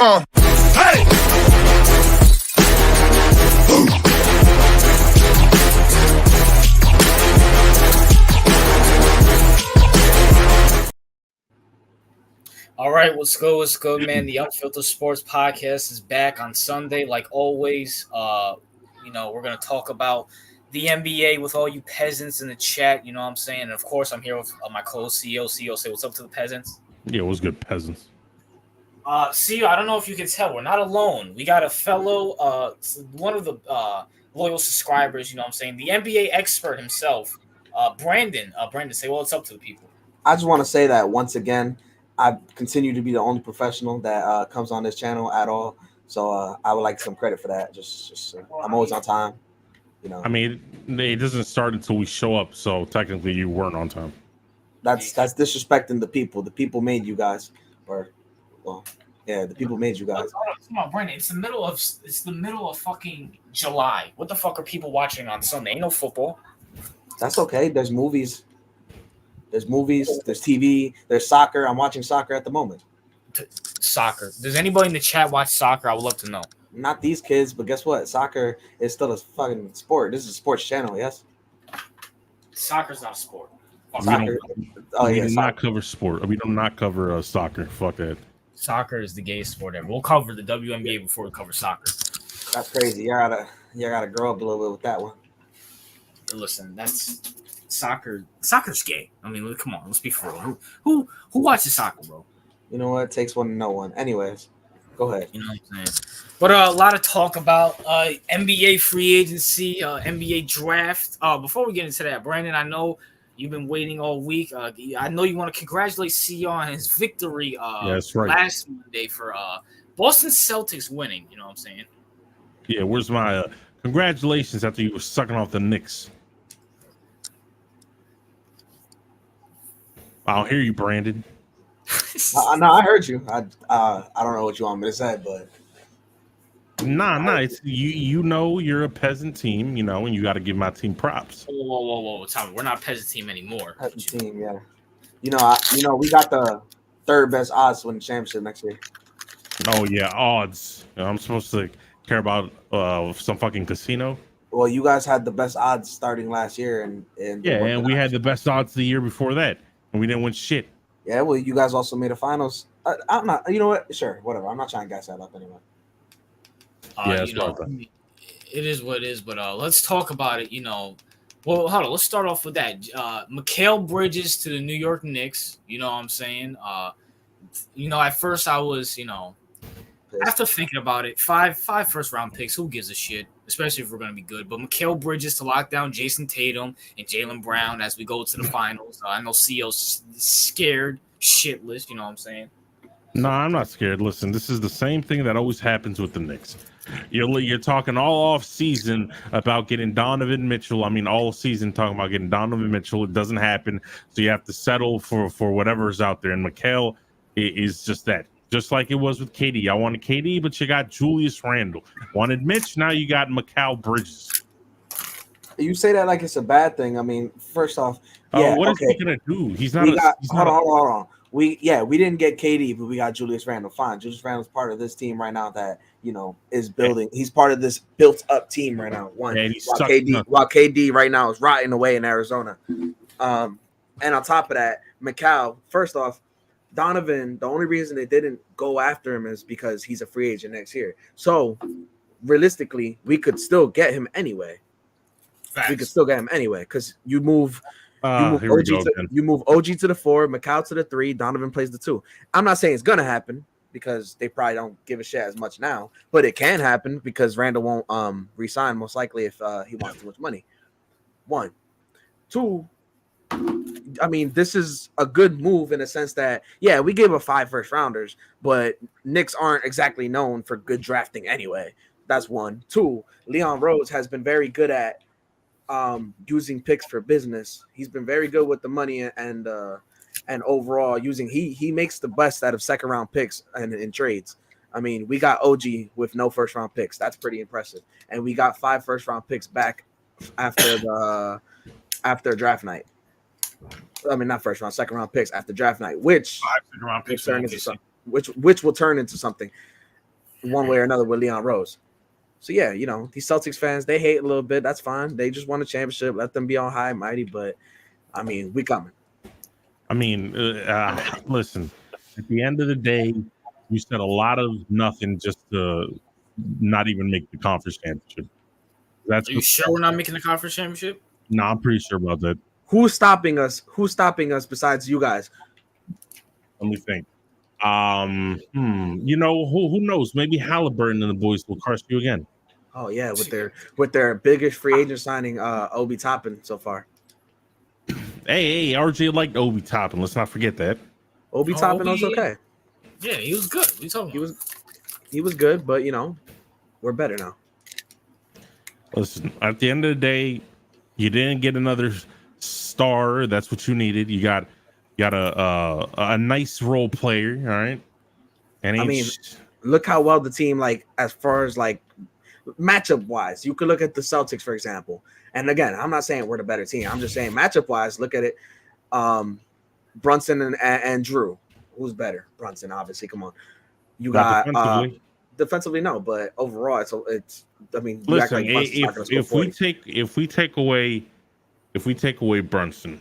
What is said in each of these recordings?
Hey! All right, what's good, man? The Unfiltered Sports Podcast is back on Sunday, like always. We're gonna talk about the NBA with all you peasants in the chat. You know what I'm saying? And of course, I'm here with my co-host CEO. CEO, say what's up to the peasants. Yeah, what's good, peasants? CEO, I don't know if you can tell, we're not alone. We got a fellow, one of the loyal subscribers. You know what I'm saying? The NBA expert himself, Brandon. Brandon, say what's up to the people. I just want to say that once again, I continue to be the only professional that comes on this channel at all. So I would like some credit for that. I'm always on time. You know. I mean, it doesn't start until we show up, so technically you weren't on time. That's disrespecting the people. The people made you guys. The people made you guys. Come on, Brandon. It's the middle of fucking July. What the fuck are people watching on Sunday? Ain't no football. That's okay. There's movies. There's TV, there's soccer. I'm watching soccer at the moment. Soccer. Does anybody in the chat watch soccer? I would love to know. Not these kids, but guess what? Soccer is still a fucking sport. This is a sports channel, yes? Soccer's not a sport. Soccer. We do not cover sport. We do not cover soccer. Fuck that. Soccer is the gayest sport ever. We'll cover the WNBA before we cover soccer. That's crazy. You gotta grow up a little bit with that one. Listen, that's soccer. Soccer's gay. I mean, come on, let's be for real. Who watches soccer, bro? You know what? It takes one to know one. Anyways, go ahead. You know what I'm saying? But a lot of talk about NBA free agency, NBA draft. Before we get into that, Brandon, I know you've been waiting all week. I know you want to congratulate CEO on his victory that's right. last Monday for Boston Celtics winning. You know what I'm saying? Yeah, where's my congratulations after you were sucking off the Knicks? I don't hear you, Brandon. No, I heard you. I don't know what you want me to say, but nah. It's you know you're a peasant team, you know, and you got to give my team props. Whoa, Tommy, we're not a peasant team anymore. Peasant team, yeah. We got the third best odds to win the championship next year. Oh yeah, odds. I'm supposed to care about some fucking casino. Well, you guys had the best odds starting last year, and we had the best odds the year before that, and we didn't win shit. Yeah, well, you guys also made a finals. I'm not. You know what? Sure, whatever. I'm not trying to gas that up anyway. It is what it is. But let's talk about it. Well, hold on. Let's start off with that. Mikal Bridges to the New York Knicks. You know what I'm saying? At first I was, after thinking about it, five first round picks. Who gives a shit? Especially if we're going to be good. But Mikal Bridges to lock down Jason Tatum and Jaylen Brown as we go to the finals. I know CEO's scared shitless. You know what I'm saying? No, I'm not scared. Listen, this is the same thing that always happens with the Knicks. You're talking all off season about getting Donovan Mitchell. I mean, all season talking about getting Donovan Mitchell. It doesn't happen. So you have to settle for whatever's out there. And Mikal is just that. Just like it was with KD. I wanted KD, but you got Julius Randle. Wanted Mitch, now you got Mikal Bridges. You say that like it's a bad thing. I mean, first off, what is he gonna do? Hold on. We didn't get KD, but we got Julius Randle. Fine. Julius Randle's part of this team right now that is building. He's part of this built-up team right now. While KD right now is rotting away in Arizona. And on top of that, Mikal, first off, Donovan, the only reason they didn't go after him is because he's a free agent next year. So realistically, we could still get him anyway. Facts. We could still get him anyway because you move OG to the 4, Mikal to the 3, Donovan plays the 2. I'm not saying it's gonna happen because they probably don't give a shit as much now, but it can happen because Randall won't resign most likely if he wants too much money. 1, 2. I mean, this is a good move in the sense that, we gave up 5 first rounders, but Knicks aren't exactly known for good drafting anyway. That's 1. 2, Leon Rose has been very good at using picks for business. He's been very good with the money and overall using. He makes the best out of second round picks and in trades. I mean, we got OG with no first round picks. That's pretty impressive. And we got 5 first round picks back after draft night. I mean, not first round, second round picks after draft night, which will turn into something. one way or another with Leon Rose. So yeah, these Celtics fans, they hate a little bit. That's fine. They just won a championship. Let them be on high and mighty. But I mean, we coming. I mean, listen. At the end of the day, you said a lot of nothing just to not even make the conference championship. Are you sure we're not making the conference championship? No, I'm pretty sure about that. Who's stopping us? Who's stopping us besides you guys? Let me think. Who knows? Maybe Halliburton and the boys will crush you again. Oh yeah, with their biggest free agent signing, Obi Toppin so far. Hey, RJ liked Obi Toppin. Let's not forget that. Obi Toppin was okay. Yeah, he was good. What you talking about? He was good, but we're better now. Listen, at the end of the day, you didn't get another star. That's what you needed. You got a nice role player, all right? And I mean, look how well the team, like, as far as like matchup wise, you could look at the Celtics, for example. And again, I'm not saying we're the better team. I'm just saying matchup wise, look at it. Brunson and Drew, who's better? Brunson, obviously. Come on, you got defensively, no, but overall, it's. I mean, listen, if we take away Brunson.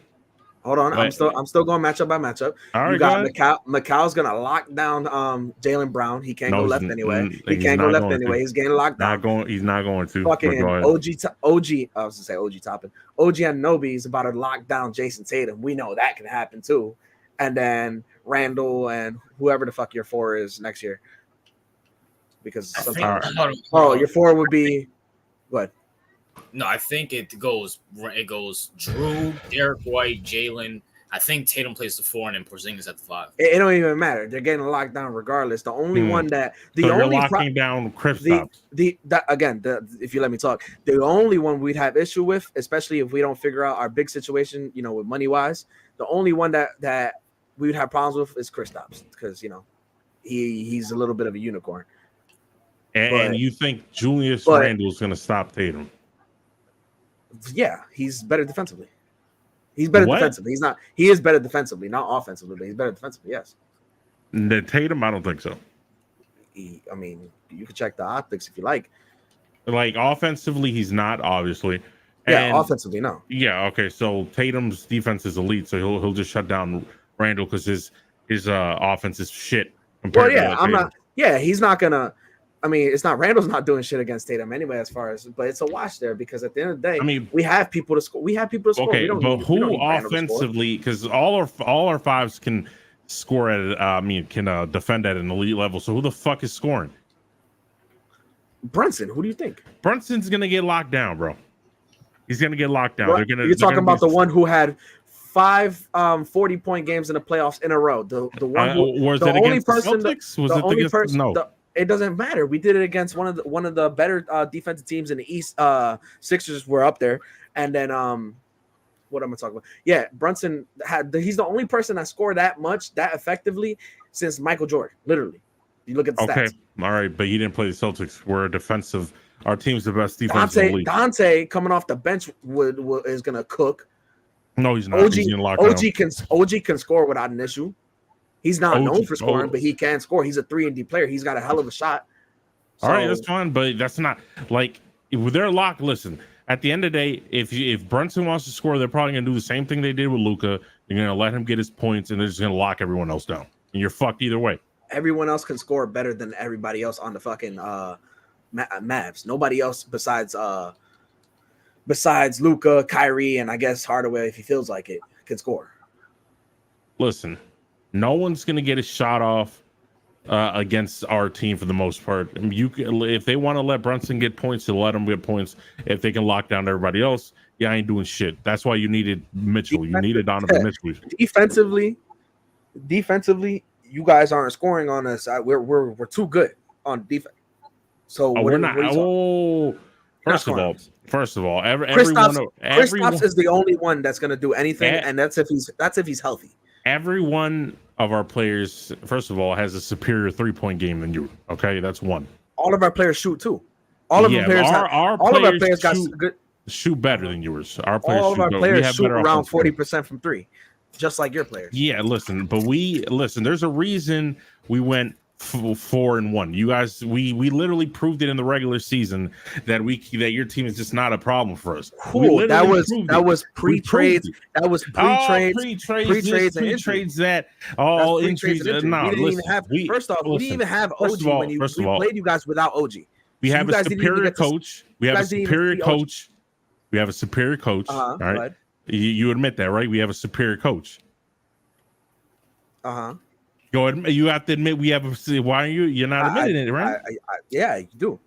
Hold on, I'm still going matchup by matchup. All right, you got Macau's gonna lock down Jaylen Brown. He can't go left anyway. He can't go left anyway. He's getting locked down. He's not going to. Fucking OG. I was gonna say OG Toppin. OG Anunoby is about to lock down Jason Tatum. We know that can happen too. And then Randall and whoever the fuck your 4 is next year. Because sometimes your 4 would be what? No, I think it goes Drew, Derek White, Jalen. I think Tatum plays the 4 and then Porzingis at the 5. It don't even matter. They're getting locked down regardless. The only one that you're locking down Kristaps. If you let me talk, the only one we'd have issue with, especially if we don't figure out our big situation, with money wise, the only one that we would have problems with is Kristaps because he's a little bit of a unicorn. And you think Julius Randle is going to stop Tatum? Yeah, he's better defensively. He's better defensively. He is better defensively, not offensively, but he's better defensively. Yes. The Tatum, I don't think so. I mean, you can check the optics if you like. Like offensively, he's not obviously. Yeah, offensively, no. Yeah, okay. So Tatum's defense is elite, so he'll just shut down Randle because his offense is shit. Well, yeah, he's not gonna. I mean, it's not Randall's not doing shit against Tatum anyway, but it's a wash there because at the end of the day, I mean, we have people to score. Okay, who offensively? Because all our 5s can score at can defend at an elite level. So who the fuck is scoring? Brunson. Who do you think? Brunson's gonna get locked down, bro. He's gonna get locked down. Well, you're talking about the one who had 5 40-point games in the playoffs in a row. The one who was it against the Celtics? Was it against no? It doesn't matter. We did it against one of the better defensive teams in the East. Sixers were up there, and then what am I talking about? Yeah, Brunson he's the only person that scored that much, that effectively since Michael Jordan. Literally, you look at the stats. All right, but you didn't play the Celtics. We're a defensive. Our team's the best defense in the league. Dante coming off the bench is gonna cook. No, he's not. OG can score without an issue. He's not known for scoring, but he can score. He's a 3-and-D player. He's got a hell of a shot. All right, that's fine, but that's not like if they're locked. Listen, at the end of the day, if Brunson wants to score, they're probably gonna do the same thing they did with Luka. They're gonna let him get his points, and they're just gonna lock everyone else down, and you're fucked either way. Everyone else can score better than everybody else on the fucking Mavs. Nobody else besides Luka, Kyrie, and I guess Hardaway, if he feels like it, can score. Listen. No one's going to get a shot off against our team for the most part. I mean, if they want to let Brunson get points, they'll let him get points. If they can lock down everybody else, I ain't doing shit. That's why you needed Mitchell. You needed Donovan Mitchell. Defensively, you guys aren't scoring on us. We're too good on defense. So we're not. First of all, Kristaps is the only one that's going to do anything, and that's if he's healthy. Every one of our players, first of all, has a superior 3-point game than you. Okay, that's one. All of our players shoot too. All of our players got good shoot better than yours. All of our players shoot around 40% from 3, just like your players. Yeah, listen, there's a reason we went 4-1. You guys, we literally proved it in the regular season that your team is just not a problem for us. Cool. That was pre-trades. That was pre-trades. Pre-trades. That all injuries. No, we didn't even have. First off, we didn't even have OG when we played you guys without OG. We have a superior coach. We have a superior coach. We have a superior coach. All right. You admit that, right? We have a superior coach. Go ahead. You have to admit we have a. Why are you? You're not admitting it, right? Yeah, you do.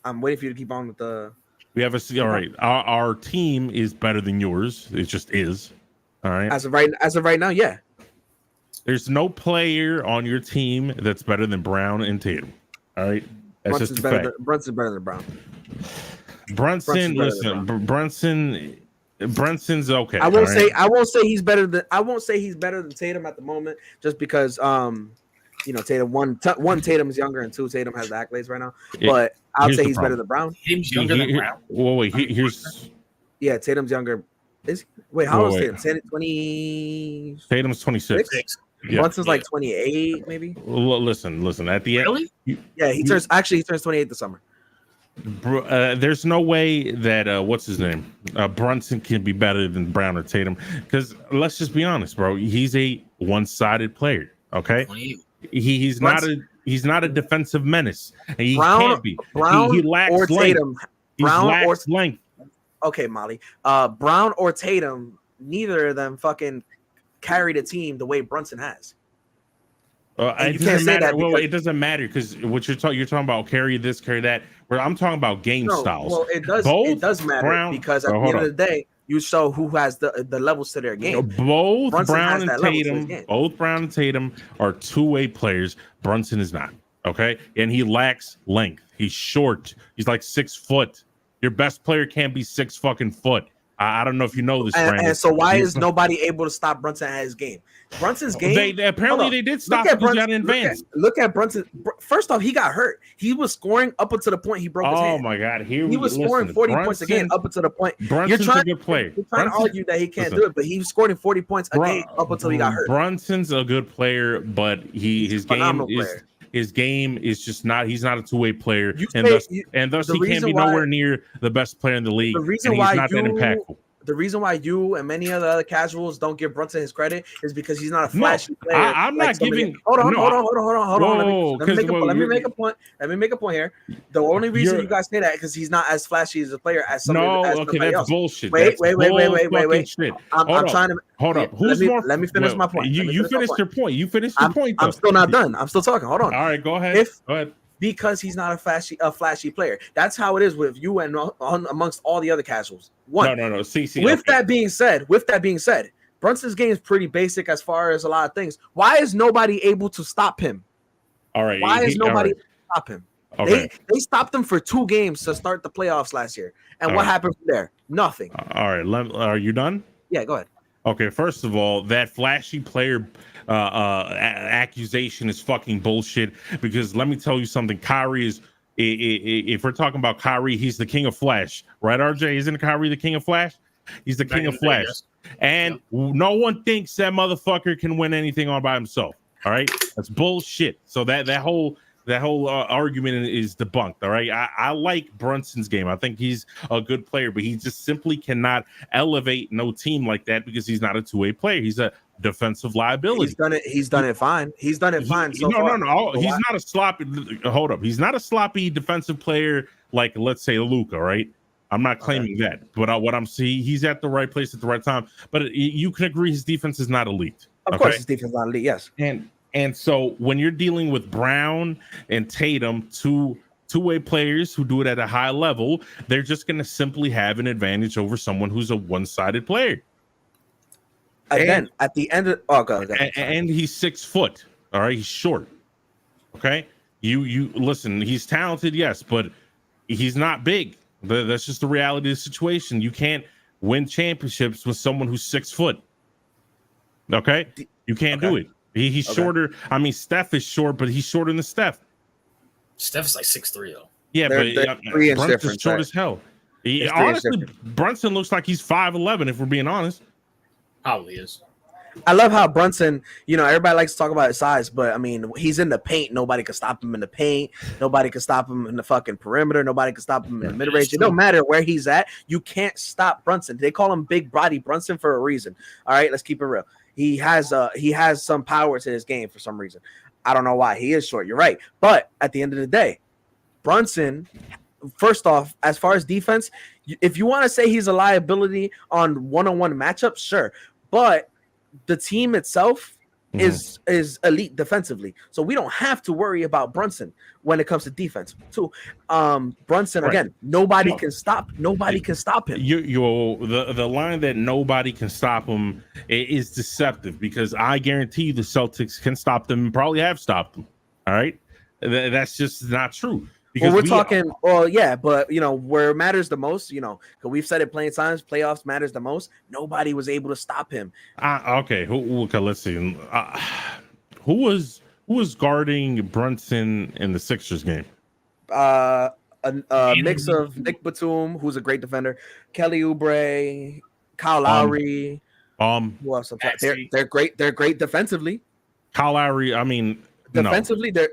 I'm waiting for you to keep on with the. We have a. All right. Our team is better than yours. It just is. All right. As of right now, yeah. There's no player on your team that's better than Brown and Tatum. All right. That's just a fact. Brunson's better than Brown. Brunson's okay. I won't say he's better than Tatum at the moment, just because Tatum one Tatum is younger and two Tatum has the accolades right now. But I'll say he's better than Brown. Tatum's younger than Brown. Well, wait, here's Tatum's younger. How old is Tatum? 20. Tatum's 26. Yeah. Brunson's like 28, maybe. Listen. At the end, really? He turns 28 this summer. There's no way that what's his name, Brunson can be better than Brown or Tatum, because let's just be honest, bro. He's a one-sided player. Okay, he's not a defensive menace. And he can't be. He lacks or Tatum. Length. Okay, Molly. Brown or Tatum, neither of them fucking carried a team the way Brunson has. It doesn't matter. Well, it doesn't matter because what you're talking about carry this, carry that. Where I'm talking about game styles. Well, it does matter because at the end of the day, you show who has the levels to their game. Both Brown and Tatum are two-way players. Brunson is not. Okay, and he lacks length. He's short. He's like 6 foot. Your best player can't be 6 fucking foot. I don't know if you know this. And so why is nobody able to stop Brunson at his game? Brunson's game. They did stop him. He got advanced. Look at Brunson. First off, he got hurt. He was scoring up until the point he broke his hand. Oh my God! He was scoring 40 points a game up until the point. Brunson's a good player. You're trying to argue that he can't do it, but he was scoring 40 points a game up until he got hurt. Brunson's a good player, but his game is just not. He's not a two-way player, thus he can't be nowhere near the best player in the league. The reason why he's not that impactful. The reason why you and many other casuals don't give Brunson his credit is because he's not a flashy player. I'm not giving. Hold on. Let me make a point. Let me make a point here. The only reason you guys say that is because he's not as flashy as a player as somebody. That's bullshit. Wait. I'm trying to hold up. Let me finish my point. You finished your point. You finished your point. I'm still not done. I'm still talking. Hold on. All right, go ahead. Go ahead. Because he's not a flashy player. That's how it is with you and amongst all the other casuals. No. See. With that being said, Brunson's game is pretty basic as far as a lot of things. Why is nobody able to stop him? All right. Why is nobody able to stop him? Okay. They stopped him for 2 games to start the playoffs last year. And what happened from there? Nothing. All right. Are you done? Yeah, go ahead. Okay, first of all, that flashy player accusation is fucking bullshit because let me tell you something. Kyrie is, if we're talking about Kyrie, he's the king of flash, right, RJ? Isn't Kyrie the king of flash? He's the king of flash. And no one thinks that motherfucker can win anything all by himself, all right? That's bullshit. So that whole argument is debunked. All right. I like Brunson's game. I think he's a good player, but he just simply cannot elevate no team like that because he's not a two-way player. He's a defensive liability. He's done it fine. He's done it fine. No. He's not a sloppy. Hold up. He's not a sloppy defensive player like, let's say, Luka, right? I'm not claiming that, but what I'm seeing, he's at the right place at the right time. But you can agree his defense is not elite. Of course, his defense is not elite. Yes. And so when you're dealing with Brown and Tatum, two-way players who do it at a high level, they're just going to simply have an advantage over someone who's a one-sided player. Again, at the end of and he's 6 foot. All right, he's short. Okay, you listen. He's talented, yes, but he's not big. That's just the reality of the situation. You can't win championships with someone who's 6 foot. Okay, you can't do it. He's shorter. I mean, Steph is short, but he's shorter than Steph. Steph's like 6'3", though. Yeah, but Brunson's short as hell. Honestly, Brunson looks like he's 5'11", if we're being honest. Probably is. I love how Brunson, everybody likes to talk about his size, but I mean, he's in the paint. Nobody can stop him in the paint. Nobody can stop him in the fucking perimeter. Nobody can stop him in the mid range. It don't matter where he's at. You can't stop Brunson. They call him Big Body Brunson for a reason. All right, let's keep it real. He has some power to his game for some reason. I don't know why. He is short. You're right. But at the end of the day, Brunson, first off, as far as defense, if you want to say he's a liability on one-on-one matchups, sure. But the team itself is elite defensively. So we don't have to worry about Brunson when it comes to defense. Too. Brunson, again, nobody can stop him. The line that nobody can stop him is deceptive, because I guarantee you the Celtics can stop them and probably have stopped them. All right. That's just not true. Because we're talking, but where it matters the most, because we've said it plenty of times, playoffs matters the most. Nobody was able to stop him. Okay, let's see. Who was guarding Brunson in the Sixers game? A mix of Nick Batum, who's a great defender, Kelly Oubre, Kyle Lowry. Who else? They're great. They're great defensively. Kyle Lowry. I mean. Defensively, they're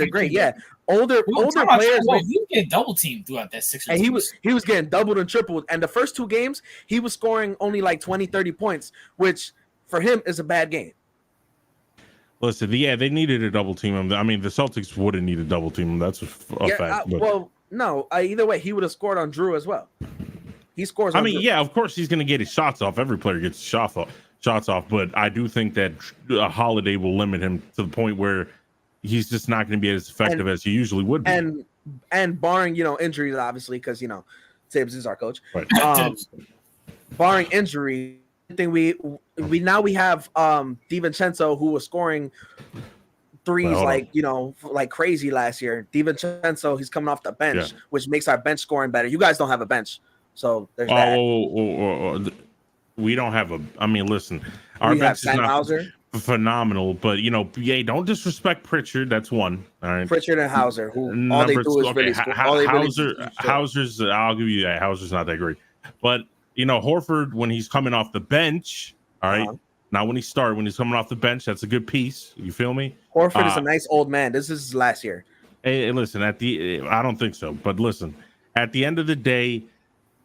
great. Yeah, older players. He was getting double teamed throughout that Sixers. And he was getting doubled and tripled. And the first two games, he was scoring only like 20, 30 points, which for him is a bad game. Listen, they needed a double team him. I mean, the Celtics wouldn't need a double team him. That's a fact. Either way, he would have scored on Drew as well. He scores. Drew. Yeah, of course he's going to get his shots off. Every player gets shots off, but I do think that Holiday will limit him to the point where he's just not going to be as effective as he usually would be. And barring injuries, obviously, because Tibbs is our coach. Right. Barring injury, I think we have DiVincenzo, who was scoring threes like crazy last year. DiVincenzo, he's coming off the bench, which makes our bench scoring better. You guys don't have a bench, so there's that. We don't have listen, our bench is not phenomenal, but don't disrespect Pritchard. That's one. All right. Pritchard and Hauser, who all they do is really score. Hauser's, I'll give you that. Hauser's not that great. But Horford, when he's coming off the bench, all right. Not when he's coming off the bench, that's a good piece. You feel me? Horford is a nice old man. This is last year. Hey, listen, I don't think so. But listen, at the end of the day,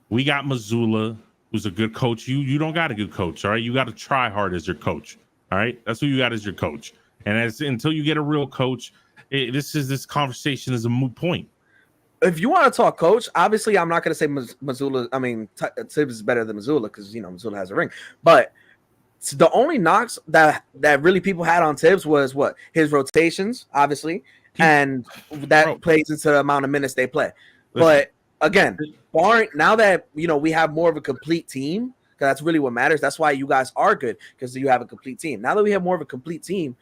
we got Mazzulla, who's a good coach. You don't got a good coach, all right? You got to try hard as your coach, all right? That's who you got as your coach. And until you get a real coach, this conversation is a moot point. If you want to talk coach, obviously I'm not going to say Mazzulla. I mean, Tibbs is better than Mazzulla because Mazzulla has a ring. But the only knocks that really people had on Tibbs was what? His rotations, obviously, and that plays into the amount of minutes they play. But again, now that we have more of a complete team, because that's really what matters. That's why you guys are good, because you have a complete team. Now that we have more of a complete team,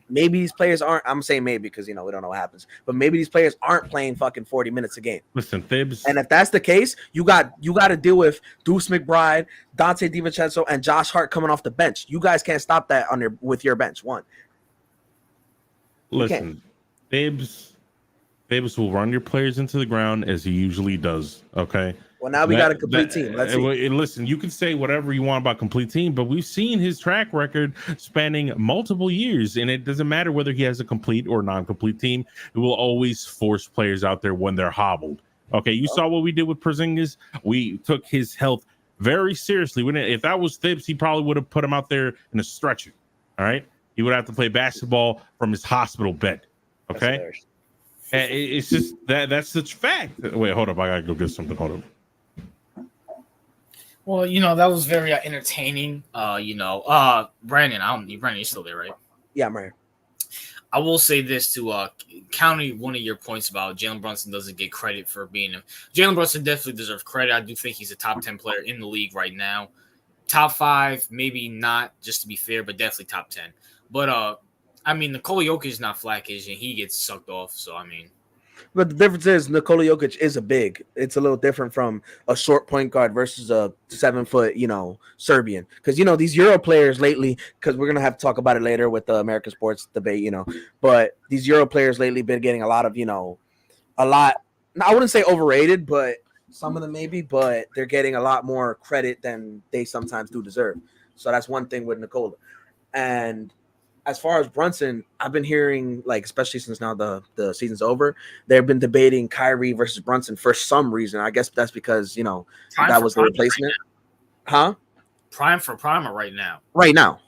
maybe these players aren't. I'm saying maybe because we don't know what happens, but maybe these players aren't playing fucking 40 minutes a game. Listen, Thibs, and if that's the case, you got to deal with Deuce McBride, Dante DiVincenzo, and Josh Hart coming off the bench. You guys can't stop that with your bench. Listen, Thibs will run your players into the ground as he usually does. Okay. Well, now we got a complete team. Let's see. Listen, you can say whatever you want about complete team, but we've seen his track record spanning multiple years, and it doesn't matter whether he has a complete or non-complete team. It will always force players out there when they're hobbled. Okay, you saw what we did with Porzingis. We took his health very seriously. If that was Thibs, he probably would have put him out there in a stretcher. All right, he would have to play basketball from his hospital bed. Okay, it's just that's the fact. Wait, hold up, I gotta go get something. Hold up. Well, that was very entertaining. Brandon, Brandon, you're still there, right? Yeah, I'm right here. I will say this to counter one of your points about Jalen Brunson doesn't get credit for being Jalen Brunson definitely deserves credit. I do think he's a top 10 player in the league right now. Top 5, maybe not, just to be fair, but definitely top 10. But Nikola Jokic is not flackish and he gets sucked off. So But the difference is Nikola Jokic is a big. It's a little different from a short point guard versus a 7-foot, Serbian. Because, these Euro players lately, because we're going to have to talk about it later with the American sports debate, but these Euro players lately been getting a lot, I wouldn't say overrated, but Some of them maybe, but they're getting a lot more credit than they sometimes do deserve. So that's one thing with Nikola. And as far as Brunson, I've been hearing, like, especially since now the season's over, they've been debating Kyrie versus Brunson for some reason. I guess that's because, that was the replacement. Huh? Prime for Primer right now. Right now.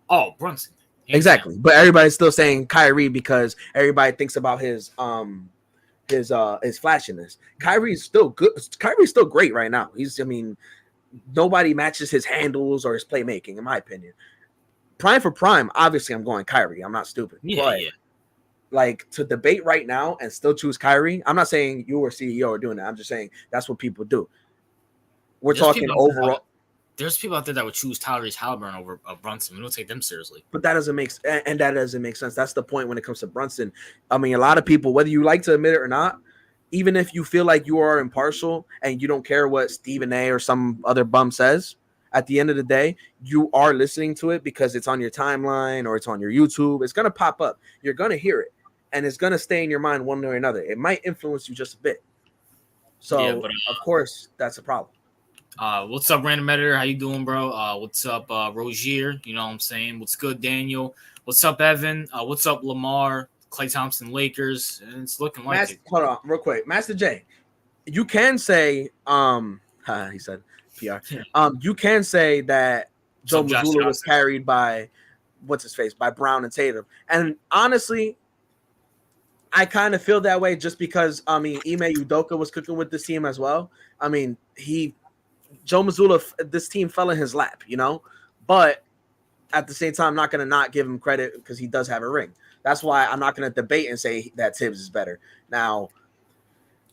Oh, Brunson. Exactly. But everybody's still saying Kyrie because everybody thinks about his flashiness. Kyrie's still good. Kyrie's still great right now. Nobody matches his handles or his playmaking, in my opinion. Prime for prime, obviously I'm going Kyrie. I'm not stupid. Yeah. Like, to debate right now and still choose Kyrie, I'm not saying you or CEO are doing that. I'm just saying that's what people do. We're talking overall. There's people out there that would choose Tyrese Halliburton over Brunson. We don't take them seriously. But that doesn't make sense. That's the point when it comes to Brunson. I mean, a lot of people, whether you like to admit it or not, even if you feel like you are impartial and you don't care what Stephen A or some other bum says, at the end of the day, you are listening to it because it's on your timeline or it's on your YouTube. It's going to pop up. You're going to hear it, and it's going to stay in your mind one way or another. It might influence you just a bit. So, of course, that's a problem. What's up, Random Editor? How you doing, bro? What's up, Rogier? You know what I'm saying? What's good, Daniel? What's up, Evan? What's up, Lamar? Klay Thompson, Lakers. And it's looking like it. Hold on, real quick. Master J, you can say, he said PR. You can say that Joe Mazzulla was carried by, by Brown and Tatum. And honestly, I kind of feel that way just because, Ime Udoka was cooking with this team as well. I mean, Joe Mazzulla, this team fell in his lap, but at the same time, I'm not going to not give him credit because he does have a ring. That's why I'm not going to debate and say that Tibbs is better. Now,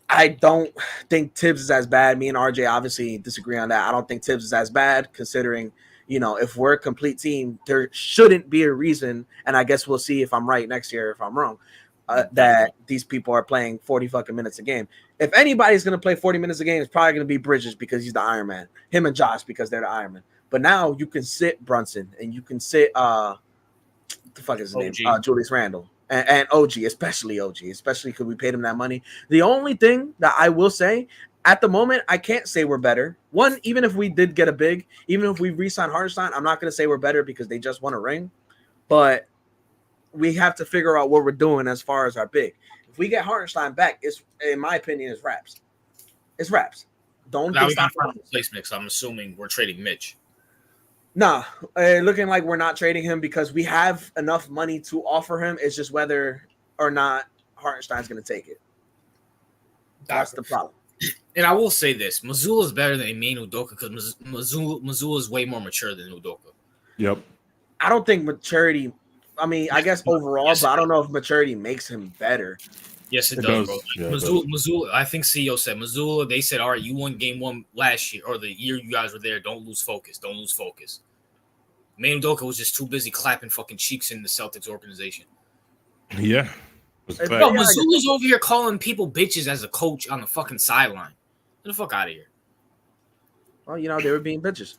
I don't think Tibbs is as bad. Me and RJ obviously disagree on that. I don't think Tibbs is as bad considering, if we're a complete team, there shouldn't be a reason, and I guess we'll see if I'm right next year if I'm wrong, that these people are playing 40 fucking minutes a game. If anybody's going to play 40 minutes a game, it's probably going to be Bridges because he's the Iron Man. Him and Josh because they're the Iron Man. But now you can sit Brunson and you can sit what the fuck is his name? Julius Randle. And OG, especially because we paid him that money. The only thing that I will say, at the moment, I can't say we're better. One, even if we did get a big, even if we re-signed Hartenstein, I'm not going to say we're better because they just won a ring. But we have to figure out what we're doing as far as our big. If we get Hartenstein back, it's, in my opinion, it's wraps. It's wraps. Don't now we got a replacement, so I'm assuming we're trading Mitch. Nah, looking like we're not trading him because we have enough money to offer him. It's just whether or not Hartenstein's going to take it. That's the problem. And I will say this: Mazzulla is better than Ime Udoka because Mazzulla is way more mature than Udoka. Yep. I don't think maturity. I mean, I guess overall, but I don't know if maturity makes him better. Yes, it does, bro. Yeah, Mazzulla, I think CEO said Mazzulla. They said, "All right, you won game one last year or the year you guys were there. Don't lose focus. Don't lose focus." Ime Udoka was just too busy clapping fucking cheeks in the Celtics organization. Yeah. Bro, Mazzulla's over here calling people bitches as a coach on the fucking sideline. Get the fuck out of here. Well, they were being bitches.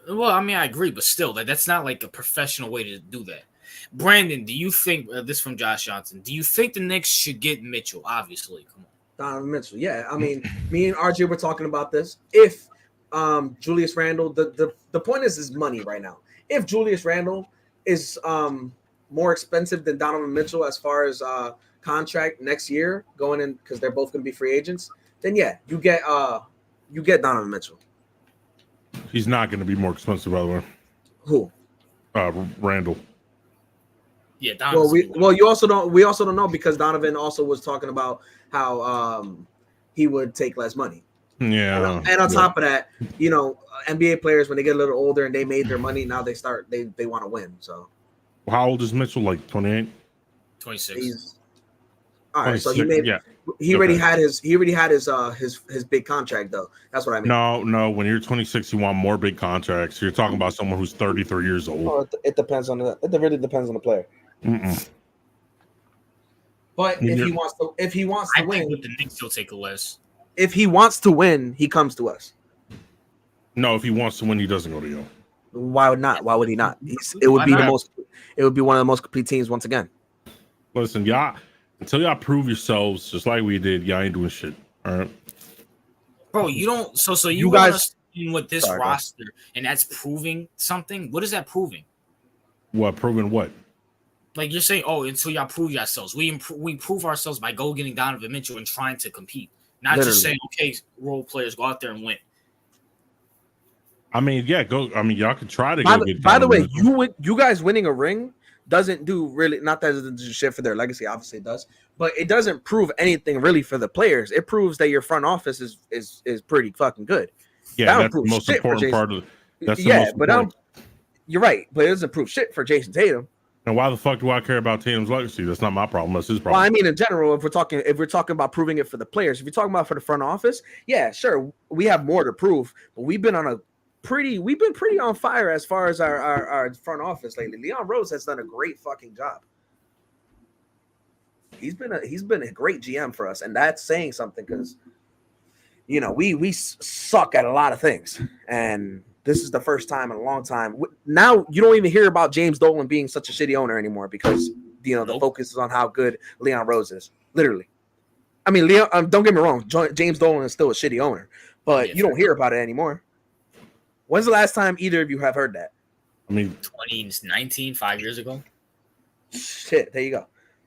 Well, I mean, I agree, but still, that's not like a professional way to do that. Brandon, do you think this from Josh Johnson? Do you think the Knicks should get Mitchell? Obviously, come on, Donovan Mitchell. Yeah, I mean, me and RJ were talking about this. If Julius Randle, the point is money right now. If Julius Randle is more expensive than Donovan Mitchell as far as contract next year going in because they're both going to be free agents, then yeah, you get Donovan Mitchell. He's not going to be more expensive, by the way. Who? Randall. Yeah, Donovan. We also don't know because Donovan also was talking about how he would take less money. Yeah. And on top of that, NBA players when they get a little older and they made their money, now they want to win. So how old is Mitchell? Like 28? 26. All right, so he already had his big contract though. That's what I mean. No. When you're 26, you want more big contracts. You're talking about someone who's 33 years old. Oh, it depends on it really depends on the player. But if he wants to win, with the Knicks he'll take less. If he wants to win, he comes to us. No, if he wants to win, he doesn't go to you. Why not? Why would he not? It would be one of the most complete teams once again. Listen, y'all, until y'all prove yourselves, just like we did, y'all ain't doing shit. All right. Bro, you don't. So you, You want guys, us with this roster, and that's proving something. What is that proving? What proving what? Like you're saying, oh, until y'all prove yourselves, we prove ourselves by getting Donovan Mitchell and trying to compete, not just saying, okay, role players go out there and win. I mean, yeah, go. I mean, y'all could try to go get. By the way, you guys winning a ring doesn't do really, not that it doesn't do shit for their legacy. Obviously, it does, but it doesn't prove anything really for the players. It proves that your front office is pretty fucking good. Yeah, that's the most important part of. That's the most important. You're right, but it doesn't prove shit for Jason Tatum. And why the fuck do I care about Tatum's legacy? That's not my problem. That's his problem. Well, I mean, in general, if we're talking about proving it for the players, if you're talking about for the front office, yeah, sure, we have more to prove. But we've been pretty on fire as far as our front office lately. Leon Rose has done a great fucking job. He's been a great GM for us, and that's saying something because we suck at a lot of things, and this is the first time in a long time. Now you don't even hear about James Dolan being such a shitty owner anymore because the focus is on how good Leon Rose is. Literally, I mean, Leon. Don't get me wrong, James Dolan is still a shitty owner, but you don't hear about it anymore. When's the last time either of you have heard that? I mean, 2019, 5 years ago. Shit, there you go.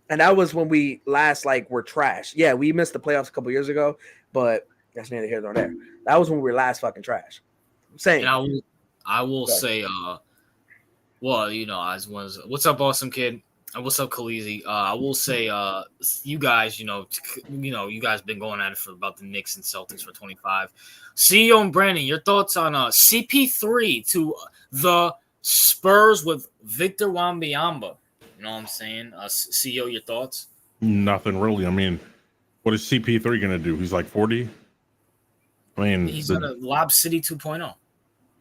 And that was when we last were trash. Yeah, we missed the playoffs a couple years ago, but that's neither here nor there. That was when we were last fucking trash. I'm saying. And I will say, what's up, awesome kid? What's up, Khaleesi? I will say, you guys, you guys been going at it for about the Knicks and Celtics for 25. CEO and Brandon, your thoughts on CP3 to the Spurs with Victor Wembanyama? You know what I'm saying? CEO, your thoughts? Nothing really. I mean, what is CP3 going to do? He's like 40. I mean, he's going to Lob City 2.0.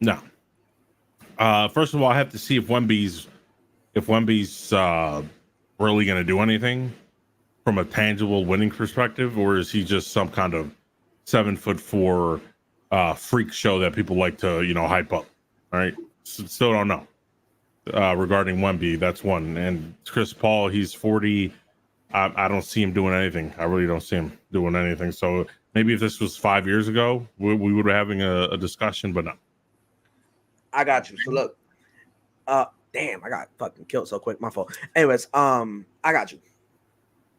No. First of all, I have to see if Wemby's really going to do anything from a tangible winning perspective, or is he just some kind of 7'4" freak show that people like to hype up? All right, still don't know regarding Wemby. That's one, and Chris Paul, he's 40. I don't see him doing anything. I really don't see him doing anything. So maybe if this was 5 years ago, we would be having a discussion, but no. I got you. So look, damn, I got fucking killed so quick. My fault. Anyways, I got you.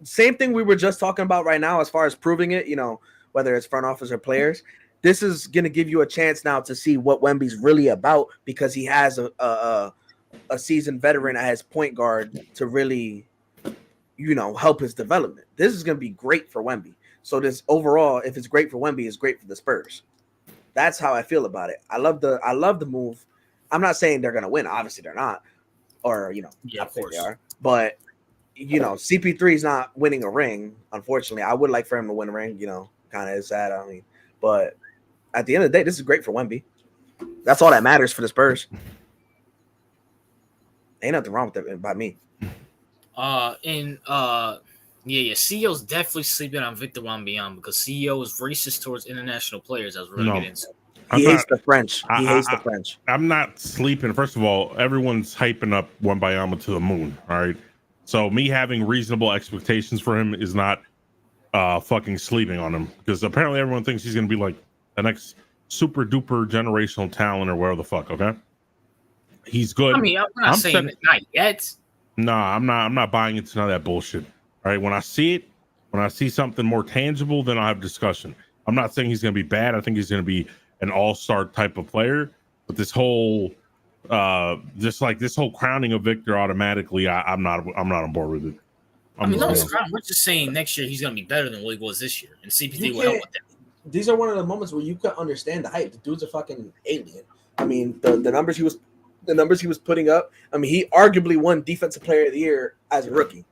Same thing we were just talking about right now as far as proving it, whether it's front office or players. This is going to give you a chance now to see what Wemby's really about because he has a seasoned veteran as point guard to really, help his development. This is going to be great for Wemby. So this overall, if it's great for Wemby, it's great for the Spurs. That's how I feel about it. I love the move. I'm not saying they're gonna win. Obviously, they're not. Or of course they are. But CP3 is not winning a ring. Unfortunately, I would like for him to win a ring. Kind of is sad. I mean, but at the end of the day, this is great for Wemby. That's all that matters for the Spurs. Ain't nothing wrong with it by me. CEO's definitely sleeping on Victor Wembanyama because CEO is racist towards international players, as we're going to get into. He hates the French. He hates the French. I'm not sleeping. First of all, everyone's hyping up Wembanyama to the moon. All right. So me having reasonable expectations for him is not fucking sleeping on him because apparently everyone thinks he's going to be like the next super duper generational talent or whatever the fuck. Okay. He's good. I mean, I'm not saying not yet. No, I'm not buying into none of that bullshit. All right. When I see something more tangible, then I'll have discussion. I'm not saying he's going to be bad. I think he's going to be an all-star type of player, but this whole crowning of Victor automatically, I'm not on board with it. We're just saying next year he's going to be better than what he was this year, and CP3 will help with that. These are one of the moments where you can understand the hype. The dude's a fucking alien. I mean, the numbers he was putting up. I mean, he arguably won Defensive Player of the Year as a rookie.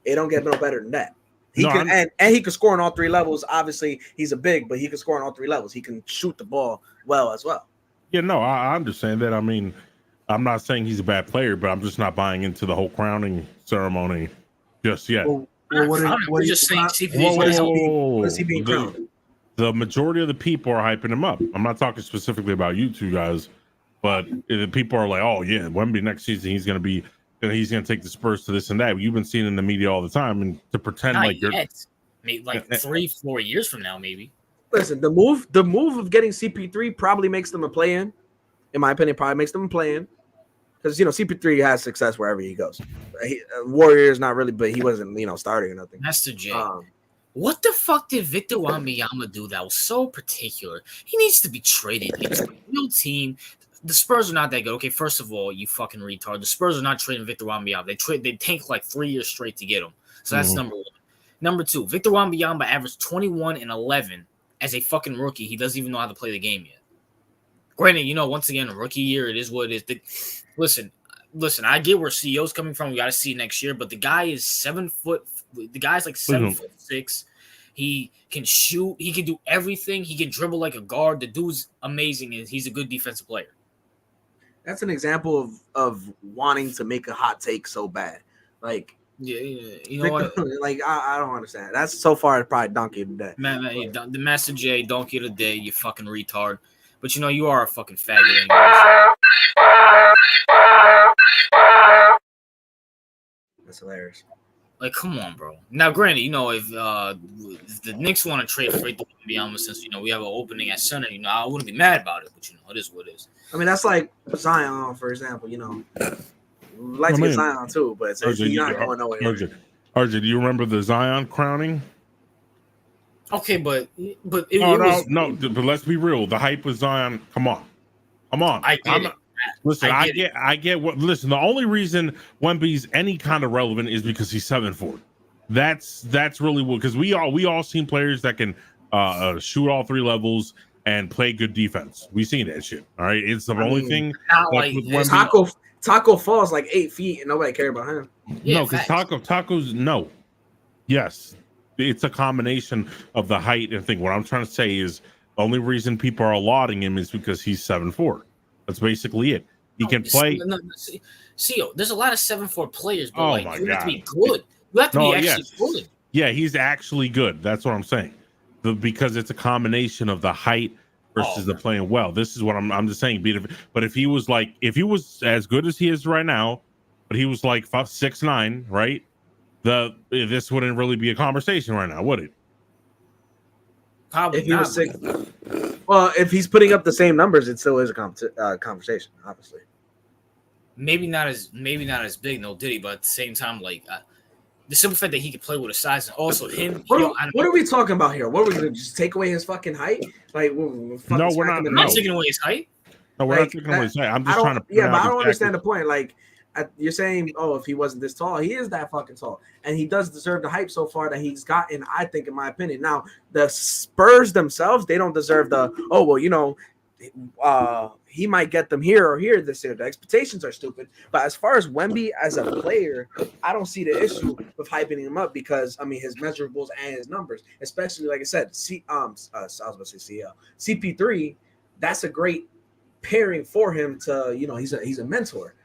It don't get no better than that. He can score on all three levels. Obviously, he's a big, but he can score on all three levels. He can shoot the ball well as well. Yeah, no, I understand that. I mean, I'm not saying he's a bad player, but I'm just not buying into the whole crowning ceremony just yet. What are you saying? What is he being crowned? The majority of the people are hyping him up. I'm not talking specifically about you two guys, but the people are like, "Oh yeah, Wemby next season he's going to take the Spurs to this and that." You've been seeing in the media all the time, and to pretend not like yet. Maybe like 3-4 years from now, maybe. Listen, the move of getting CP3 probably makes them a play-in. In my opinion, probably makes them a play-in. Because, CP3 has success wherever he goes. Warriors, not really, but he wasn't, starting or nothing. Master J. What the fuck did Victor Wembanyama do that was so particular? He needs to be traded. It's a real team. The Spurs are not that good. Okay, first of all, you fucking retard. The Spurs are not trading Victor Wembanyama. They tank like 3 years straight to get him. So that's number one. Number two, Victor Wembanyama averaged 21 and 11 as a fucking rookie. He doesn't even know how to play the game yet. Granted, once again, a rookie year, it is what it is. Listen, I get where CEO's coming from. We got to see next year, but the guy is 7 foot. The guy's like 7'6". He can shoot. He can do everything. He can dribble like a guard. The dude's amazing, and he's a good defensive player. That's an example of wanting to make a hot take so bad. Like, yeah, you know what? Like, I don't understand. That's so far probably donkey of the day. Man, the Master J, donkey of the day, you fucking retard. But you are a fucking faggot anyways. That's hilarious. Like, come on, bro. Now, granted, if the Knicks want to trade for Victor Wembanyama, since we have an opening at center, I wouldn't be mad about it. But it is what it is. I mean, that's like Zion, for example. Like to get Zion too, but he's not going nowhere. RJ, do you remember the Zion crowning? Okay, but But let's be real. The hype with Zion. Come on. I get it. Listen, I get what. Listen, the only reason Wemby's any kind of relevant is because he's 7'4". That's really what, because we all seen players that can shoot all three levels and play good defense. We've seen that shit. All right, it's the only thing. Like Taco falls like 8 feet and nobody cared about him. Yeah, no, because Taco's no. Yes, it's a combination of the height and thing. What I'm trying to say is the only reason people are lauding him is because he's 7'4". That's basically it. He can play. See, there's a lot of 7'4" players, but you have to be good. You have to be actually good. Yeah, he's actually good. That's what I'm saying. Because it's a combination of the height versus the playing well. This is what I'm just saying. But if he was as good as he is right now, but he was like 6'9", right? This wouldn't really be a conversation right now, would it? Probably if he was 6. Well, if he's putting up the same numbers, it still is a conversation, obviously. Maybe not as big, no Diddy, but at the same time, the simple fact that he could play with a size, and also him. What are we talking about here? What are we gonna just take away his fucking height? Like, we're not. I'm not taking away his height. No, we're not taking away his height. I'm just trying to. Yeah, but I don't understand the point. Like, you're saying, if he wasn't this tall, he is that fucking tall, and he does deserve the hype so far that he's gotten. I think, in my opinion, now the Spurs themselves, they don't deserve he might get them here or here this year. The expectations are stupid. But as far as Wemby as a player, I don't see the issue with hyping him up because his measurables and his numbers, especially like I said, I was about to say CL. CP3, that's a great pairing for him to, he's a mentor.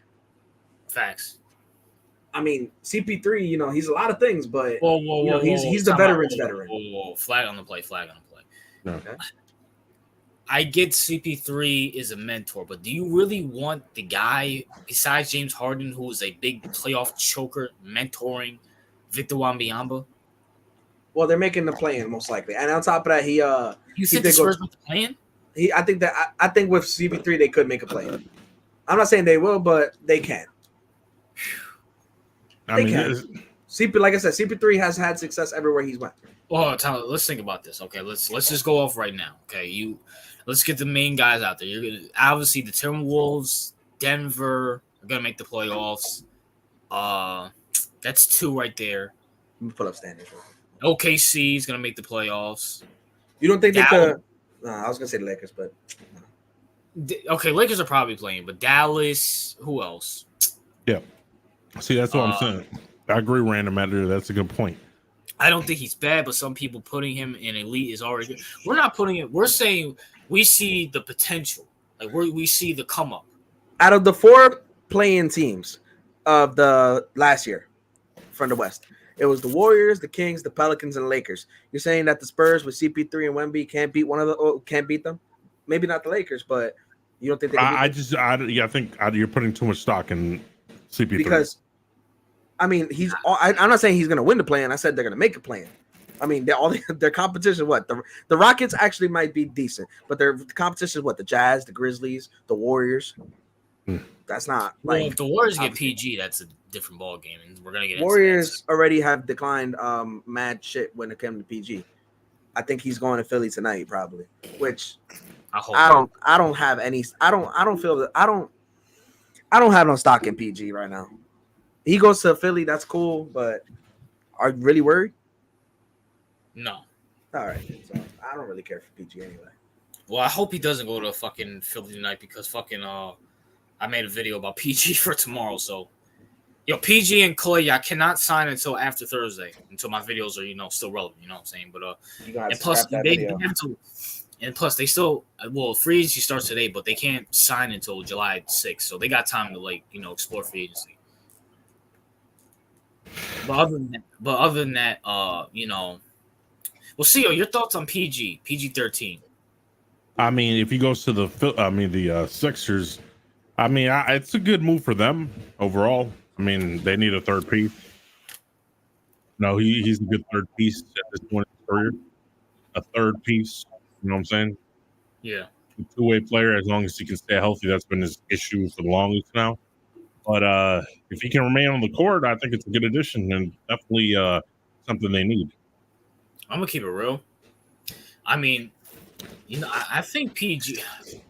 Facts. CP3, he's a lot of things, but he's the veteran's veteran. Whoa. Flag on the play. Okay. I get CP3 is a mentor, but do you really want the guy besides James Harden, who is a big playoff choker, mentoring Victor Wembanyama? Well, they're making the play-in most likely, and on top of that, you said the Spurs with the play-in? I think with CP3 they could make a play-in. I'm not saying they will, but they can. Like I said, CP3 has had success everywhere he's went. Oh, Tyler, let's think about this. Okay, let's just go off right now. Okay, let's get the main guys out there. You're gonna obviously the Timberwolves, Denver are gonna make the playoffs. That's 2 right there. Let me pull up standings. OKC is gonna make the playoffs. You don't think they could? I was gonna say the Lakers, but okay, Lakers are probably playing, but Dallas. Who else? Yeah. See, that's what I'm saying. I agree, Random Matter. That's a good point. I don't think he's bad, but some people putting him in elite is already good. We're not putting it. We're saying we see the potential. Like we see the come up. Out of the 4 play-in teams of the last year from the West, it was the Warriors, the Kings, the Pelicans, and the Lakers. You're saying that the Spurs with CP3 and Wemby can't beat them? Maybe not the Lakers, but you don't think they can beat them? I think you're putting too much stock in CP3 because. I'm not saying he's going to win the play-in. I said they're going to make a play-in. I mean, their competition. What the Rockets actually might be decent, but their competition is what the Jazz, the Grizzlies, the Warriors. That's not like. Well, if the Warriors get PG, that's a different ball game, and we're gonna get Warriors into that. already have declined mad shit when it came to PG. I think he's going to Philly tonight, probably. Which I don't have any. I don't feel that. I don't have no stock in PG right now. He goes to Philly, that's cool, but are you really worried? No. All right, so I don't really care for PG anyway. Well, I hope he doesn't go to fucking Philly tonight because fucking I made a video about PG for tomorrow. So, PG and Clay, I cannot sign until after Thursday, until my videos are still relevant. You know what I'm saying? But and plus they have to, and plus they still free agency starts today, but they can't sign until July 6th, so they got time to explore free agency. But other than that, well, CEO, your thoughts on PG-13? I mean, if he goes to the Sixers, I mean, it's a good move for them overall. I mean, they need a third piece. No, he's a good third piece at this point in his career. A third piece, you know what I'm saying? Yeah. A two-way player, as long as he can stay healthy. That's been his issue for the longest now. But if he can remain on the court, I think it's a good addition and definitely something they need. I'm gonna keep it real. I mean, I think PG.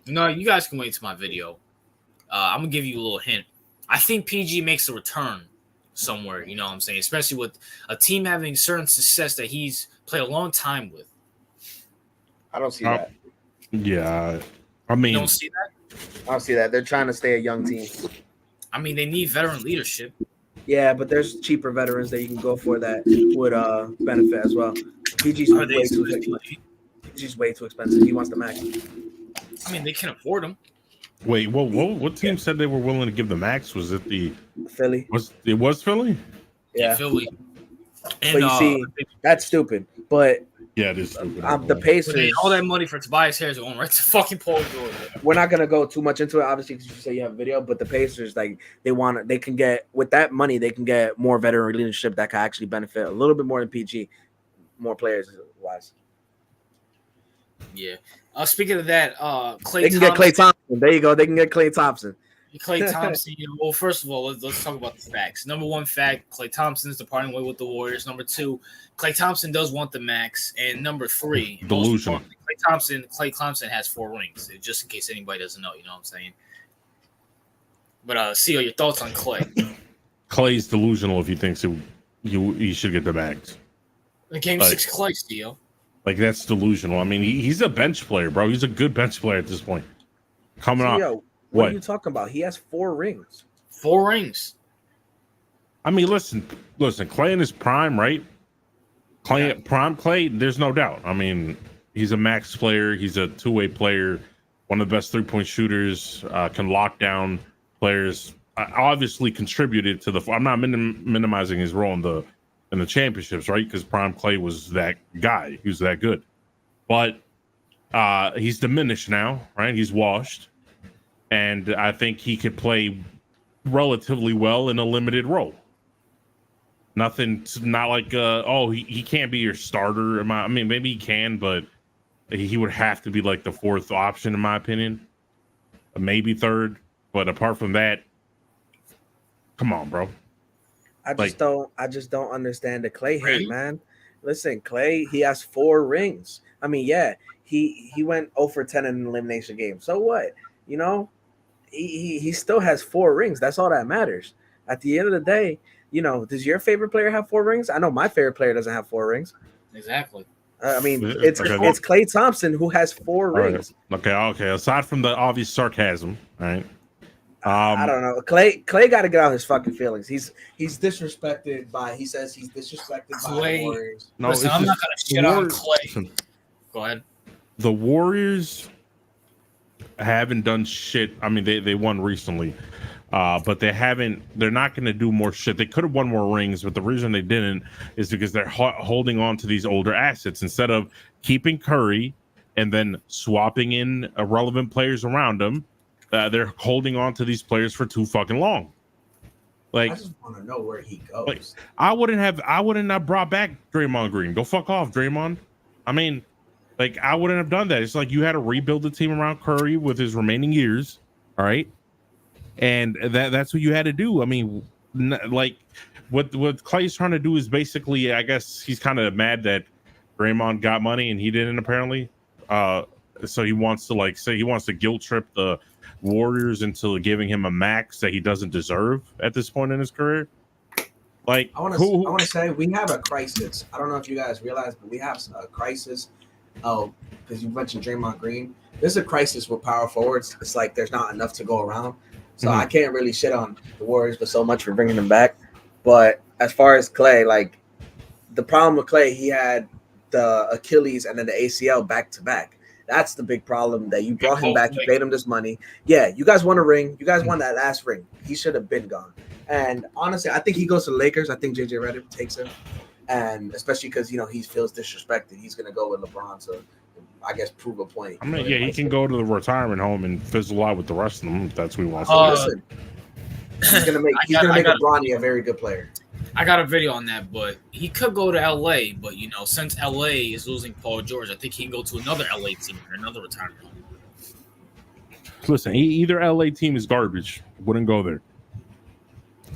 You guys can wait to my video. I'm gonna give you a little hint. I think PG makes a return somewhere. You know what I'm saying? Especially with a team having certain success that he's played a long time with. I don't see that. Yeah, I mean, you don't see that? I don't see that. They're trying to stay a young team. I mean, they need veteran leadership. Yeah, but there's cheaper veterans that you can go for that would benefit as well. PG's way too expensive. He wants the max. I mean, they can afford him. Wait, what team said they were willing to give the max? Was it the Philly? It was Philly? Yeah, Philly. And, but you see, that's stupid. But yeah, it is stupid. The Pacers, all that money for Tobias Harris going right to fucking Paul George. We're not gonna go too much into it, obviously, because you say you have a video. But the Pacers, they can get with that money, they can get more veteran leadership that can actually benefit a little bit more than PG, more players wise. Yeah. Speaking of that, they can get Klay Thompson. There you go. They can get Klay Thompson. Klay Thompson. Well, first of all, let's talk about the facts. Number one fact: Klay Thompson is departing way with the Warriors. Number two, Klay Thompson does want the max. And number three, delusional. Klay Thompson has 4 rings. Just in case anybody doesn't know, you know what I'm saying. But CEO, your thoughts on Klay? Klay's delusional if he thinks he should get the max. In Game 6, Klay, CEO. That's delusional. I mean, he's a bench player, bro. He's a good bench player at this point. Coming up. What are you talking about? He has 4 rings. 4 rings. I mean, listen. Klay in his prime, right? Prime Klay. There's no doubt. I mean, he's a max player. He's a two-way player. One of the best 3-point shooters. Can lock down players. Obviously contributed to the. I'm not minimizing his role in the championships, right? Because Prime Klay was that guy. He was that good. But he's diminished now, right? He's washed. And I think he could play relatively well in a limited role. Not like, he can't be your starter. I mean, maybe he can, but he would have to be like the 4th option, in my opinion. Maybe 3rd. But apart from that, come on, bro. I just don't understand the Klay hate, man. Listen, Klay, he has 4 rings. I mean, yeah, he went 0 for 10 in an elimination game. So what? You know, he still has 4 rings. That's all that matters. At the end of the day, does your favorite player have 4 rings? I know my favorite player doesn't have 4 rings. Exactly. I mean, it's Klay Thompson who has 4 rings. Okay. Aside from the obvious sarcasm, all right. I don't know. Klay got to get out his fucking feelings. He's disrespected by. He says he's disrespected by the Warriors. No, listen, I'm not gonna shit on Klay. Listen, go ahead. The Warriors haven't done shit. I mean, they won recently, but they haven't. They're not going to do more shit. They could have won more rings, but the reason they didn't is because they're holding on to these older assets instead of keeping Curry and then swapping in irrelevant players around them. They're holding on to these players for too fucking long. Like, I just want to know where he goes. Like, I wouldn't have brought back Draymond Green. Go fuck off, Draymond. I mean, like, I wouldn't have done that. It's like you had to rebuild the team around Curry with his remaining years. All right. And that's what you had to do. I mean, like what Clay's trying to do is basically, I guess he's kind of mad that Draymond got money and he didn't apparently. So he wants to guilt trip the Warriors into giving him a max that he doesn't deserve at this point in his career. Like, I want to say we have a crisis. I don't know if you guys realize, but we have a crisis. Oh, because you mentioned Draymond Green. There's a crisis with power forwards. It's like there's not enough to go around. So I can't really shit on the Warriors for so much for bringing them back. But as far as Clay, like the problem with Clay, he had the Achilles and then the ACL back to back. That's the big problem, that you brought him back. You paid him this money. Yeah, you guys won a ring. You guys won that last ring. He should have been gone. And honestly, I think he goes to the Lakers. I think JJ Redick takes him. And especially because, you know, he feels disrespected. He's going to go with LeBron to, I guess, prove a point. I mean, yeah, he can go to the retirement home and fizzle out with the rest of them if that's what he wants to do. Listen, he's gonna make Bronny a very good player. I got a video on that, but he could go to LA. But, you know, since LA is losing Paul George, I think he can go to another LA team or another retirement home. Listen, either LA team is garbage. Wouldn't go there.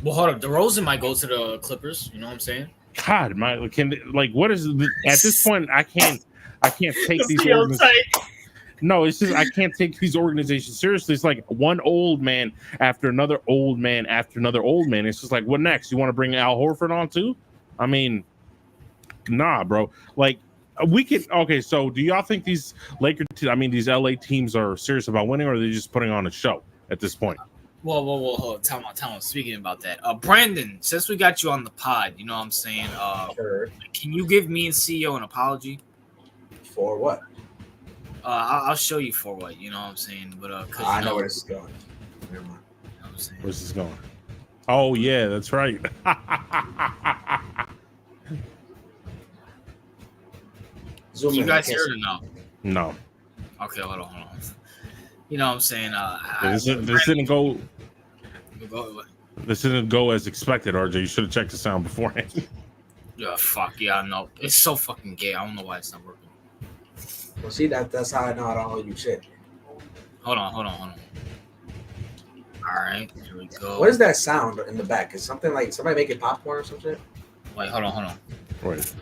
Well, hold up. DeRozan might go to the Clippers. You know what I'm saying? God, what is at this point? I can't take these organizations. No, it's just I can't take these organizations seriously. It's like one old man after another old man after another old man. It's just like, what next? You want to bring Al Horford on too? I mean, nah, bro. Like, we could. Okay, so do y'all think these these LA teams are serious about winning, or are they just putting on a show at this point? Well, hold on. Time out. Speaking about that, Brandon, since we got you on the pod, you know what I'm saying? Sure. Can you give me and CEO an apology? For what? I'll show you for what, you know what I'm saying? But I know where this is going. Never mind. You know what I'm saying? Where's this going? Oh yeah, that's right. Did you guys hear it or no? No. Okay, hold on. You know what I'm saying? This didn't go. This didn't go as expected, RJ. You should have checked the sound beforehand. Yeah, fuck yeah, I know. It's so fucking gay. I don't know why it's not working. Well, see, that's how I know I don't owe you shit. Hold on. All right, here we go. What is that sound in the back? Is something like somebody making popcorn or some shit? Wait, hold on. Wait.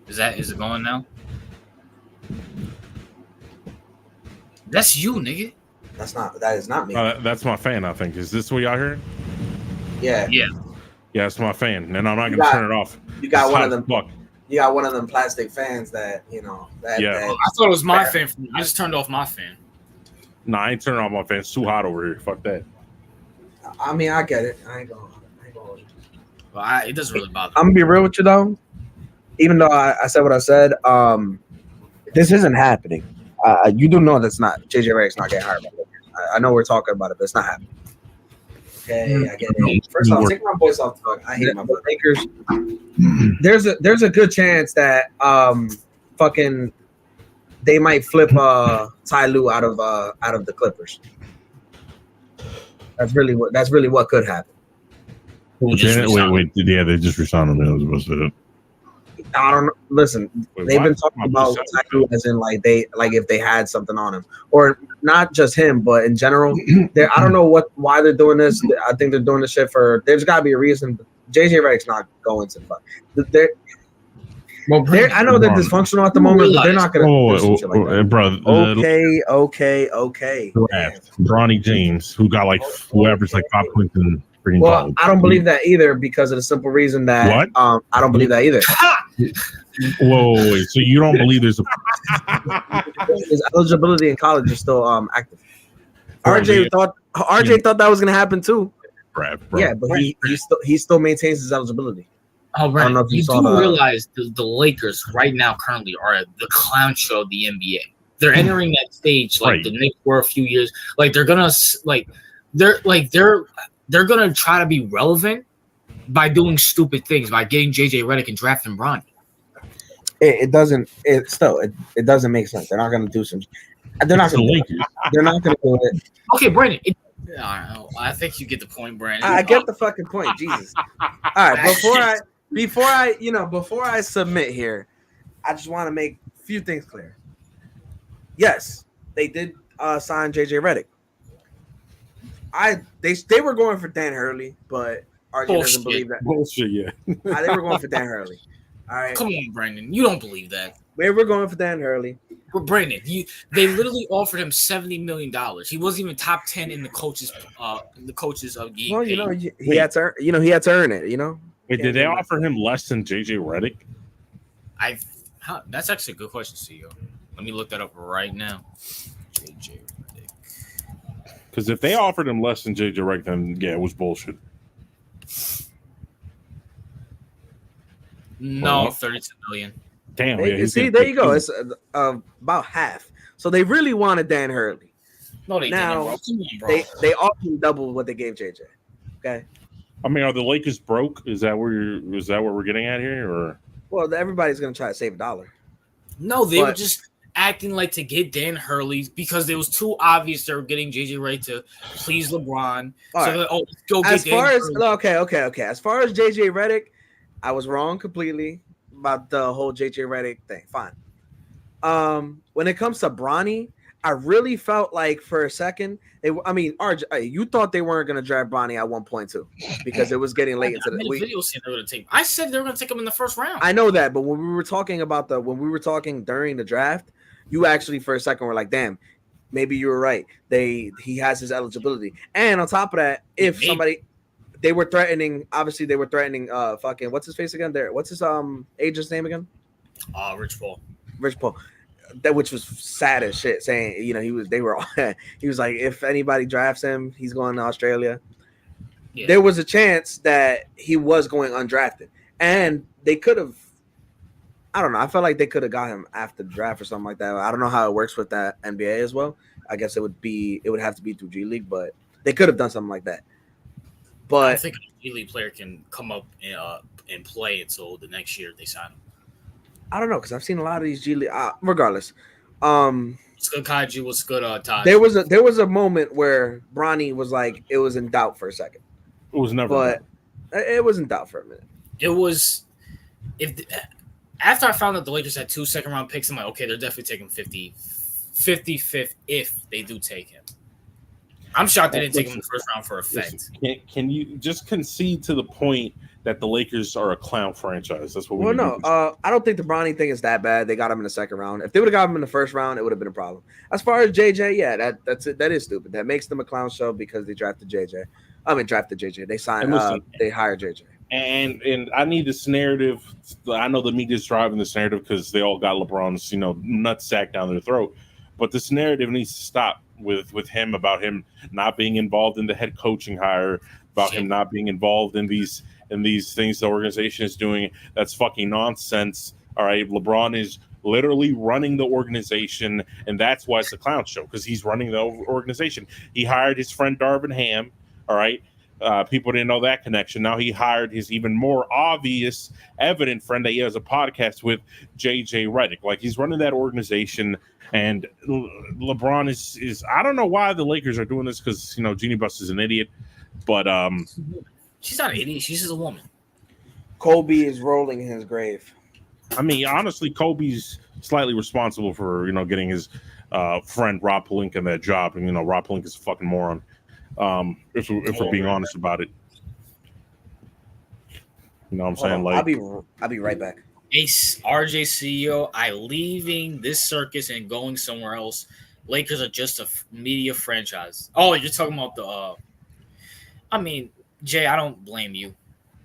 Is it going now? That's you, nigga. That is not me. That's my fan, I think. Is this what y'all heard? Yeah. Yeah, it's my fan, and I'm not gonna turn it off. You got one of them. You got one of them plastic fans that, you know. I thought it was my fan. I just turned off my fan. Nah, I ain't turning off my fan. It's too hot over here. Fuck that. I mean, I get it. I ain't gonna. Well, it doesn't really bother me. I'm gonna be real with you though. Even though I said what I said, this isn't happening. You do know that's not JJ Redick's not getting hired. I know we're talking about it, but it's not happening. Okay, I get it. First off, take my voice off the fuck. I hate my Lakers. There's a good chance that fucking they might flip Ty Lue out of the Clippers. That's really what could happen. Wait, yeah, they just resigned him. It was supposed to. I don't know. Listen, they've been talking about Ty Lue as in if they had something on him, or not just him, but in general. I don't know why they're doing this. I think they're doing this shit for. There's got to be a reason. JJ Redick's not going to fuck. I know they're dysfunctional at the moment, but they're not going to do shit like that. Bro. Okay. bronnyjames, who got whoever's 5 points in. Well, I don't believe that either because of the simple reason that I don't believe that either. Whoa, wait. So you don't believe there's his eligibility in college is still active. RJ thought that was gonna happen too. Bro. Yeah, but he still maintains his eligibility. Oh, right. You do realize the Lakers right now currently are the clown show of the NBA. They're entering that stage the Knicks were a few years. They're gonna try to be relevant by doing stupid things, by getting JJ Redick and drafting Bronny. It doesn't make sense. They're not gonna do some. They're not gonna do it. Okay, Brandon. I think you get the point, Brandon. I get the fucking point. Jesus. All right, before I submit here, I just want to make a few things clear. Yes, they did sign JJ Redick. They were going for Dan Hurley, but RJ doesn't believe that. Bullshit, yeah. They were going for Dan Hurley. All right. Come on, Brandon. You don't believe that. They were going for Dan Hurley. But Brandon, they literally offered him $70 million. He wasn't even top 10 in the coaches of the Well, he had to earn it, Wait, did they offer him less than JJ Redick? That's actually a good question, CEO. Let me look that up right now. JJ Redick. Because if they offered him less than JJ Redick, then yeah, it was bullshit. No, 32 million. Damn. There you go. It's about half. So they really wanted Dan Hurley. No, they didn't, bro. They often doubled what they gave JJ. Okay. I mean, are the Lakers broke? Is that what we're getting at here, or? Well, everybody's gonna try to save $1. No, they were just acting like to get Dan Hurley because it was too obvious they were getting JJ Redick to please LeBron. Let's go get Dan Hurley. Okay. As far as JJ Redick, I was wrong completely about the whole JJ Redick thing. Fine. When it comes to Bronny, I really felt like for a second, RJ, you thought they weren't going to draft Bronny at 1.2 because it was getting late into the week. I said they were going to take him in the first round. I know that, but when we were talking during the draft, you actually for a second were like, "Damn, maybe you were right. He has his eligibility." And on top of that, if somebody. They were threatening. Obviously, they were threatening. Fucking what's his face again? What's his agent's name again? Rich Paul. Rich Paul. That which was sad as shit. Saying he was like if anybody drafts him, he's going to Australia. Yeah. There was a chance that he was going undrafted, and they could have. I don't know. I felt like they could have got him after the draft or something like that. I don't know how it works with that NBA as well. I guess it would have to be through G League, but they could have done something like that. But I don't think a G League player can come up and play until the next year they sign him. I don't know because I've seen a lot of these G League. Regardless, what's good, Kaiju? What's good, Todd? There was a moment where Bronny was like it was in doubt for a second. It was never, but it was in doubt for a minute. It was after I found out the Lakers had 2 second-round picks, I'm like, okay, they're definitely taking 55th if they do take him. I'm shocked they didn't take him in the first round for effect. Can you just concede to the point that the Lakers are a clown franchise? That's what we I don't think the Bronny thing is that bad. They got him in the second round. If they would have got him in the first round, it would have been a problem. As far as JJ, yeah, that's it. That is stupid. That makes them a clown show because they drafted JJ. They signed. They hired JJ. And I need this narrative. I know the media's driving this narrative because they all got LeBron's nutsack down their throat. But this narrative needs to stop with him about him not being involved in the head coaching hire, about him not being involved in these things the organization is doing. That's fucking nonsense. All right, LeBron is literally running the organization, and that's why it's a clown show because he's running the organization. He hired his friend Darvin Ham. All right. People didn't know that connection. Now he hired his even more obvious, evident friend that he has a podcast with, JJ Redick. Like he's running that organization, and LeBron is. I don't know why the Lakers are doing this because Jeannie Buss is an idiot, but she's not an idiot. She's just a woman. Kobe is rolling in his grave. I mean, honestly, Kobe's slightly responsible for getting his friend Rob Pelinka that job, and Rob Pelinka's a fucking moron. If we're being honest about it, you know what I'm saying? Like, I'll be right back. Ace, RJ CEO, I leaving this circus and going somewhere else. Lakers are just a media franchise. Oh, you're talking about the Jay, I don't blame you.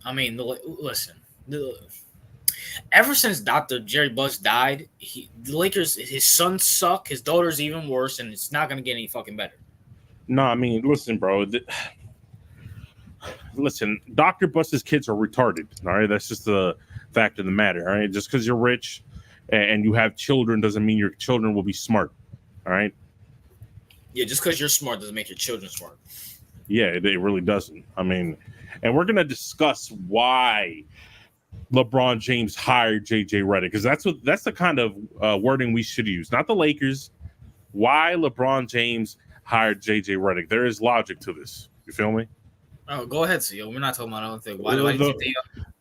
Listen, ever since Dr. Jerry Buss died, the Lakers, his sons suck, his daughter's even worse, and it's not going to get any fucking better. No, listen, bro. Listen, Dr. Buss's kids are retarded. All right, that's just the fact of the matter. All right, just because you're rich and you have children doesn't mean your children will be smart. All right. Yeah, just because you're smart doesn't make your children smart. Yeah, it really doesn't. And we're gonna discuss why LeBron James hired JJ Redick because that's the kind of wording we should use. Not the Lakers. Why LeBron James hired JJ Redick. There is logic to this. You feel me? Oh, go ahead, CEO. We're not talking about other thing. Why do you think they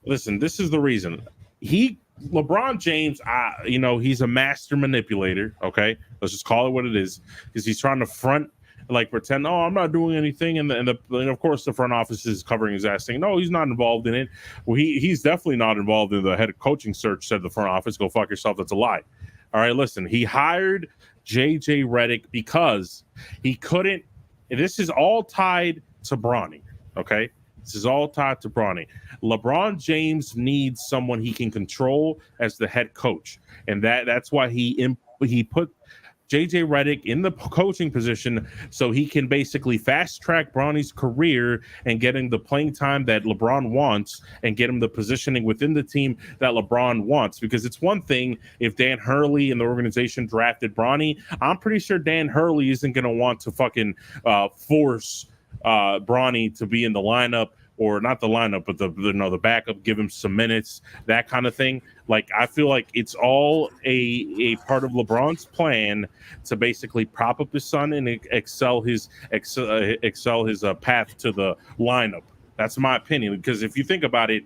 Listen, this is the reason. LeBron James, he's a master manipulator. Okay, let's just call it what it is, because he's trying to front, like pretend, oh, I'm not doing anything, and of course the front office is covering his ass, saying no, he's not involved in it. Well, he's definitely not involved in the head coaching search. Said the front office, go fuck yourself. That's a lie. All right, listen, he hired JJ Redick because he couldn't. This is all tied to Bronny. Okay. This is all tied to Bronny. LeBron James needs someone he can control as the head coach, and that's why he put JJ Redick in the coaching position, so he can basically fast track Bronny's career and get him the playing time that LeBron wants, and get him the positioning within the team that LeBron wants. Because it's one thing if Dan Hurley and the organization drafted Bronny, I'm pretty sure Dan Hurley isn't going to want to fucking force Bronny to be in the lineup, or not the lineup, but the backup, give him some minutes, that kind of thing. Like, I feel like it's all a part of LeBron's plan to basically prop up his son and excel his path to the lineup. That's my opinion, because if you think about it,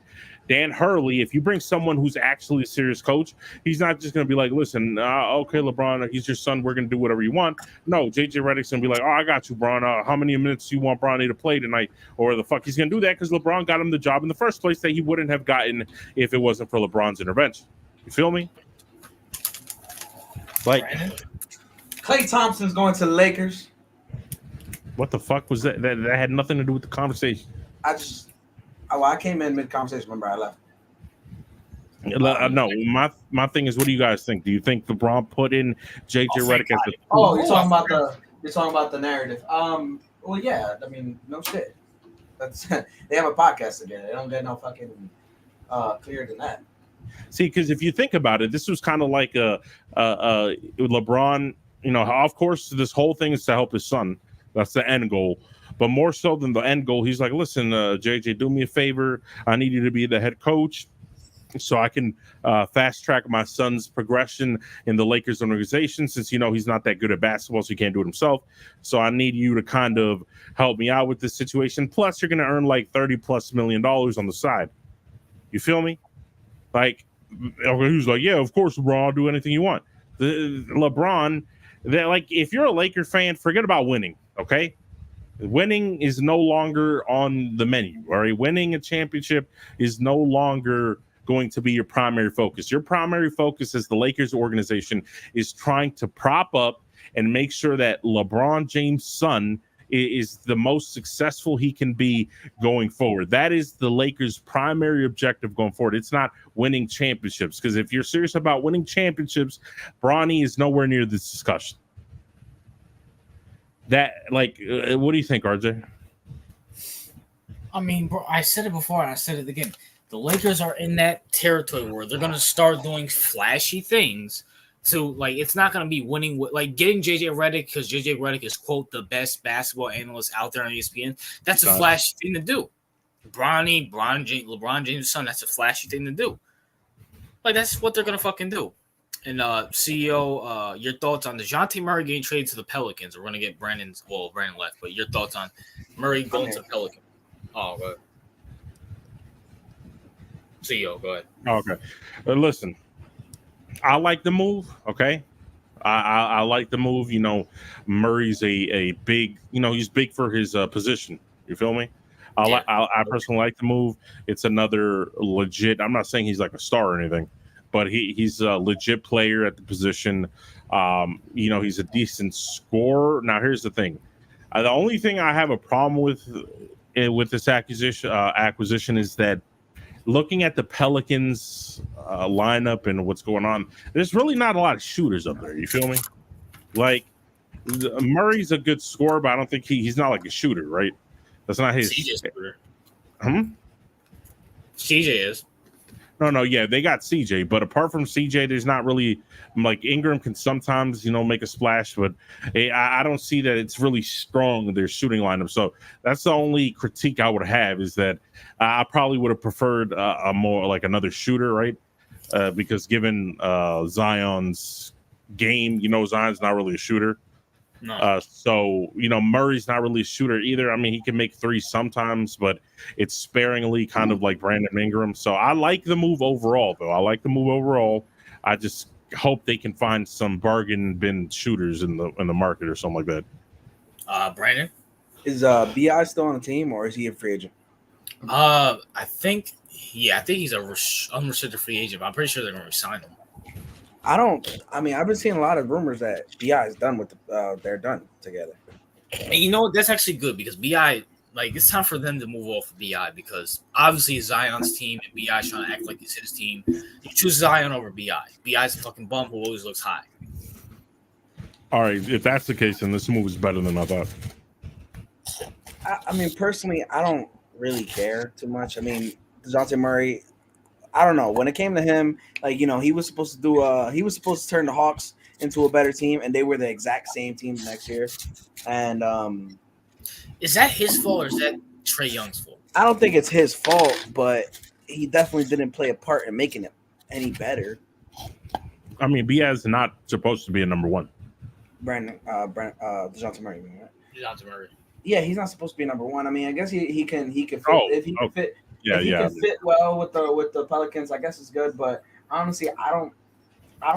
Dan Hurley, if you bring someone who's actually a serious coach, he's not just going to be like, listen, okay, LeBron, he's your son, we're going to do whatever you want. No, JJ Redick's going to be like, oh, I got you, Bron. How many minutes do you want Bronny to play tonight? Or the fuck he's going to do that because LeBron got him the job in the first place that he wouldn't have gotten if it wasn't for LeBron's intervention. You feel me? Like, Klay Thompson's going to the Lakers. What the fuck was that? That had nothing to do with the conversation. I came in mid-conversation. Remember, I left. No, my thing is, what do you guys think? Do you think LeBron put in JJ Redick as the? Oh, you're talking about the narrative. Well, yeah. I mean, no shit. They have a podcast together. They don't get no fucking clearer than that. See, because if you think about it, this was kind of like a LeBron. Of course, this whole thing is to help his son. That's the end goal. But more so than the end goal, he's like, listen, JJ, do me a favor. I need you to be the head coach so I can fast track my son's progression in the Lakers organization, since, he's not that good at basketball, so he can't do it himself. So I need you to kind of help me out with this situation. Plus, you're going to earn like $30+ million on the side. You feel me? Like, he was like, yeah, of course, LeBron, I'll do anything you want. LeBron, if you're a Laker fan, forget about winning, okay? Winning is no longer on the menu. All right, winning a championship is no longer going to be your primary focus. Your primary focus as the Lakers organization is trying to prop up and make sure that LeBron James' son is the most successful he can be going forward. That is the Lakers' primary objective going forward. It's not winning championships, because if you're serious about winning championships, Bronny is nowhere near this discussion. What do you think, RJ? I mean, bro, I said it before and I said it again. The Lakers are in that territory where they're going to start doing flashy things to, like, it's not going to be winning, like getting JJ Redick, because JJ Redick is, quote, the best basketball analyst out there on ESPN. That's a flashy thing to do. LeBron James' son, that's a flashy thing to do. Like, that's what they're going to fucking do. And CEO, your thoughts on DeJounte Murray getting traded to the Pelicans? We're going to get Brandon left, but your thoughts on Murray going to the Pelicans? Oh, go ahead. CEO, go ahead. Okay. Listen, I like the move, okay? I like the move. Murray's a big, he's big for his position. You feel me? I personally like the move. It's another legit, I'm not saying he's like a star or anything, but he's a legit player at the position. He's a decent scorer. Now, here's the thing. The only thing I have a problem with this acquisition is that, looking at the Pelicans lineup and what's going on, there's really not a lot of shooters up there. You feel me? Like, Murray's a good scorer, but I don't think he's not like a shooter, right? That's not his. CJ's shooter. CJ is. No, yeah, they got CJ, but apart from CJ, there's not really, like, Ingram can sometimes, make a splash, but I don't see that it's really strong, their shooting lineup. So that's the only critique I would have, is that I probably would have preferred a more like another shooter, right? Because given Zion's game, Zion's not really a shooter. No. So, Murray's not really a shooter either. I mean, he can make threes sometimes, but it's sparingly, kind of like Brandon Ingram. So I like the move overall, though. I just hope they can find some bargain bin shooters in the market or something like that. Brandon? Is BI still on the team, or is he a free agent? I think he's a unrestricted free agent, but I'm pretty sure they're going to resign him. I've been seeing a lot of rumors that BI is done with they're done together. And that's actually good because BI, it's time for them to move off of BI because obviously it's Zion's team and BI's trying to act like it's his team. He chooses Zion over BI. BI's a fucking bum who always looks high. All right, if that's the case, then this move is better than I thought. I mean, personally, I don't really care too much. I mean, DeJounte Murray, I don't know. When it came to him, he was supposed to turn the Hawks into a better team, and they were the exact same team next year. And is that his fault or is that Trae Young's fault? I don't think it's his fault, but he definitely didn't play a part in making it any better. I mean, Biaz is not supposed to be a number one. DeJounte Murray, right? DeJounte Murray. Yeah, he's not supposed to be number one. I mean, I guess he can fit if he can fit. Yeah, if he can fit well with the Pelicans, I guess it's good. But honestly, I don't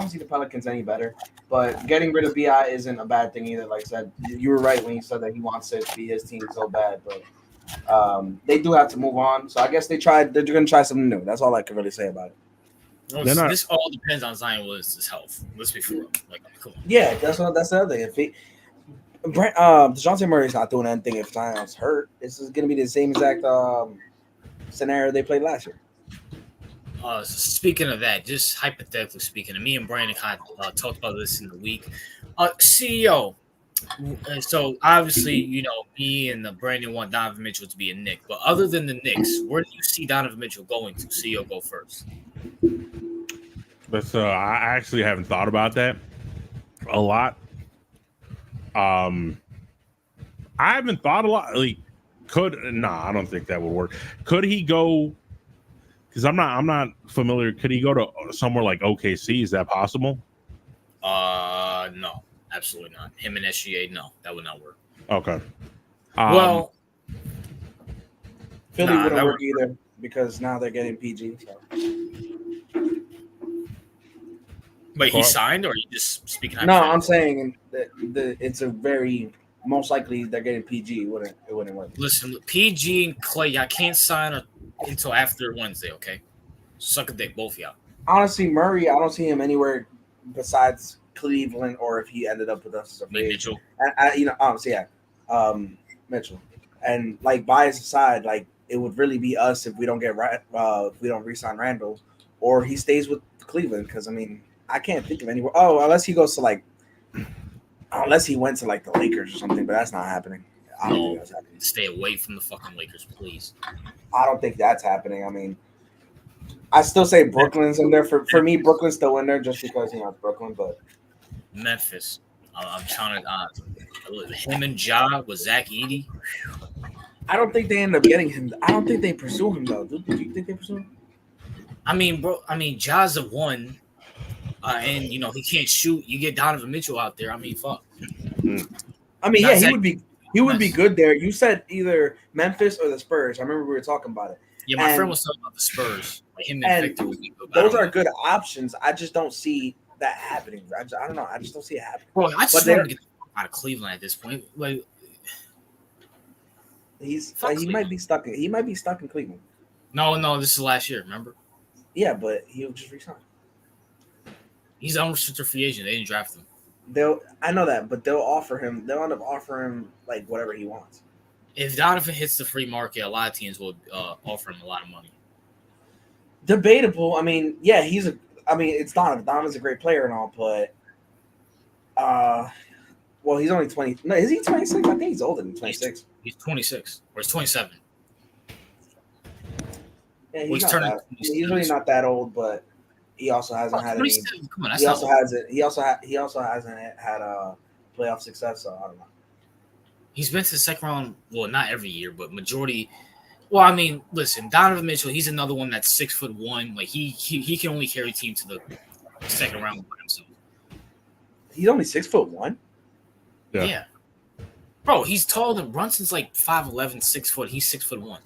see the Pelicans any better. But getting rid of BI isn't a bad thing either. Like I said, you were right when you said that he wants it to be his team so bad. But they do have to move on. So I guess they're going to try something new. That's all I can really say about it. No, this all depends on Zion Williams' health. Let's be real. Come on. Yeah, that's the other thing. If DeJounte Murray's not doing anything if Zion's hurt, this is going to be the same exact scenario they played last year. So speaking of that, just hypothetically speaking, and me and Brandon kind of talked about this in the week. CEO. So obviously, me and Brandon want Donovan Mitchell to be a Knick. But other than the Knicks, where do you see Donovan Mitchell going to? CEO, go first. But I actually haven't thought about that a lot. I haven't thought a lot. I don't think that would work. Could he go? Because I'm not familiar. Could he go to somewhere like OKC? Is that possible? No, absolutely not. Him and SGA, no, that would not work. Okay. Well, Philly wouldn't work either because now they're getting PG. So. Wait, he signed, or are you just speaking? No, I'm saying that it's a very most likely they're getting PG. It wouldn't work. Listen, PG and Clay, I can't sign until after Wednesday. Okay, suck a dick, both of y'all. Honestly, Murray, I don't see him anywhere besides Cleveland, or if he ended up with us. Mitchell. Honestly, yeah, Mitchell, and bias aside, it would really be us if we don't if we don't re-sign Randall, or he stays with Cleveland. Because I mean. I can't think of anywhere. Oh, unless he goes to unless he went to the Lakers or something, but that's not happening. I don't think that's happening. Stay away from the fucking Lakers, please. I don't think that's happening. I mean, I still say Brooklyn's in there for me. Brooklyn's still in there just because it's Brooklyn, but Memphis. I'm trying to him and Ja with Zach Edey. I don't think they end up getting him. I don't think they pursue him though. Did you think they pursue him? I mean, bro. I mean, Ja's a one. And he can't shoot. You get Donovan Mitchell out there. I mean, fuck. I mean, yeah, he would be good there. You said either Memphis or the Spurs. I remember we were talking about it. Yeah, my friend was talking about the Spurs. Him and Victor would be good. Those are good options. I just don't see that happening. I don't know. I just don't see it happening. Bro, I just want to get out of Cleveland at this point. He might be stuck. He might be stuck in Cleveland. No, this is last year. Remember? Yeah, but he'll just resign. He's an unrestricted free agent. They didn't draft him. I know that, but they'll end up offering him whatever he wants. If Donovan hits the free market, a lot of teams will offer him a lot of money. Debatable. I mean, yeah, it's Donovan. Donovan's a great player and all, but well, he's only 20. No, is he 26? I think he's older than 26. He's 26 or he's 27. Yeah, he's really not that old, but. He also hasn't had any. Come on, he also hasn't had a playoff success. So I don't know. He's been to the second round. Well, not every year, but majority. Well, I mean, listen, Donovan Mitchell. He's another one that's 6'1". He can only carry a team to the second round by himself. He's only 6'1". Yeah. Bro, he's taller than Brunson's like 5'11", 6 foot. He's 6'1".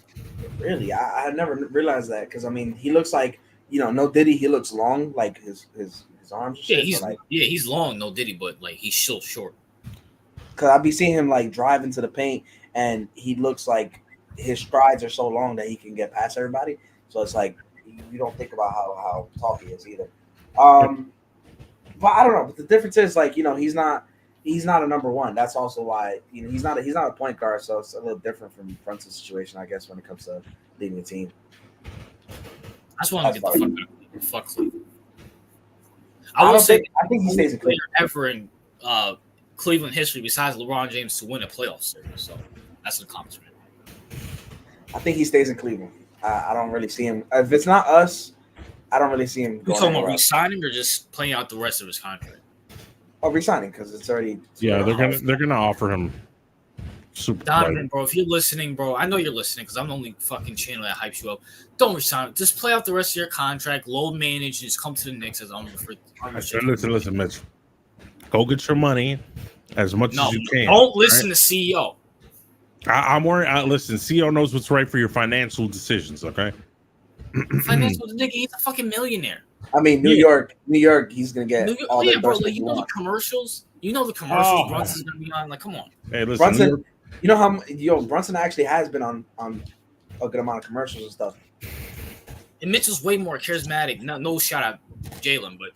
Really? I never realized that because I mean he looks like no Diddy. He looks long, like his arms. And shit, he's long, no Diddy, but like he's still short. Because I be seeing him like drive into the paint, and he looks like his strides are so long that he can get past everybody. So it's like you don't think about how tall he is either. But I don't know. But the difference is like he's not a number one. That's also why he's not a point guard. So it's a little different from Brunson's situation, I guess, when it comes to leading the team. I just want to get the fuck Cleveland. I think he stays in Cleveland. Ever in Cleveland history besides LeBron James to win a playoff series. So that's an accomplishment. I think he stays in Cleveland. I don't really see him. If it's not us, I don't really see him. You talking about re-signing or just playing out the rest of his contract? Oh, re-signing because it's already. Yeah, they're gonna offer him. Super Donovan, bro, if you're listening, bro, I know you're listening because I'm the only fucking channel that hypes you up. Don't resign. Just play out the rest of your contract, load manage, and just come to the Knicks as Listen, Mitch. Go get your money as much as you can. Don't listen to CEO. I'm worried. Listen, CEO knows what's right for your financial decisions, okay? Financial nigga, he's a fucking millionaire. I mean, New York, he's gonna get all the bro. Like, the commercials. Brunson's gonna be on. Like, come on. Hey, listen, Brunson. You know how Brunson actually has been on a good amount of commercials and stuff. And Mitchell's way more charismatic. No shout out Jalen, but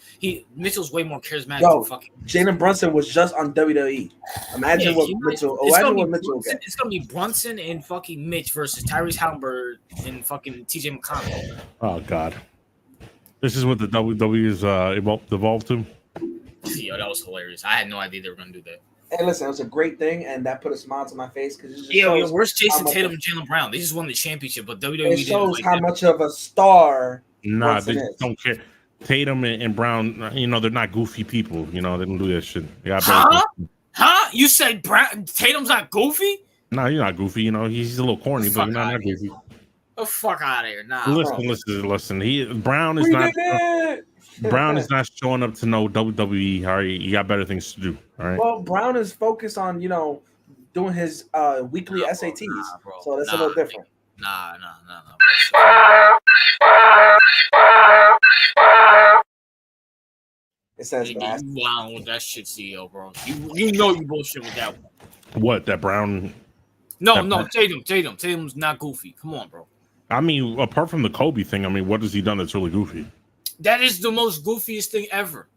Mitchell's way more charismatic. Yo, Jalen Brunson was just on WWE. Imagine what Mitchell. It's gonna be Brunson and fucking Mitch versus Tyrese Halliburton and fucking TJ McConnell. Oh God, this is what the WWE is evolved to. Yo, that was hilarious. I had no idea they were gonna do that. Hey, listen, it was a great thing, and that put a smile to my face because where's Jason Tatum and Jalen Brown? They just won the championship, but WWE it shows how much of a star. Nah, they don't care. Tatum and Brown, they're not goofy people. They don't do that shit. Huh? You said Tatum's not goofy? No, you're not goofy. He's a little corny, but you're not goofy. The fuck out of here! Nah. Listen. Brown is not. Brown is not showing up to no WWE. All right, you got better things to do. All right. Well, Brown is focused on doing his weekly SATs, so that's a little different. Nah. It says wow with that shit, CEO, bro. You know you bullshit with that one. What, that Brown? No, Tatum. Tatum's not goofy. Come on, bro. I mean, apart from the Kobe thing, I mean, what has he done that's really goofy? That is the most goofiest thing ever.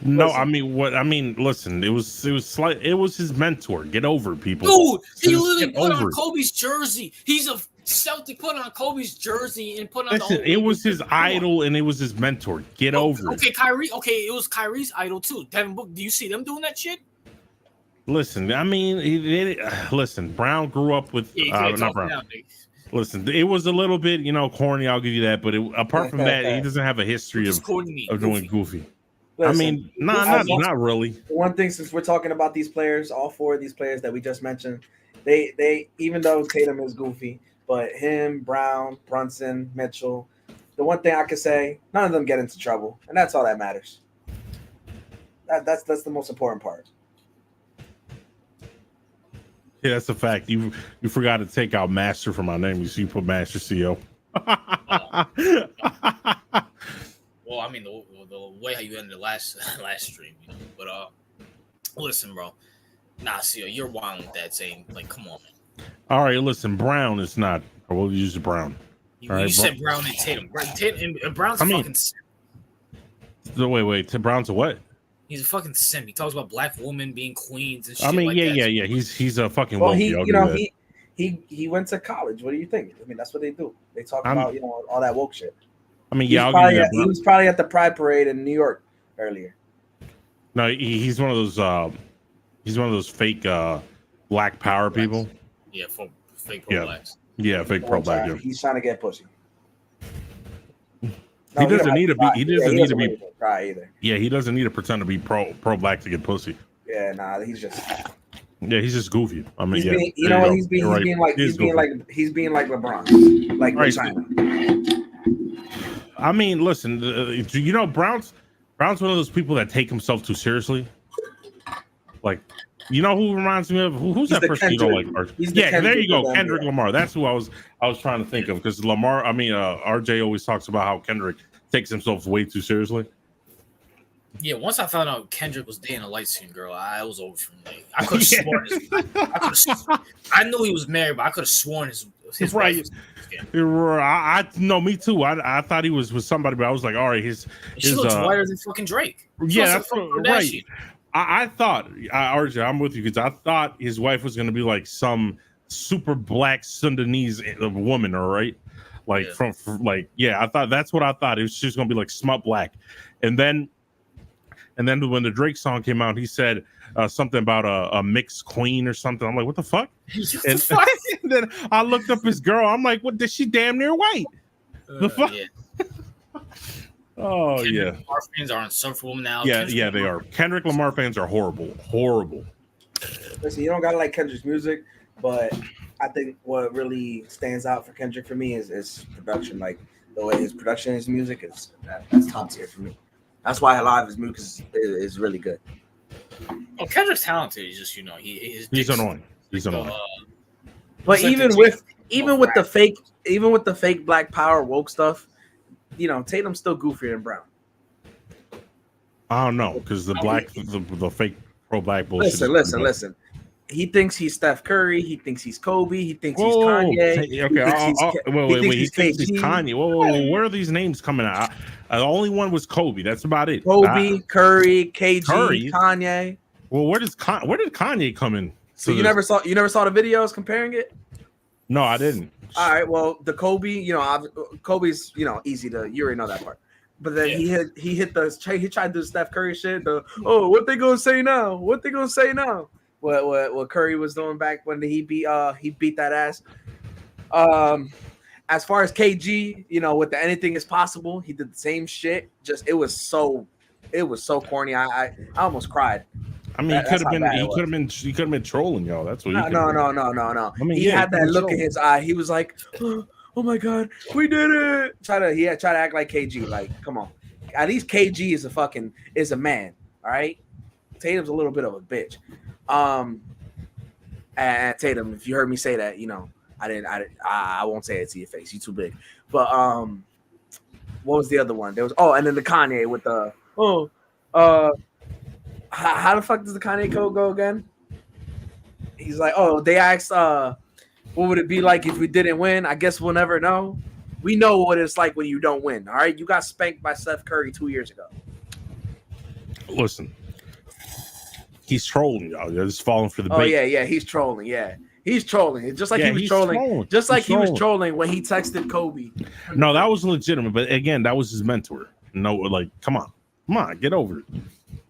No, I mean, listen, it was his mentor. Get over it, people. Dude, he literally put on Kobe's jersey. He's a Celtic, put on Kobe's jersey and put on it was his idol and it was his mentor. Get over it. Okay, Kyrie. Okay, it was Kyrie's idol too. Devin Booker. Do you see them doing that shit? Listen, I mean, Brown grew up with not Brown. Listen, it was a little bit, corny. I'll give you that. But apart from that, he doesn't have a history of doing goofy. Listen, I mean, not really. One thing, since we're talking about these players, all four of these players that we just mentioned, they even though Tatum is goofy, but him, Brown, Brunson, Mitchell, the one thing I could say, none of them get into trouble, and that's all that matters. That's the most important part. Yeah, that's a fact. You forgot to take out Master from my name. You put Master CO. Well, I mean, the way how you ended the last stream, But listen, bro. Nah, CO, you're wild with that saying. Like, come on, man. All right, listen. Brown is not. I will use Brown. You said Brown and Tatum. And Brown's fucking simp. Wait. Brown's a what? He's a fucking simp. He talks about black women being queens and shit. I mean, like that. yeah. He's a fucking. Well, he went to college. What do you think? I mean, that's what they do. They talk about all that woke shit. I mean, he was probably at the Pride Parade in New York earlier. No, he's one of those. He's one of those fake black power people. Yeah, fake pro blacks. Yeah, fake pro black. Yeah. He's trying to get pussy. He doesn't need to be. He doesn't need to be. Cry either. Yeah, he doesn't need to pretend to be pro black to get pussy. Yeah, nah, he's just. Yeah, he's just goofy. I mean, he's being like LeBron, like right. China. I mean, listen, Brown's one of those people that take himself too seriously. Like, you know who reminds me of who's that person you don't like? Yeah, there you go, Kendrick Lamar. That's who I was trying to think of because Lamar. I mean, RJ always talks about how Kendrick takes himself way too seriously. Yeah, once I found out Kendrick was dating a light skinned girl, I was over from me. I could have sworn I knew he was married, but I could have sworn his right. wife was I no, me too. I thought he was with somebody, but I was like, all right, she looks whiter than fucking Drake. Yeah, that's right. I thought, RJ, I'm with you because I thought his wife was going to be like some super black Sudanese woman, all right? Like from I thought that's what I thought. It was just going to be like smut black. And then when the Drake song came out, he said something about a mixed queen or something. I'm like, what the fuck? And then I looked up his girl. I'm like, what? Did she damn near white? The fuck? Yeah. Oh, Kendrick yeah. Lamar fans are insufferable now. Yeah, they are. Kendrick Lamar fans are horrible. Listen, you don't gotta like Kendrick's music, but I think what really stands out for Kendrick for me is production. Like the way his production, his music that's top tier for me. That's why a lot of his music is really good. Oh, Kendrick's talented. He's just he's annoying. He's annoying. But even with the fake Black Power woke stuff. Tatum's still goofier than Brown. I don't know because the fake pro black bullshit. Listen. He thinks he's Steph Curry. He thinks he's Kobe. He thinks he's Kanye. Okay, he thinks he's Kanye. Whoa, where are these names coming out? The only one was Kobe. That's about it. Kobe, Curry, KG, Kanye. Well, where did Kanye come in? So you never saw the videos comparing it? No, I didn't. All right, well, the Kobe, Kobe's, easy to, you already know that part. But then he tried to do the Steph Curry shit. What they gonna say now? What Curry was doing back when he beat that ass. As far as KG, with the anything is possible, he did the same shit. Just it was so corny. I almost cried. I mean, he could have been trolling y'all. That's what. No. I mean, he had that look in his eye. He was like, "Oh my god, we did it!" Try to act like KG. Like, come on. At least KG is a man. All right. Tatum's a little bit of a bitch. And Tatum, if you heard me say that, I won't say it to your face. You too big. But what was the other one? There was and then the Kanye with the how the fuck does the Kanye code go again? He's like, they asked, what would it be like if we didn't win? I guess we'll never know. We know what it's like when you don't win. All right, you got spanked by Steph Curry 2 years ago. Listen, he's trolling y'all. They're just falling for the bait. Oh yeah, he's trolling. Yeah, he's trolling. Just like he was trolling. Just like he was trolling when he texted Kobe. No, that was legitimate. But again, that was his mentor. No, like, come on, get over it.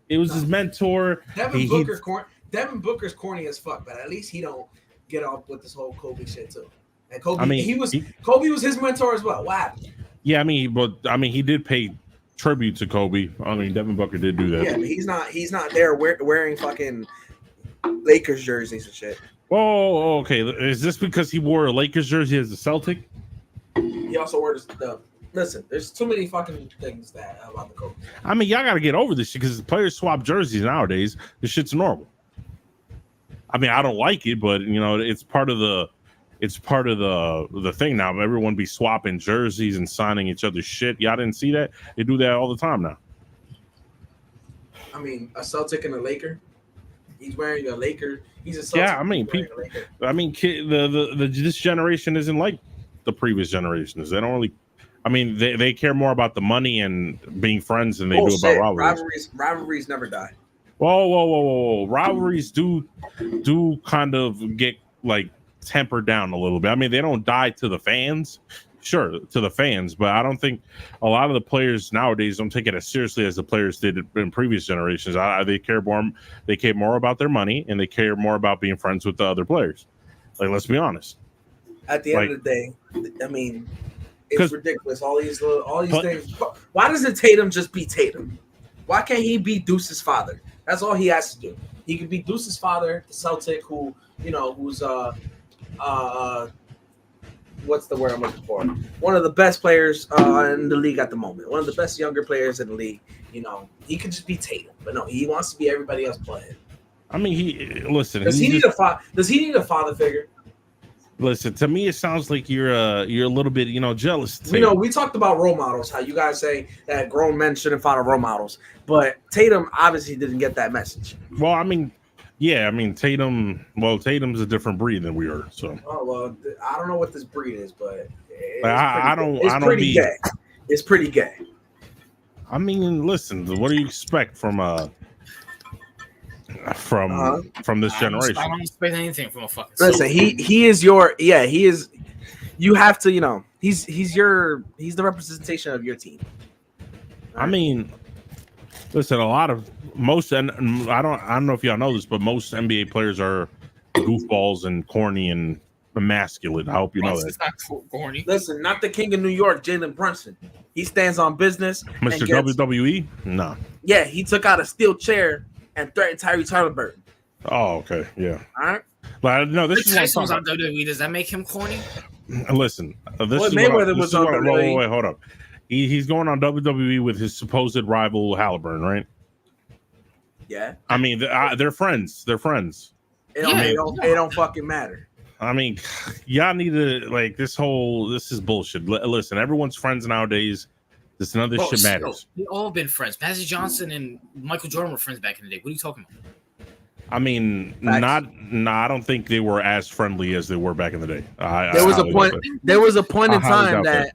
It was his mentor. Devin Booker's corny as fuck, but at least he don't get off with this whole Kobe shit too. And Kobe, Kobe was his mentor as well. What happened? Yeah, he did pay tribute to Kobe. I mean, Devin Booker did do that. Yeah, but he's not there wearing fucking Lakers jerseys and shit. Oh, okay. Is this because he wore a Lakers jersey as a Celtic? He also wore the. Listen, there's too many fucking things about the Kobe. I mean, y'all got to get over this shit because players swap jerseys nowadays. This shit's normal. I mean, I don't like it, but it's part of the thing now. Everyone be swapping jerseys and signing each other's shit. Y'all didn't see that? They do that all the time now. I mean, a Celtic and a Laker. He's wearing a Laker. He's a Celtic. Yeah, I mean, this generation isn't like the previous generations. They don't really. I mean, they care more about the money and being friends than they do about rivalries. Rivalries never die. Whoa. Rivalries do kind of get like tempered down a little bit. I mean, they don't die to the fans. Sure, to the fans, but I don't think a lot of the players nowadays don't take it as seriously as the players did in previous generations. They care more about their money, and they care more about being friends with the other players. Like, let's be honest. At the end of the day, I mean, it's ridiculous. All these things. Why doesn't Tatum just be Tatum? Why can't he be Deuce's father? That's all he has to do. He could be Deuce's father, the Celtic, who's what's the word I'm looking for? One of the best players in the league at the moment. One of the best younger players in the league. He could just be Tatum, but no, he wants to be everybody else playing. I mean, listen. Does he need a father figure? Listen, to me, it sounds like you're a little bit, jealous. Tatum. We talked about role models. How you guys say that grown men shouldn't follow role models, but Tatum obviously didn't get that message. Well, I mean, yeah, Tatum. Well, Tatum's a different breed than we are. So. Oh well, I don't know what this breed is, but it's pretty gay. It's pretty gay. I mean, listen. What do you expect from this generation? I don't expect anything from a fucking. Listen, he is your he is. You have to, he's the representation of your team. Right? I mean, listen, and I don't know if y'all know this, but most NBA players are goofballs and corny and emasculate. I hope you know that. It's not corny. Listen, not the king of New York, Jalen Brunson. He stands on business. Mr. WWE? No. Yeah, he took out a steel chair and threatened Tyrese Halliburton. Oh, okay, yeah. All right. But no, this is Tyson's on WWE. Does that make him corny? Listen, Mayweather was on WWE. Wait, hold up. He's going on WWE with his supposed rival Halliburton, right? Yeah. I mean, they're friends. They're friends. It don't fucking matter. I mean, y'all need to this is bullshit. Listen, everyone's friends nowadays. None of this shit matters. We've all been friends. Magic Johnson and Michael Jordan were friends back in the day. What are you talking about? I mean, I don't think they were as friendly as they were back in the day. There was a point in time that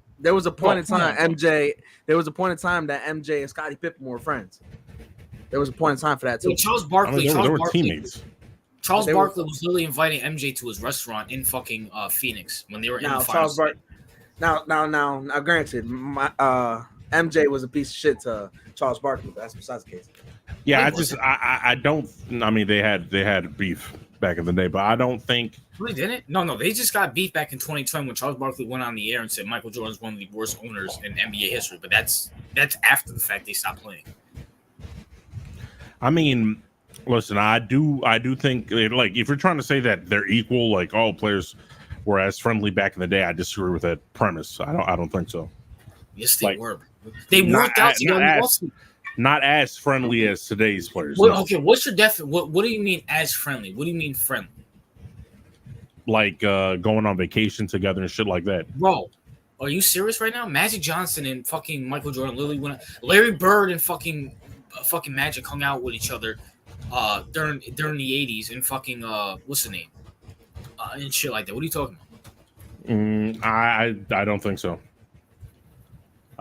MJ and Scottie Pippen were friends. There was a point in time for that too. Charles Barkley, they were teammates. Charles Barkley was literally inviting MJ to his restaurant in fucking Phoenix when they were in the finals. Now, granted, MJ was a piece of shit to Charles Barkley, but that's besides the case. Yeah, I don't. I mean, they had beef back in the day, but I don't think they didn't. No, they just got beef back in 2020 when Charles Barkley went on the air and said Michael Jordan is one of the worst owners in NBA history. But that's after the fact they stopped playing. I mean, listen, I do think if you're trying to say that they're equal, all players were as friendly back in the day, I disagree with that premise. I don't think so. Yes, they were. They worked out together. Not as friendly as today's players. Okay, what's your definition? What do you mean as friendly? What do you mean friendly? Like going on vacation together and shit like that. Bro, are you serious right now? Magic Johnson and fucking Michael Jordan literally went. Larry Bird and fucking Magic hung out with each other during the 80s and fucking what's the name? And shit like that. What are you talking about? I don't think so.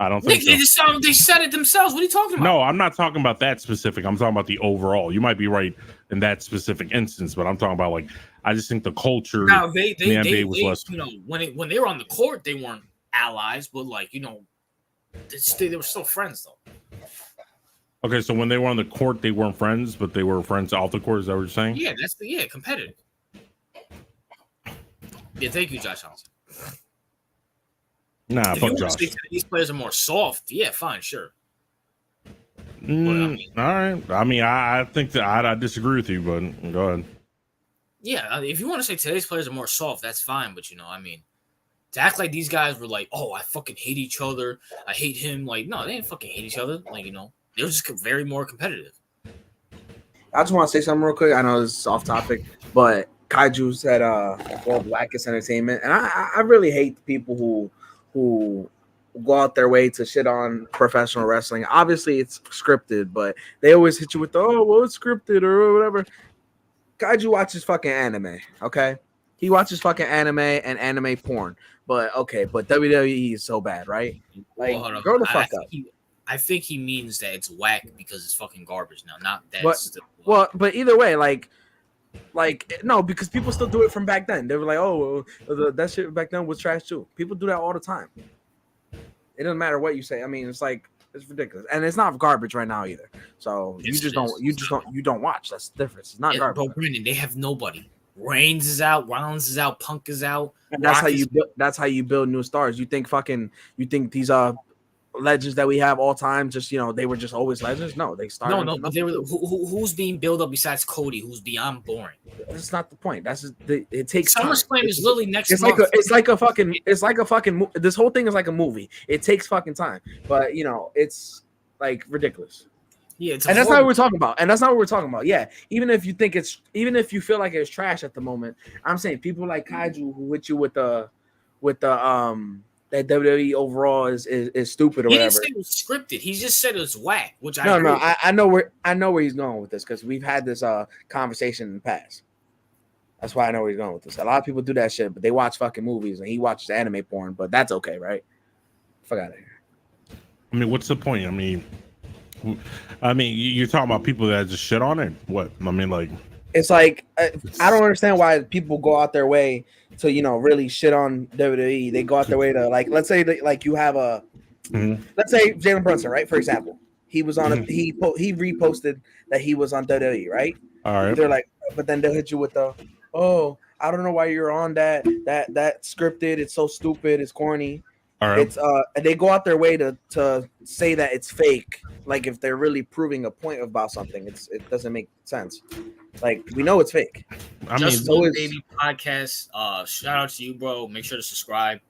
I don't think so. They said it themselves. What are you talking about? No, I'm not talking about that specific. I'm talking about the overall. You might be right in that specific instance, but I'm talking about I just think the culture. Now the NBA was less. When they were on the court, they weren't allies, but they were still friends though. Okay, so when they were on the court, they weren't friends, but they were friends off the court. Is that what you're saying? Yeah, competitive. Yeah, thank you, Josh Johnson. Nah, fuck Josh. These players are more soft. Yeah, fine, sure. All right. I mean, I think that I disagree with you, but go ahead. Yeah, if you want to say today's players are more soft, that's fine. But to act like these guys were I fucking hate each other. I hate him. No, they didn't fucking hate each other. They were just very more competitive. I just want to say something real quick. I know this is off topic, but Kaiju said World Blackest Entertainment, and I really hate the people who go out their way to shit on professional wrestling. Obviously, it's scripted, but they always hit you with it's scripted or whatever. Kaiju watches fucking anime, okay? He watches fucking anime and anime porn, but WWE is so bad, right? Grow the fuck up. I think he means that it's whack because it's fucking garbage now, not that. But either way, no, because people still do it from back then. They were that shit back then was trash too. People do that all the time. It doesn't matter what you say. I mean, it's ridiculous, and it's not garbage right now either. So you don't watch. That's the difference. It's not garbage. But Brandon, they have nobody. Reigns is out, Rollins is out, Punk is out. And that's how you build new stars. You think these legends that we have all time just they were just always legends. No, they started. No, but they were who's being built up besides Cody, who's beyond boring. That's not the point. It takes SummerSlam is literally next month. It's like a fucking this whole thing is like a movie. It takes fucking time, but it's ridiculous. Yeah, and that's not what we're talking about. Yeah, even if you feel like it's trash at the moment, I'm saying people like Kaiju who hit you with the that WWE overall is stupid or whatever. He didn't say it was scripted. He just said it was whack, which I agree. I know where he's going with this because we've had this conversation in the past. That's why I know where he's going with this. A lot of people do that shit, but they watch fucking movies and he watches anime porn, but that's okay, right? Fuck out of here. I mean, what's the point? I mean, you're talking about people that just shit on it. What? I mean, like, it's like I don't understand why people go out their way to really shit on WWE. They go out their way to let's say that, you have let's say Jalen Brunson, right? For example, he was on he reposted that he was on WWE, right? All right. They're like, but then they'll hit you with the I don't know why you're on that scripted. It's so stupid. It's corny. All right. It's they go out their way to say that it's fake. Like if they're really proving a point about something, it doesn't make sense. Like we know it's fake. I mean, Baby Podcast. Shout out to you, bro. Make sure to subscribe.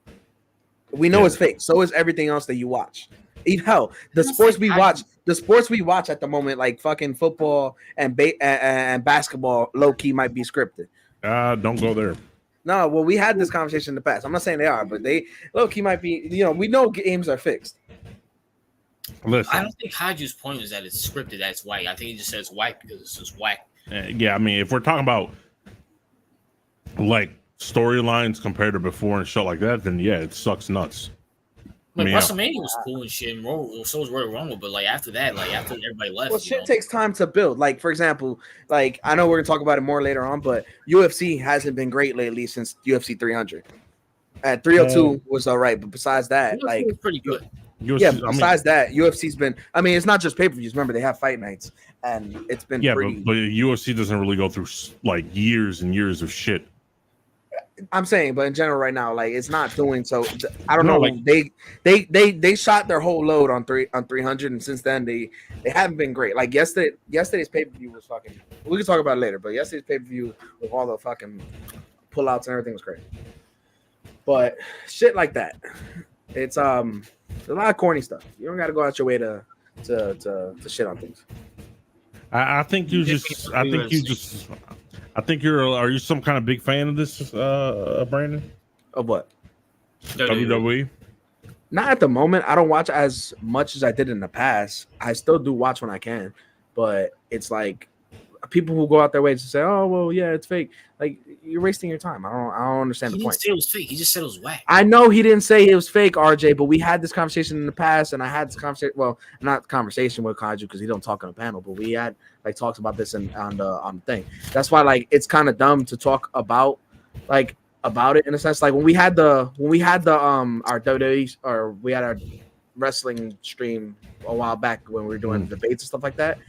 We know it's fake. So is everything else that you watch. Hell, the sports we watch at the moment, like fucking football and basketball, low key might be scripted. Don't go there. No, well, we had this conversation in the past. I'm not saying they are, but they low key might be. We know games are fixed. Listen, I don't think Haju's point is that it's scripted. That's whack. I think he just says whack because it's just whack. Yeah, I mean, if we're talking about like storylines compared to before and shit like that, then yeah, it sucks nuts. Like WrestleMania was cool and shit, and so was Royal Rumble. But after that, after everybody left, well, shit takes time to build. Like for example, I know we're gonna talk about it more later on, but UFC hasn't been great lately since UFC 300. At 302 was all right, but besides that, it was pretty good. Besides that, UFC's been. I mean, it's not just pay-per-views. Remember, they have fight nights, and it's been pretty. But UFC doesn't really go through years and years of shit. I'm saying, but in general, right now, it's not doing so. I don't know. They shot their whole load on 300, and since then they haven't been great. Like yesterday's pay-per-view was fucking. We can talk about it later, but yesterday's pay-per-view with all the fucking pullouts and everything was crazy. But shit like that, it's a lot of corny stuff. You don't got to go out your way to shit on things. I think you just. Are you some kind of big fan of this, Brandon? Of what? WWE? Not at the moment. I don't watch as much as I did in the past. I still do watch when I can, but it's like people who go out their way to say, "Oh, well, yeah, it's fake." Like you're wasting your time. I don't understand the point. He didn't say it was fake. He just said it was whack. I know he didn't say it was fake, RJ, but we had this conversation in the past, and I had this conversation. Well, not conversation with Kaiju because he don't talk on the panel, but we had talks about this on the thing. That's why it's kind of dumb to talk about it in a sense. Like when we had the our WWE or we had our wrestling stream a while back when we were doing debates and stuff like that.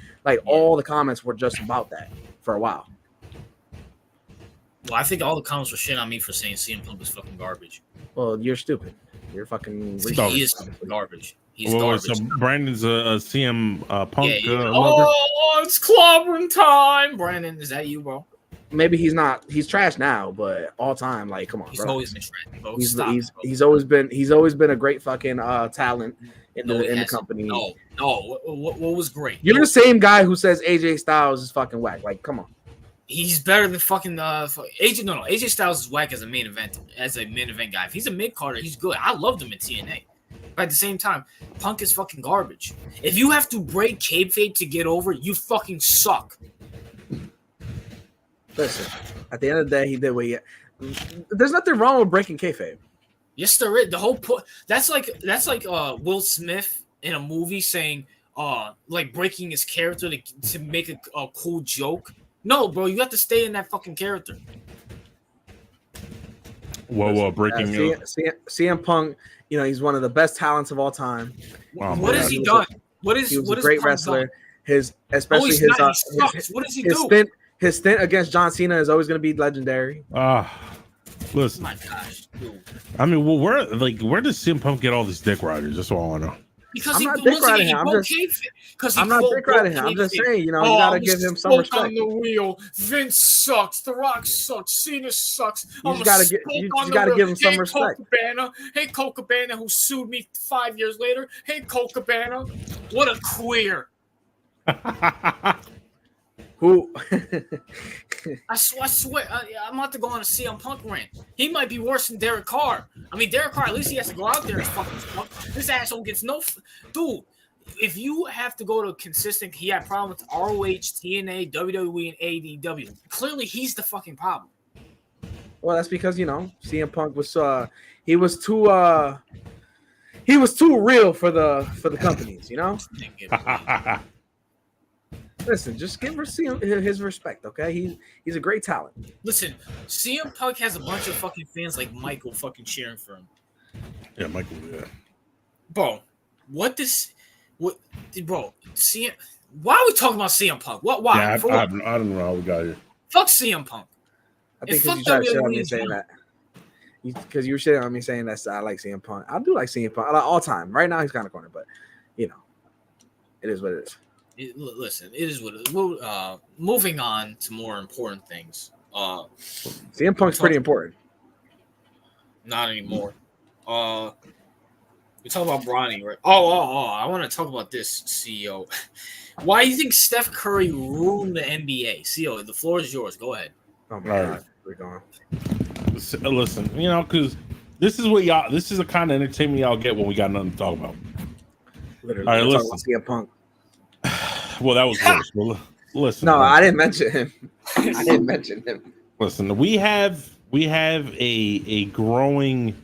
All the comments were just about that for a while. Well, I think all the comments were shit on me for saying CM Punk was fucking garbage. Well, you're stupid. You're fucking. He is garbage. He's garbage. So Brandon's a CM Punk. It's clobbering time. Brandon, is that you, bro? Maybe he's not. He's trash now, but all time, come on, he's bro. Always been trash. Bro. He's always been a great fucking talent in the company. No. What was great? You're the same guy who says AJ Styles is fucking whack. Come on. He's better than fucking AJ. No, AJ Styles is whack as a main event guy. If he's a mid carder, he's good. I loved him in TNA. But at the same time, Punk is fucking garbage. If you have to break kayfabe to get over, you fucking suck. Listen, at the end of the day, he did what he. There's nothing wrong with breaking kayfabe. Yes, there is. The whole point. That's like Will Smith in a movie saying breaking his character to make a cool joke. No, bro, you have to stay in that fucking character. Whoa, breaking CM Punk, he's one of the best talents of all time. What has he done? What is a great wrestler. Done? What does he do? His stint against John Cena is always going to be legendary. Listen. Oh my gosh, dude. I mean, well, where does CM Punk get all these dick riders? That's all I want to know. Because I'm not dick riding him. I'm not dick riding him. I'm just saying, you gotta give him some respect. On the wheel. Vince sucks. The Rock sucks. Cena sucks. You just gotta give him some respect. Hey, Cole Cabana, who sued me 5 years later. Hey, Cole Cabana, what a queer. Who? I swear, I'm about to go on a CM Punk rant. He might be worse than Derek Carr. I mean, Derek Carr, at least he has to go out there and fucking stuff. This asshole gets no... Dude, if you have to go to consistent... He had problems with ROH, TNA, WWE, and AEW. Clearly, he's the fucking problem. Well, that's because, CM Punk was... He was too real for the companies, Listen, just give CM his respect, okay? He's a great talent. Listen, CM Punk has a bunch of fucking fans like Michael fucking cheering for him. Yeah, Michael, yeah. Bro, bro, CM... Why are we talking about CM Punk? Why? Yeah, I don't know how we got here. Fuck CM Punk. I think because you tried to shit on me saying that. Because you were shitting on me saying that I like CM Punk. I do like CM Punk all time. Right now, he's kind of corny, but, it is what it is. Listen, it is what it is. Moving on to more important things. CM Punk's pretty important. Not anymore. We talk about Bronny, right? Oh! I want to talk about this, CEO. Why do you think Steph Curry ruined the NBA? CEO, the floor is yours. Go ahead. Oh my God, we're going. Listen, because this is the kind of entertainment y'all get when we got nothing to talk about. Literally, all right, listen. CM Punk. Well, that was worse. Well, listen. No, I didn't mention him. Listen, we have a growing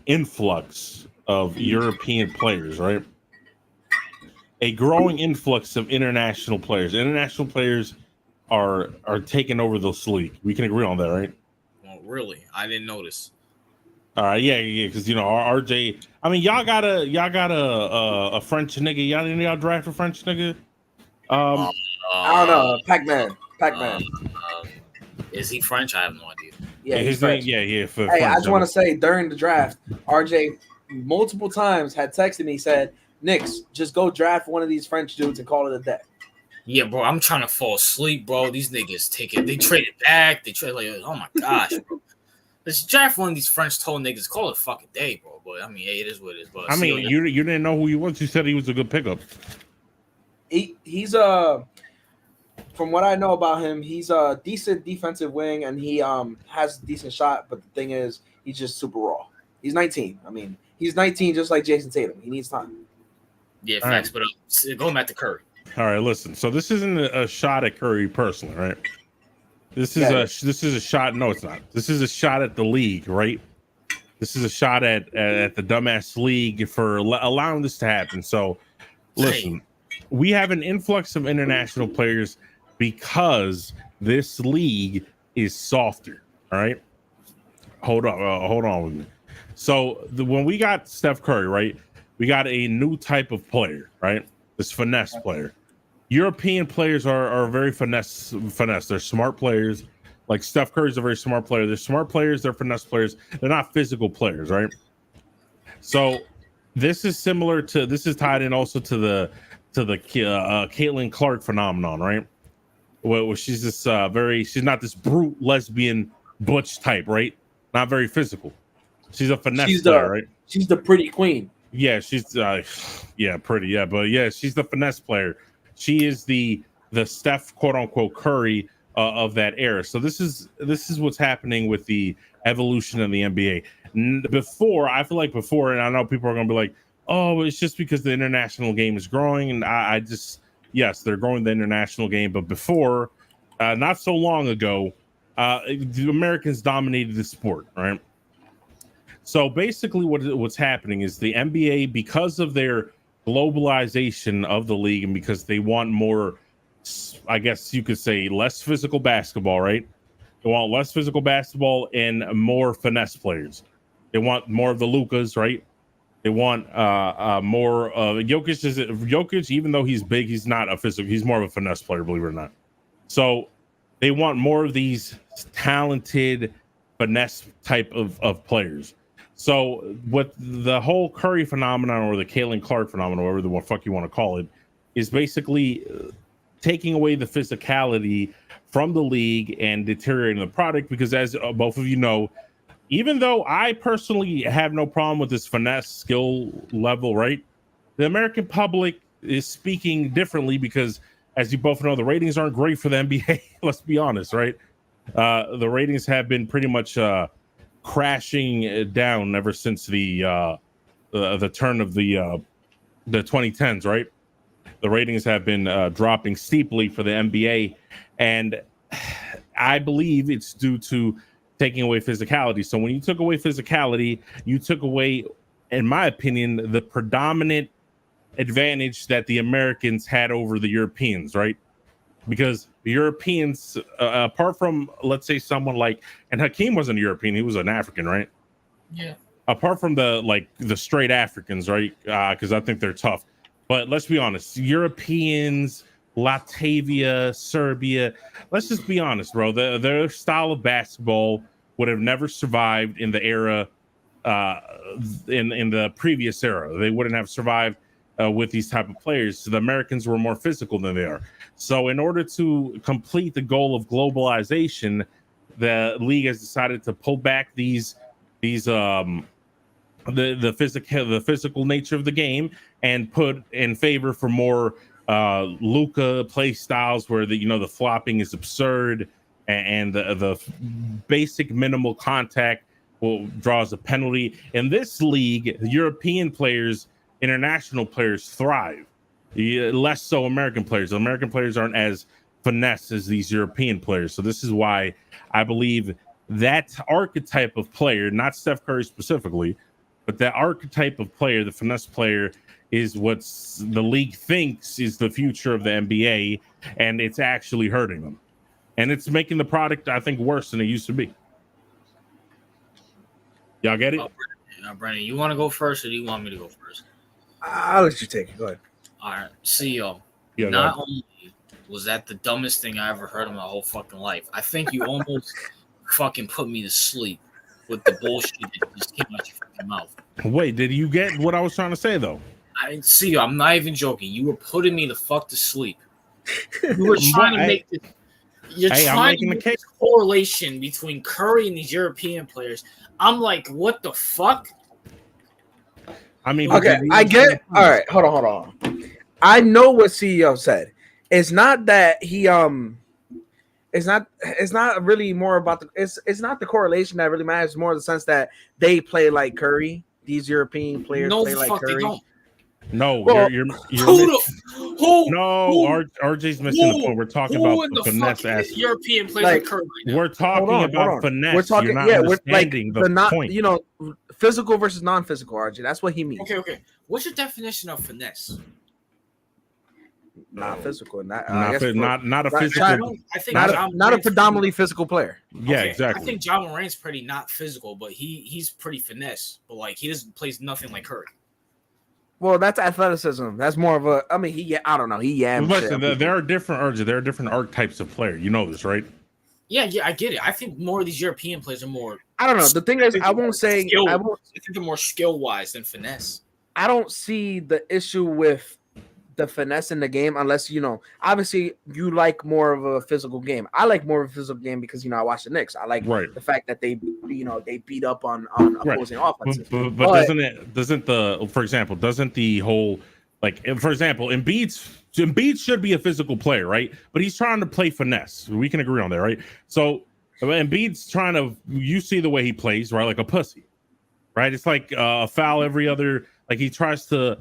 influx of European players, right? A growing influx of international players. International players are taking over this league. We can agree on that, right? Well, really, I didn't notice. All right, yeah, because RJ. I mean, y'all got a French nigga. Y'all draft a French nigga. I don't know. Pac-Man. Is he French? I have no idea. Yeah, his name. Yeah. Hey, French, I just want to say during the draft, RJ multiple times had texted me, said, "Knicks, just go draft one of these French dudes and call it a day." Yeah, bro, I'm trying to fall asleep, bro. These niggas they traded back. They traded oh my gosh, bro. Let's draft one of these French told niggas. Call it a fucking day, bro. But I mean, hey, it is what it is. But I mean, you didn't know who he was. You said he was a good pickup. He's from what I know about him, he's a decent defensive wing and he has a decent shot. But the thing is, he's just super raw. He's 19. I mean, he's 19 just like Jason Tatum. He needs time. Yeah, facts. Right. But going back to Curry. All right, listen. So this isn't a shot at Curry personally, right? This is a shot. No, it's not. This is a shot at the league, right? This is a shot at the dumbass league for allowing this to happen. So, listen, we have an influx of international players because this league is softer. All right, hold on with me. So when we got Steph Curry, right, we got a new type of player, right? This finesse player. European players are very finesse. They're smart players. Like Steph Curry's a very smart player. They're smart players. They're finesse players. They're not physical players, right? So this is tied in also to the Caitlin Clark phenomenon, right? Well, she's this she's not this brute lesbian butch type, right? Not very physical. She's a finesse player, right? She's the pretty queen. Yeah, she's pretty, yeah, but yeah, she's the finesse player. She is the Steph quote unquote Curry of that era. So this is what's happening with the evolution of the NBA. I feel like before, and I know people are gonna be like, oh, it's just because the international game is growing, and yes, they're growing the international game, but before, not so long ago, the Americans dominated the sport, right? So basically what's happening is the NBA, because of their globalization of the league and because they want more, I guess you could say, less physical basketball, right? They want less physical basketball and more finesse players. They want more of the Lukas, right? They want more of Jokic, even though he's big, he's not a physical, he's more of a finesse player, believe it or not. So they want more of these talented finesse type of players. So what the whole Curry phenomenon or the Caitlin Clark phenomenon, whatever the fuck you want to call it, is basically taking away the physicality from the league and deteriorating the product. Because as both of you know, even though I personally have no problem with this finesse skill level, right? The American public is speaking differently because as you both know, the ratings aren't great for the NBA. Let's be honest, right? The ratings have been pretty much crashing down ever since the turn of the 2010s, right? The ratings have been dropping steeply for the NBA, and I believe it's due to taking away physicality. So when you took away physicality, you took away, in my opinion, the predominant advantage that the Americans had over the Europeans, right? Because the Europeans, apart from, let's say, someone like, and Hakeem wasn't a European, he was an African, right? Yeah. Apart from the straight Africans, right? Because I think they're tough. But let's be honest, Europeans, Latvia, Serbia, let's just be honest, bro. Their style of basketball would have never survived in the era, in the previous era. They wouldn't have survived with these type of players. So the Americans were more physical than they are. So in order to complete the goal of globalization, the league has decided to pull back the physical nature of the game and put in favor for more Luka play styles where the flopping is absurd and the basic minimal contact draws a penalty. In this league, the European players, international players thrive, less so American players. American players aren't as finesse as these European players. So this is why I believe that archetype of player, not Steph Curry specifically, but that archetype of player, the finesse player, is what the league thinks is the future of the NBA, and it's actually hurting them. And it's making the product, I think, worse than it used to be. Y'all get it? Brandon, you want to go first, or do you want me to go first? I'll let you take it. Go ahead. All right. CEO, Yeah, not only was that the dumbest thing I ever heard in my whole fucking life, I think you almost fucking put me to sleep with the bullshit that just came out your fucking mouth. Wait, did you get what I was trying to say, though? I didn't see you. I'm not even joking. You were putting me the fuck to sleep. You were trying to make this. You're trying to make this correlation between Curry and these European players. I'm like, what the fuck? I mean, okay, I get it. All right, hold on. I know what CEO said. It's not that he it's not really more about it's not the correlation that really matters. It's more the sense that they play like Curry. These European players play like Curry. They don't. No, well, you're RJ's missing the point. We're talking about the finesse aspect. European players like Curry right we're talking about finesse. We're talking, you're not understanding the point. Physical versus non-physical, RJ. That's what he means. Okay. What's your definition of finesse? Not physical, not a physical. I think not a predominantly physical player. Yeah, exactly. I think Ja Morant's pretty not physical, but he's pretty finesse. But like he doesn't plays nothing like Curry. Well, that's athleticism. That's more of a. I mean, I don't know. Listen, there are different archetypes of player. You know this, right? Yeah, I get it. I think more of these European players are more. I don't know. The thing is, I think they're more skill wise than finesse. I don't see the issue with the finesse in the game unless obviously you like more of a physical game. I like more of a physical game because I watch the Knicks. I like the fact that they beat up on opposing offenses. But doesn't the whole, like, for example, Embiid should be a physical player, right? But he's trying to play finesse. We can agree on that, right? So Embiid's trying to, you see the way he plays, right? Like a pussy, right? It's like a foul every other, like he tries to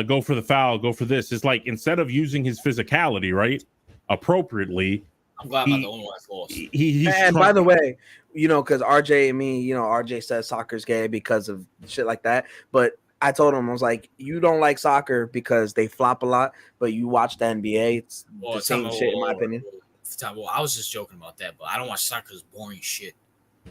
go for the foul, go for this. It's like instead of using his physicality, right, appropriately. I'm glad I'm not the only one that's lost. And by the way, because RJ and me, RJ says soccer's gay because of shit like that. But I told him, I was like, you don't like soccer because they flop a lot, but you watch the NBA. It's the same shit, in my opinion. Well, I was just joking about that, but I don't watch soccer. It's boring shit.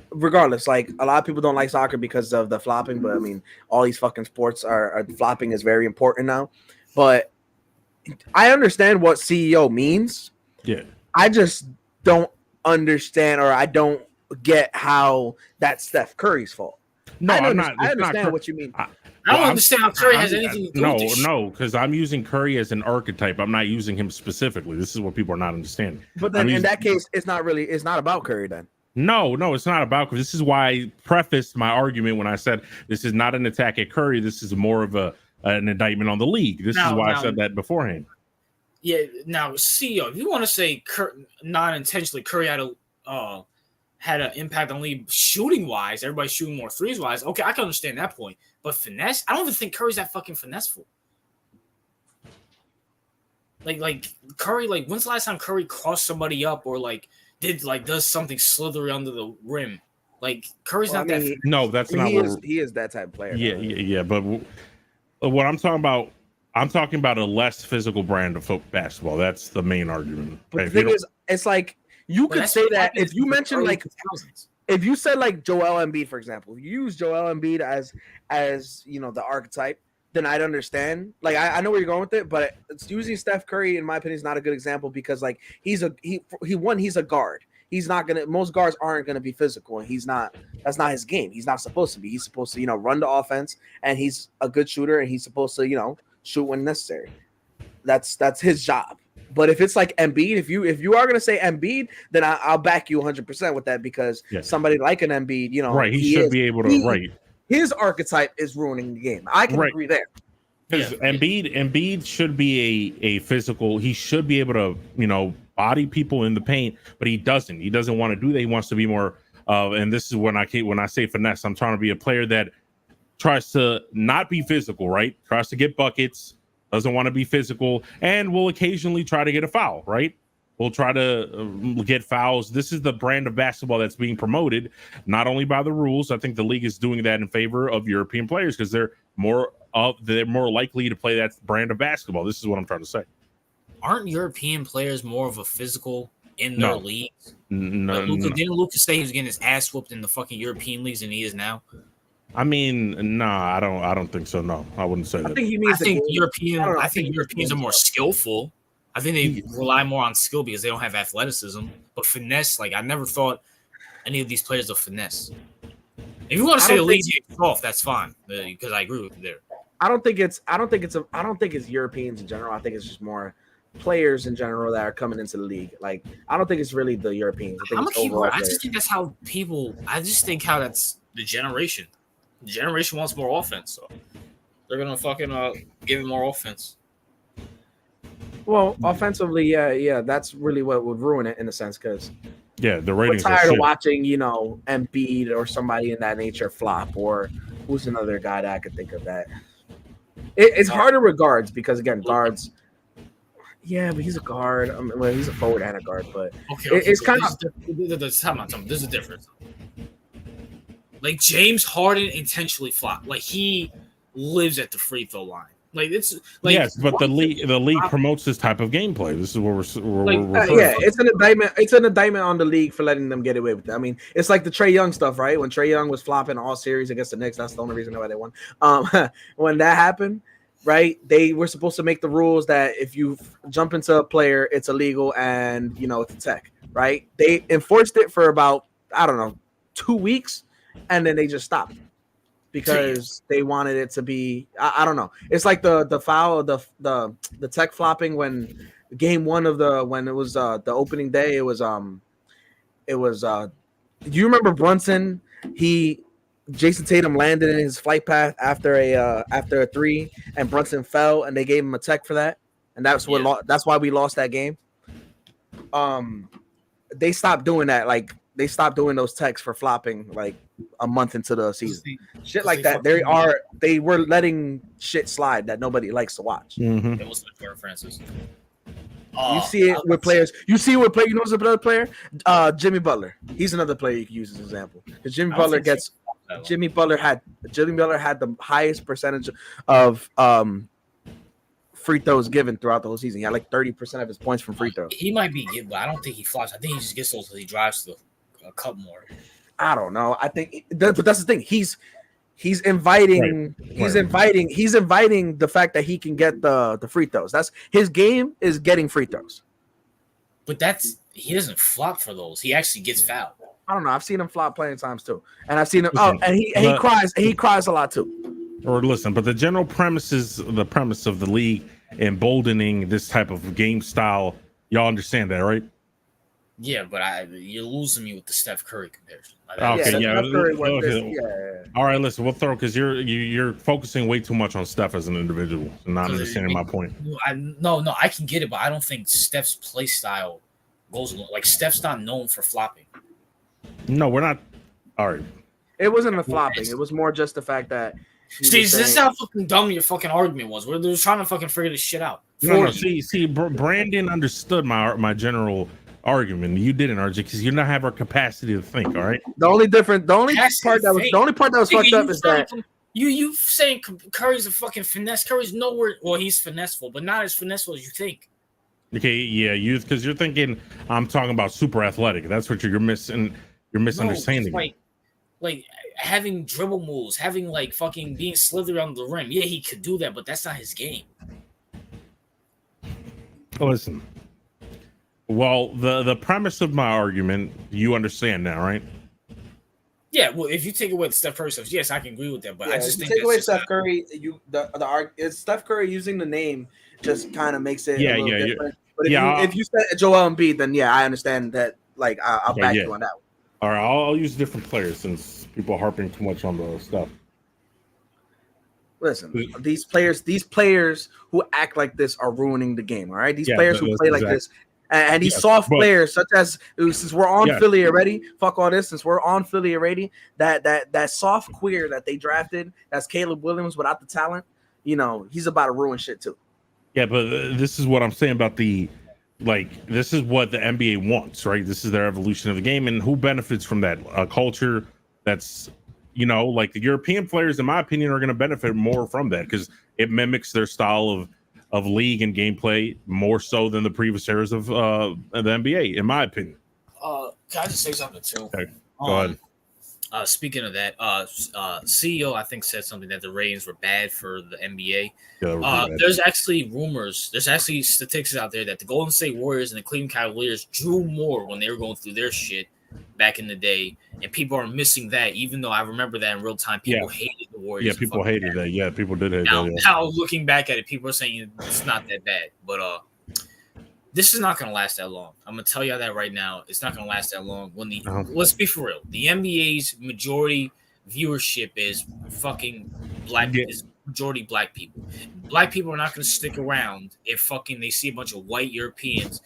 Regardless, like a lot of people don't like soccer because of the flopping, but I mean, all these fucking sports are flopping is very important now. But I understand what CEO means. Yeah, I just don't understand, or I don't get how that's Steph Curry's fault. No, I understand what you mean. I don't understand how Curry has anything to do with this. No, because I'm using Curry as an archetype. I'm not using him specifically. This is what people are not understanding. But then in that case, it's not about Curry then. No, it's not about, because this is why I prefaced my argument when I said this is not an attack at Curry. This is more of an indictment on the league. This is why I said that beforehand. Yeah. Now, CEO, if you want to say non-intentionally, Curry had an impact on league shooting wise. Everybody's shooting more threes wise. Okay, I can understand that point. But finesse, I don't even think Curry's that fucking finesseful. Like Curry, like when's the last time Curry crossed somebody up or does something slithery under the rim? Like Curry's not that. No, that's not. He is that type of player. Yeah. But what I'm talking about a less physical brand of basketball. That's the main argument. But the thing is, it's like you could say that if you mentioned if you said like Joel Embiid, for example, you use Joel Embiid as the archetype, then I'd understand. Like I know where you're going with it, but it's using Steph Curry, in my opinion, is not a good example because like he's a guard. Most guards aren't gonna be physical, and that's not his game. He's not supposed to be. He's supposed to, run the offense, and he's a good shooter, and he's supposed to, shoot when necessary. That's his job. But if it's like Embiid, if you are gonna say Embiid, then I'll back you 100% with that because somebody like an Embiid, right, he should be able to right. His archetype is ruining the game. I can agree there. Because Embiid should be a physical. He should be able to body people in the paint, but he doesn't. He doesn't want to do that. He wants to be more. And this is when I say finesse, I'm trying to be a player that tries to not be physical. Right, tries to get buckets. Doesn't want to be physical, and will occasionally try to get a foul. Right, we'll try to get fouls. This is the brand of basketball that's being promoted, not only by the rules. I think the league is doing that in favor of European players because they're more likely to play that brand of basketball. This is what I'm trying to say. Aren't European players more of a physical in their leagues? No. Didn't Luka say he was getting his ass whooped in the fucking European leagues than he is now? I mean, I don't think so. No, I wouldn't say that. I think Europeans are more skillful. I think they rely more on skill because they don't have athleticism. But finesse, like I never thought any of these players are finesse. If you want to say the league's soft, that's fine because I agree with you there. I don't think it's Europeans in general. I think it's just more players in general that are coming into the league. Like I don't think it's really the Europeans. I just think that's how people. I just think how that's the generation. The generation wants more offense, so they're gonna fucking give him more offense. Well, offensively, yeah, that's really what would ruin it in a sense because the ratings. We're tired of watching, Embiid or somebody in that nature flop, or who's another guy that I could think of that. It's harder with guards because again, guards. Yeah, but he's a guard. He's a forward and a guard, but it's kind of. There's a difference. Like James Harden intentionally flopped. Like he lives at the free throw line. Like it's like yes, but the league promotes this type of gameplay. This is what we're it's an indictment. It's an indictment on the league for letting them get away with it. I mean, it's like the Trae Young stuff, right? When Trae Young was flopping all series against the Knicks, that's the only reason why they won. When that happened, right? They were supposed to make the rules that if you jump into a player, it's illegal and it's a tech, right? They enforced it for about 2 weeks. And then they just stopped because they wanted it to be. I don't know. It's like the foul, the tech flopping when game one of when it was the opening day. It was. Do you remember Brunson? Jason Tatum landed in his flight path after a three, and Brunson fell, and they gave him a tech for that, and that's why we lost that game. They stopped doing that. Like they stopped doing those techs for flopping like a month into the season. Shit like that. They were letting shit slide that nobody likes to watch. It was like Francis. You see it with players. You see what player? You know who's another player? Jimmy Butler. He's another player you can use as an example. Because Jimmy Butler had the highest percentage of free throws given throughout the whole season. He had like 30% of his points from free throws. He might be good, but I don't think he flops. I think he just gets those because he drives to a cup more. I don't know. I think, but that's the thing. He's inviting. Right. He's inviting the fact that he can get the free throws. That's his game is getting free throws. But he doesn't flop for those. He actually gets fouled. I don't know. I've seen him flop plenty of times too, and I've seen him. And he cries. And he cries a lot too. Or listen, but the general premise of the league emboldening this type of game style. Y'all understand that, right? Yeah, but you're losing me with the Steph Curry comparison. Okay, yeah. Steph Curry was this, yeah. All right, listen, we'll throw because you're focusing way too much on Steph as an individual and not understanding my point. No, I can get it, but I don't think Steph's play style goes along. Like Steph's not known for flopping. No, we're not. All right. It wasn't a flopping. It was more just the fact that. See, this is how fucking dumb your fucking argument was. We're just trying to fucking figure this shit out. No. See, Brandon understood my general argument. You didn't, RJ, because you don't have our capacity to think. All right. The only part that was fucked up is that you saying Curry's a fucking finesse. Curry's nowhere. Well, he's finesseful, but not as finesseful as you think. Okay, yeah, because you're thinking I'm talking about super athletic. That's what you're missing. You're misunderstanding. No, like having dribble moves, having like fucking being slithery on the rim. Yeah, he could do that, but that's not his game. Listen. Well, the premise of my argument, you understand now, right? Yeah, well, if you take away the Steph Curry stuff, yes, I can agree with that. But I just think take away Steph Curry, it's Steph Curry using the name just kind of makes it a little different. But if you said Joel Embiid, then yeah, I understand that. Like I'll back you on that one. All right, I'll use different players since people are harping too much on the stuff. Listen, these players who act like this are ruining the game. All right, these players who play like this. And these soft players, such as since we're on Philly already, fuck all this. Since we're on Philly already, that soft queer that they drafted, that's Caleb Williams without the talent. You know, he's about to ruin shit too. Yeah, but this is what I'm saying about this is what the NBA wants, right? This is their evolution of the game, and who benefits from that? A culture that's, like the European players, in my opinion, are going to benefit more from that because it mimics their style of league and gameplay more so than the previous eras of the NBA, in my opinion. Can I just say something too? Okay. Go ahead. Speaking of that, CEO I think said something that the ratings were bad for the NBA. Yeah, there's actually statistics out there that the Golden State Warriors and the Cleveland Cavaliers drew more when they were going through their shit back in the day, and people are missing that. Even though I remember that in real time, people hated the Warriors. Yeah, people hated that. Yeah, people did hate that. Yeah. Now looking back at it, people are saying it's not that bad, but this is not going to last that long. I'm going to tell you that right now. It's not going to last that long. Let's be for real. The NBA's majority viewership is fucking black. Is majority black people. Black people are not going to stick around if fucking they see a bunch of white Europeans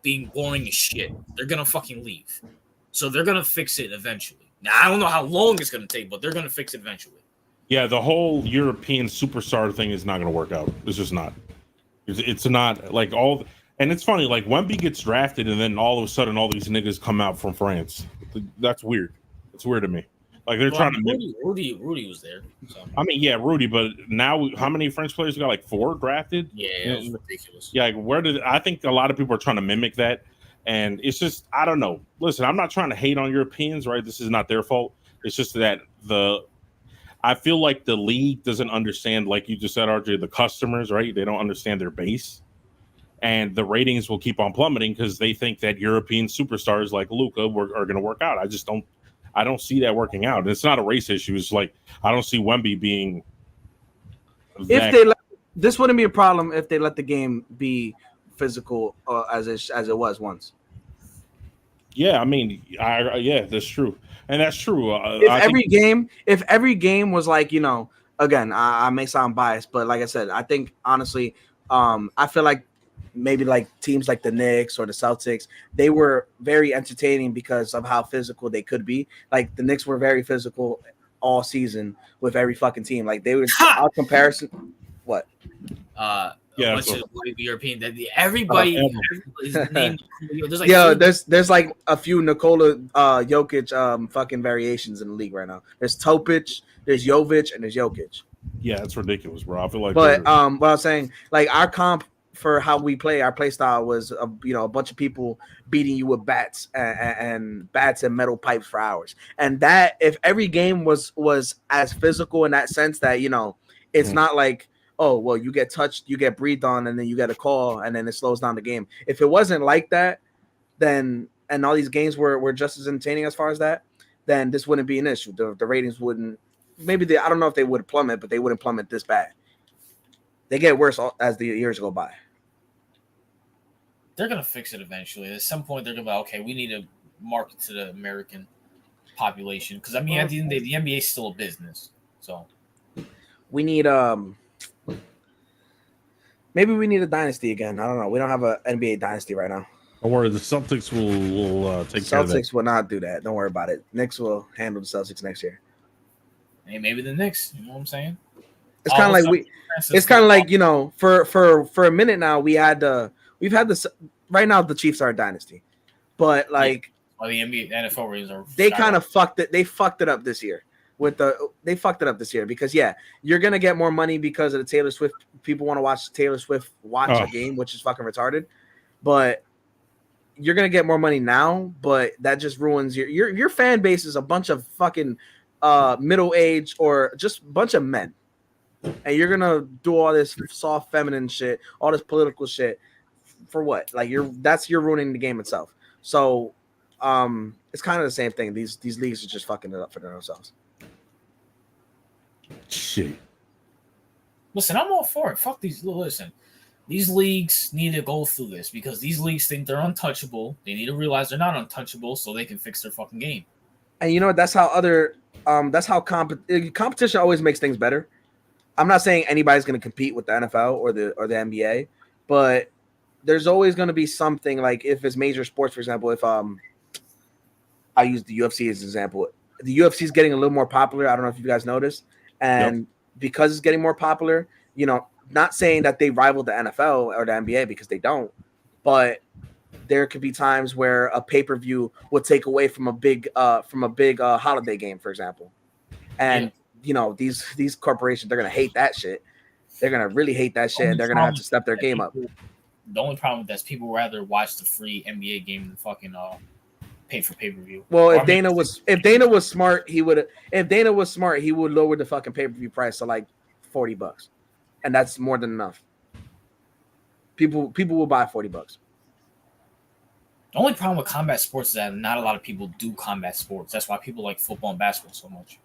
being boring as shit. They're going to fucking leave. So they're going to fix it eventually. Now, I don't know how long it's going to take, but they're going to fix it eventually. Yeah, the whole European superstar thing is not going to work out. It's just not. It's not like all... And it's funny, like Wemby gets drafted, and then all of a sudden, all these niggas come out from France. That's weird. It's weird to me. Like they're trying to. Rudy was there. So. I mean, yeah, Rudy, but now how many French players got? Like 4 drafted. Yeah, it was ridiculous. Yeah, like I think a lot of people are trying to mimic that, and it's just I don't know. Listen, I'm not trying to hate on Europeans, right? This is not their fault. It's just that I feel like the league doesn't understand, like you just said, RJ, the customers, right? They don't understand their base. And the ratings will keep on plummeting because they think that European superstars like Luka are going to work out. I don't see that working out. It's not a race issue. It's like I don't see Wemby being. This wouldn't be a problem if they let the game be physical as it was once. Yeah, I mean, that's true, and that's true. If every game was like again, I may sound biased, but like I said, I think honestly, I feel like. Maybe like teams like the Knicks or the Celtics, they were very entertaining because of how physical they could be. Like the Knicks were very physical all season with every fucking team. Like they were our comparison. What? Bunch of European that everybody is named. There's like a few Nikola Jokic fucking variations in the league right now. There's Topic, there's Jovic, and there's Jokic. Yeah, that's ridiculous, bro. I feel like. But what I'm saying, like our comp. For how we play, our play style was a bunch of people beating you with bats and metal pipes for hours. And that if every game was as physical in that sense that it's not like you get touched, you get breathed on, and then you get a call, and then it slows down the game. If it wasn't like that, then and all these games were just as entertaining as far as that, then this wouldn't be an issue. The ratings wouldn't. Maybe I don't know if they would plummet, but they wouldn't plummet this bad. They get worse as the years go by. they're gonna fix it eventually. At some point, they're gonna be like, okay, we need to market to the American population because at the end of the day, the NBA is still a business. So we need maybe we need a dynasty again. I don't know. We don't have an NBA dynasty right now. Don't worry, the Celtics will take care of that. Celtics will not do that. Don't worry about it. Knicks will handle the Celtics next year. Hey, maybe the Knicks. You know what I'm saying? It's kind of like it's kind of like, you know, for a minute now we've had this. Right now the Chiefs are a dynasty, but like the NBA, the NFL ratings are. They kind of fucked it. They fucked it up this year. They fucked it up this year because you're gonna get more money because of the Taylor Swift. People want to watch Taylor Swift a game, which is fucking retarded. But you're gonna get more money now, but that just ruins your fan base is a bunch of fucking middle age or just a bunch of men. And you're gonna do all this soft feminine shit, all this political shit for what? Like you're ruining the game itself. So it's kind of the same thing. These leagues are just fucking it up for themselves. Shit. Listen, I'm all for it. Fuck these. Listen, these leagues need to go through this because these leagues think they're untouchable. They need to realize they're not untouchable so they can fix their fucking game. And you know what? That's how competition always makes things better. I'm not saying anybody's going to compete with the NFL or the NBA, but there's always going to be something like if it's major sports, for example, if I use the UFC as an example, the UFC is getting a little more popular. I don't know if you guys noticed, and because it's getting more popular, you know, not saying that they rival the NFL or the NBA because they don't, but there could be times where a pay-per-view would take away from a big holiday game, for example, and you know, these corporations, they're gonna hate that shit. They're gonna really hate that shit, and they're gonna have to step their game up. The only problem with that is people rather watch the free NBA game than fucking pay for pay-per-view. Well, if Dana was smart, he would lower the fucking pay-per-view price to like $40, and that's more than enough. People will buy $40. The only problem with combat sports is that not a lot of people do combat sports. That's why people like football and basketball so much.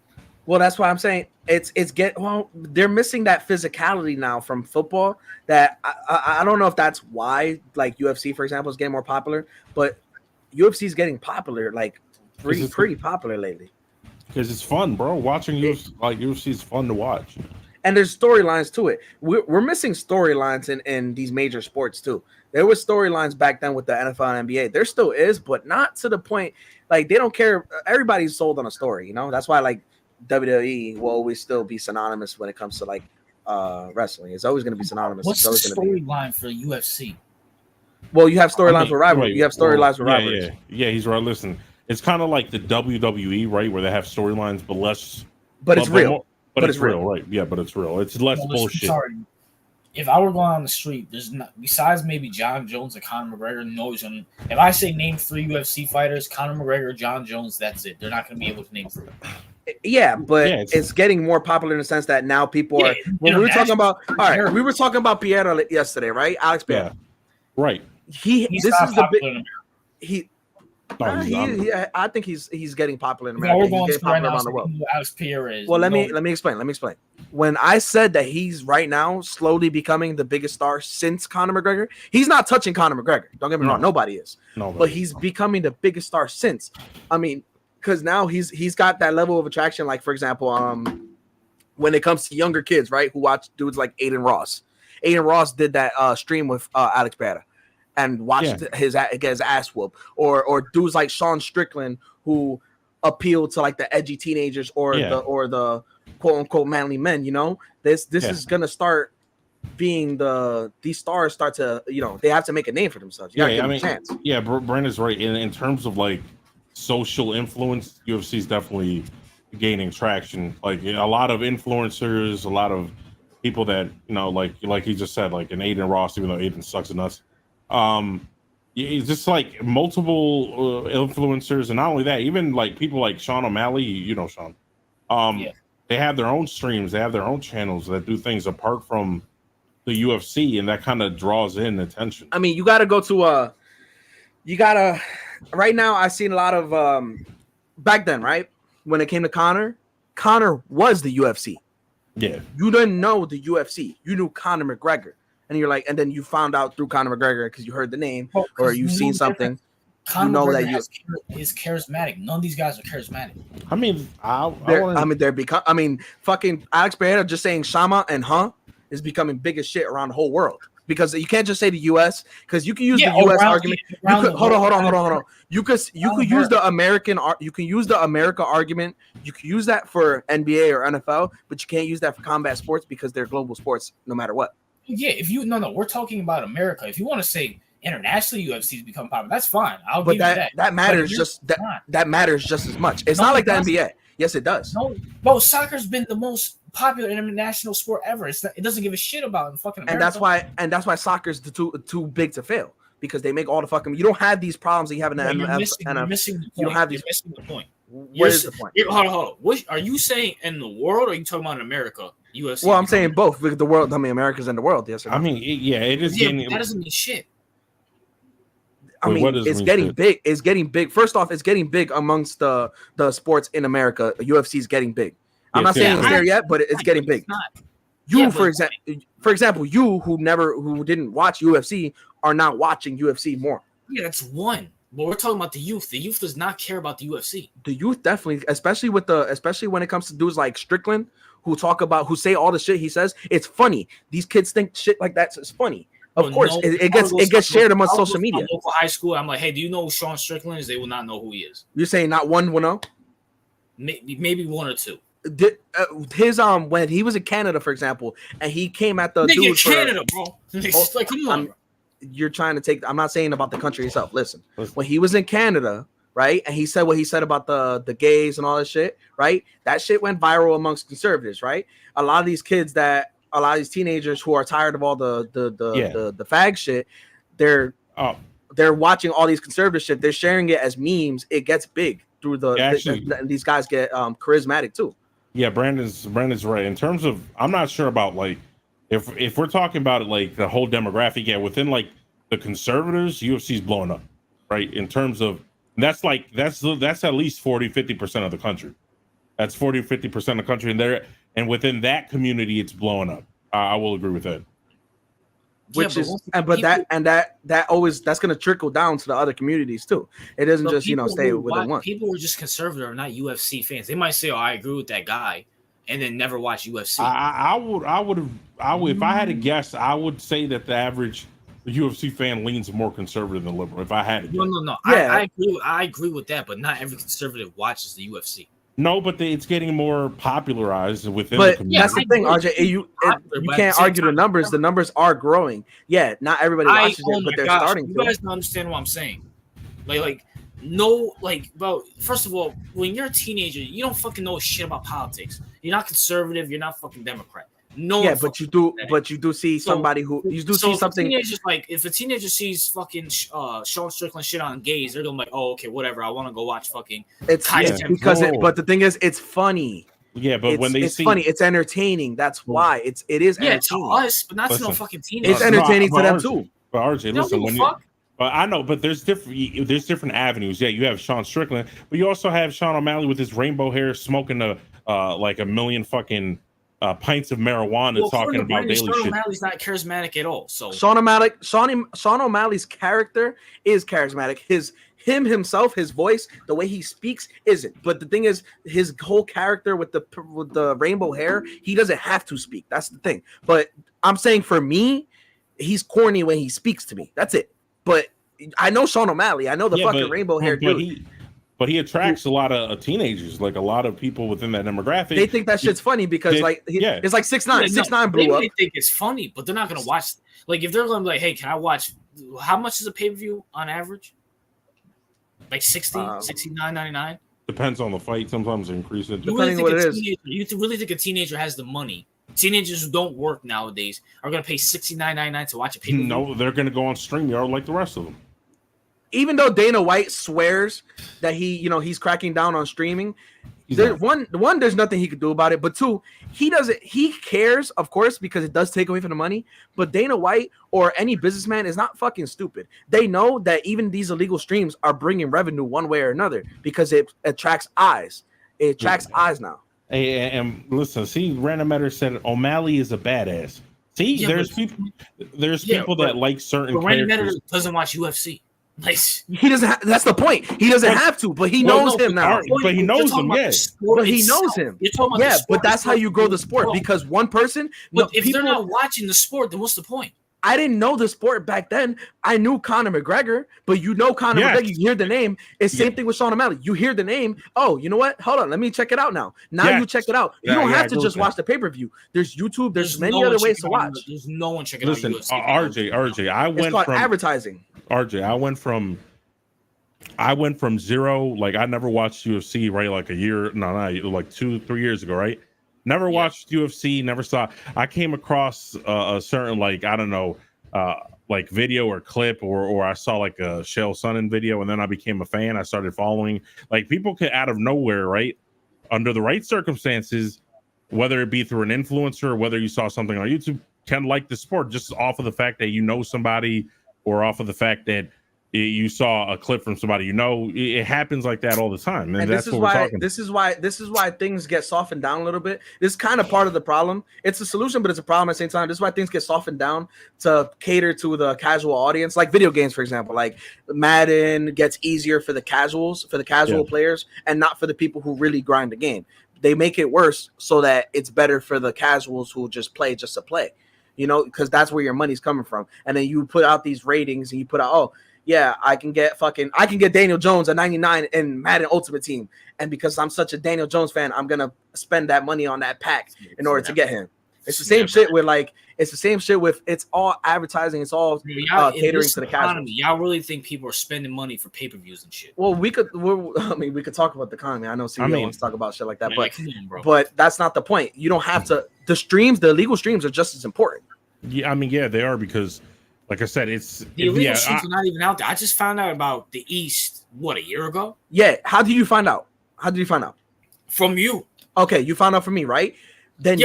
Well, that's why I'm saying they're missing that physicality now from football. That I don't know if that's why, like UFC, for example, is getting more popular, but UFC is getting popular, like pretty popular lately. Because it's fun, bro. Watching UFC is fun to watch. And there's storylines to it. We're missing storylines in these major sports too. There was storylines back then with the NFL and NBA. There still is, but not to the point. Like they don't care. Everybody's sold on a story, you know. That's why like WWE will always still be synonymous when it comes to like wrestling. It's always going to be synonymous. What's the storyline for UFC? Well, you have storylines with rivalry. You have storylines with rivalries. Yeah, he's right. Listen, it's kind of like the WWE, right, where they have storylines, but less. But it's real. But it's real, right? Yeah, but it's real. It's less bullshit. Sorry. If I were going on the street, there's not besides maybe John Jones and Conor McGregor. If I say name 3 UFC fighters, Conor McGregor, John Jones, that's it. They're not going to be able to name 3. Yeah, but it's getting more popular in the sense that now people are. When we were talking about, we were talking about Piero yesterday, right? Alex Piero. Yeah. Right. I think he's getting popular in America. He's getting popular around the world. Alex Piero is. Well, let me explain. When I said that he's right now slowly becoming the biggest star since Conor McGregor, he's not touching Conor McGregor. Don't get me wrong, nobody is. But he's becoming the biggest star since. I mean, because now he's got that level of attraction. Like for example, when it comes to younger kids, right, who watch dudes like Aiden Ross. Aiden Ross did that stream with Alex Piero and watched his get his ass whoop, or dudes like Sean Strickland who appeal to like the edgy teenagers or the quote unquote manly men. You know, this is gonna start being these stars start to, you know, they have to make a name for themselves. You gotta give them a chance. Yeah, Brandon's right. In terms of like social influence, UFC is definitely gaining traction. Like a lot of influencers, a lot of people that, you know, like he just said, like an Aiden Ross, even though Aiden sucks in us. It's just like multiple influencers, and not only that, even like people like Sean O'Malley, you know Sean. They have their own streams, they have their own channels that do things apart from the UFC, and that kind of draws in attention. I mean, you got to go to right now. I've seen a lot of back then, right, when it came to Conor was the UFC. Yeah, you didn't know the UFC, you knew Conor McGregor. and you're like, and then you found out through Conor McGregor because you heard the name or you've seen something. Conor McGregor is charismatic. None of these guys are charismatic. I mean, fucking Alex Pereira just saying Shama and is becoming big as shit around the whole world. Because you can't just say the U.S. because you can use the U.S. argument. Hold on. You could use the American. You can use the America argument. You can use that for NBA or NFL, but you can't use that for combat sports because they're global sports, no matter what. Yeah, we're talking about America. If you want to say internationally, UFC's become popular, that's fine. I'll give you that. That matters that matters just as much. It's not like the NBA. Yes, it does. No, bro, soccer's been the most popular international sport ever. It doesn't give a shit about fucking America. And that's why soccer's too big to fail because they make all the fucking. You don't have these problems that you have in the NFL. You're missing the point. You don't have these. You're missing the point. What is the point? Hold on. What are you saying in the world? Or are you talking about in America? UFC. Well, I'm saying both. The world. I mean, America's in the world. Yes. I mean, it is. Yeah, that doesn't mean shit. It's getting big. It's getting big. First off, it's getting big amongst the sports in America. UFC is getting big. I'm not saying it's there yet, but it's getting big. For example, you who didn't watch UFC are now watching UFC more. Yeah, that's one. But we're talking about the youth. The youth does not care about the UFC. The youth definitely, especially when it comes to dudes like Strickland who say all the shit he says. It's funny. These kids think shit like that's funny. Of course, it gets shared among social media. Local high school, I'm like, hey, do you know who Sean Strickland is? They will not know who he is. You're saying not one will know? Maybe one or two. When he was in Canada, for example, and he came at the dude Canada, bro. Like, come on. You're trying to take. I'm not saying about the country itself. Listen, when he was in Canada, right, and he said what he said about the gays and all that shit, right? That shit went viral amongst conservatives, right? A lot of these teenagers who are tired of all the fag shit, they're watching all these conservative shit. They're sharing it as memes. It gets big through these guys get charismatic too. Yeah, Brandon's right. In terms of, I'm not sure about like if we're talking about it like the whole demographic. Yeah, within like the conservatives, UFC's blowing up, right? In terms of that's at least 40-50% of the country. That's 40-50% of the country, and within that community, it's blowing up. I will agree with that. That's going to trickle down to the other communities too. It doesn't just stay within one. People who are just conservative are not UFC fans. They might say, "Oh, I agree with that guy," and then never watch UFC. I would if I had to guess, I would say that the average UFC fan leans more conservative than liberal. If I had to guess. No. Yeah. I agree with that, but not every conservative watches the UFC. No, but it's getting more popularized within the community. That's the thing, RJ. You can't argue the numbers. The numbers are growing. Yeah, not everybody watches it, but they're starting to. You guys don't understand what I'm saying. Bro, first of all, when you're a teenager, you don't fucking know shit about politics. You're not conservative. You're not fucking Democrat. No. Yeah, but you do see somebody who you do see something. If a teenager sees fucking Sean Strickland shit on gays, they're gonna be like, oh, okay, whatever. I want to go watch fucking. But the thing is, it's funny. Yeah, but it's funny, it's entertaining. That's why it is. Yeah, to us, but not to no fucking teenagers. It's entertaining to them too. But RJ, listen, but I know, but there's different avenues. Yeah, you have Sean Strickland, but you also have Sean O'Malley with his rainbow hair, smoking like a million fucking pints of marijuana, talking about daily shit. Sean O'Malley's not charismatic at all. So Sean O'Malley's character is charismatic. Himself, his voice, the way he speaks isn't. But the thing is, his whole character with the rainbow hair, he doesn't have to speak. That's the thing. But I'm saying for me, he's corny when he speaks to me. That's it. But I know Sean O'Malley. I know the fucking rainbow hair dude. But he attracts a lot of teenagers, like a lot of people within that demographic. They think that shit's funny because it's like 6ix9ine. 6ix9ine blew up. They think it's funny, but they're not gonna watch. Like if they're gonna be like, hey, can I watch? How much is a pay-per-view on average? Like 60, 69.99. Depends on the fight. Sometimes it increases. Depending on what it is. You really think a teenager has the money? Teenagers who don't work nowadays are gonna pay $69.99 to watch a pay-per-view? No, they're gonna go on StreamYard like the rest of them. Even though Dana White swears that he's cracking down on streaming, there's nothing he could do about it. But two, he cares, of course, because it does take away from the money. But Dana White or any businessman is not fucking stupid. They know that even these illegal streams are bringing revenue one way or another because it attracts eyes. It attracts eyes now. Hey, and listen, see, Random Matter said O'Malley is a badass. See, there's people that like certain Randy characters. Meadows doesn't watch UFC. Like, he doesn't. That's the point. He doesn't have to, but he knows him now. But he knows him. Yeah, but he knows him. Yeah, but that's how you grow the sport because one person. But if they're not watching the sport, then what's the point? I didn't know the sport back then. I knew Conor McGregor, but you know Conor McGregor. You hear the name. It's same thing with Sean O'Malley. You hear the name. Oh, you know what? Hold on. Let me check it out now. You check it out. You don't have to just watch the pay-per-view. There's YouTube. There's many other ways to watch. There's no one checking out UFC. Listen, RJ, I went from advertising. RJ, I went from zero. Like I never watched UFC, right? Like like 2-3 years ago, right? Never watched UFC, never saw. I came across a certain, like, I don't know, like video or clip, or I saw like a Chael Sonnen video, and then I became a fan. I started following. Like, people can out of nowhere, right? Under the right circumstances, whether it be through an influencer or whether you saw something on YouTube, can like the sport just off of the fact that you know somebody, or off of the fact that you saw a clip from somebody. It happens like that all the time, and that's what we're talking about. This is why things get softened down a little bit. This is kind of part of the problem. It's a solution, but it's a problem at the same time. This is why things get softened down to cater to the casual audience, like video games, for example. Like Madden gets easier for the casuals, for the casual players, and not for the people who really grind the game. They make it worse so that it's better for the casuals who just play just to play, because that's where your money's coming from. And then you put out these ratings, and you put out, yeah, I can get Daniel Jones at 99 in Madden Ultimate Team. And because I'm such a Daniel Jones fan, I'm going to spend that money on that pack in order to get him. It's the same shit with it's all advertising. It's all catering to the casuals. Y'all really think people are spending money for pay-per-views and shit? Well, we could talk about the economy. I know CEO wants to talk about shit like that, but that's not the point. You don't have to. The illegal streams are just as important. Yeah, they are, because, like I said, the illegal streams are not even out there. I just found out about the East, a year ago? Yeah. How did you find out? From you. Okay, you found out from me, right? Then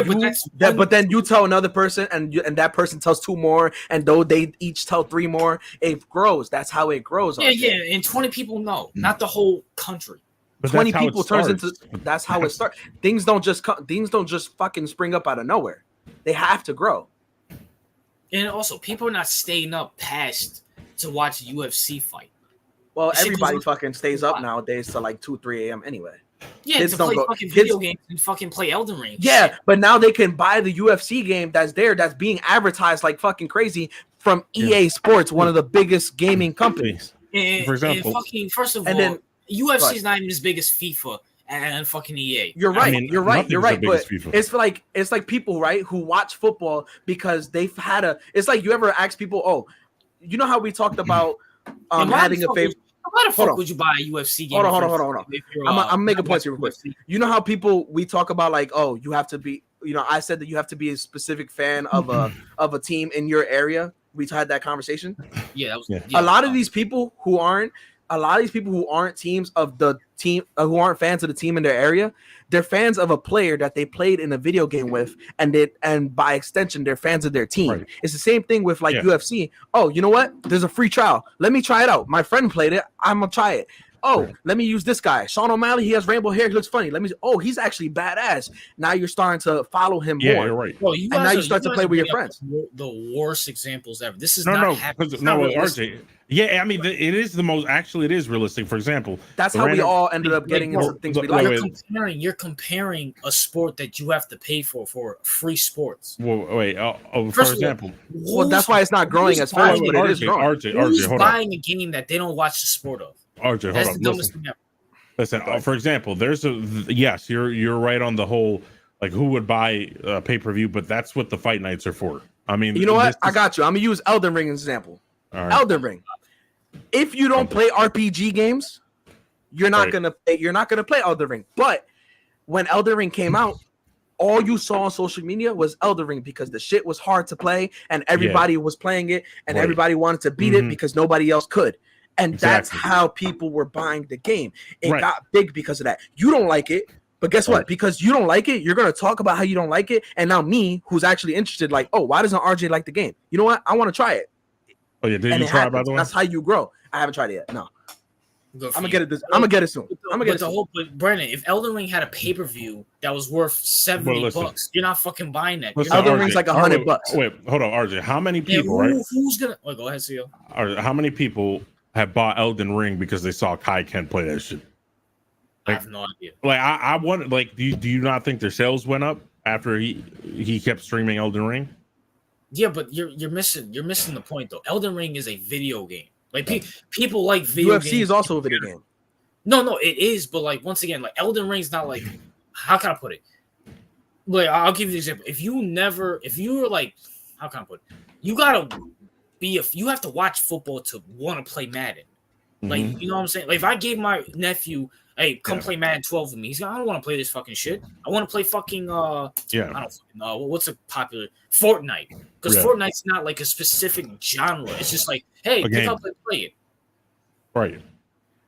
but then you tell another person, and that person tells 2 more, and though they each tell 3 more, it grows. That's how it grows. Yeah, and 20 people know, not the whole country. But 20 people turns into. That's how it starts. Things don't just fucking spring up out of nowhere. They have to grow. And also, people are not staying up past to watch a UFC fight. Well, everybody fucking stays up nowadays to like 2-3 a.m. anyway. Yeah, to play fucking video games and fucking play Elden Ring. Yeah, but now they can buy the UFC game that's being advertised like fucking crazy from EA Sports, one of the biggest gaming companies. For example, first of all, UFC is not even as big as FIFA and fucking EA. You're right. You're right. But it's like people, right, who watch football because they've had it's like you ever ask people, oh, you know how we talked about having a favorite. Why the fuck would you buy a UFC game? Hold on. I'm making a point here real quick. You know how we talk about, like, oh, you have to be, I said that you have to be a specific fan of a team in your area. We had that conversation. Yeah, a lot of these people who aren't teams of the team, who aren't fans of the team in their area, they're fans of a player that they played in a video game with, and by extension, they're fans of their team. Right. It's the same thing with UFC. Oh, you know what? There's a free trial. Let me try it out. My friend played it. I'm gonna try it. Oh, let me use this guy, Sean O'Malley. He has rainbow hair. He looks funny. He's actually badass. Now you're starting to follow him more. Yeah, you're right. Well, and now you start to play with your friends. The worst examples ever. This is RJ. Yeah, I mean, it is the most. Actually, it is realistic. For example, that's how we all ended up getting into things we like. You're comparing a sport that you have to pay for free sports. Well, wait. For example, that's why it's not growing as fast, but it is growing. Who's buying a game that they don't watch the sport of? RJ, that's the dumbest thing ever. Listen, for example, yes, you're right on the whole, like, who would buy a pay-per-view, but that's what the fight nights are for. I mean, you know what? I got you. I'm gonna use Elden Ring as an example. Right. Elden Ring. If you don't play RPG games, you're not gonna play Elden Ring. But when Elden Ring came out, all you saw on social media was Elden Ring because the shit was hard to play and everybody was playing it and everybody wanted to beat it because nobody else could. And that's how people were buying the game. It got big because of that. You don't like it, but guess what? Because you don't like it, you're going to talk about how you don't like it. And now me, who's actually interested, like, oh, why doesn't RJ like the game? You know what? I want to try it. Oh, yeah. Did you try it, by the way? That's how you grow. I haven't tried it yet. No. I'm gonna get it. I'm gonna get it soon. But Brandon, if Elden Ring had a pay-per-view that was worth $70, you're not fucking buying that. Elden Ring's like $100. Wait, hold on, RJ. How many people? Who's gonna? Oh, go ahead, CEO. How many people have bought Elden Ring because they saw Kai Ken play that shit? I have no idea. Like I want like do you not think their sales went up after he kept streaming Elden Ring? Yeah, but you're missing the point though. Elden Ring is a video game. Like people like video games. UFC is also a video game. No, it is, but like once again, like Elden Ring's not like how can I put it? Like I'll give you the example. If you were like how can I put it? You have to watch football to want to play Madden. Like you know what I'm saying? Like if I gave my nephew, hey, come play Madden 12 with me. He's like, I don't want to play this fucking shit. I want to play fucking I don't fucking know what's a popular Fortnite. Because Fortnite's not like a specific genre. It's just like, hey, pick up and play it. Right.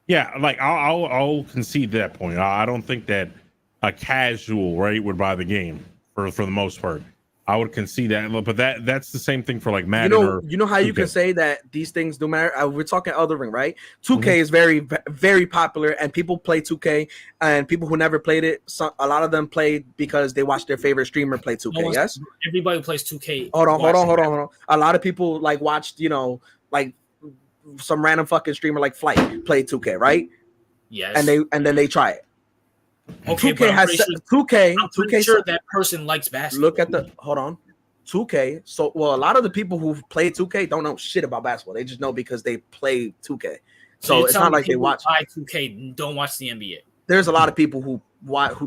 Yeah, like I'll concede that point. I don't think that a casual would buy the game for the most part. I would concede that, but that's the same thing for like Madden. You know how you can say that these things do matter. We're talking Elden Ring, right? 2K is very, very popular, and people play 2K. And people who never played it, a lot of them played because they watched their favorite streamer play 2K. Yes, everybody who plays 2K. Hold on. A lot of people like watched, like some random fucking streamer like Flight play 2K, right? Yes, and then they try it. Okay, 2K has 2K. I'm pretty sure that person likes basketball. Look at 2K. So, a lot of the people who play 2K don't know shit about basketball. They just know because they play 2K. So it's not like they watch 2K. Don't watch the NBA. There's a lot of people who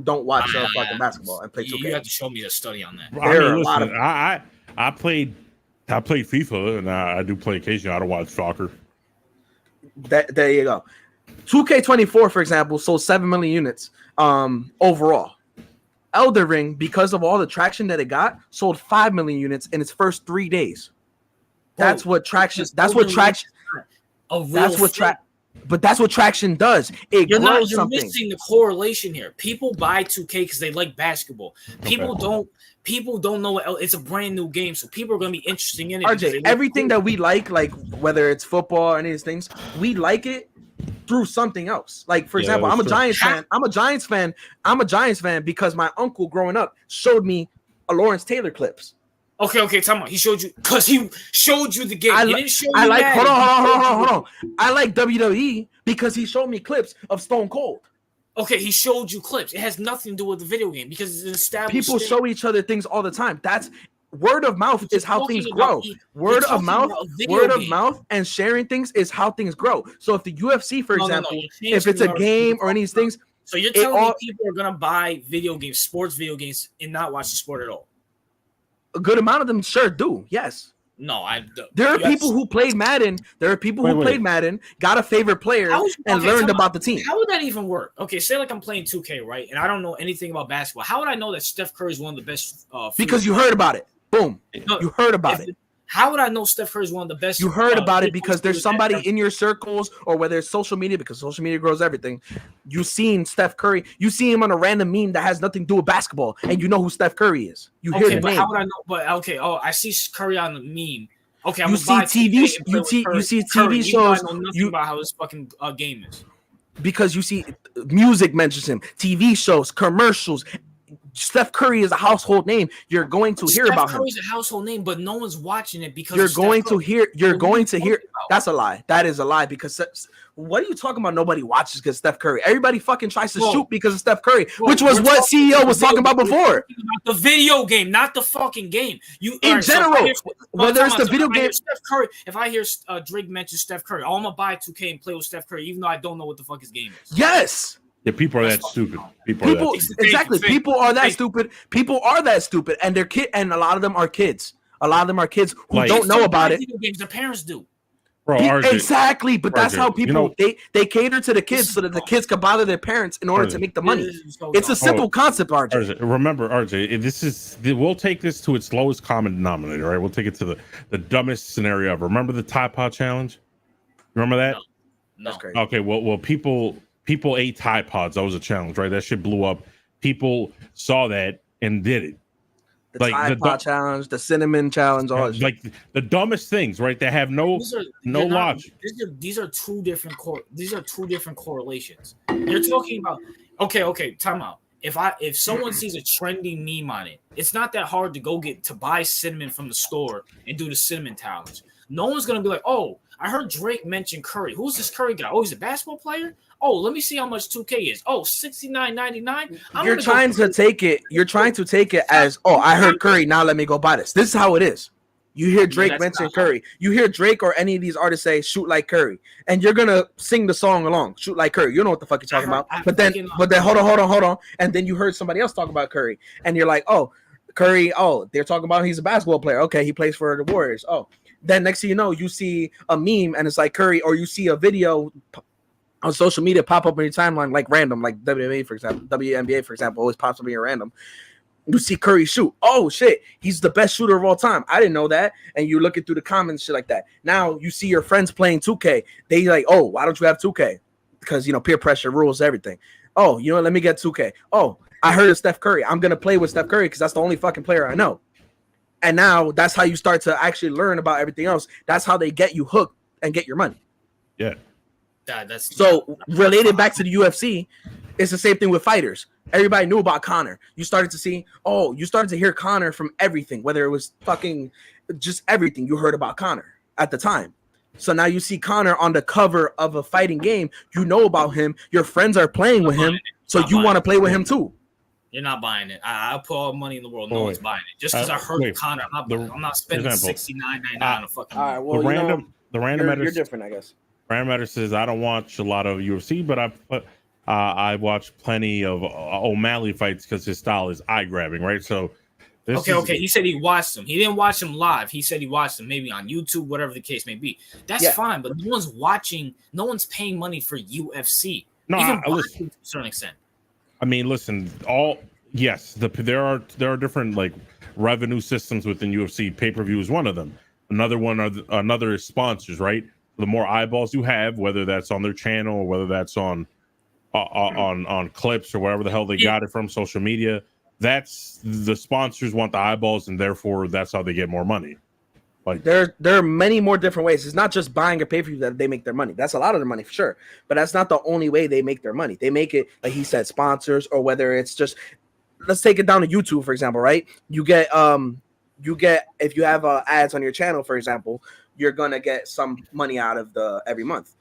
don't watch fucking basketball and play 2K. You have to show me a study on that. I played FIFA and I do play occasionally. I don't watch soccer. There you go. 2K24, for example, sold 7 million units overall. Elden Ring, because of all the traction that it got, sold 5 million units in its first 3 days. That's what traction. That's what traction does. You're missing the correlation here. People buy 2K because they like basketball. People don't know it's a brand new game, so people are going to be interested in it. RJ, everything that we like whether it's football or any of these things, we like it through something else. Like, for example, I'm a Giants fan. I'm a Giants fan because my uncle growing up showed me a Lawrence Taylor clips. Okay, tell me. He showed you because he showed you the game. He didn't show you hold on. I like WWE because he showed me clips of Stone Cold. Okay, he showed you clips. It has nothing to do with the video game because it's an established. People show each other things all the time. That's word of mouth is how things grow. Word of mouth and sharing things is how things grow. So if the UFC, for example, if it's a game or any of these things, so you're telling me people are gonna buy video games, sports video games, and not watch the sport at all? A good amount of them sure do. Yes. No, there are people who played Madden. Played Madden, got a favorite player, and learned about the team. How would that even work? Okay, say like I'm playing 2K, right? And I don't know anything about basketball. How would I know that Steph Curry is one of the best? Because you heard about it. Boom. You heard about it. How would I know Steph Curry is one of the best? You heard about it because there's somebody in your circles, or whether it's social media, because social media grows everything. You've seen Steph Curry. You see him on a random meme that has nothing to do with basketball, and you know who Steph Curry is. You hear the name. How would I know? But okay, I see Curry on the meme. Okay, you see TV. You see TV shows. I know nothing about how this fucking game is. Because you see music mentions him, TV shows, commercials. Steph Curry is a household name. You're going to hear about him. Steph Curry's a household name, but no one's watching it because you're going to hear. That's a lie. That is a lie because what are you talking about? Nobody watches because Steph Curry. Everybody fucking tries to shoot because of Steph Curry, which was what CEO was talking about before. The video game, not the fucking game. In general, whether it's the video game. Steph Curry. If I hear Drake mention Steph Curry, I'm gonna buy 2K and play with Steph Curry, even though I don't know what the fuck his game is. Yes. Yeah, people are that stupid. People are that stupid. People are that stupid, and they're and a lot of them are kids. A lot of them are kids who don't know about it. Games, their parents do. Bro, exactly, but that's how people they cater to the kids so that the kids can bother their parents in order to make the money. It's a simple concept, RJ. Remember, RJ, we'll take this to its lowest common denominator, right? We'll take it to the dumbest scenario ever. Remember the Tide Pod challenge? Remember that? No. That's crazy. Okay, well, people ate Tide Pods. That was a challenge, right? That shit blew up. People saw that and did it. The Tide Pod challenge, the cinnamon challenge, all that like the dumbest things, right? They have no logic. These are two different correlations. You're talking about okay, time out. If someone sees a trending meme on it, it's not that hard to buy cinnamon from the store and do the cinnamon challenge. No one's gonna be like, oh, I heard Drake mention Curry. Who's this Curry guy? Oh, he's a basketball player? Oh, let me see how much 2K is. Oh, $69.99. You're trying to take it as, oh, I heard Curry. Now let me go buy this. This is how it is. You hear Drake mention Curry. You hear Drake or any of these artists say "shoot like Curry," and you're gonna sing the song along. "Shoot like Curry." You know what the fuck you're talking about. But then hold on. And then you heard somebody else talk about Curry, and you're like, oh, Curry. Oh, they're talking about he's a basketball player. Okay, he plays for the Warriors. Oh, then next thing you know, you see a meme and it's like Curry, or you see a video on social media pop up in your timeline like random, like WNBA for example, always pops up in your random. You see Curry shoot. Oh shit, he's the best shooter of all time. I didn't know that. And you're looking through the comments, shit like that. Now you see your friends playing 2K. They like, oh, why don't you have 2K? Because peer pressure rules everything. Oh, let me get 2K. Oh, I heard of Steph Curry. I'm gonna play with Steph Curry because that's the only fucking player I know. And now that's how you start to actually learn about everything else. That's how they get you hooked and get your money. Yeah. That's so related back to the UFC. It's the same thing with fighters. Everybody knew about Conor. You started to hear Conor from everything, whether it was fucking just everything you heard about Conor at the time. So now you see Conor on the cover of a fighting game. You know about him. Your friends are playing with him. So you want to play with him too. You're not buying it. I'll put all the money in the world. No one's buying it. Just because I heard Conor, I'm not spending $69.99 on a fucking. All right, well, the random you're different, I guess. Random Matter says I don't watch a lot of UFC, but I watch plenty of O'Malley fights because his style is eye grabbing, right? So okay. He said he watched them. He didn't watch them live. He said he watched them maybe on YouTube, whatever the case may be. That's fine, but no one's watching. No one's paying money for UFC. No, listen, to a certain extent. I mean, listen. There are different like revenue systems within UFC. Pay-per-view is one of them. Another is sponsors, right? The more eyeballs you have, whether that's on their channel or whether that's on clips or wherever the hell they got it from, social media, that's the sponsors want the eyeballs, and therefore that's how they get more money. Like there are many more different ways. It's not just buying a pay-per-view that they make their money. That's a lot of their money for sure, but that's not the only way they make their money. They make it, like he said, sponsors, or whether it's just, let's take it down to YouTube, for example, right? You get if you have ads on your channel, for example, you're gonna get some money out of every month.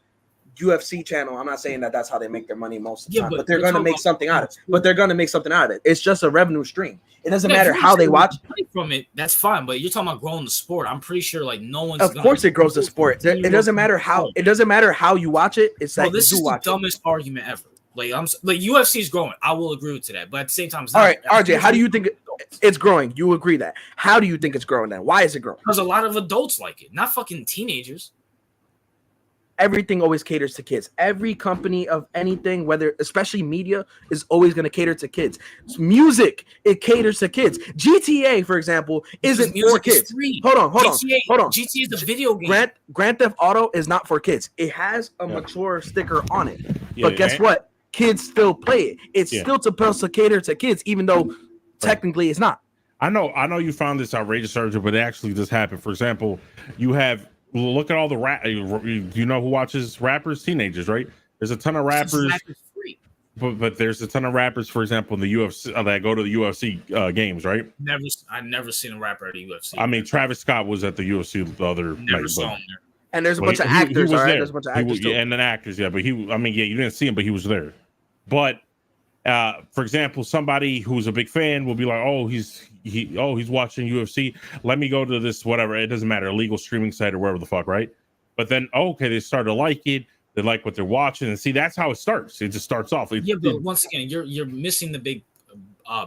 UFC channel, I'm not saying that that's how they make their money most of the time, but they're gonna make something out of it. It's just a revenue stream. It doesn't matter how they watch from it. That's fine, but you're talking about growing the sport. I'm pretty sure like no one's. Of course, it grows the sport. It doesn't matter how. It doesn't matter how you watch it. It's that this is the dumbest argument ever. Like UFC is growing. I will agree with that, but at the same time, all right, RJ, how do you think it's growing? You agree that? How do you think it's growing then? Why is it growing? Because a lot of adults like it, not fucking teenagers. Everything always caters to kids. Every company of anything, whether especially media, is always going to cater to kids. Music, it caters to kids. GTA, for example, isn't for kids. Hold on. GTA is a video game. Grand Theft Auto is not for kids. It has a mature sticker on it. But guess what? Kids still play it. It's still supposed to cater to kids, even though technically it's not. I know you found this outrageous, Sergio, but it actually does happen. For example, you have. Look at all the rap. You know who watches rappers? Teenagers, right? There's a ton of rappers, but there's a ton of rappers, for example, in the UFC that go to the UFC games, right? I've never seen a rapper at the UFC. I mean, Travis Scott was at the UFC the other night, saw him there. And there's a bunch of actors, all right? There's a bunch of actors too. And then actors, yeah. But you didn't see him, but he was there. But for example, somebody who's a big fan will be like, oh, he's watching UFC. Let me go to this, whatever. It doesn't matter, illegal streaming site or wherever the fuck, right? But then, they start to like it. They like what they're watching, and see, that's how it starts. It just starts off. But once again, you're missing the big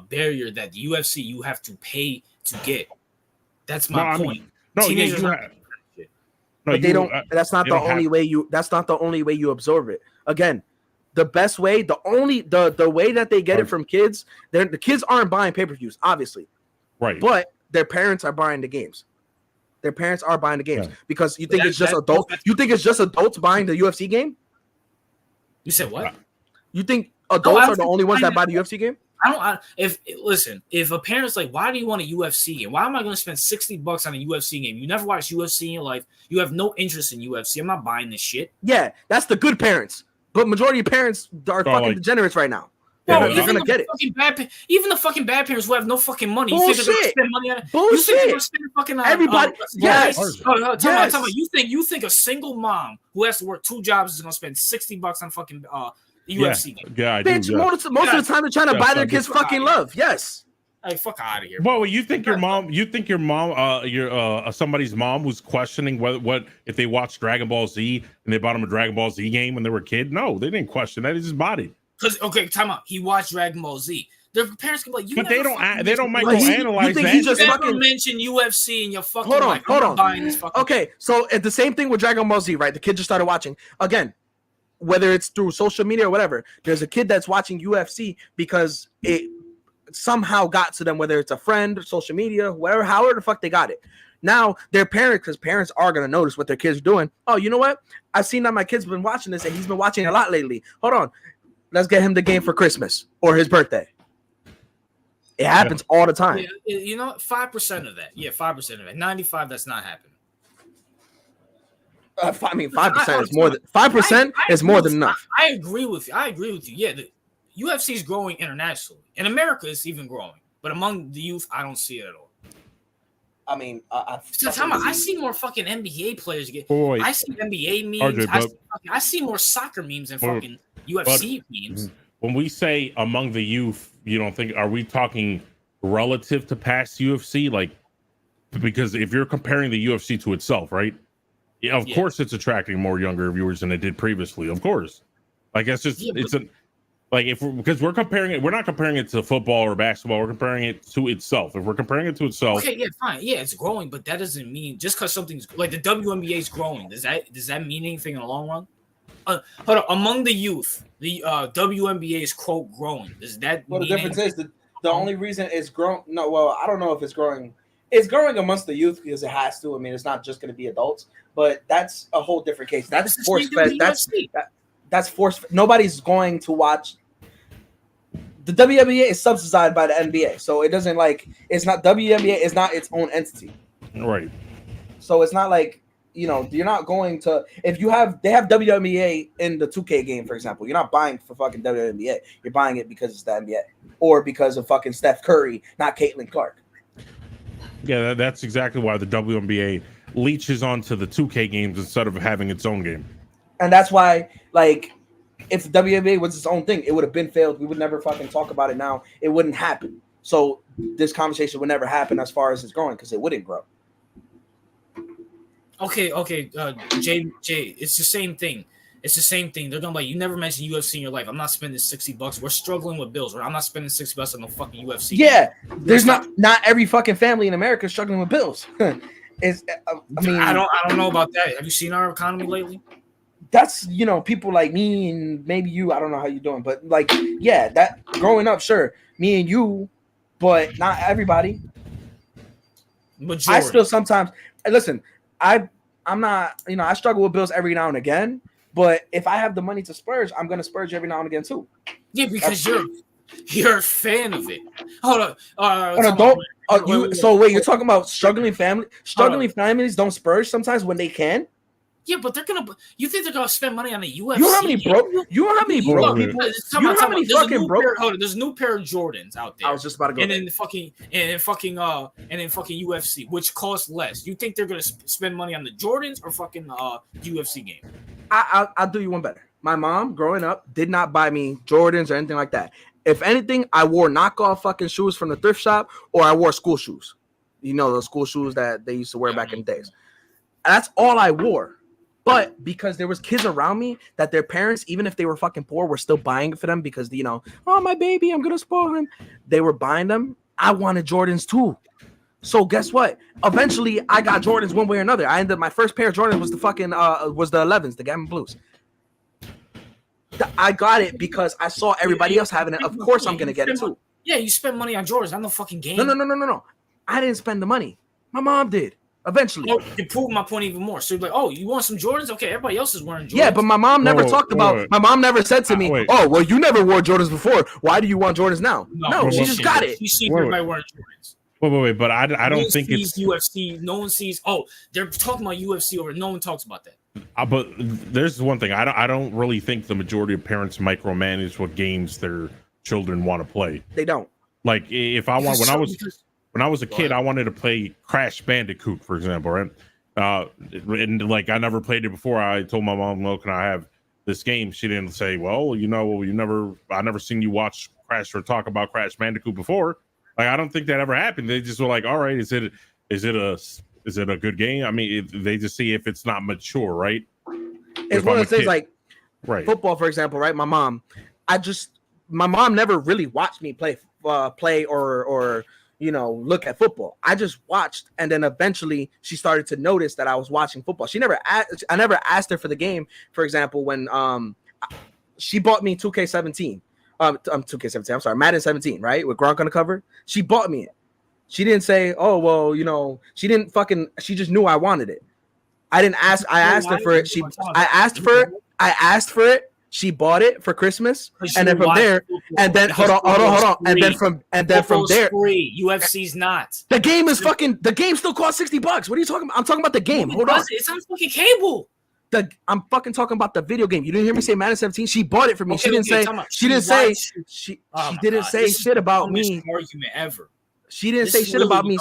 barrier that the UFC you have to pay to get. That's my point. That's not the only way you. That's not the only way you absorb it. Again. The best way, the way that they get it from kids, the kids aren't buying pay-per-views, obviously. Right. But their parents are buying the games. Their parents are buying the games because you think it's just adults. You think it's just adults buying the UFC game? You said what? You think adults are the only ones that buy the UFC game? If a parent's like, why do you want a UFC game? Why am I going to spend $60 on a UFC game? You never watched UFC in your life. You have no interest in UFC. I'm not buying this shit. Yeah, that's the good parents. But majority of parents are fucking degenerates right now. They're going to get it. Even the fucking bad parents who have no fucking money. Bullshit. You think they're going to spend money on it? Bullshit. You think they're going to spend fucking everybody? Yes. Tell me. You think a single mom who has to work 2 jobs is going to spend $60 on fucking UFC game? Yeah, I Bitch, do. Most of the time they're trying to buy their kids fucking love. Yes. Hey, fuck out of here. Well, you think your mom? Somebody's mom was questioning what if they watched Dragon Ball Z and they bought them a Dragon Ball Z game when they were a kid? No, they didn't question that. They just bought it. Because time out. He watched Dragon Ball Z. Their parents can be like, but they don't microanalyze that. You just never mention UFC in your fucking life. Hold on. Okay, so it's the same thing with Dragon Ball Z, right? The kid just started watching again. Whether it's through social media or whatever, there's a kid that's watching UFC because it somehow got to them, whether it's a friend or social media, however the fuck they got it. Now their parents, because parents are going to notice what their kids are doing. Oh, you know what? I've seen that my kid's been watching this and he's been watching a lot lately. Hold on. Let's get him the game for Christmas or his birthday. It happens all the time. Yeah, 5% of that. Yeah, 5% of it. 95, that's not happening. 5% is more than 5% is more than enough. I agree with you. Yeah, the UFC is growing internationally. In America, it's even growing. But among the youth, I don't see it at all. I mean, I see more fucking NBA players get. I see NBA memes. I see more soccer memes than fucking UFC memes. When we say among the youth, you don't think, are we talking relative to past UFC? Like, because if you're comparing the UFC to itself, right? Yeah, of course it's attracting more younger viewers than it did previously. Of course. Like, it's just, because we're comparing it, we're not comparing it to football or basketball, we're comparing it to itself. If we're comparing it to itself. Okay, yeah, fine. Yeah, it's growing, but that doesn't mean just because something's like the WNBA is growing. Does that mean anything in the long run? Hold on. Among the youth, the WNBA is quote growing. Does that mean the difference anything? Is the only reason it's growing? No, well, I don't know if it's growing. It's growing amongst the youth because it has to. I mean, it's not just going to be adults, but that's a whole different case. That's force fed. That's force. Nobody's going to watch. The WNBA is subsidized by the NBA, so it doesn't it's not WNBA is not its own entity, right? So it's not like you're not going to they have WNBA in the 2K game, for example. You're not buying for fucking WNBA. You're buying it because it's the NBA or because of fucking Steph Curry, not Caitlin Clark. Yeah, that's exactly why the WNBA leeches onto the 2K games instead of having its own game. And that's why, if the WNBA was its own thing, it would have been failed. We would never fucking talk about it now. It wouldn't happen. So this conversation would never happen as far as it's growing because it wouldn't grow. Okay, Jay, it's the same thing. They're gonna you never mentioned UFC in your life. I'm not spending $60. We're struggling with bills. Right? I'm not spending $60 on the fucking UFC. Yeah, there's not every fucking family in America is struggling with bills. I don't know about that. Have you seen our economy lately? That's people like me and maybe you. I don't know how you're doing, but that growing up, sure, me and you, but not everybody. Majority. I still sometimes listen. I'm not, I struggle with bills every now and again, but if I have the money to splurge, I'm gonna splurge every now and again too. Yeah, because you're a fan of it. Hold on. So you're talking about struggling family? Struggling families don't splurge sometimes when they can. Yeah, but you think they're gonna spend money on the UFC? You know how many broke people? You know how many fucking broke? Hold on, there's a new pair of Jordans out there. I was just about to go. And then fucking UFC, which costs less. You think they're gonna spend money on the Jordans or fucking UFC game? I'll do you one better. My mom, growing up, did not buy me Jordans or anything like that. If anything, I wore knockoff fucking shoes from the thrift shop, or I wore school shoes. Those school shoes that they used to wear back in the days. That's all I wore. But because there was kids around me that their parents, even if they were fucking poor, were still buying it for them because, oh, my baby, I'm going to spoil him. They were buying them. I wanted Jordans too. So guess what? Eventually, I got Jordans one way or another. My first pair of Jordans was the fucking, was the 11s, the Gamma Blues. I got it because I saw everybody else having it. Of course, I'm going to get it too. Yeah, you spend money on Jordans. I'm no fucking game. No. I didn't spend the money. My mom did. Eventually. Oh, you prove my point even more. So you're like, oh, you want some Jordans? Okay, everybody else is wearing Jordans. Yeah, but my mom never talked about. My mom never said to me, "Oh, well, you never wore Jordans before. Why do you want Jordans now?" No, she just got it. She sees everybody wearing Jordans. Wait, but I don't think it's UFC. No one sees. Oh, they're talking about UFC over. No one talks about that. But there's one thing. I don't really think the majority of parents micromanage what games their children want to play. They don't. Like if I want when I was a kid, I wanted to play Crash Bandicoot, for example, right? And like I never played it before. I told my mom, "Well, can I have this game?" She didn't say, "Well, I never seen you watch Crash or talk about Crash Bandicoot before." Like I don't think that ever happened. They just were like, "All right, is it a good game?" I mean, they just see if it's not mature, right? It's one of those things like football, for example, right? My mom never really watched me play or look at football. I just watched, and then eventually she started to notice that I was watching football. I never asked her for the game. For example, when she bought me 2K17, 2K17. I'm sorry, Madden 17, right, with Gronk on the cover. She bought me it. She didn't say, "Oh, well, she didn't fucking." She just knew I wanted it. I didn't ask. I asked her for it. I asked for it. She bought it for Christmas, and then from there, and then hold on, and then from there, free. UFC's not. The game is fucking. The game still costs $60. What are you talking about? I'm talking about the game. Hold on, it's on fucking cable. I'm fucking talking about the video game. You didn't hear me say Madden 17. She bought it for me. She didn't say shit about me. Argument ever. She didn't say shit about me.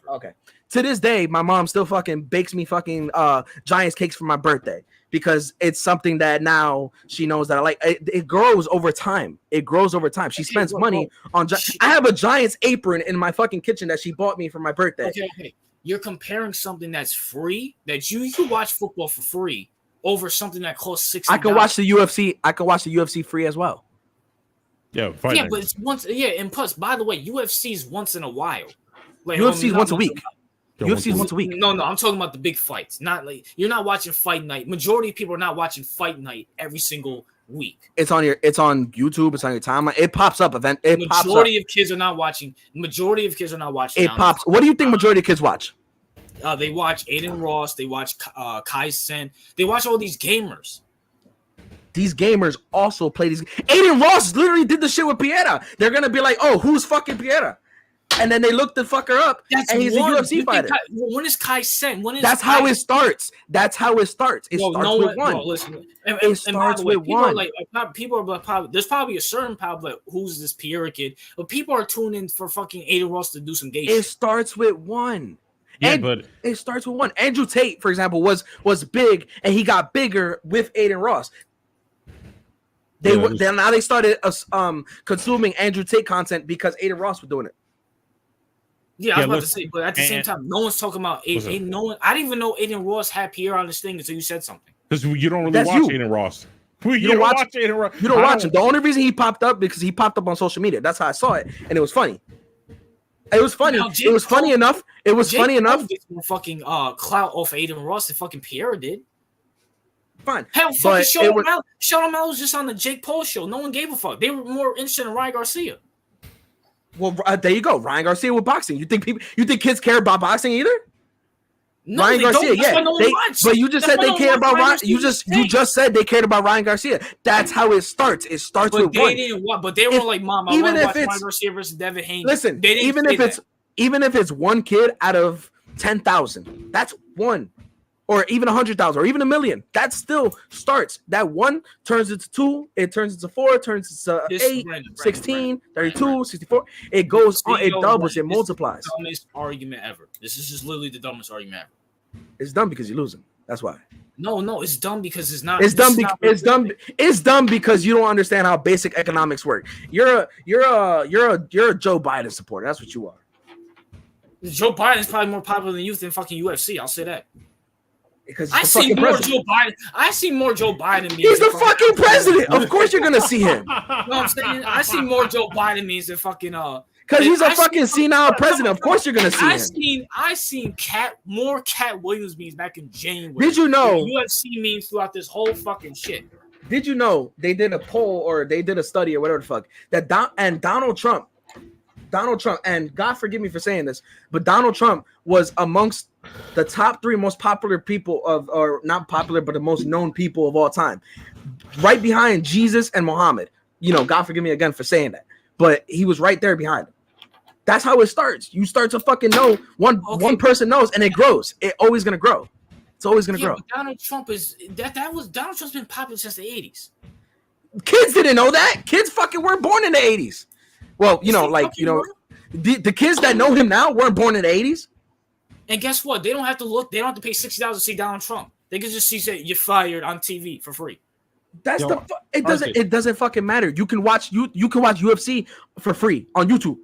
Okay. To this day, my mom still fucking bakes me fucking Giants cakes for my birthday because it's something that now she knows that I like. It grows over time. She spends money on. I have a Giants apron in my fucking kitchen that she bought me for my birthday. Okay. You're comparing something that's free that you can watch football for free over something that costs $60. I can watch the UFC. I can watch the UFC free as well. Yeah, but it's once. Yeah, and plus, by the way, UFC is once in a while. Like UFC is once a week. UFC is once a week. No, I'm talking about the big fights. Not like you're not watching Fight Night. Majority of people are not watching Fight Night every single week. It's on YouTube. It's on your timeline. It pops up. Majority of kids are not watching. It pops. What do you think majority of kids watch? They watch Aiden Ross. They watch Kai Sen. They watch all these gamers. These gamers also play these. Aiden Ross literally did the shit with Piera. They're gonna be like, "Oh, who's fucking Piera?" And then they look the fucker up, and he's a UFC fighter. When is Kai Sen? That's how it starts. It starts with one. It starts with one. There's probably a certain probably like, who's this Piera kid? But people are tuning in for fucking Aiden Ross to do some gay shit. It starts with one. Yeah, but it starts with one. Andrew Tate, for example, was big, and he got bigger with Aiden Ross. Now they started consuming Andrew Tate content because Aiden Ross was doing it. Yeah, I was about to say, but at the same time, no one's talking about Aiden. No one. I didn't even know Aiden Ross had Pierre on this thing until you said something. Because you don't really watch Aiden Ross. You don't watch Aiden Ross. You don't watch him. The only reason he popped up because he popped up on social media. That's how I saw it, and it was funny. It was funny. It was funny enough. It was funny enough. Gets more fucking clout off Aiden Ross than fucking Pierre did. Fine. Hell, fucking Sean O'Malley was just on the Jake Paul show. No one gave a fuck. They were more interested in Ryan Garcia. Well, there you go. Ryan Garcia with boxing. You think kids care about boxing either? No, Ryan Garcia, yeah. But you just said they care about Ryan. You just said they cared about Ryan Garcia. That's how it starts. It starts with one. But they were like, "Mom, I want to watch Ryan Garcia versus Devin Haney." Listen, even if it's one kid out of 10,000, that's one. Or even 100,000, or even 1 million. That still starts. That one turns into 2. It turns into 4. It turns into 8, 16, 32, 64. It goes on. It doubles. It multiplies. The dumbest argument ever. This is just literally the dumbest argument ever. It's dumb because you're losing. That's why. No, it's dumb because it's not. It's dumb. It's dumb because you don't understand how basic economics work. You're a Joe Biden supporter. That's what you are. Joe Biden is probably more popular than you than fucking UFC. I'll say that. Because I see more Joe Biden. I see more Joe Biden. He's the fucking president. Of course, you're gonna see him. No, I'm saying I see more Joe Biden memes than fucking Because he's a fucking senile president. Of course, you're gonna see him. I seen more Cat Williams memes back in January. Did you know UFC memes throughout this whole fucking shit? Did you know they did a poll or they did a study or whatever the fuck that Donald Trump Donald Trump, and God forgive me for saying this, but Donald Trump was amongst the top 3 most popular people or not popular, but the most known people of all time, right behind Jesus and Muhammad. God forgive me again for saying that, but he was right there behind him. That's how it starts. You start to fucking know one person knows, and it grows. It's always gonna grow. It's always gonna grow. Donald Trump is Donald Trump's been popular since the 80s. Kids didn't know that. Kids fucking weren't born in the 80s. Well, the kids that know him now weren't born in the 80s. And guess what? They don't have to look. They don't have to pay $60 to see Donald Trump. They can just see say you're fired on TV for free. That's it doesn't fucking matter. You can watch UFC for free on YouTube.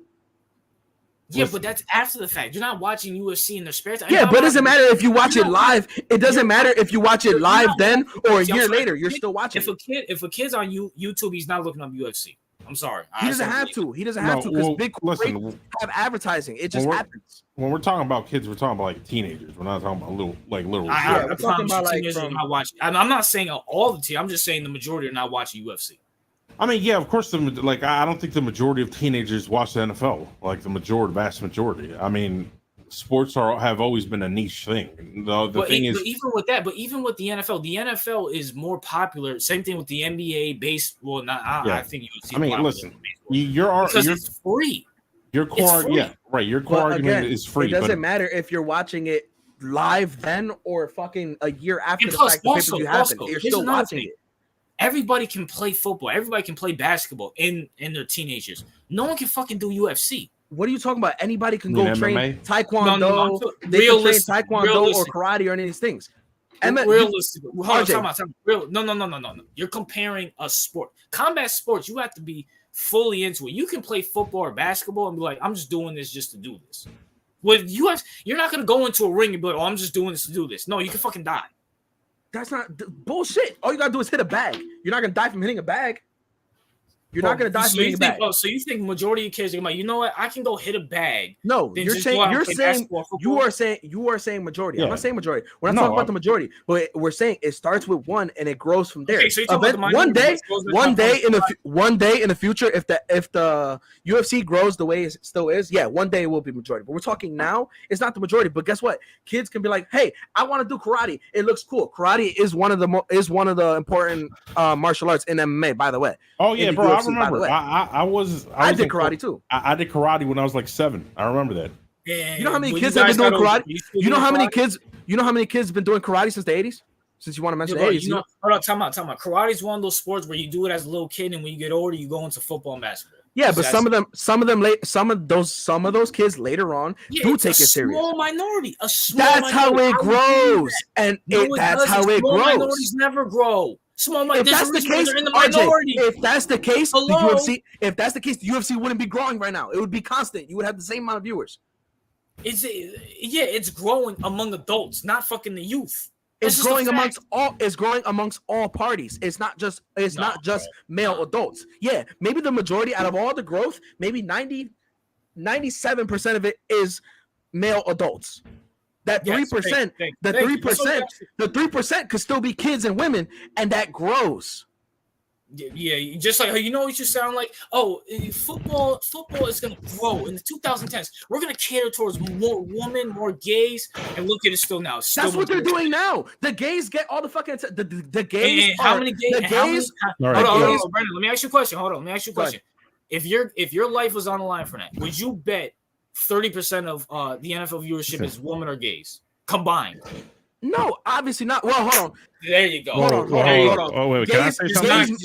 Yeah, but that's after the fact. You're not watching UFC in their spare time. Yeah, but it doesn't matter if you watch it live. It doesn't matter if you watch it live then or a year later. You're still watching. If a kid's on YouTube, he's not looking up UFC. I'm sorry. He doesn't have to. He doesn't have to because big corporations have advertising. It just happens. When we're talking about kids, we're talking about like teenagers. We're not talking about little. I'm talking about teenagers are not watching. I'm not saying all the team. I'm just saying the majority are not watching UFC. I mean, yeah, of course. I don't think the majority of teenagers watch the NFL. Like the vast majority. I mean, sports have always been a niche thing. Even with the NFL is more popular. Same thing with the NBA. Baseball. I think UFC. I mean, listen, it's free. Your core, Your core argument is free. It doesn't matter if you're watching it live then or fucking a year after the fact the pay-per-view happened. You're still watching it. Everybody can play football. Everybody can play basketball in their teenagers. No one can fucking do UFC. What are you talking about? Anybody can go train taekwondo. They can train taekwondo or karate or any of these things. Realistically, no. You're comparing a sport. Combat sports, you have to be fully into it. You can play football or basketball and be like, I'm just doing this just to do this. With UFC, you're not going to go into a ring and be like, oh, I'm just doing this to do this. No, you can fucking die. That's not bullshit. All you gotta do is hit a bag. You're not gonna die from hitting a bag. You're not gonna die from hitting a bag. So you think majority of kids are like, you know what? I can go hit a bag. No, you're saying majority. Yeah. I'm not saying majority. We're not talking about the majority, but we're saying it starts with one and it grows from there. Okay, so one day in the future, if the UFC grows the way it still is, one day it will be majority. But we're talking now, it's not the majority. But guess what? Kids can be like, hey, I want to do karate. It looks cool. Karate is one of the important martial arts in MMA, by the way. Oh yeah, bro. UFC, I remember. I did karate too. I did karate when I was like 7. I remember that. Yeah, you know how many kids have been doing karate? You know how many kids have been doing karate since the 80s? Since you want to mention the 80s. Hold on, time out. Karate is one of those sports where you do it as a little kid, and when you get older, you go into football and basketball. Yeah, but some of those kids later on do take it serious. Small minority. That's how it grows, and that's how it grows. Minorities never grow. If that's the case, the UFC wouldn't be growing right now. It would be constant. You would have the same amount of viewers. It's growing among adults, not fucking the youth. It's growing amongst all parties. It's not just male adults. Yeah, maybe the majority out of all the growth, maybe 97% of it is male adults. That 3%, the 3% could still be kids and women, and that grows. Yeah, just like you know what you sound like. Oh, football is gonna grow in the 2010s. We're gonna cater towards more women, more gays, and look at it still now. That's what they're doing now. The gays get all the fucking the gays. And how many gays? Hold on, Brandon. Let me ask you a question. If your life was on the line for that, would you bet 30% of the NFL viewership is women or gays combined? No, obviously not. Well, hold on. There you go. Hold on. Oh, wait. Can I say something?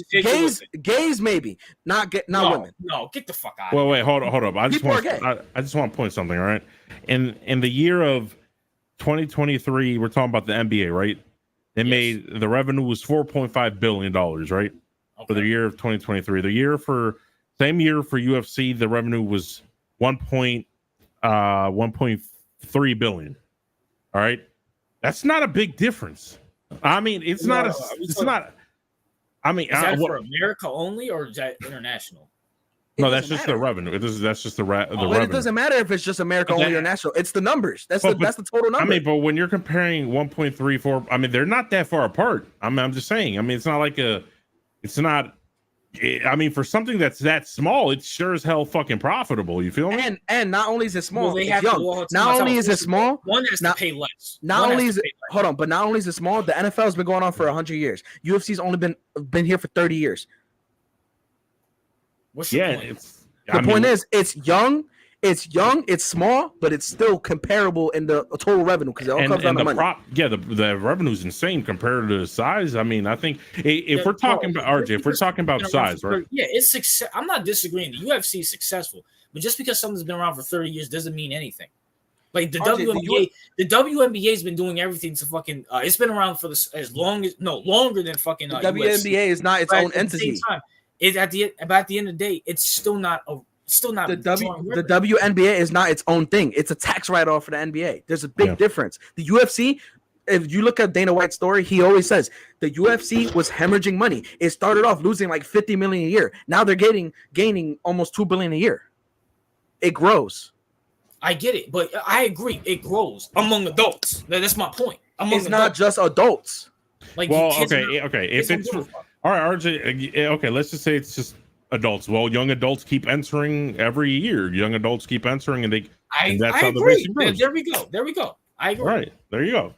Gays maybe. Not women. No, get the fuck out of here. Wait, hold up. I just want to point something, all right? In the year of 2023, we're talking about the NBA, right? They made the revenue was $4.5 billion, right? Okay. For the year of 2023. Same year for UFC, the revenue was 1.3 billion. All right. That's not a big difference. I mean, it's not. I mean, is that for America only, or is that international? No, that's just the revenue. That's just the revenue. It doesn't matter if it's just America only or national. It's the numbers. That's the total number. I mean, but when you're comparing 1.34, I mean, they're not that far apart. I'm just saying. I mean, it's not like it's not I mean, for something that's that small, it's sure as hell fucking profitable. You feel me? And not only is it small, Well, it's young. Not only is it small, one has to pay less. Not only is it but not only is it small, the NFL has been going on for 100 years. UFC's only been here for 30 years. What's your point? The point is, it's young, it's small, but it's still comparable in the total revenue because it all comes down to money. The revenue's insane compared to the size. I mean, I think if we're talking about RJ, if we're talking about size, right? Yeah, it's success. I'm not disagreeing. The UFC is successful, but just because something's been around for 30 years doesn't mean anything. Like the WNBA, the WNBA has been doing everything to fucking. It's been around for longer than fucking. The WNBA UFC. Is not its own entity. At the end of the day, it's still not the WNBA is not its own thing. It's a tax write-off for the NBA. There's a big difference. The UFC, if you look at Dana White's story, he always says the UFC was hemorrhaging money. It started off losing like $50 million a year. Now they're gaining almost $2 billion a year. It grows. I get it, but I agree. It grows among adults. That's my point. It's not just adults. Like, okay. If it's all right, RJ. Okay, let's just say it's just adults. Well, young adults keep entering every year. Young adults keep entering, and that's how the racing grows. There we go. I agree. Right, there you go.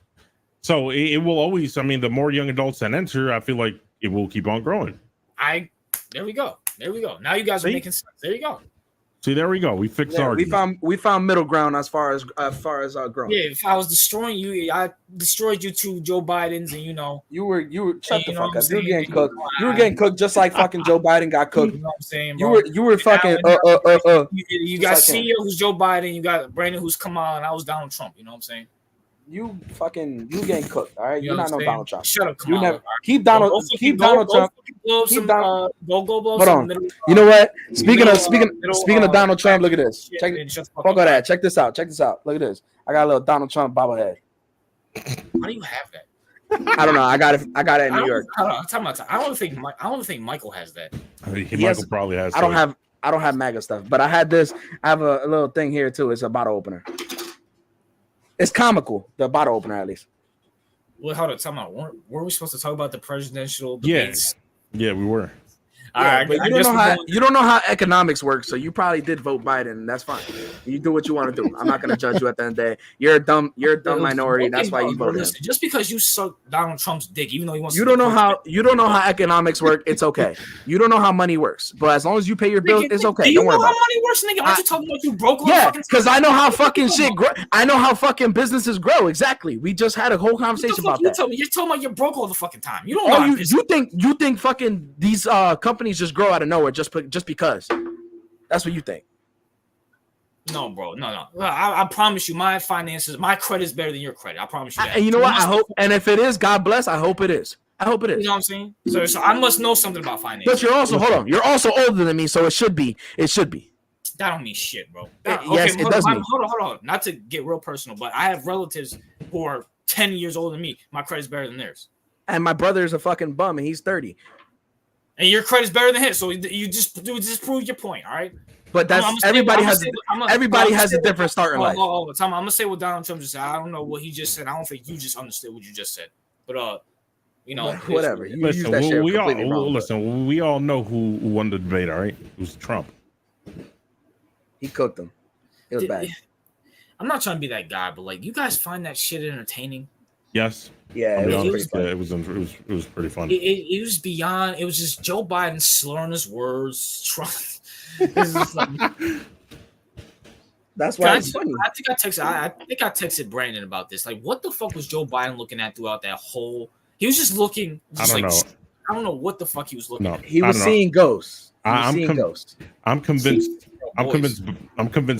So it will always. I mean, the more young adults that enter, I feel like it will keep on growing. There we go. Now you guys are making sense. There you go. See, there we go. We fixed our. We found middle ground as far as growing. Yeah, if I was destroying you, I destroyed you to Joe Biden's, and you were shut the fuck up. You were getting cooked. You were getting cooked just like fucking Joe Biden got cooked. You know what I'm saying, bro? You were fucking You got CEO who's Joe Biden, you got Brandon who's Kamala, and I was Donald Trump. You know what I'm saying? You getting cooked, all right? You're not no Donald Trump. Shut up, Kamala. You never keep Donald Trump. Go blow hold on. You know what? Speaking of Donald Trump, look at this. Check this out. Look at this. I got a little Donald Trump bobblehead. Why do you have that? I don't know. I got it in New York. I don't think Michael has that. Michael probably has. I don't have MAGA stuff, but I have a little thing here too. It's a bottle opener. It's comical, the bottle opener at least. Well, hold on, talking about were we supposed to talk about the presidential debates? Yeah, we were. All right, but you don't know how economics works, so you probably did vote Biden, and that's fine. You do what you want to do. I'm not going to judge you at the end of the day. You're a dumb minority. That's why you voted. Just because you suck Donald Trump's dick, even though he wants. You don't know how economics work. It's okay. You don't know how money works, but as long as you pay your bills, it's okay. Don't worry about it. How money works, nigga? Aren't you talking about you broke? Yeah, because I know how fucking shit grow. I know how fucking businesses grow. Exactly. We just had a whole conversation about that. You're talking about you're broke all the fucking time. You don't know. You think fucking these companies just grow out of nowhere just because? That's what you think. No, bro. No. I promise you, my finances, my credit is better than your credit. I promise you that. And you know what? I hope. And if it is, God bless. I hope it is. You know what I'm saying? So I must know something about finance. But you're also You're also older than me, so it should be. That don't mean shit, bro. Yes, it does mean. Hold on. Not to get real personal, but I have relatives who are 10 years older than me. My credit's better than theirs. And my brother's a fucking bum, and he's 30. And your credit's better than his, so you just prove your point, all right? But that's everybody has a different start in life. I'm gonna say what Donald Trump just said. I don't know what he just said. I don't think you just understood what you just said. But whatever. We all know who won the debate. All right, it was Trump. He cooked them. It was bad. I'm not trying to be that guy, but like, you guys find that shit entertaining? Yes. Yeah, it was pretty funny. It was beyond. It was just Joe Biden slurring his words. Trump. That's why it's funny. I think I texted Brandon about this. Like, what the fuck was Joe Biden looking at throughout that whole? He was just looking. I don't know. I don't know what the fuck he was looking at. He was seeing ghosts. I'm convinced. I'm convinced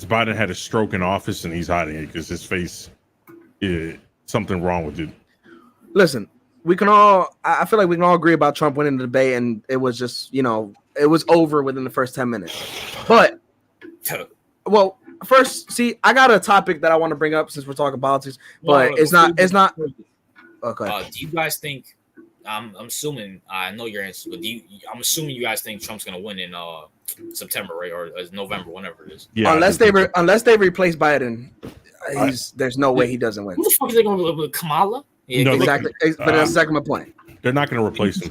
Biden had a stroke in office and he's hiding it because his face. Something wrong with it. Listen, I feel like we can all agree about Trump winning the debate, and it was just, it was over within the first 10 minutes. But, well, first, see, I got a topic that I want to bring up since we're talking politics, but it's not. Okay. Do you guys think? I'm assuming. I know your answer, but I'm assuming you guys think Trump's gonna win in September, right, or November, whenever it is. Yeah. Unless they replace Biden. There's no way he doesn't win. Who the fuck are they going to with Kamala? Yeah, no, exactly. But that's exactly my point. They're not going to replace him.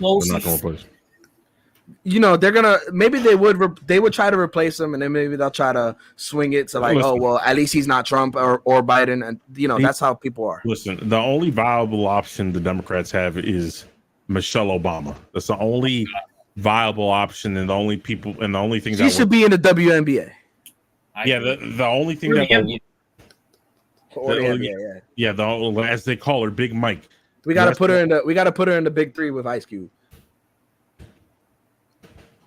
they're gonna they would try to replace him, and then maybe they'll try to swing it to at least he's not Trump or Biden, and that's how people are. Listen, the only viable option the Democrats have is Michelle Obama. That's the only viable option, and the only thing she should be in the WNBA. The only thing as they call her, Big Mike. We gotta put her in the Big Three with Ice Cube.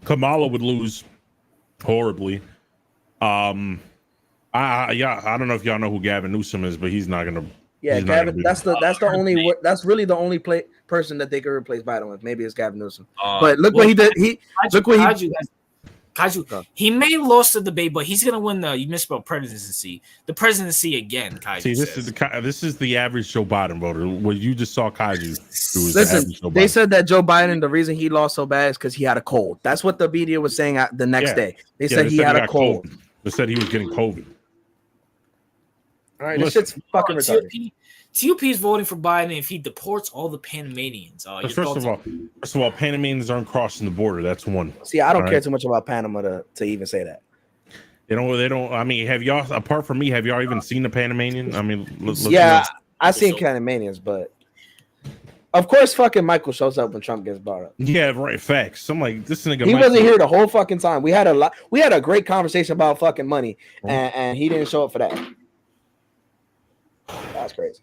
Kamala would lose horribly. I don't know if y'all know who Gavin Newsom is, but he's not gonna. Yeah, Gavin. That's really the only person that they could replace Biden with. Maybe it's Gavin Newsom. But look what he did. Kaiju, he may have lost the debate, but he's gonna win the presidency again. Kaiju, this is the average Joe Biden voter. What you just saw, Kaiju. Listen, they said that Joe Biden, the reason he lost so bad is because he had a cold. That's what the media was saying the next day. They said he had a cold. They said he was getting COVID. All right, this shit's fucking retarded. TUP is voting for Biden if he deports all the Panamanians. First of all, Panamanians aren't crossing the border. That's one. See, I don't care too much about Panama to even say that. They don't. I mean, have y'all, apart from me, have y'all even seen the Panamanian? I mean, I've seen Panamanians, but of course, fucking Michael shows up when Trump gets brought up. Yeah, right. Facts. I'm like, this nigga. He wasn't here the whole fucking time. We had a great conversation about fucking money, and he didn't show up for that. That's crazy.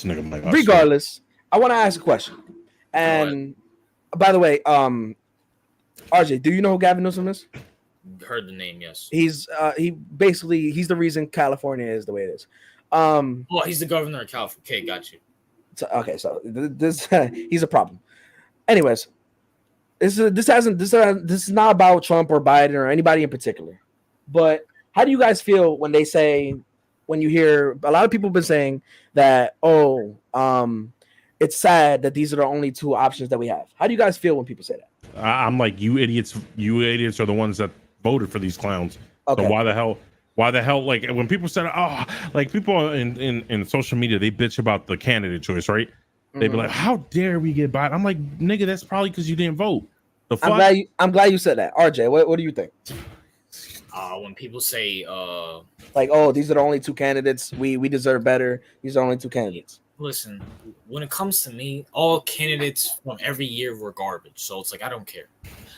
Regardless, I want to ask a question. And by the way, RJ, do you know who Gavin Newsom is? Heard the name, yes. He's he's the reason California is the way it is. He's the governor of California. Okay, got you. So this he's a problem. Anyways, this is not about Trump or Biden or anybody in particular. But how do you guys feel when you hear a lot of people have been saying that, it's sad that these are the only two options that we have? How do you guys feel when people say that? I'm like, you idiots are the ones that voted for these clowns. Okay. So why the hell, like when people said, like people in social media, they bitch about the candidate choice, right? They'd be like, how dare we get Biden? I'm like, nigga, that's probably because you didn't vote. The fuck? I'm glad you said that. RJ, what do you think? When people say these are the only two candidates, we deserve better, these are only two candidates. Listen, when it comes to me, all candidates from every year were garbage, so it's like I don't care.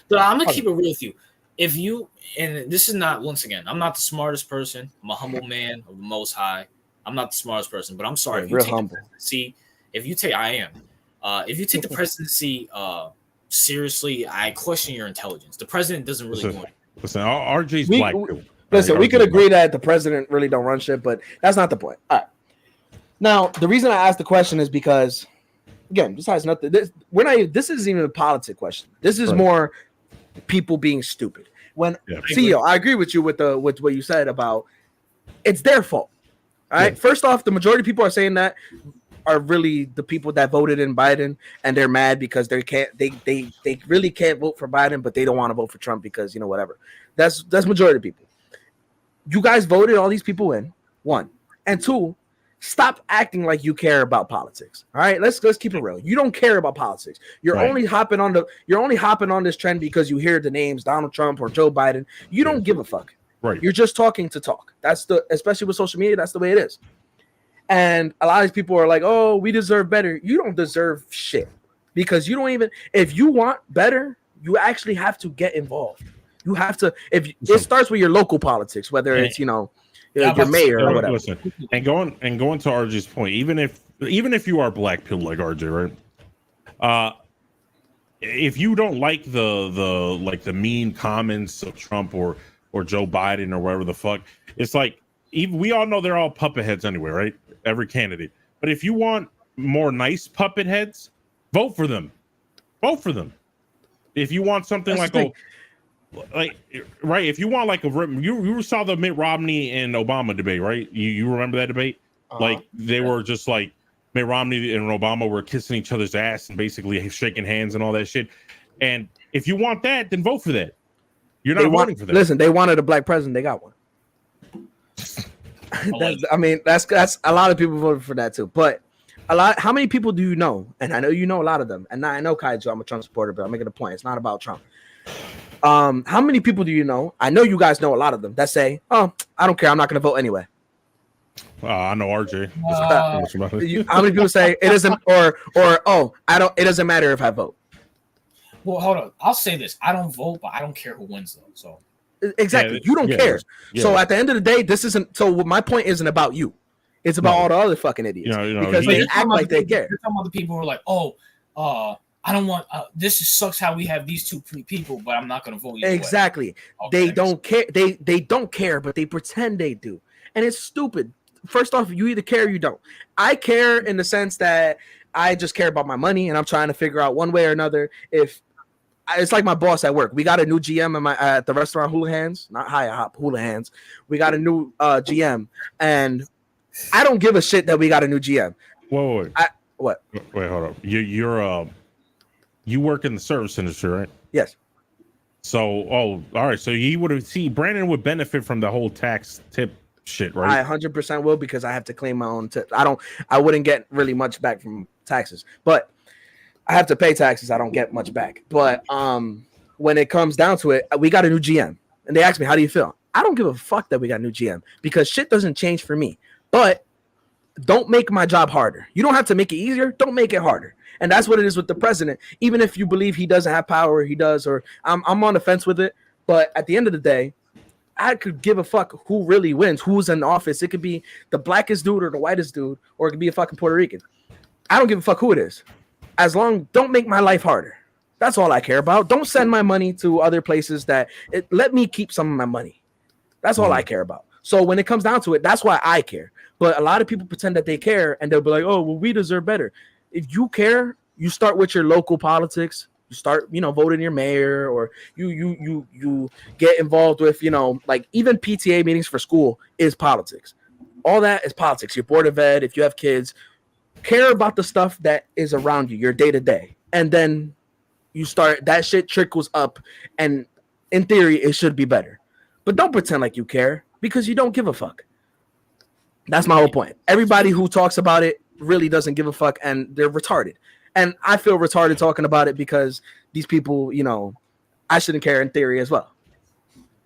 But I'm gonna keep it real with you. If you, and this is not, once again, I'm not the smartest person, I'm a humble man of the Most High. I'm not the smartest person, but I'm sorry, if you take the presidency, if you take the presidency seriously, I question your intelligence. The president doesn't really want it. Listen, RJ's black. Listen, we could agree that the president really don't run shit, but that's not the point. All right. Now, the reason I asked the question is because, again, this has nothing. This isn't even a politic question. This is more people being stupid. CEO, I agree with you with what you said about it's their fault. All right. Yeah. First off, the majority of people are saying that are really the people that voted in Biden, and they're mad because they really can't vote for Biden, but they don't want to vote for Trump because whatever. That's majority of people. You guys voted all these people in, one, and two. Stop acting like you care about politics. All right, let's keep it real. You don't care about politics. You're only hopping on this trend because you hear the names Donald Trump or Joe Biden. You don't give a fuck. Right. You're just talking to talk. Especially with social media, that's the way it is. And a lot of these people are like, "Oh, we deserve better." You don't deserve shit because you don't even. If you want better, you actually have to get involved. You have to. If it starts with your local politics, whether it's your mayor or whatever. Listen, and going to RJ's point, even if you are black pill like RJ, right? If you don't like the mean comments of Trump or Joe Biden or whatever the fuck, it's like we all know they're all puppet heads anyway, right? Every candidate. But if you want more nice puppet heads, vote for them. Vote for them. If you want something right, if you want you saw the Mitt Romney and Obama debate, right? You remember that debate? Like they were just like Mitt Romney and Obama were kissing each other's ass and basically shaking hands and all that shit. And if you want that, then vote for that. You're not voting for that. Listen, they wanted a black president, they got one. That's a lot of people voted for that too. But How many people do you know? And I know you know a lot of them. And I know Kaiju, I'm a Trump supporter, but I'm making a point. It's not about Trump. How many people do you know? I know you guys know a lot of them that say, "Oh, I don't care. I'm not going to vote anyway." I know RJ. How many people say it isn't, or oh, I don't. It doesn't matter if I vote. Well, hold on. I'll say this: I don't vote, but I don't care who wins though. So exactly, you don't care. Yeah. So at the end of the day, this isn't. So my point isn't about you. It's about all the other fucking idiots because they act like they care. You're talking about the people who are like, "Oh, I don't want. This sucks how we have these two people, but I'm not going to vote." Exactly. Okay. They don't care. They don't care, but they pretend they do, and it's stupid. First off, you either care or you don't. I care in the sense that I just care about my money, and I'm trying to figure out one way or another. If it's like my boss at work, we got a new GM at the restaurant Houlihan's, not High Hop Houlihan's. We got a new GM, and I don't give a shit that we got a new GM. Wait. What? Wait, hold up. You work in the service industry, right? Yes. So, all right. So Brandon would benefit from the whole tax tip shit, right? I 100% will because I have to claim my own tip. I wouldn't get really much back from taxes, but I have to pay taxes. I don't get much back. But when it comes down to it, we got a new GM, and they asked me, "How do you feel?" I don't give a fuck that we got a new GM because shit doesn't change for me. But don't make my job harder. You don't have to make it easier. Don't make it harder. And that's what it is with the president. Even if you believe he doesn't have power, he does, or I'm on the fence with it. But at the end of the day, I could give a fuck who really wins, who's in office. It could be the blackest dude or the whitest dude, or it could be a fucking Puerto Rican. I don't give a fuck who it is. Don't make my life harder. That's all I care about. Don't send my money to other places let me keep some of my money. That's all I care about. So when it comes down to it, that's why I care. But a lot of people pretend that they care, and they'll be like, "Oh, well, we deserve better." If you care, you start with your local politics. You start, voting your mayor, or you get involved with, like even PTA meetings for school is politics. All that is politics. Your board of ed, if you have kids, care about the stuff that is around you, your day to day, and then you start. That shit trickles up, and in theory, it should be better. But don't pretend like you care because you don't give a fuck. That's my whole point. Everybody who talks about it really doesn't give a fuck, and they're retarded. And I feel retarded talking about it because these people, I shouldn't care in theory as well.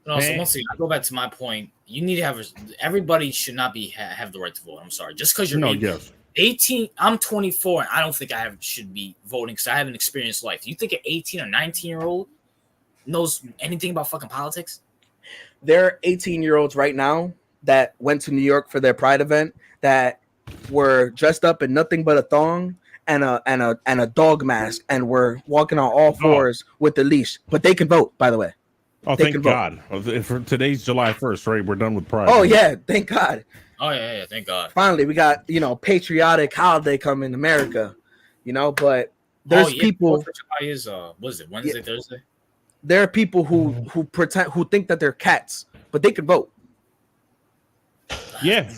But also, once again, I go back to my point. You need to have everybody should not have the right to vote. I'm sorry, just because you're 18. I'm 24, and I don't think should be voting because I haven't experienced life. You think an 18 or 19-year-old knows anything about fucking politics? There are 18-year-olds right now that went to New York for their Pride event that were dressed up in nothing but a thong and a dog mask and were walking on all fours with the leash. But they can vote, by the way. Oh, thank God. For today's July 1st, right? We're done with Pride. Oh, yeah. Thank God. Oh, yeah. Thank God. Finally, we got, patriotic holiday coming in America, but there's people. July is, what is it, Wednesday, Thursday? There are people who think that they're cats, but they can vote. Yeah.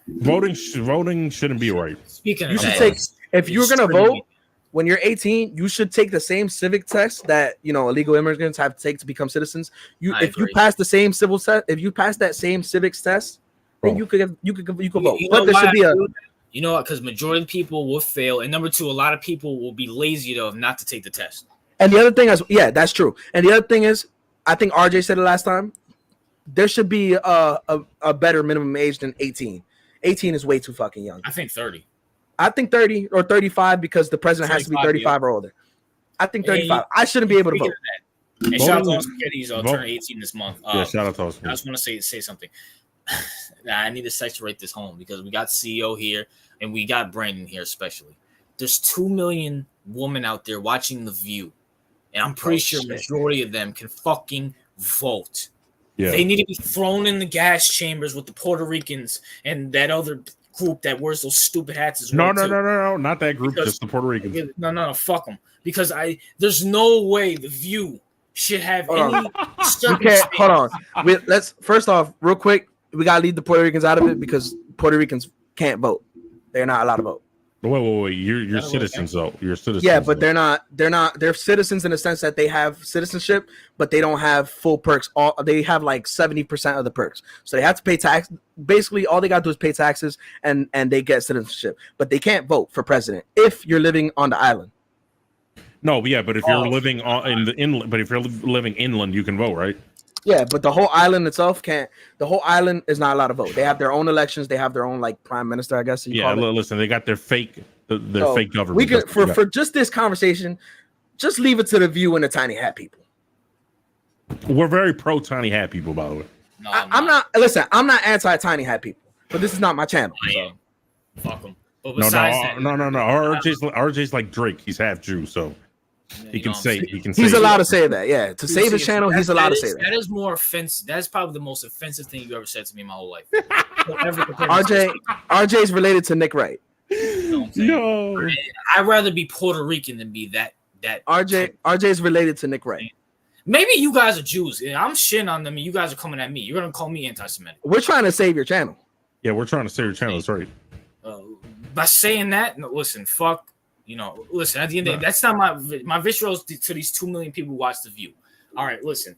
Voting shouldn't be right. Speaking you of should that, if you're going to vote, when you're 18, you should take the same civic test that illegal immigrants have to take to become citizens. If you pass the same civil test, if you pass that same civics test, then you could vote. But there should be because majority of people will fail, and number two, a lot of people will be lazy enough not to take the test. And the other thing is, yeah, that's true. And the other thing is, I think RJ said it last time. There should be a better minimum age than 18. 18 is way too fucking young. I think 30. I think 30 or 35 because the president has to be 35 or older. I think 35. I shouldn't be able to vote. And shout out to Oscar Kitty's turning 18 this month. Shout out to Oscar. I just want to say something. I need to saturate this home because we got CEO here and we got Brandon here especially. There's 2 million women out there watching The View, and I'm pretty sure majority of them can fucking vote. Yeah. They need to be thrown in the gas chambers with the Puerto Ricans and that other group that wears those stupid hats. No, not that group, just the Puerto Ricans. No, fuck them. Because there's no way The View should have any. Hold on. Let's first off, real quick, we gotta leave the Puerto Ricans out of it because Puerto Ricans can't vote. They're not allowed to vote. Wait. You're citizens though. You're citizens. Yeah, but they're not. They're citizens in the sense that they have citizenship, but they don't have full perks. They have like 70% of the perks, so they have to pay tax. Basically, all they got to do is pay taxes, and they get citizenship. But they can't vote for president if you're living on the island. No, but if you're living in the inland, but if you're living inland, you can vote, right? Yeah, but the whole island itself can't. The whole island is not allowed to vote. They have their own elections. They have their own like prime minister, I guess. Listen, they got their fake government. We could for just this conversation, just leave it to the View and the Tiny Hat people. We're very pro Tiny Hat people, by the way. No, I'm not. Listen, I'm not anti Tiny Hat people, but this is not my channel. So. Fuck them. No. RJ's like Drake. He's half Jew, so. He can say he's allowed to say that. Yeah, to save his channel, he's allowed to say that. That is more offensive. That is probably the most offensive thing you ever said to me in my whole life. RJ's related to Nick Wright. No, I'd rather be Puerto Rican than be that. RJ's related to Nick Wright. Maybe you guys are Jews. I'm shitting on them, and you guys are coming at me. You're gonna call me anti-Semitic. We're trying to save your channel. Yeah, we're trying to save your channel. That's right. By saying that, no, listen, fuck. Listen, at the end of the day, that's not my visuals to these 2 million people who watch The View. All right, listen,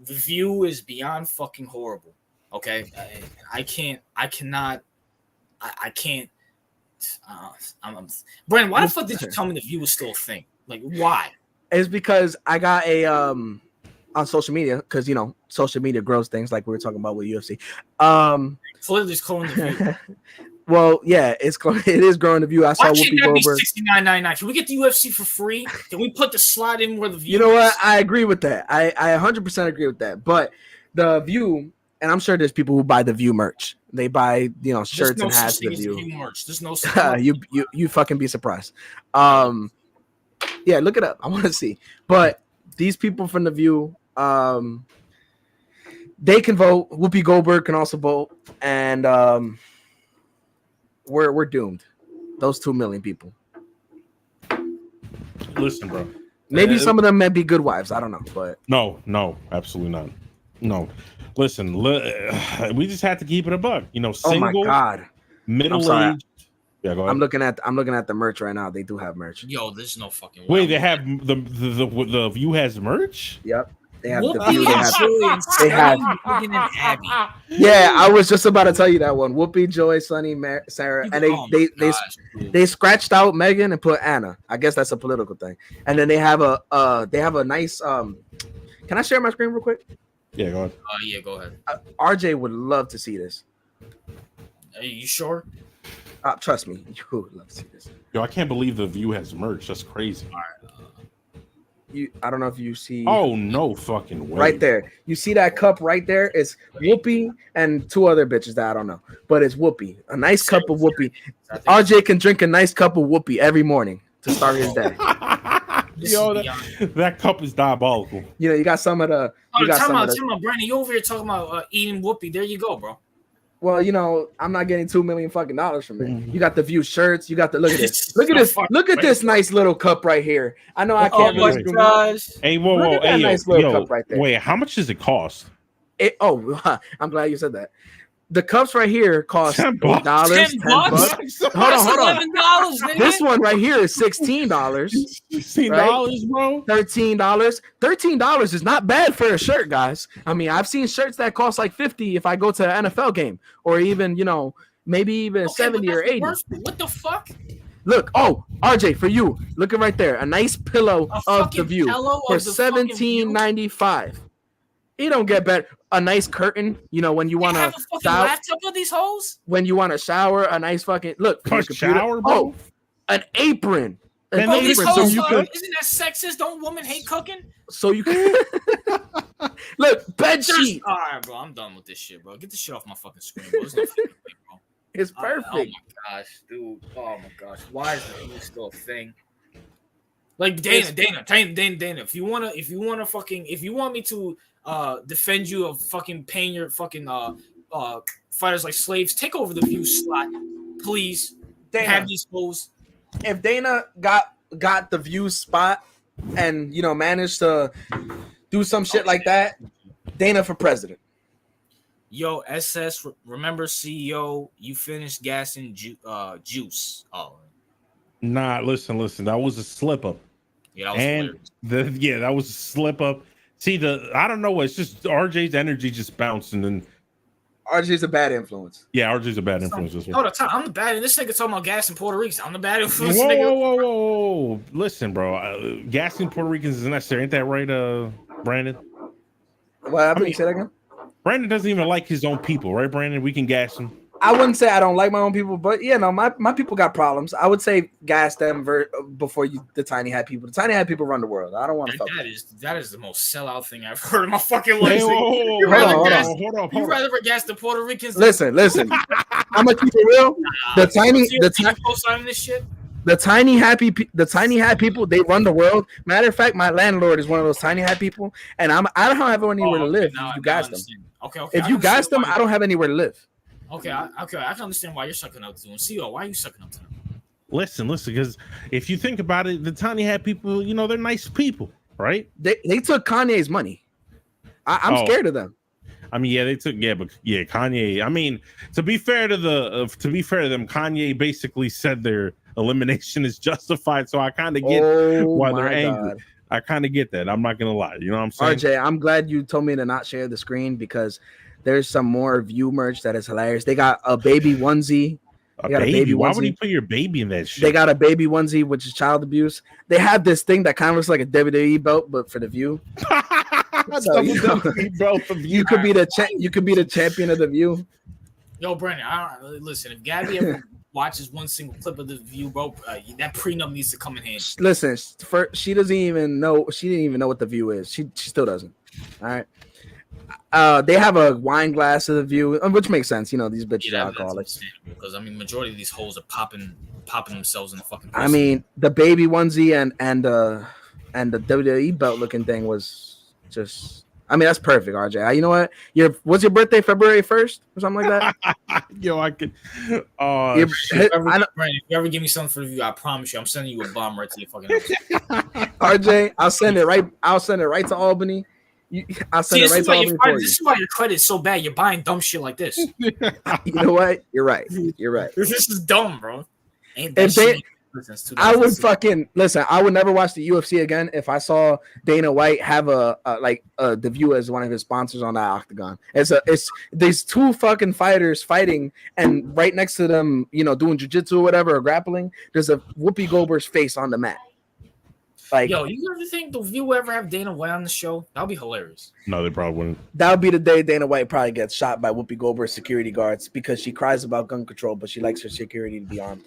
The View is beyond fucking horrible. Okay, I can't. Brandon, why the fuck did you tell me The View was still a thing? Like, why? It's because I got a on social media, because social media grows things, like we were talking about with UFC. Clearly, it's calling The View. Well, yeah, it is growing The View. I saw Whoopi Goldberg. $69.99. Can we get the UFC for free? Can we put the slot in where The View? You know what? I agree with that. I 100% agree with that. But The View, and I'm sure there's people who buy The View merch. They buy shirts and hats. The View merch. There's no. You fucking be surprised. Yeah, look it up. I want to see. But these people from The View, they can vote. Whoopi Goldberg can also vote, and we're doomed. Those 2 million people. Listen, bro. Maybe some of them may be good wives. I don't know, but no, absolutely not. No, listen. We just have to keep it a buck. Single. Oh my god. Middle aged. Yeah, go ahead. I'm looking at the merch right now. They do have merch. Yo, there's no fucking way. Wait, they have the View has merch? Yep. They have The View. They have. Abby. Yeah, I was just about to tell you that one. Whoopi, Joy, Sunny, Sarah, and they scratched out Megan and put Anna. I guess that's a political thing. And then they have a nice. Can I share my screen real quick? Yeah, go ahead. Yeah, go ahead. RJ would love to see this. Are you sure? Trust me, you would love to see this. Yo, I can't believe The View has merch. That's crazy. All right. I don't know if you see. Oh, no fucking way. Right there. You see that cup right there? It's Whoopi and 2 other bitches that I don't know. But it's Whoopi. A nice cup of Whoopi. RJ can drink a nice cup of Whoopi every morning to start his day. Yo, that cup is diabolical. You got some of the. Time out, Brandon. You over here talking about eating Whoopi. There you go, bro. Well, I'm not getting $2 million fucking dollars from it. You got the View shirts. You got the look at this. Look at this. Look at this nice little cup right here. I know I can't. Oh my gosh! Hey, whoa! Look at that nice little cup right there. Wait, how much does it cost? I'm glad you said that. The cups right here cost $10. $10. Hold on. $11, this one right here is $16. $16, bro. $13. $13 is not bad for a shirt, guys. I mean, I've seen shirts that cost like $50 if I go to an NFL game, or even maybe even 70 or 80. What the fuck? Look, RJ, for you, looking right there, a nice pillow of The View for $17.95. It don't get better. A nice curtain, when you want to shower. Laptop of these hoes? When you want to shower, a nice fucking look. Shower, bro. An apron. Isn't that sexist? Don't women hate cooking? So you can look, bed sheet. All right, bro. I'm done with this shit, bro. Get this shit off my fucking screen, bro. There's no fucking way, bro. It's perfect. Oh my gosh, dude. Oh my gosh. Why is The View still a thing? Like Dana. If you want me to defend you of fucking paying your fucking fighters like slaves, take over The View slot, please. Dana, have these hoes. If Dana got The View spot and managed to do some shit like that, Dana for president. Yo, SS, remember CEO, you finished gassing juice. Oh, Nah, listen. That was a slip up. Yeah, that was hilarious. That was a slip up. See, I don't know. It's just RJ's energy just bounced, and then RJ's a bad influence. Yeah, RJ's a bad influence. Hold on, I'm the bad. This nigga talking about gas in Puerto Rico. I'm the bad influence. Whoa. Listen, bro. Gassing Puerto Ricans is necessary. Ain't that right, Brandon? What happened? Say that again? Brandon doesn't even like his own people, right, Brandon? We can gas him. I wouldn't say I don't like my own people, but yeah, no, my people got problems. I would say gas them before the tiny hat people. The tiny hat people run the world. I don't want to fuck. That is the most sellout thing I've heard in my fucking life. Hold on. You rather gas the Puerto Ricans? Listen. I'm gonna keep it real. The tiny hat people, they run the world. Matter of fact, my landlord is one of those tiny hat people, and I don't have anywhere to live. You gas them. Okay. If you gas them, I don't have anywhere to live. Okay, I can understand why you're sucking up to them. CEO, why are you sucking up to them? Listen, because if you think about it, the tiny hat people, they're nice people, right? They took Kanye's money. I'm scared of them. I mean, yeah, they took, Kanye. I mean, to be fair to them, Kanye basically said their elimination is justified. So I kind of get why they're angry. God. I kind of get that. I'm not gonna lie. You know what I'm saying? RJ, I'm glad you told me to not share the screen because there's some more View merch that is hilarious. They got a baby onesie. A baby? Why would you put your baby in that shit? They got a baby onesie, which is child abuse. They have this thing that kind of looks like a WWE belt, but for the View. So, you could be the champion of the View. Yo, Brandon, listen. If Gabby ever watches one single clip of the View, bro, that prenup needs to come in handy. Listen, she doesn't even know. She didn't even know what the View is. She still doesn't. All right. They have a wine glass of the View, which makes sense. These bitches are alcoholics. Because majority of these hoes are popping themselves in the fucking. I mean, the baby onesie and the WWE belt looking thing was just. I mean, that's perfect, RJ. You know what? What's your birthday? February 1st or something like that? Yo, I could. If you ever give me something for the View, I promise you, I'm sending you a bomb right to your fucking house. RJ, I'll send it right to Albany. I'll send it right to Albany for you. This is why your credit's so bad. You're buying dumb shit like this. You know what? You're right. This is dumb, bro. I would fucking listen. I would never watch the UFC again if I saw Dana White have the View as one of his sponsors on that octagon. It's these two fucking fighters fighting, and right next to them, doing jiu-jitsu or whatever or grappling, there's a Whoopi Goldberg's face on the mat. Like, yo, you ever think the View ever have Dana White on the show? That'd be hilarious. No, they probably wouldn't. That would be the day Dana White probably gets shot by Whoopi Goldberg's security guards because she cries about gun control, but she likes her security to be armed.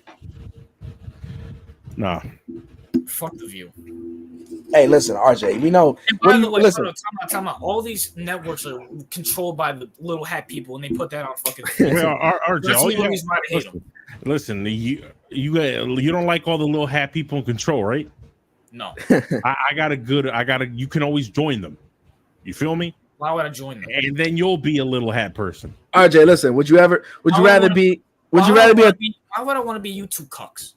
Nah. Fuck the View. Hey, listen, RJ, we know. And by the way, listen. Time out. All these networks are controlled by the little hat people, and they put that on fucking. RJ, listen, you don't like all the little hat people in control, right? No. You can always join them. You feel me? Why would I join them? And then you'll be a little hat person. RJ, listen, would you rather be a why would I want to be you two cucks?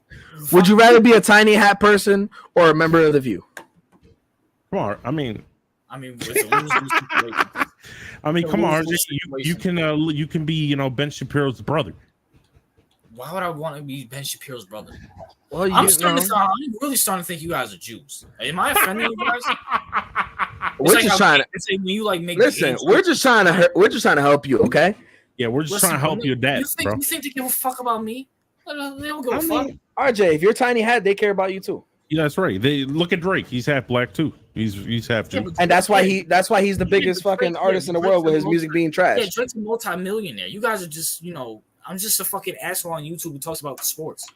Would you rather be a tiny hat person or a member of the View? Come on, I mean, it's a lose-lose come on, you can be, Ben Shapiro's brother. Why would I want to be Ben Shapiro's brother? Well, I'm really starting to think you guys are Jews. Am I offending you guys? We're just trying to help you, okay? Yeah, we're just trying to help your dad, bro. You think they give a fuck about me? They don't give a fuck. RJ, if you're tiny hat, they care about you too. Yeah, that's right. They look at Drake. He's half black too. He's half Jew. And that's why he's the biggest fucking artist in the world with his music being trash. Yeah, Drake's a multi-millionaire. You guys are just, I'm just a fucking asshole on YouTube who talks about sports.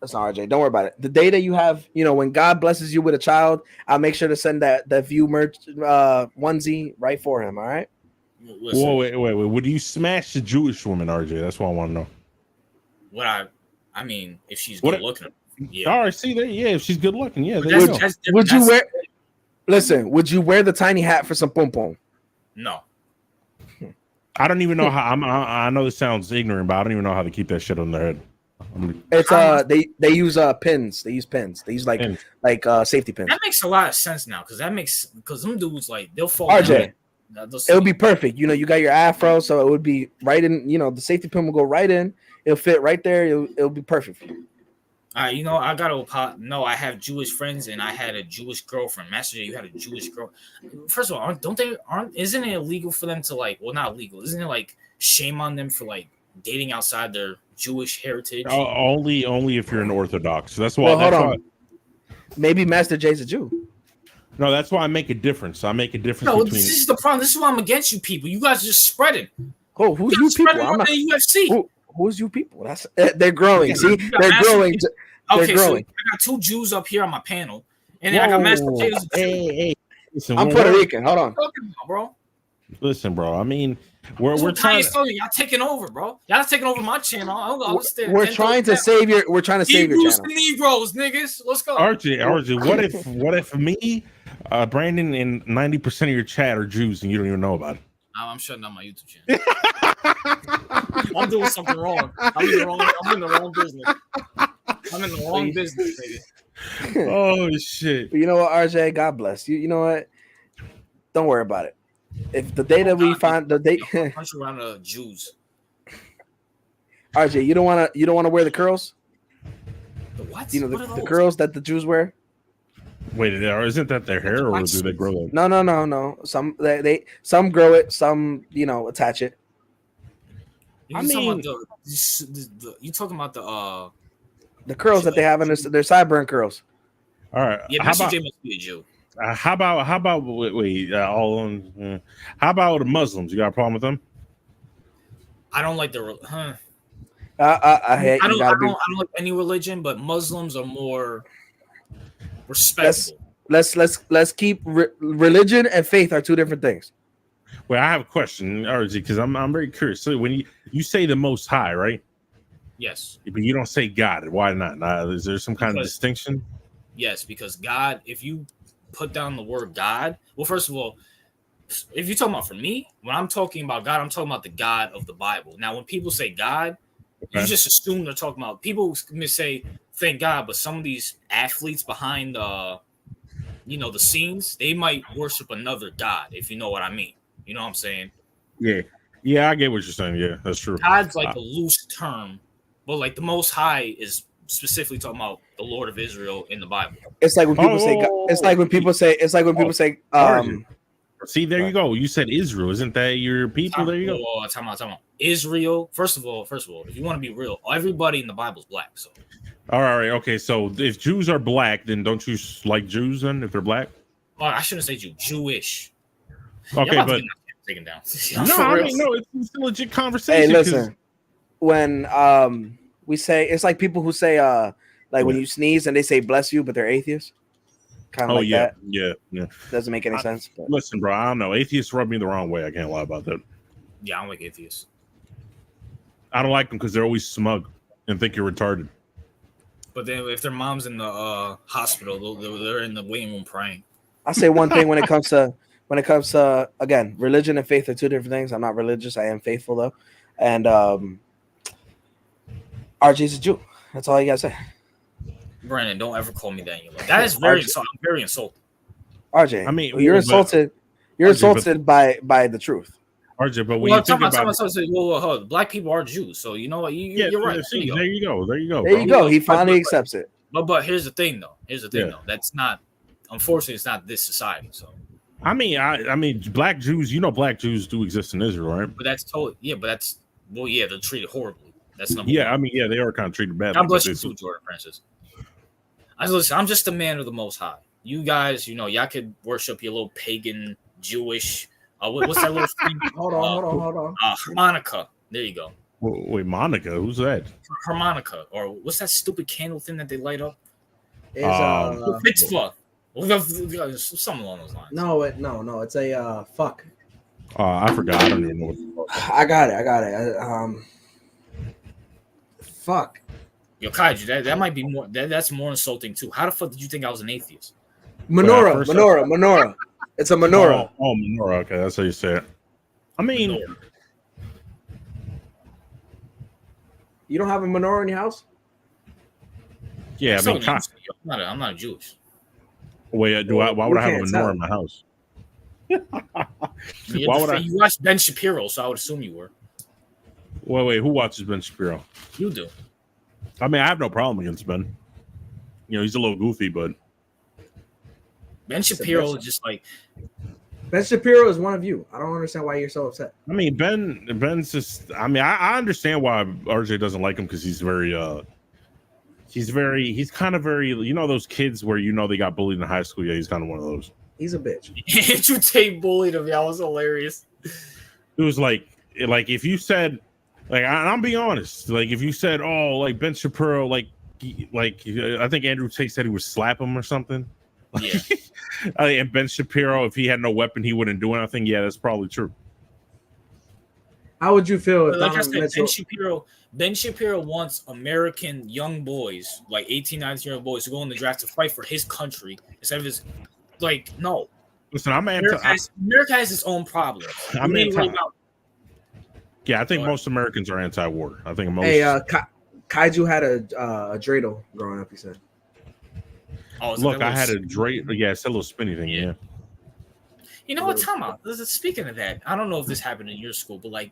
That's not RJ. Don't worry about it. The day that you have, when God blesses you with a child, I'll make sure to send that View merch onesie right for him. All right. Listen. Whoa, wait. Would you smash the Jewish woman, RJ? That's what I want to know. I mean, if she's good looking, yeah. All right, see there, yeah. If she's good looking, yeah. Would you wear? Listen, would you wear the tiny hat for some pom pom? No. I don't even know how. I know this sounds ignorant, but I don't even know how to keep that shit on their head. It's they use pins. They use pins. They use safety pins. That makes a lot of sense now because them dudes they'll fall. RJ, it would be perfect. You got your afro, so it would be right in. The safety pin will go right in. It'll fit right there. It'll be perfect for you. You know, I gotta no. I have Jewish friends, and I had a Jewish girlfriend. Master J, you had a Jewish girl. First of all, isn't it illegal for them to like? Well, not illegal. Isn't it like shame on them for like dating outside their Jewish heritage? Only if you're an Orthodox. That's why. Well, hold on. Maybe Master J's a Jew. No, that's why I make a difference. I make a difference. No, between... this is the problem. This is why I'm against you people. You guys are just spreading. Oh, who's you people? I'm not UFC. Who's you people? That's they're growing. See, they're growing. Okay, so I got 2 Jews up here on my panel, and then I got Master Potatoes. Hey. Listen, I'm Puerto Rican. Hold on, bro. Listen, bro. I mean, we're trying. Y'all taking over, bro. Y'all taking over my channel. We're trying to save your. We're trying to save your channel. Negroes, niggas. Let's go. RJ. What if me, Brandon, and 90% of your chat are Jews, and you don't even know about it? I'm shutting down my YouTube channel. I'm doing something wrong. I'm in the wrong business. I'm in the wrong business, nigga. Oh shit! But you know what, RJ? God bless you. You know what? Don't worry about it. If the day that we find the date, punch around the Jews. RJ, you don't want to wear the curls. The what? You know the curls that the Jews wear. Wait, isn't that their hair, or do they grow them? No. Some grow it, some attach it. You talking about the curls that they have in their sideburn curls. All right. Yeah, Master J must be a Jew. How about how about Muslims? You got a problem with them? I don't like the I don't like any religion, but Muslims are more respectable. Let's keep religion and faith are 2 different things. Well, I have a question, RG, because I'm very curious. So when you say the Most High, right? Yes. But you don't say God. Why not? Is there some kind of distinction? Yes, because God, if you put down the word God, well, first of all, if you're talking about for me, when I'm talking about God, I'm talking about the God of the Bible. Now, when people say God, you just assume they're talking about people may say thank God, but some of these athletes behind the scenes, they might worship another God, if you know what I mean. You know what I'm saying? Yeah, I get what you're saying. Yeah, that's true. God's like a loose term, but like the Most High is specifically talking about the Lord of Israel in the Bible. It's like when people say. It's like when people say. It's like when people say. See, there you go. You said Israel. Isn't that your people? There you go. Talking about Israel. First of all, if you want to be real, everybody in the Bible is black. So. All right. Okay. So if Jews are black, then don't you like Jews then if they're black? Oh, I shouldn't say Jewish. Okay, but taken down. It's a legit conversation. Hey, listen. When we say it's like people who say when you sneeze and they say bless you, but they're atheists. Kind of that. Yeah. Doesn't make any sense. But. Listen, bro, I don't know. Atheists rub me the wrong way. I can't lie about that. Yeah, I don't like atheists. I don't like them because they're always smug and think you're retarded. But then if their mom's in the hospital, they're in the waiting room praying. I say one thing when it comes to again, religion and faith are 2 different things. I'm not religious. I am faithful though. And RJ's a Jew. That's all you gotta say. Brandon, don't ever call me that. That is very insulting. I'm very insulting. RJ, I mean, you're insulted. You're insulted by the truth. RJ, but when you think about black people are Jews, so you know what? You're right. There you go. There you go. He finally accepts it. But here's the thing, though. That's not. Unfortunately, it's not this society. So. I mean, black Jews. Black Jews do exist in Israel, right? But that's totally. Yeah, but that's. Well, yeah, they're treated horribly. That's number one. I mean, they are kind of treated badly. God bless you too, Jordan Francis. I'm just a man of the Most High. You guys, y'all could worship your little pagan Jewish. What's that little thing? Hold on. Harmonica. There you go. Wait, Monica? Who's that? Harmonica, or what's that stupid candle thing that they light up? Mitzvah. Something along those lines. No, it's a fuck. I forgot. I don't even know what. I got it. Fuck. Yo, Kaiju, that might be more. That's more insulting too. How the fuck did you think I was an atheist? Menorah. It's a menorah. Oh, menorah. Okay, that's how you say it. I mean, menorah. You don't have a menorah in your house? Yeah, I mean, I'm not Jewish. Wait, why would I have a menorah in my house? You watched Ben Shapiro, so I would assume you were. Wait, who watches Ben Shapiro? You do. I mean, I have no problem against Ben. he's a little goofy, but Ben Shapiro is just like. Ben Shapiro is one of you. I don't understand why you're so upset. I mean, Ben's just. I mean, I understand why RJ doesn't like him because he's kind of very. Those kids where they got bullied in high school. Yeah, he's kind of one of those. He's a bitch. Andrew Tate bullied him. Y'all was hilarious. It was like if you said, I'm being honest, if you said, oh, like Ben Shapiro, I think Andrew Tate said he would slap him or something. Yeah. And Ben Shapiro, if he had no weapon, he wouldn't do anything. Yeah, that's probably true. How would you feel if I said, Ben Shapiro wants American young boys, like 18, 19-year-old boys, to go in the draft to fight for his country instead of his no. Listen, America has its own problems. Yeah, I think most Americans are anti-war. I think most. Hey, Kaiju had a dreidel growing up. He said. Oh, look, I had a dreidel. Yeah, it's a little spinny thing. Yeah. You know what? Time out. Speaking of that, I don't know if this happened in your school, but my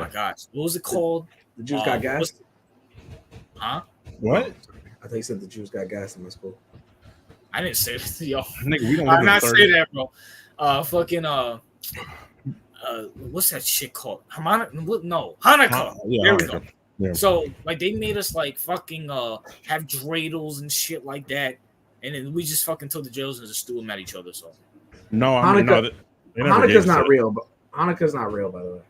gosh, what was it called? The Jews got gas. Huh? What? I thought you said the Jews got gas in my school. I didn't say that, yo. Nigga, we don't I'm not saying that, bro. What's that shit called? Hanukkah. Yeah, there we go. Yeah. So they made us fucking have dreidels and shit like that, and then we just fucking took the jails and just threw them at each other. So no, Hanukkah's not real, but Hanukkah's not real, by the way.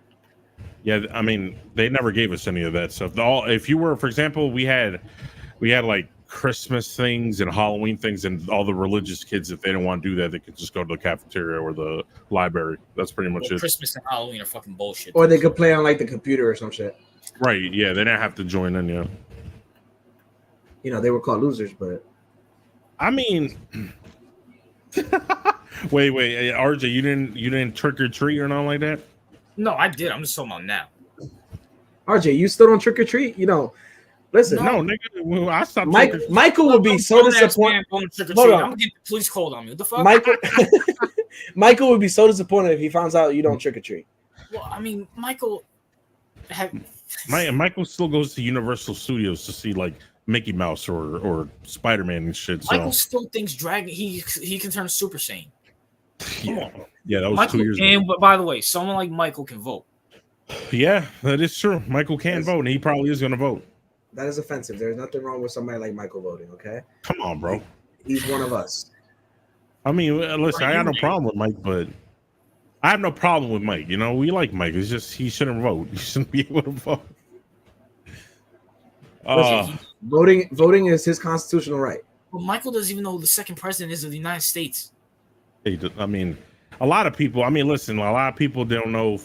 Yeah, I mean, they never gave us any of that stuff. If you were, for example, we had like Christmas things and Halloween things, and all the religious kids, if they didn't want to do that, they could just go to the cafeteria or the library. That's pretty much it. Christmas and Halloween are fucking bullshit. Or they could play on the computer or some shit. Right? Yeah, they didn't have to join in. Yeah. They were called losers, but I mean, wait, RJ, you didn't trick or treat or nothing like that? No, I did. I'm just talking about now. RJ, you still don't trick or treat? Listen. No, nigga, I stopped. Michael would be so disappointed. I'm gonna get the police called on me. What the fuck? Michael would be so disappointed if he finds out you don't trick or treat. Well, I mean, Michael still goes to Universal Studios to see Mickey Mouse or Spider-Man and shit. So. Michael still thinks Dragon. He can turn Super Saiyan. Come on. Yeah, that was Michael, 2 years ago. But by the way, someone like Michael can vote. Yeah, that is true. Michael can vote, and he probably is going to vote. That is offensive. There's nothing wrong with somebody like Michael voting, okay? Come on, bro. He's one of us. I mean, listen, I got no problem with Mike, but I have no problem with Mike. We like Mike. It's just he shouldn't vote. He shouldn't be able to vote. Voting is his constitutional right. Well, Michael doesn't even know who the second president is of the United States. I mean, a lot of people. I mean, listen, a lot of people don't know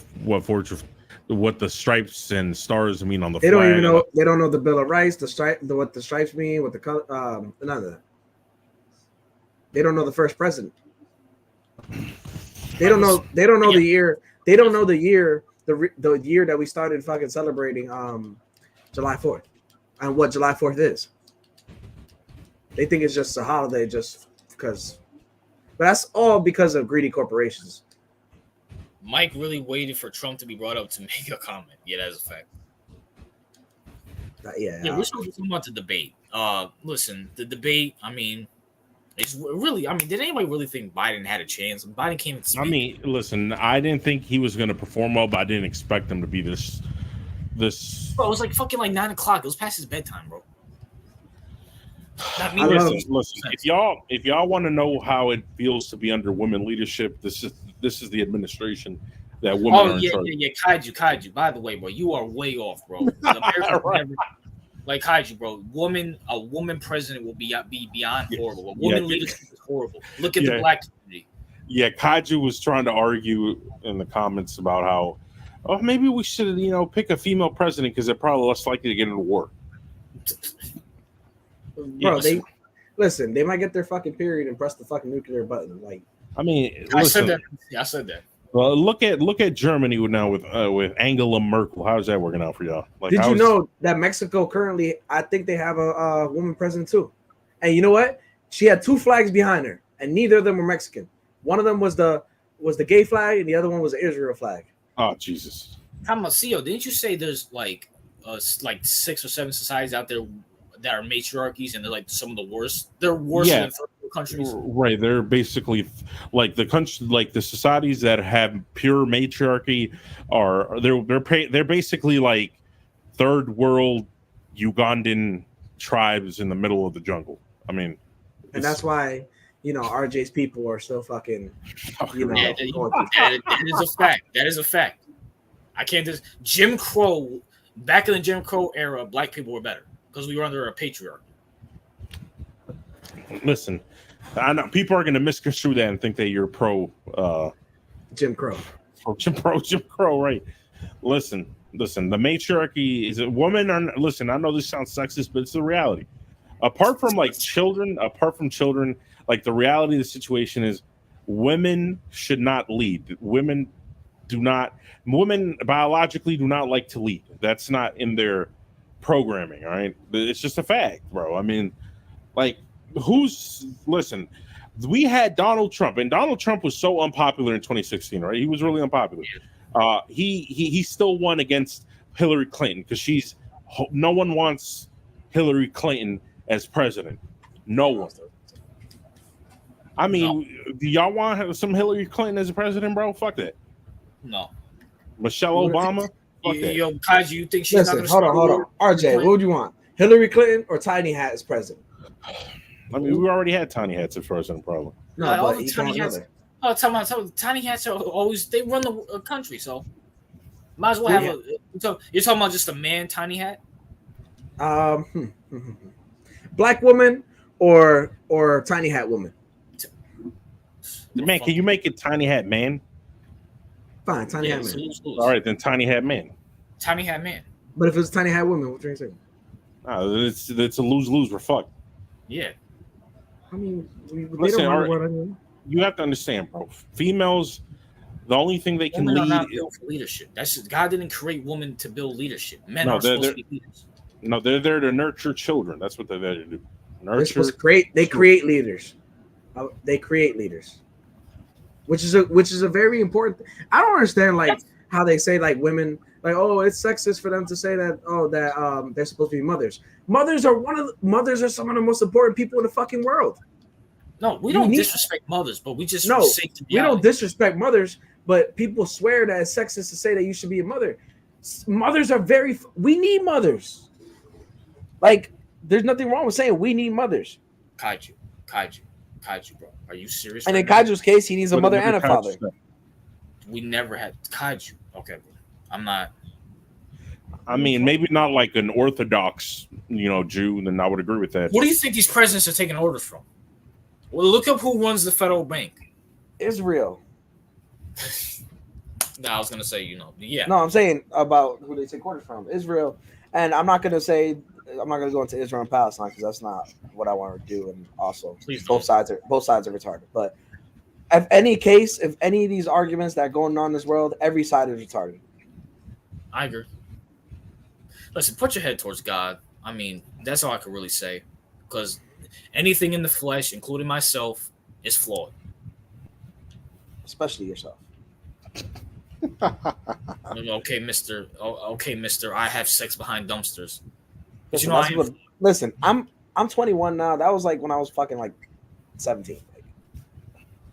what the stripes and stars mean on the flag. They don't even know. They don't know the Bill of Rights, what the stripes mean, what the color. None of that. They don't know the first president. They don't know. They don't know the year. They don't know the year. The year that we started fucking celebrating July 4th, and what July 4th is. They think it's just a holiday just because. But that's all because of greedy corporations. Mike really waited for Trump to be brought up to make a comment. Yeah, that's a fact. Yeah, we're supposed to talk about the debate. Listen, the debate, I mean, it's really, did anybody really think Biden had a chance? Biden came and speak. I mean, listen, I didn't think he was going to perform well, but I didn't expect him to be this. Bro, it was fucking 9 o'clock. It was past his bedtime, bro. Listen, if y'all want to know how it feels to be under women leadership, this is the administration that women are in charge. Yeah. Kaiju. By the way, bro, you are way off, bro. Right. Kaiju, bro. A woman president will be beyond horrible. A woman leadership is horrible. Look at the black community. Yeah, Kaiju was trying to argue in the comments about how, maybe we should, pick a female president because they're probably less likely to get into war. Bro, they might get their fucking period and press the fucking nuclear button. I said that. Well, look at Germany now with Angela Merkel. How's that working out for y'all? Did you know that Mexico currently? I think they have a woman president too. And you know what? She had 2 flags behind her, and neither of them were Mexican. One of them was the gay flag, and the other one was the Israel flag. Oh Jesus! How much, CEO? Didn't you say there's 6 or 7 societies out there that are matriarchies, and they're like some of the worst. They're worse than third world countries. Right. They're basically like the country, like the societies that have pure matriarchy they're basically like third world Ugandan tribes in the middle of the jungle. I mean, and that's why RJ's people are so fucking. That is a fact. That is a fact. I can't just Jim Crow. Back in the Jim Crow era, black people were better because we were under a patriarchy. Listen, I know people are going to misconstrue that and think that you're pro Jim Crow. Jim Crow, right? Listen. The matriarchy is a woman. Listen, I know this sounds sexist, but it's the reality. Apart from children, like the reality of the situation is, women should not lead. Women biologically do not like to lead. That's not in their programming. All right, it's just a fact, bro. I mean, listen, we had Donald Trump, and Donald Trump was so unpopular in 2016, right? He was really unpopular. He still won against Hillary Clinton because no one wants Hillary Clinton as president. No one. I mean, do y'all want some Hillary Clinton as a president, bro? Fuck that. No. Michelle Obama? Yo, Kaji, you think she's not going to hold on. RJ, what would you want? Hillary Clinton or Tiny Hat as president? I mean, we already had Tiny Hats as president, probably. No, but he Tiny Hats. Oh, tell me, Tiny Hats are always, they run the country, so might as well have you're talking about just a man Tiny Hat? Black woman or Tiny Hat woman? Man, can you make it Tiny Hat man? Fine, Tiny Hat man. Lose. All right, then Tiny Hat man. Tiny Hat man. But if it's Tiny Hat woman, what are you saying? It's a lose-lose. We're fucked. Yeah. I mean, listen, you have to understand, bro. Females, the only thing they can lead not built for leadership. That's just, God didn't create women to build leadership. Men are supposed to be leaders. No, they're there to nurture children. That's what they're there to do. They create leaders. They create leaders, which is a very important. I don't understand how they say women it's sexist for them to say that they're supposed to be mothers. Mothers are some of the most important people in the fucking world. No, we don't disrespect mothers, but we just we don't disrespect mothers, but people swear that it's sexist to say that you should be a mother. Mothers are we need mothers. There's nothing wrong with saying we need mothers. Kaiju, bro. Are you serious? And in Kaiju's case, he needs a mother and a father. We never had Kaiju. Okay, bro. I'm not. I mean, maybe not like an Orthodox, Jew, then I would agree with that. What do you think these presidents are taking orders from? Well, look up who runs the federal bank. Israel. No, I was gonna say, yeah. No, I'm saying about who they take orders from. Israel, and I'm not gonna go into Israel and Palestine because that's not what I want to do. And also, both sides are retarded. But if any of these arguments that are going on in this world, every side is retarded. I agree. Listen, put your head towards God. I mean, that's all I can really say, because anything in the flesh, including myself, is flawed. Especially yourself. Okay, Mister. Okay, Mister. I have sex behind dumpsters. Listen, I'm 21 now. That was when I was fucking 17.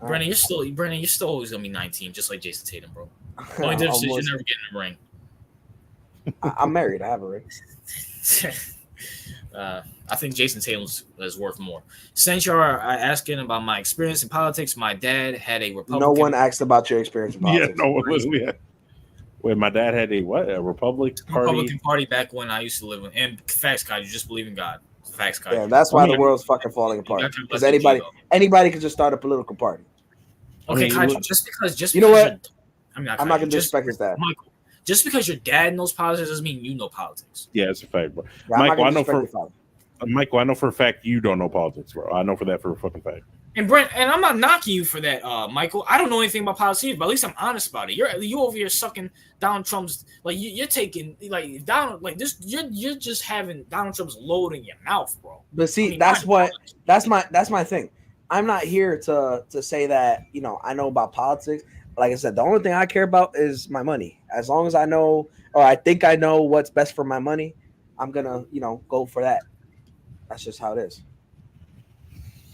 Brennan, you're still always gonna be 19, just like Jason Tatum, bro. The only difference is you're never getting a ring. I'm married. I have a ring. I think Jason Tatum is worth more. Since you are asking about my experience in politics, my dad had a Republican. No one asked about your experience in politics. Yeah, no one was. Wait, my dad had a what? A Republican Party back when I used to live in. And facts, God, you just believe in God. Facts, God. Yeah, that's why the world's fucking falling apart. Because anybody can just start a political party. Okay, Kaiju, just you know what? I'm not going to disrespect his dad. Michael, just because your dad knows politics doesn't mean you know politics. Yeah, it's a fact, bro. Yeah, Michael, I know for a fact you don't know politics, bro. I know for that for a fucking fact. And Brent, and I'm not knocking you for that, Michael. I don't know anything about politics, but at least I'm honest about it. You over here sucking Donald Trump's you're taking you're just having Donald Trump's load in your mouth, bro. But see, that's my thing. I'm not here to say that I know about politics. Like I said, the only thing I care about is my money. As long as I know, or I think I know what's best for my money, I'm gonna go for that. That's just how it is.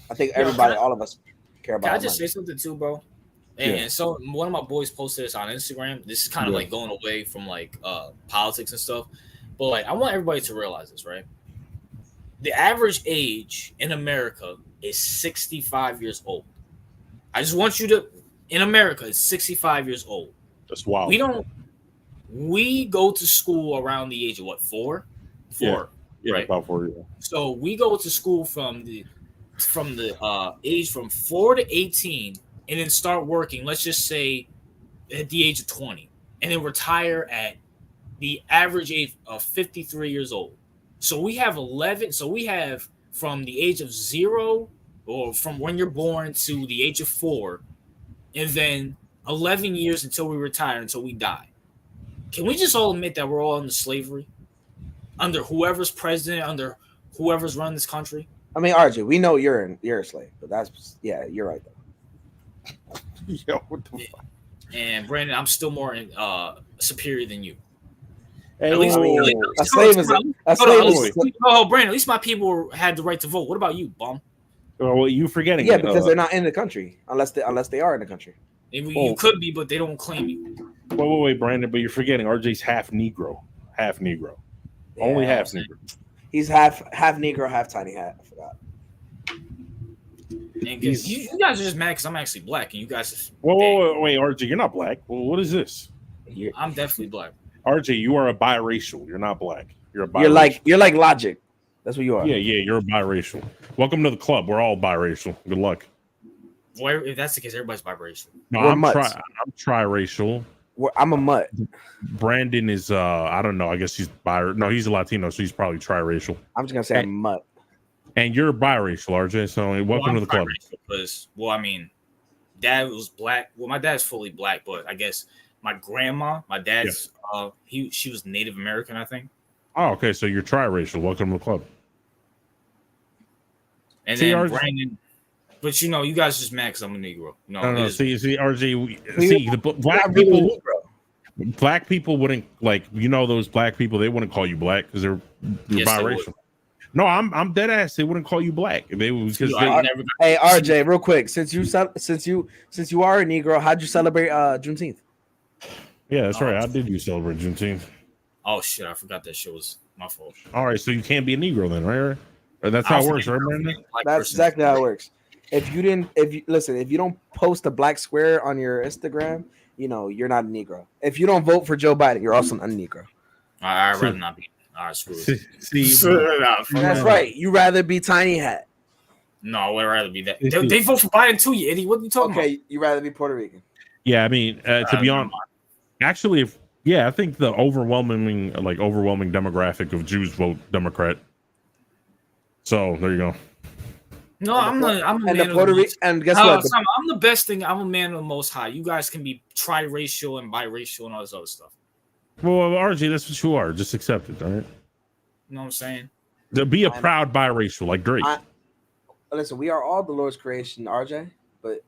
I think everybody, all of us, care about. Can I just say something too, bro? And so one of my boys posted this on Instagram. This is kind of like going away from like politics and stuff, but like I want everybody to realize this, right? The average age in America is 65 years old. I just want you to, in America, it's 65 years old. That's wild. We go to school around the age of what, 4? 4. Yeah, right? About 4. Yeah. So we go to school from the age from 4 to 18, and then start working. Let's just say at the age of 20, and then retire at the average age of 53 years old. So we have 11. So we have from the age of 0, or from when you're born to the age of 4, and then 11 years until we retire, until we die. Can we just all admit that we're all under slavery, under whoever's president, under whoever's running this country? I mean, RJ, we know you're a slave, but that's you're right though. Yo, what the fuck? And Brandon, I'm still more superior than you. Hey, at least, a slave is Brandon, at least my people had the right to vote. What about you, bum? Well, you forgetting? Yeah, because they're not in the country unless they are in the country. You could be, but they don't claim you. Wait, Brandon, but you're forgetting RJ's half Negro. Yeah, only half Negro. He's half Negro, half tiny hat. I forgot. And you guys are just mad because I'm actually black, and you guys just wait, RJ, you're not black. Well, what is this? I'm definitely black. RJ, you are a biracial. You're not black. You're a biracial. You're like Logic. That's what you are. Yeah, you're a biracial. Welcome to the club. We're all biracial. Good luck. Well, if that's the case, everybody's biracial. No, I'm triracial. I'm a mutt. Brandon is I don't know. I guess he's he's a Latino, so he's probably triracial. I'm just gonna say I'm a mutt. And you're biracial, RJ. So welcome to the club. Because dad was black. Well, my dad's fully black, but I guess my grandma, my dad's she was Native American, I think. Oh, okay. So you're triracial. Welcome to the club. And then Brandon, but you guys are just mad because I'm a Negro. No, see, RJ. The black people wouldn't those black people. They wouldn't call you black because they're biracial. No, I'm dead ass. They wouldn't call you black. Hey, RJ, real quick, since you are a Negro, how'd you celebrate Juneteenth? Yeah, that's right. How did you celebrate Juneteenth? Oh shit, I forgot that shit was my fault. All right, so you can't be a Negro then, right? Or that's how it works, right, Brandon? That's exactly how it works. If you don't post a black square on your Instagram, you're not a Negro. If you don't vote for Joe Biden, you're also not a Negro. I'd rather not be. All right, screw it. That's right. You rather be tiny hat. No, I'd rather be that. They vote for Biden too, you idiot. What are you talking about? Okay, you rather be Puerto Rican. Yeah, I mean, to be honest, actually, I think the overwhelming demographic of Jews vote Democrat. So there you go. No, I'm a man of Puerto Rican. And guess what? I'm the best thing. I'm a man of the Most High. You guys can be triracial and biracial and all this other stuff. Well, RJ, that's what you are. Just accept it, all right? You know what I'm saying? To be a proud biracial like Drake. Listen, we are all the Lord's creation, RJ. But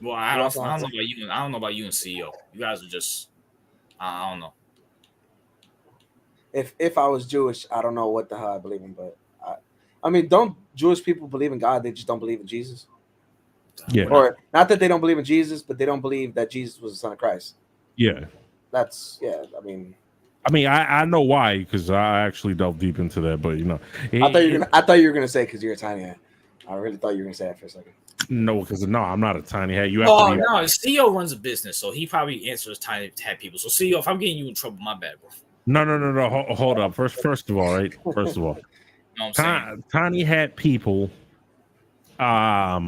well, I don't know about you. I don't know about you and CEO. You guys are just, I don't know. If I was Jewish, I don't know what the hell I believe in, but I mean, don't Jewish people believe in God? They just don't believe in Jesus. Yeah. Or not that they don't believe in Jesus, but they don't believe that Jesus was the Son of Christ. Yeah. I mean, I know why, because I actually delved deep into that, but I thought you were gonna say because you're a tiny hat. I really thought you were gonna say that for a second. No, because I'm not a tiny hat. You have to be. No, CEO runs a business, so he probably answers tiny hat people. So CEO, if I'm getting you in trouble, my bad, bro. No. Hold up. First of all, right. First of all, tiny hat people. I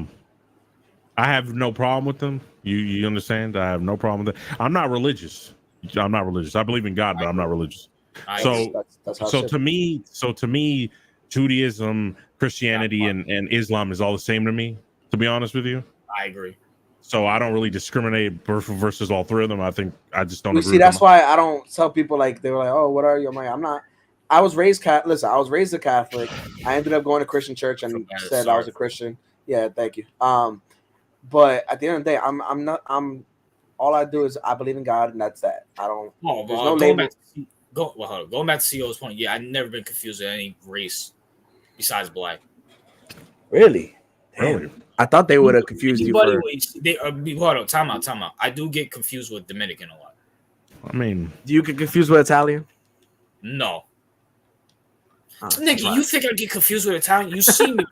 have no problem with them. You understand? I have no problem with that. I'm not religious. I believe in God, but I'm not religious. So to me, Judaism, Christianity, and Islam is all the same to me. To be honest with you, I agree. So I don't really discriminate versus all three of them. I think I just don't. See, that's why I don't tell people they were like, "Oh, what are you?" I'm like, I'm not. I was raised Catholic. Listen, I was raised a Catholic. I ended up going to Christian church and said I was a Christian. Yeah, thank you. But at the end of the day, I'm not. All I do is I believe in God, and that's that. I don't. There's no label. Going back to CEO's point, yeah, I've never been confused with any race. besides black. Really? Damn. Really? I thought they would have confused you for. Hold on, time out. I do get confused with Dominican a lot. I mean, do you get confused with Italian? No. Oh, Nigga, you think I get confused with Italian? You see me.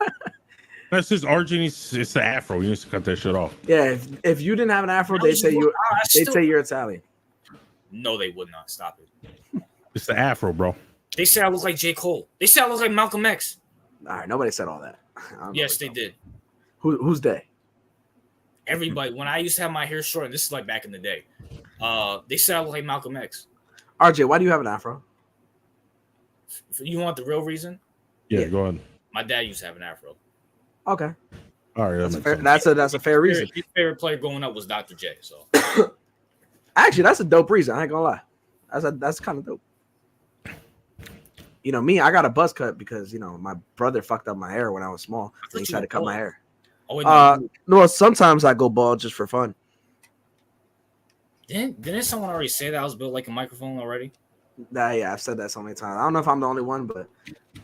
that's just Argentine. It's the afro. You need to cut that shit off. Yeah, if you didn't have an afro, they'd say you're Italian. No, they would not. Stop it. It's the afro, bro. They say I look like J. Cole. They say I look like Malcolm X. All right, nobody said all that. Yes, they did. Who's they? Everybody. When I used to have my hair short, and this is like back in the day, they said I look like Malcolm X. RJ, why do you have an afro? You want the real reason? Yeah, go ahead. My dad used to have an afro. Okay. All right, that's a fair reason. His favorite player growing up was Dr. J. So actually, that's a dope reason. I ain't gonna lie. That's kind of dope. You know, me, I got a buzz cut because my brother fucked up my hair when I was small. And he tried to cut my hair. Oh, wait, no, sometimes I go bald just for fun. Didn't someone already say that I was built like a microphone already? Yeah, I've said that so many times. I don't know if I'm the only one, but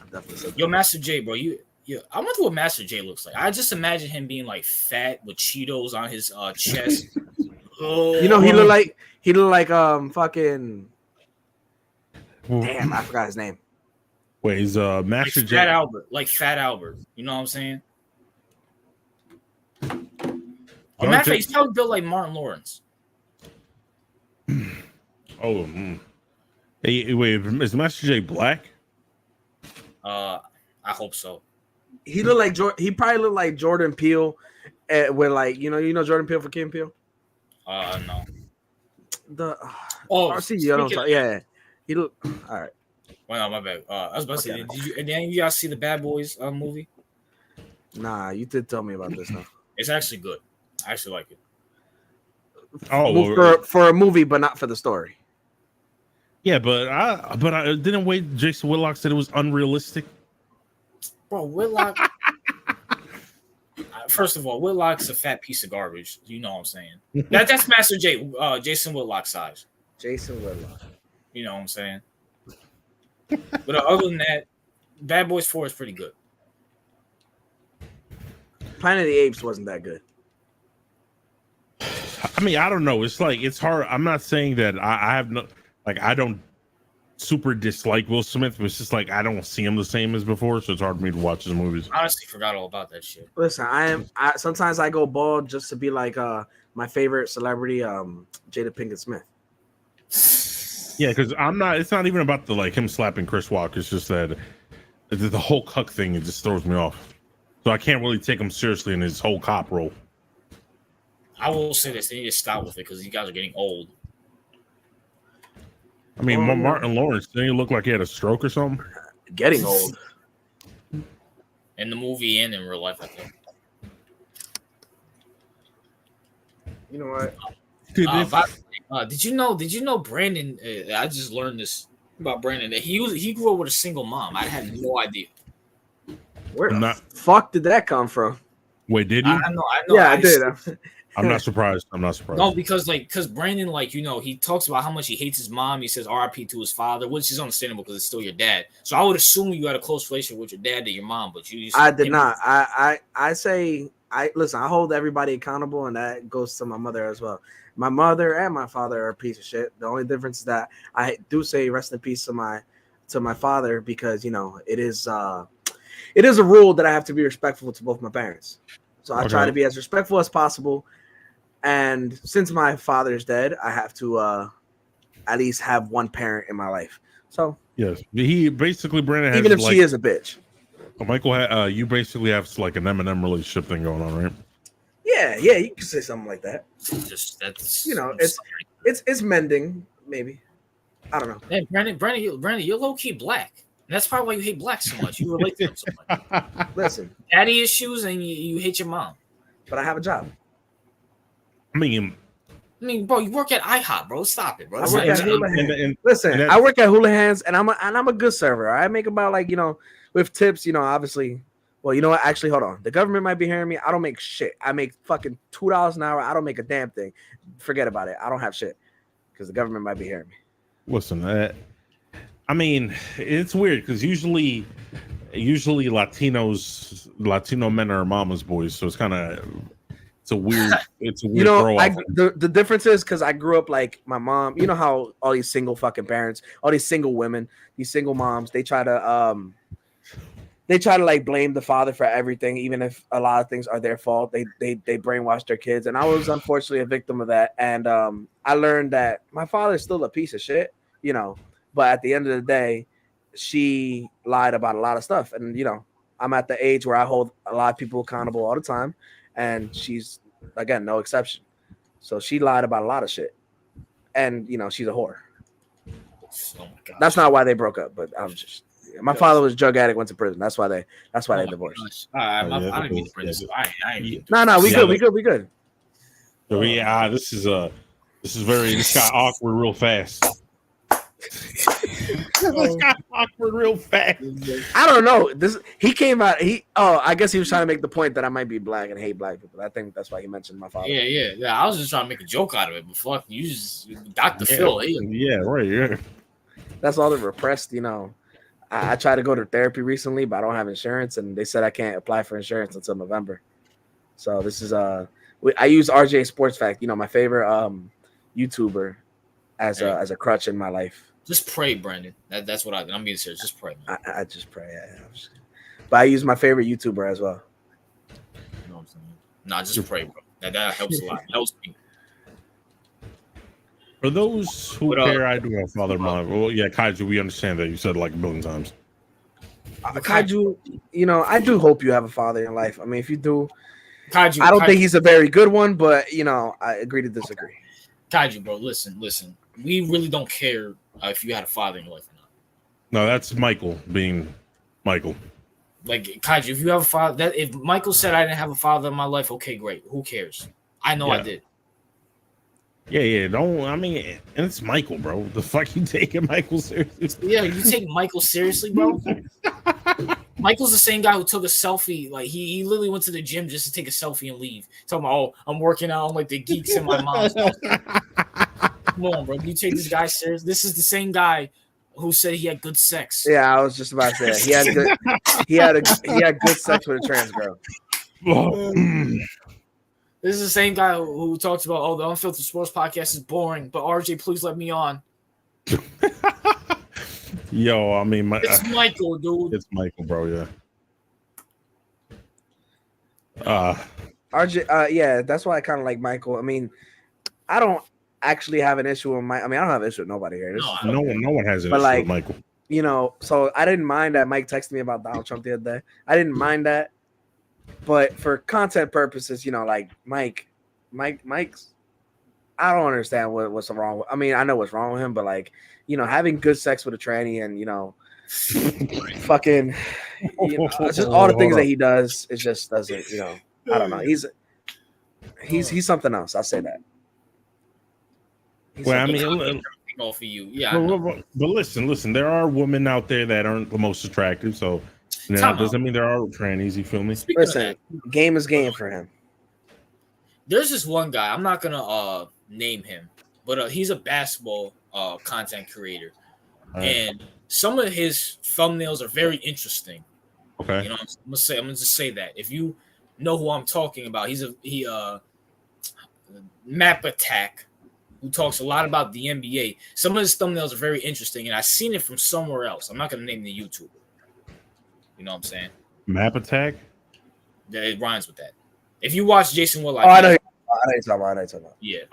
I've definitely said that. Yo, Master J, bro, I wonder what Master J looks like. I just imagine him being like fat with Cheetos on his chest. He look like fucking. Damn, I forgot his name. Wait, he's Master J. Fat Albert. You know what I'm saying? Matter of fact, he's probably built like Martin Lawrence. Oh, hey, wait, is Master J black? I hope so. He probably looked like Jordan Peele, with like you know Jordan Peele for Key and Peele. No. Yeah. He look all right. Well, no, my bad. I was about to say, did you guys see the Bad Boys movie? Nah, you did tell me about this now. It's actually good. I actually like it. Oh, for a movie, but not for the story. Yeah, but I didn't wait. Jason Whitlock said it was unrealistic. Bro, Whitlock. First of all, Whitlock's a fat piece of garbage. You know what I'm saying? That's Master J. Jason Whitlock size. Jason Whitlock. You know what I'm saying? But other than that, Bad Boys 4 is pretty good. Planet of the Apes wasn't that good. I mean, I don't know. It's like it's hard. I'm not saying that I have no I don't super dislike Will Smith, but it's just like I don't see him the same as before, so it's hard for me to watch his movies. I honestly forgot all about that shit. Listen, sometimes I go bald just to be like my favorite celebrity, Jada Pinkett Smith. Yeah, because it's not even about him slapping Chris Walker. It's just that the whole cuck thing, it just throws me off. So I can't really take him seriously in his whole cop role. I will say this: they need to stop with it because you guys are getting old. I mean, Martin Lawrence, didn't he look like he had a stroke or something? Getting old. In the movie and in real life, I think. You know what? Did you know Brandon? I just learned this about Brandon that he grew up with a single mom. I had no idea. Where the fuck did that come from? Wait, did you? I know. Yeah, I did. I'm not surprised. No, because Brandon, he talks about how much he hates his mom. He says RIP to his father, which is understandable because it's still your dad. So I would assume you had a close relationship with your dad than your mom, but I did not. I say listen. I hold everybody accountable, and that goes to my mother as well. My mother and my father are a piece of shit. The only difference is that I do say rest in peace to my father because it is a rule that I have to be respectful to both my parents. So I try to be as respectful as possible. And since my father's dead, I have to at least have one parent in my life. So yes, he basically Brandon has even if she is a bitch. Michael, you basically have an Eminem relationship thing going on, right? Yeah, you can say something like that. That's it's mending, maybe. I don't know. Hey, Brandon, you're low key black. And that's probably why you hate black so much. You relate to them so much. Listen, daddy issues, and you hate your mom. But I have a job. I mean, bro, you work at IHOP, bro. Stop it, bro. I work at Houlihan's, and I'm a good server. I make about with tips, obviously. Well, you know what? Actually, hold on. The government might be hearing me. I don't make shit. I make fucking $2 an hour. I don't make a damn thing. Forget about it. I don't have shit because the government might be hearing me. Listen, I mean, it's weird because usually usually Latino men are mama's boys, so it's a weird throw off. The difference is because I grew up like my mom. You know how all these single fucking parents, all these single women, these single moms, they try to like blame the father for everything, even if a lot of things are their fault. They brainwash their kids, and I was unfortunately a victim of that. And I learned that my father's still a piece of shit, but at the end of the day, she lied about a lot of stuff. And I'm at the age where I hold a lot of people accountable all the time, and she's again no exception. So she lied about a lot of shit, and she's a whore. Oh my God. That's not why they broke up, but I'm just. My father was a drug addict, went to prison. That's why they divorced. I didn't mean to prison. No, we good. So this got awkward real fast. This got awkward real fast. I don't know. He came out. I guess he was trying to make the point that I might be black and hate black people. I think that's why he mentioned my father. Yeah. I was just trying to make a joke out of it, but fuck, you just Dr. Phil. Yeah, right. Yeah. That's all the repressed. I tried to go to therapy recently, but I don't have insurance, and they said I can't apply for insurance until November. So this is I use RJ Sports Fact, my favorite YouTuber, as a crutch in my life. Just pray, Brandon. That's what I'm being serious. Just pray, man. I just pray. But I use my favorite YouTuber as well. You know what I'm saying? Nah, just pray, bro. That helps a lot. It helps me. For those who care, I do have father mom. Well, yeah, Kaiju, we understand that. You said it like a billion times. Kaiju, I do hope you have a father in life. I mean, if you do, Kaiju, I don't think he's a very good one, but I agree to disagree. Kaiju, bro, listen. We really don't care if you had a father in your life or not. No, that's Michael being Michael. Like Kaiju, if you have a father, if Michael said I didn't have a father in my life, okay, great. Who cares? I know I did. Yeah. And it's Michael, bro. The fuck you taking Michael seriously? Yeah, you take Michael seriously, bro? Michael's the same guy who took a selfie. Like he literally went to the gym just to take a selfie and leave. Talking about, I'm working out. I'm like the geeks in my mom's house. Come on, bro. You take this guy serious? This is the same guy who said he had good sex. Yeah, I was just about to say he had good sex with a trans girl. This is the same guy who talks about, the Unfiltered Sports Podcast is boring, but RJ, please let me on. Yo, I mean, it's Michael, dude. It's Michael, bro. Yeah. RJ, yeah, that's why I kind of like Michael. I mean, I don't actually have an issue with I don't have an issue with nobody here. No one has an issue with Michael. So I didn't mind that Mike texted me about Donald Trump the other day. I didn't mind that. But for content purposes, Mike's, I don't understand what's wrong with. I mean, I know what's wrong with him, but having good sex with a tranny and fucking, just all the things that he does, it just doesn't. I don't know. He's something else. I'll say that. All for you, yeah. But listen. There are women out there that aren't the most attractive, so. That doesn't mean there are trannies. You feel me? Listen, game is game for him. There's this one guy. I'm not gonna name him, but he's a basketball content creator, and some of his thumbnails are very interesting. Okay, I'm gonna just say that if you know who I'm talking about, he Map Attack, who talks a lot about the NBA. Some of his thumbnails are very interesting, and I've seen it from somewhere else. I'm not gonna name the YouTuber. You know what I'm saying? Map Attack? Yeah, it rhymes with that. If you watch Jason Whitlock. I know you're talking about. Yeah.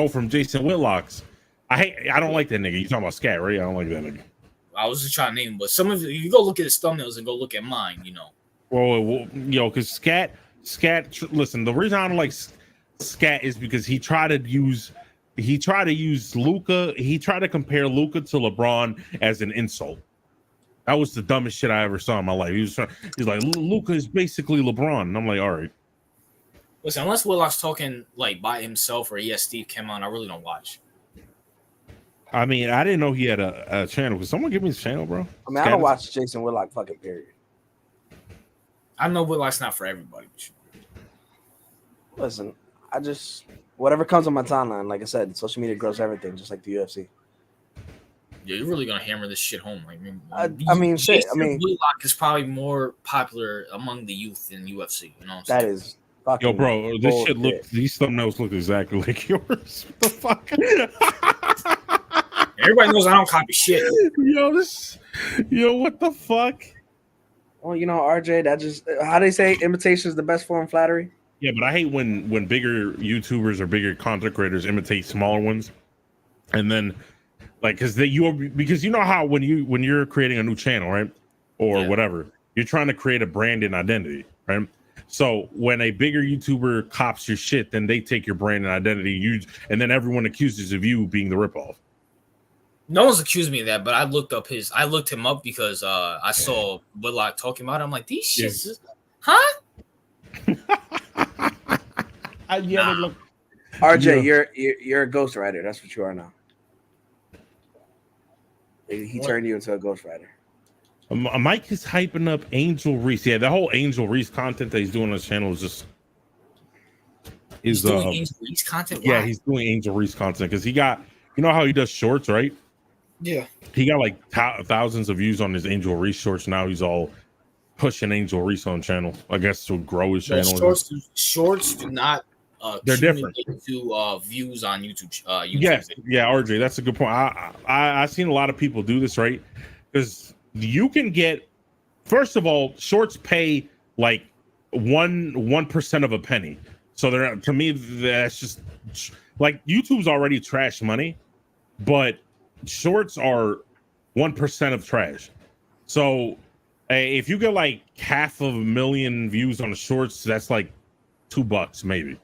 From Jason Whitlock's. I don't like that nigga. You talking about Scat, right? I don't like that nigga. I was just trying to name him, but some of you go look at his thumbnails and go look at mine, Well, because Scat, listen, the reason I don't like Scat is because he tried to use Luka. He tried to compare Luka to LeBron as an insult. That was the dumbest shit I ever saw in my life. He's like, Luka is basically LeBron. And I'm like, all right. Listen, unless Whitlock's talking by himself or he has Steve Kim on, I really don't watch. I mean, I didn't know he had a channel. Could someone give me his channel, bro? I mean, I don't watch Jason Whitlock fucking period. I know Whitlock's not for everybody. Listen, whatever comes on my timeline, like I said, social media grows everything, just like the UFC. you're really gonna hammer this shit home. Like, shit. Whitlock is probably more popular among the youth than UFC. You know what I'm saying? That is fucking. Yo, bro, this shit looks. These thumbnails look exactly like yours. What the fuck? Everybody knows I don't copy shit. Yo, what the fuck? Well, RJ, that just how they say imitation is the best form of flattery. Yeah, but I hate when bigger YouTubers or bigger content creators imitate smaller ones, and then because you know how when you're creating a new channel, right, or whatever, you're trying to create a brand and identity, right? So when a bigger YouTuber cops your shit, then they take your brand and identity, and then everyone accuses of you being the ripoff. No one's accused me of that, but I looked him up because I saw Whitlock talking about it. I'm like, these shits, huh? Look. RJ, you're a ghostwriter. That's what you are now. He turned you into a ghostwriter. Mike is hyping up Angel Reese. Yeah, the whole Angel Reese content that he's doing on his channel is just he's doing Angel Reese content. Yeah, he's doing Angel Reese content because he got how he does shorts, right? Yeah, he got like thousands of views on his Angel Reese shorts. Now he's all pushing Angel Reese on channel, I guess, to grow his channel. Shorts do not. They're different to views on YouTube. Yeah, RJ, that's a good point. I've seen a lot of people do this, right? Because you can get, first of all, shorts pay like 1% of a penny. So to me, that's just like YouTube's already trash money, but shorts are 1% of trash. So if you get like 500,000 views on the shorts, that's like $2 maybe.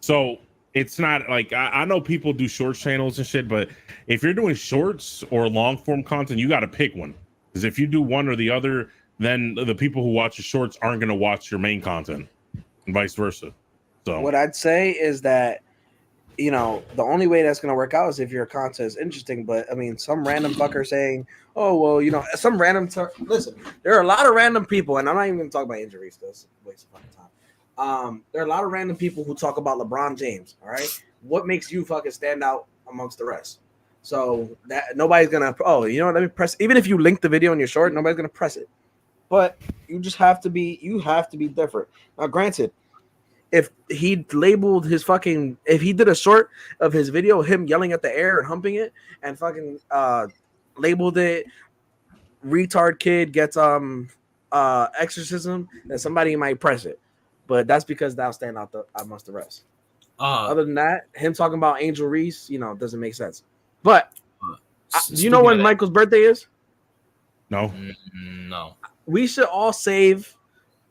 So it's not like I know people do short channels and shit, but if you're doing shorts or long form content, you got to pick one. Because if you do one or the other, then the people who watch your shorts aren't going to watch your main content, and vice versa. So what I'd say is that the only way that's going to work out is if your content is interesting. But I mean, some random fucker saying, "Oh well, some random." Listen, there are a lot of random people, and I'm not even going to talk about injuries. That's a waste of fucking time. There are a lot of random people who talk about LeBron James. All right, what makes you fucking stand out amongst the rest? So that nobody's gonna. Oh, let me press. Even if you link the video in your short, nobody's gonna press it. But you just have to be. You have to be different. Now, granted, if he labeled if he did a short of his video, him yelling at the air and humping it, and fucking labeled it, retard kid gets exorcism, then somebody might press it. But that's because that'll stand out amongst the rest. Other than that, him talking about Angel Reese, doesn't make sense. But do you know when Michael's birthday is? No. No. We should all save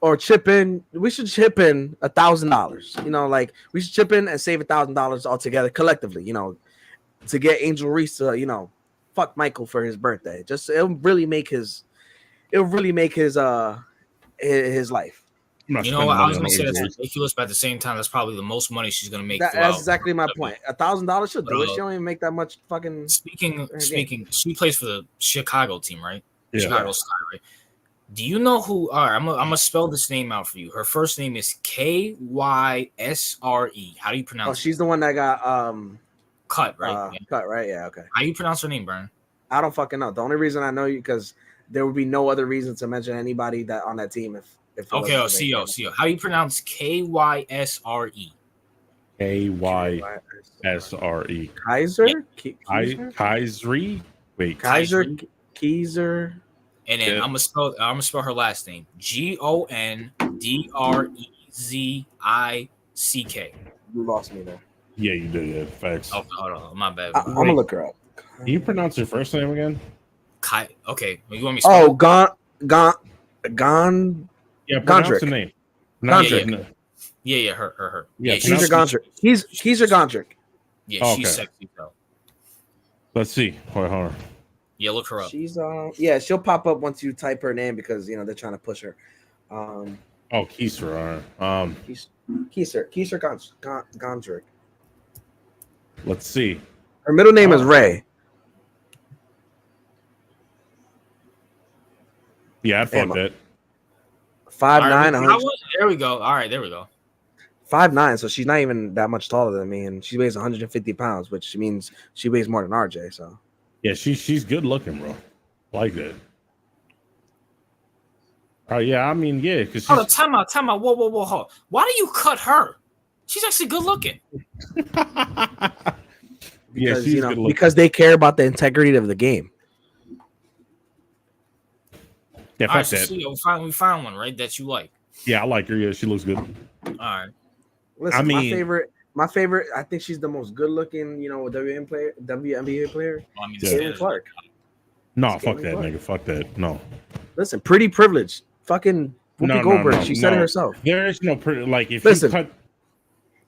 or chip in. We should chip in $1,000. We should chip in and save $1,000 all together collectively. To get Angel Reese to fuck Michael for his birthday. It'll really make his life. I was gonna say that's ridiculous, but at the same time, that's probably the most money she's gonna make. That's exactly my point. $1,000 should do it. She don't even make that much fucking. Speaking, she plays for the Chicago team, right? Yeah. Chicago Sky, right? Do you know who? All right, I'm gonna spell this name out for you. Her first name is Kysre. How do you pronounce? Oh, she's the one that got cut, right? Cut, right? Yeah, okay. How do you pronounce her name, Brian? I don't fucking know. The only reason I know you because there would be no other reason to mention anybody that on that team if okay, CEO. How do you pronounce Kysre? Kysre. Kaiser? Kysre? Wait. Kaiser. And then I'm gonna spell her last name. GONDREZICK. You lost me there. Yeah, you did. Yeah, facts. Oh, hold on, my bad. I'm gonna look her up. Can you pronounce her first name again? Okay, you want me to spell Yeah, pronounce the name. Gondrick. Yeah, her. Yeah, Kysre Gondrick. Kysre Gondrick. Yeah, she's sexy though. Let's see. Hold on. Yeah, look her up. She's she'll pop up once you type her name because they're trying to push her. Kysre. Kysre Gondrick. Let's see. Her middle name is Ray. Yeah, I fucked it. 5'9". There we go. All right, there we go. 5'9", so she's not even that much taller than me, and she weighs 150 pounds, which means she weighs more than RJ. So Yeah, she's good looking, bro. Like that. Oh yeah, I mean, yeah, because hold on, time out. Whoa, hold. Why do you cut her? She's actually good looking. Because because they care about the integrity of the game. Yeah, fuck that. So we found one, right? That you like. Yeah, I like her. Yeah, she looks good. All right. Listen, I mean, my favorite. I think she's the most good-looking, WNBA player. Well, I mean, Caitlin Clark. No, fuck that, nigga. Fuck that. No. Listen, pretty privileged. Fucking Whoopi Goldberg. She said it herself. There is no pretty. Like if you cut.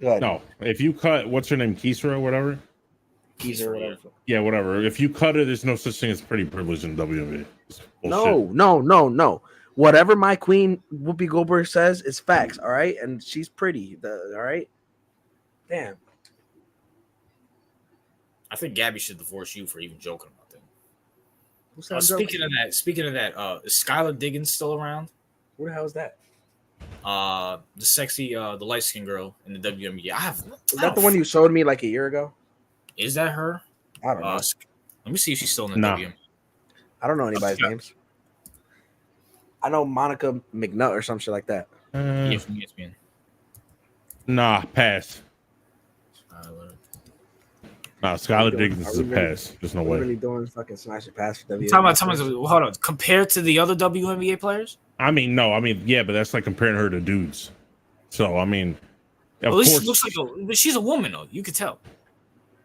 No, if you cut, what's her name, Keisha or whatever. Keisha or whatever. Yeah, whatever. If you cut her, there's no such thing as pretty privilege in WNBA. No. Whatever my queen Whoopi Goldberg says is facts. All right, and she's pretty. All right. Damn. I think Gabby should divorce you for even joking about that. Speaking of that, is Skylar Diggins still around? Who the hell is that? The sexy, the light skinned girl in the WNBA. Is that the one you showed me like a year ago? Is that her? I don't know. Let me see if she's still in the WNBA. I don't know anybody's names. I know Monica McNutt or some shit like that. Yeah, from ESPN. Nah, pass. Skylar Diggins is a pass. There's no way. Really doing fucking smash and pass for WNBA. Hold on. Compared to the other WNBA players? I mean, no. I mean, yeah, but that's like comparing her to dudes. So, I mean, of course. She looks like she's a woman, though. You could tell.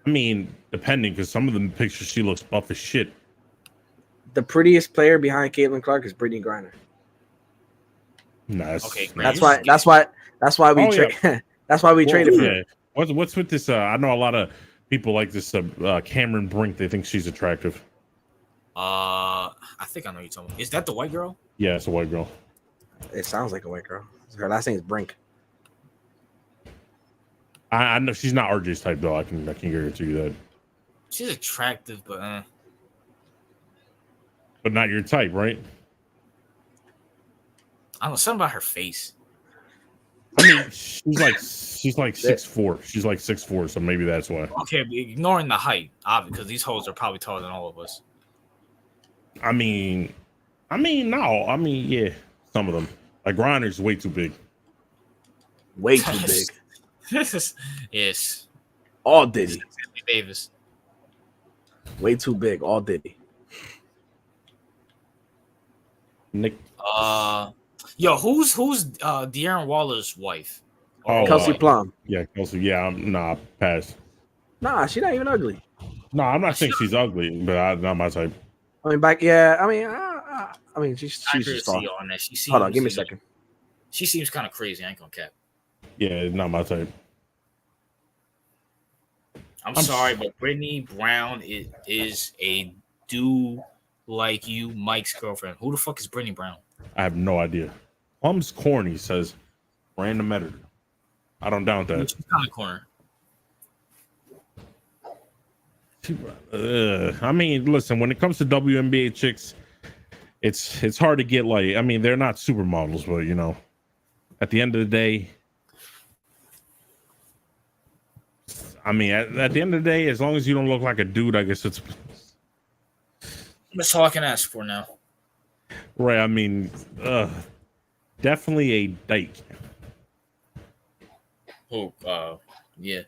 I mean, depending, because some of the pictures she looks buff as shit. The prettiest player behind Caitlin Clark is Brittany Griner. Nice. Okay, that's why we that's why we traded for her. What's with this? I know a lot of people like this Cameron Brink. They think she's attractive. I think I know you're talking about. Is that the white girl? Yeah, it's a white girl. It sounds like a white girl. Her last name is Brink. I know she's not RJ's type though. I can guarantee you that. She's attractive, but not your type, right? I don't know, something about her face. I mean, she's like 6'4". She's like 6'4", so maybe that's why. Okay, ignoring the height, obviously, because these hoes are probably taller than all of us. I mean, no. I mean, yeah, some of them. Like Griner's way too big. Way too big. Yes. All Diddy. Davis. Way too big. All Diddy. Nick. Yo, who's De'Aaron Waller's wife? Kelsey Plum. Yeah, Kelsey. Yeah, nah, pass. Nah, she's not even ugly. No, I'm not saying she's ugly, but not my type. I mean, she's just tall. On that. Hold on, give me a second. She seems kind of crazy. I ain't gonna cap. Yeah, not my type. I'm sorry, but Brittany Brown is a dude like you, Mike's girlfriend. Who the fuck is Brittany Brown? I have no idea. Plum's corny, says random editor. I don't doubt that. She's kind of corner. I mean, listen, when it comes to WNBA chicks, it's hard to get like. I mean, they're not supermodels, but at the end of the day, I mean, at the end of the day, as long as you don't look like a dude, I guess it's. That's all I can ask for now. Right. I mean, definitely a dyke. Oh, yeah.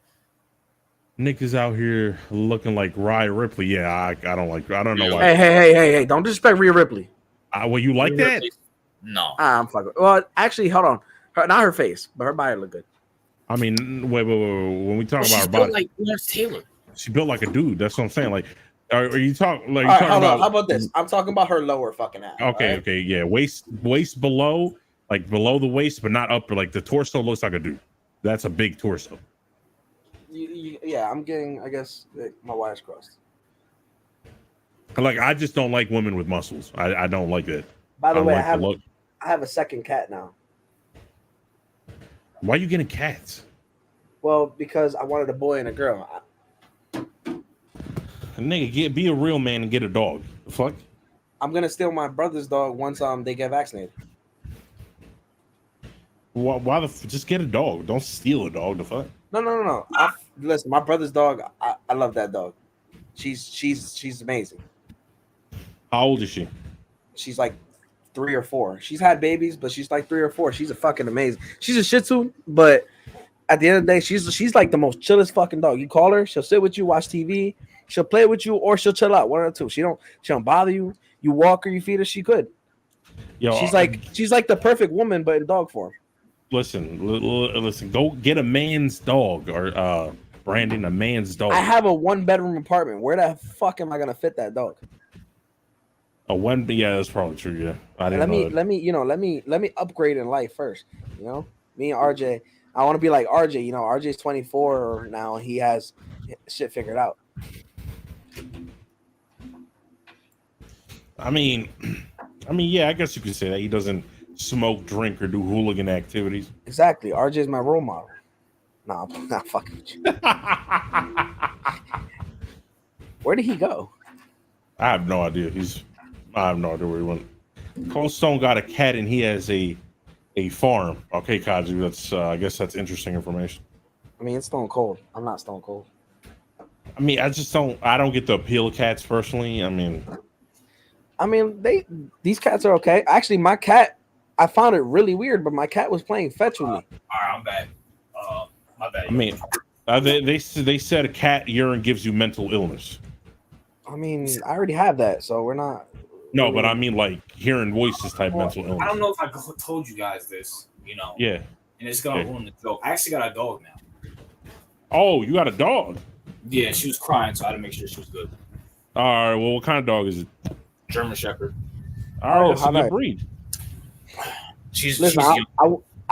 Nick is out here looking like Rhea Ripley. Yeah, I don't know why. Hey! Don't disrespect Rhea Ripley. Well, you like that? No. I'm fucking. Well, actually, hold on. Not her face, but her body look good. I mean, wait. When we talk about her body, like Lawrence Taylor. She built like a dude. That's what I'm saying. Like, are you talking? Like, about? How about this? I'm talking about her lower fucking ass. Okay, yeah. Waist below, like below the waist, but not upper. Like the torso looks like a dude. That's a big torso. Yeah, I'm getting. I guess my wires crossed. Like, I just don't like women with muscles. I don't like that. By the way, I have a second cat now. Why are you getting cats? Well, because I wanted a boy and a girl. Nigga, be a real man and get a dog. The fuck? I'm gonna steal my brother's dog once they get vaccinated. Why just get a dog? Don't steal a dog. The fuck? No. Listen, my brother's dog. I love that dog. She's amazing. How old is she? She's like 3 or 4. She's had babies, but she's like 3 or 4. She's a fucking amazing. She's a Shih Tzu, but at the end of the day, she's like the most chillest fucking dog. You call her, she'll sit with you, watch TV, she'll play with you, or she'll chill out. One or two. She don't bother you. You walk her, you feed her, she could. Yo, she's like the perfect woman, but in dog form. Listen. Go get a man's dog, or Brandon, a man's dog. I have a 1-bedroom apartment. Where the fuck am I gonna fit that dog? Yeah, that's probably true. Yeah, I didn't know that. Let me upgrade in life first. You know, me and RJ. I want to be like RJ. You know, RJ's 24 now. He has shit figured out. I mean, yeah, I guess you could say that he doesn't smoke, drink, or do hooligan activities. Exactly. RJ is my role model. Nah, I'm not fucking with you. Where did he go? I have no idea. I have no idea where he went. Cold Stone got a cat and he has a farm. Okay, Kaji, that's I guess that's interesting information. I mean, it's Stone Cold. I'm not Stone Cold. I mean, I don't get the appeal of cats personally. I mean, these cats are okay. Actually, my cat, I found it really weird, but my cat was playing fetch with me. All right, I'm back. My bad. I mean, they said a cat urine gives you mental illness. I mean, I already have that, so we're not. No, but I mean, like hearing voices type mental illness. I don't know if I told you guys this, you know. Yeah. And it's gonna ruin the joke. I actually got a dog now. Oh, you got a dog? Yeah, she was crying, so I had to make sure she was good. All right. Well, what kind of dog is it? German Shepherd. All right, that's a good breed. I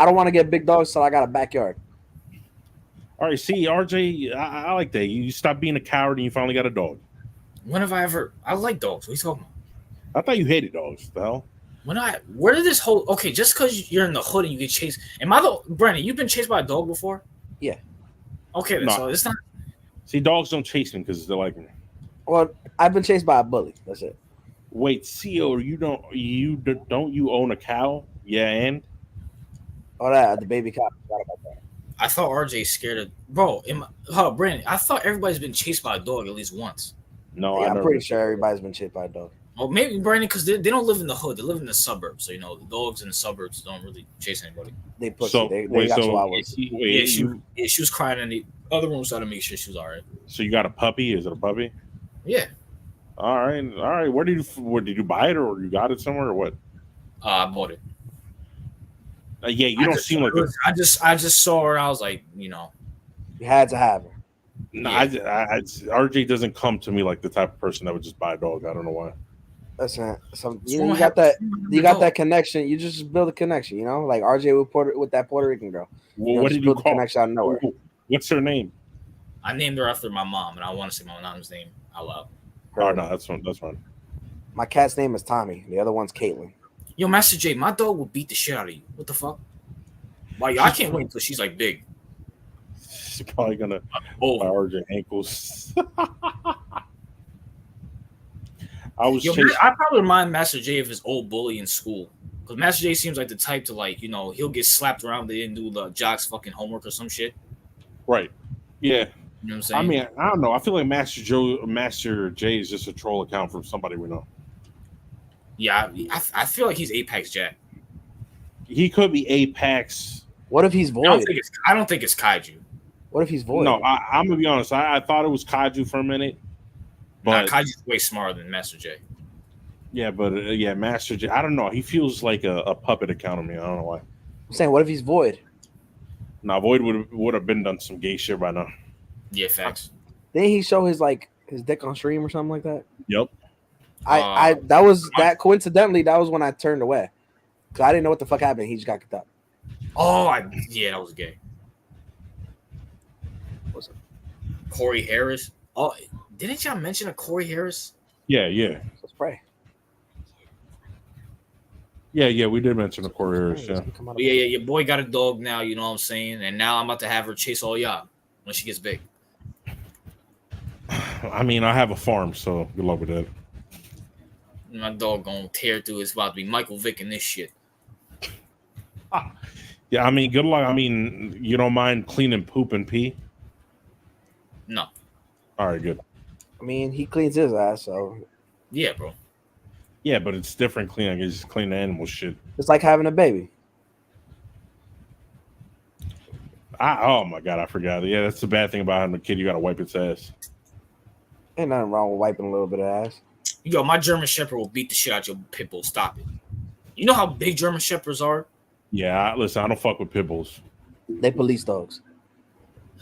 don't want to get big dogs till I got a backyard. All right, see, RJ, I like that. You stopped being a coward and you finally got a dog. When have I ever? I like dogs. What are you talking about? I thought you hated dogs. The hell? Where did this whole? Okay, just because you're in the hood and you get chased. Brandon? You've been chased by a dog before? Yeah. Okay, then, so it's not. See, dogs don't chase me because they're like me. Well, I've been chased by a bully. That's it. Wait, CEO, you own a cow? Yeah, and the baby cow. I forgot about that. I thought RJ's scared of Brandon. I thought everybody's been chased by a dog at least once. No, I'm pretty sure everybody's been chased by a dog. Oh, maybe Brandon, because they don't live in the hood; they live in the suburbs. So the dogs in the suburbs don't really chase anybody. They push you. They got chihuahuas. She was crying in the other room, so I had to make sure she was all right. So you got a puppy? Is it a puppy? Yeah. All right. Where did you buy it, or you got it somewhere, or what? I bought it. Yeah, you don't seem like. I just saw her. I was like, you had to have her. No, yeah. RJ doesn't come to me like the type of person that would just buy a dog. I don't know why. That's not some. You got that. You got that connection. You just build a connection. Like RJ with that Puerto Rican girl. Well, what did you call? Connection out of nowhere. What's her name? I named her after my mom, and I want to say my mom's name out loud. Oh no, that's fine. My cat's name is Tommy. The other one's Caitlin. Yo, Master J, my dog will beat the shit out of you. What the fuck? Like, I can't wait until she's like big. She's probably gonna RJ ankles. I probably remind Master J of his old bully in school. Because Master J seems like the type to he'll get slapped around. They didn't do the jock's fucking homework or some shit. Right. Yeah. You know what I'm saying? I mean, I don't know. I feel like Master J is just a troll account from somebody we know. Yeah, I feel like he's Apex Jack. He could be Apex. What if he's Void? I don't think it's Kaiju. What if he's Void? No, I'm gonna be honest. I thought it was Kaiju for a minute, but Kaiju's way smarter than Master J. Yeah, but Master J. I don't know. He feels like a puppet account of me. I don't know why. I'm saying, what if he's Void? Nah, Void would have been done some gay shit by now. Yeah, facts. Didn't he show his dick on stream or something like that? Yep. That coincidentally, that was when I turned away. Because I didn't know what the fuck happened. He just got kicked out. Oh, that was gay. What's it? Corey Harris. Oh, didn't y'all mention a Corey Harris? Yeah. Let's pray. Yeah, we did mention a Corey Harris. Yeah, your boy got a dog now, you know what I'm saying? And now I'm about to have her chase all y'all when she gets big. I mean, I have a farm, so good luck with that. My dog gonna tear through. It's about to be Michael Vick in this shit. Yeah, I mean, good luck. I mean, you don't mind cleaning poop and pee? No. All right, good. I mean, he cleans his ass, so Yeah, bro. Yeah, but it's different cleaning. You just clean the animal shit. it's like having a baby. Oh my god, I forgot. Yeah, that's the bad thing about having a kid. You got to wipe its ass. Ain't nothing wrong with wiping a little bit of ass. Yo, my German Shepherd will beat the shit out your pit bull. Stop it. You know how big German Shepherds are? Yeah, listen, I don't fuck with pit bulls. They police dogs.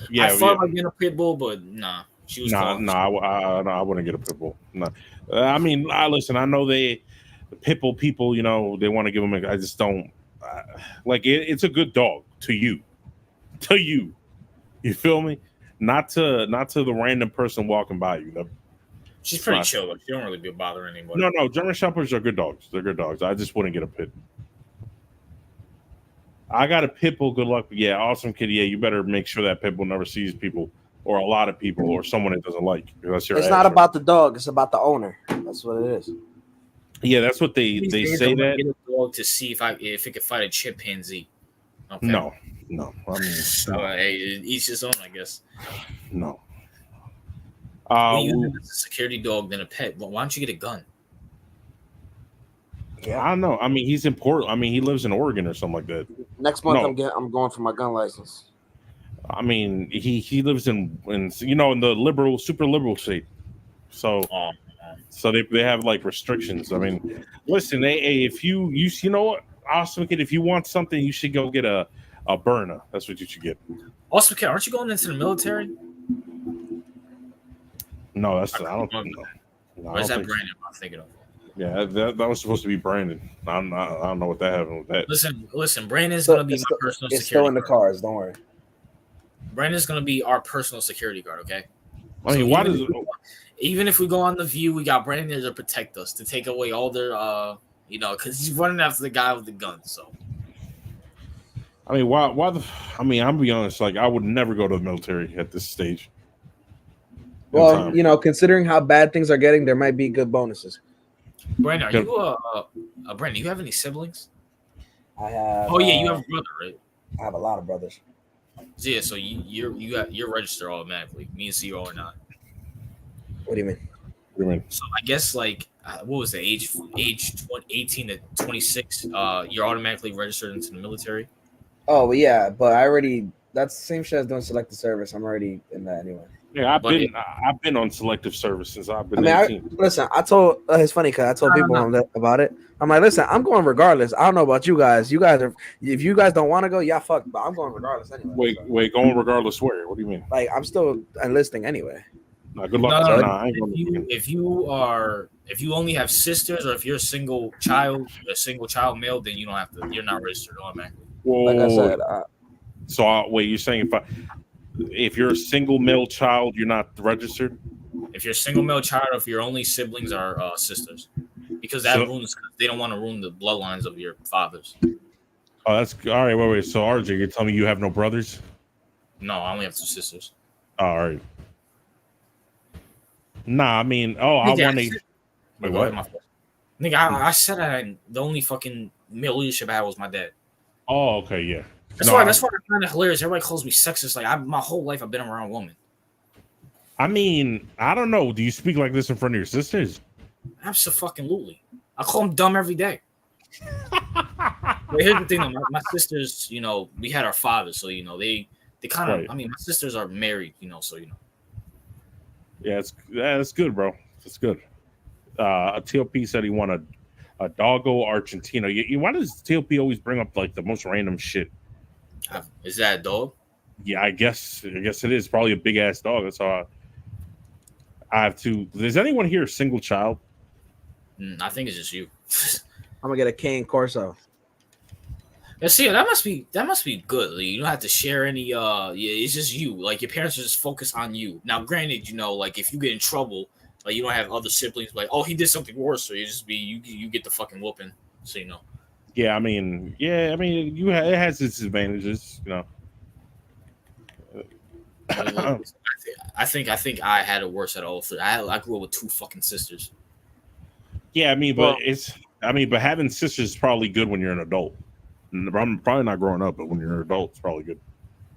Yeah, I thought about getting a pit bull, but nah. She was I wouldn't get a pit bull. No. I mean, listen, I know the pit bull people, you know, they want to give them. I just don't like it. It's a good dog to you. You feel me? Not to the random person walking by you. She's pretty chill. Though. She don't really be bothering anybody. No, German Shepherds are good dogs. They're good dogs. I just wouldn't get a pit. I got a pit bull. Good luck. Yeah, awesome kid. Yeah, you better make sure that pit bull never sees people or a lot of people or someone it doesn't like. It's not about the dog. It's about the owner. That's what it is. Yeah, that's what they say that. Get a dog to see if it could fight a chimpanzee. Okay. No. I mean, hey, each his own, I guess. No. You a security dog than a pet. Well, why don't you get a gun? Yeah. I don't know. I mean, he's in Portland. I mean, he lives in Oregon or something like that. Next month, I'm going for my gun license. I mean, he lives in the super liberal state. So they have like restrictions. I mean, listen, if you know what, awesome kid, if you want something, you should go get a burner. That's what you should get. Awesome kid, aren't you going into the military? No, I don't know. No, or is that Brandon I'm thinking of? Yeah, that was supposed to be Brandon. I don't know what that happened with that. Listen, Brandon's gonna be my personal security. It's still in the cars. Don't worry. Brandon's gonna be our personal security guard. Okay. I mean, why does even if we go on the view, we got Brandon there to protect us, to take away all their, because he's running after the guy with the gun. So. I mean, why I'm gonna be honest. Like, I would never go to the military at this stage. Well, considering how bad things are getting, there might be good bonuses. Brandon, are you Brandon? You have any siblings? I have. Oh yeah, you have a brother, right? I have a lot of brothers. Yeah, so you're registered automatically. Me and C are not. What do you mean? So I guess what was the age 18 to 26? You're automatically registered into the military. Oh well, yeah, but that's the same shit as doing selective service. I'm already in that anyway. Yeah, I've been on selective service since I've been 18. It's funny because I told people about it. I'm like, listen, I'm going regardless. I don't know about you guys. If you guys don't want to go, yeah, fuck. But I'm going regardless anyway. Wait, going regardless where? What do you mean? Like, I'm still enlisting anyway. No, good luck. If you only have sisters, or if you're a single child male, then you don't have to. You're not registered automatically. Whoa, like I said. Wait, you're saying if you're a single male child, you're not registered? If you're a single male child, or if your only siblings are sisters, because they don't want to ruin the bloodlines of your fathers. Oh, that's all right. Wait. So, RJ, you're telling me you have no brothers? No, I only have 2 sisters. Oh, all right. Nah, I mean, I want to. Wait, what? Nigga, I said the only fucking male leadership I had was my dad. Oh, okay, yeah. That's why I find it hilarious. Everybody calls me sexist. Like, my whole life I've been around women. I mean, I don't know. Do you speak like this in front of your sisters? Absolutely. I call them dumb every day. But here's the thing, though. My sisters, we had our fathers, so they kind of. Right. I mean, my sisters are married, so. Yeah, that's good, bro. That's good. A TLP said he wanted a doggo Argentina. Why does TLP always bring up like the most random shit? Is that a dog? Yeah, I guess it is. Probably a big ass dog. That's how I have to. Is anyone here a single child? I think it's just you. I'm gonna get a cane Corso. Yeah, see, that must be good. Like, you don't have to share any. It's just you. Like, your parents are just focused on you. Now, granted, like if you get in trouble, like you don't have other siblings. Like, oh, he did something worse, so you get the fucking whooping. So Yeah, I mean, it has its advantages, I think I had it worse at all. I grew up with 2 fucking sisters. Yeah, but having sisters is probably good when you're an adult. I'm probably not growing up, but when you're an adult, it's probably good.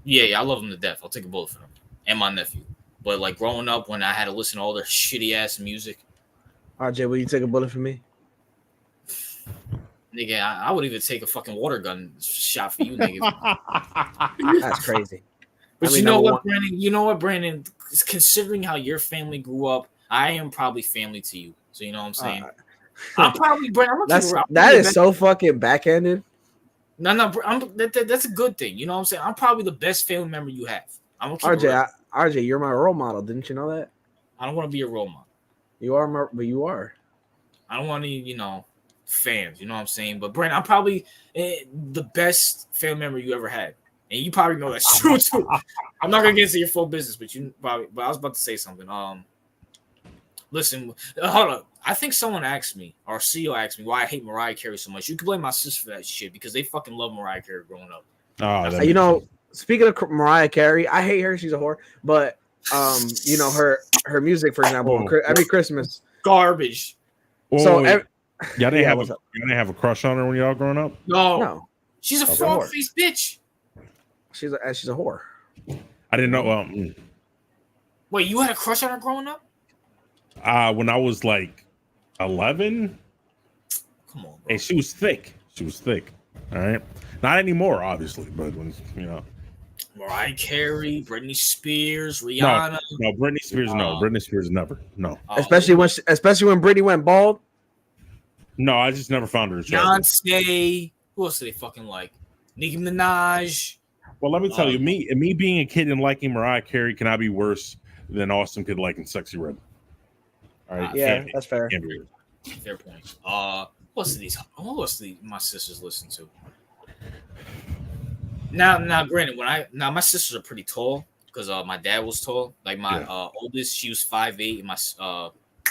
Yeah, I love them to death. I'll take a bullet for them and my nephew. But like growing up, when I had to listen to all their shitty ass music, RJ, will you take a bullet for me? nigga, I would even take a fucking water gun shot for you, nigga. That's crazy. But you know what, Brandon? You know what, Brandon? Considering how your family grew up, I am probably family to you. So you know what I'm saying? I'm probably Brandon. That is so fucking backhanded. No, that's a good thing. You know what I'm saying? I'm probably the best family member you have. I'm RJ, you're my role model. Didn't you know that? I don't want to be a role model. You are, but you are. I don't want any, fans. You know what I'm saying? But Brandon, I'm probably the best family member you ever had, and you probably know that's true too. I'm not gonna get into your full business, but But I was about to say something. Listen, hold up. I think someone asked me, or CEO asked me, why I hate Mariah Carey so much. You can blame my sister for that shit because they fucking love Mariah Carey growing up. Speaking of Mariah Carey, I hate her. She's a whore. But her music, for example, every Christmas, garbage. So y'all didn't have a crush on her when y'all growing up? No. She's a frog-faced bitch. She's a whore. I didn't know. Wait, you had a crush on her growing up? When I was like 11. Come on, bro. And she was thick. All right. Not anymore, obviously, but when Mariah Carey, Britney Spears, Rihanna. No, Britney Spears. No, Britney Spears never. No. Especially when Britney went bald. No, I just never found her attractive. Beyonce. Who else do they fucking like? Nicki Minaj. Well, let me tell you, me being a kid and liking Mariah Carey cannot be worse than Austin kid liking Sexy Red. All right. Yeah, that's fair. Fair point. What's my sisters listen to? Now, granted, my sisters are pretty tall because my dad was tall. Like my oldest, she was 5'8", and my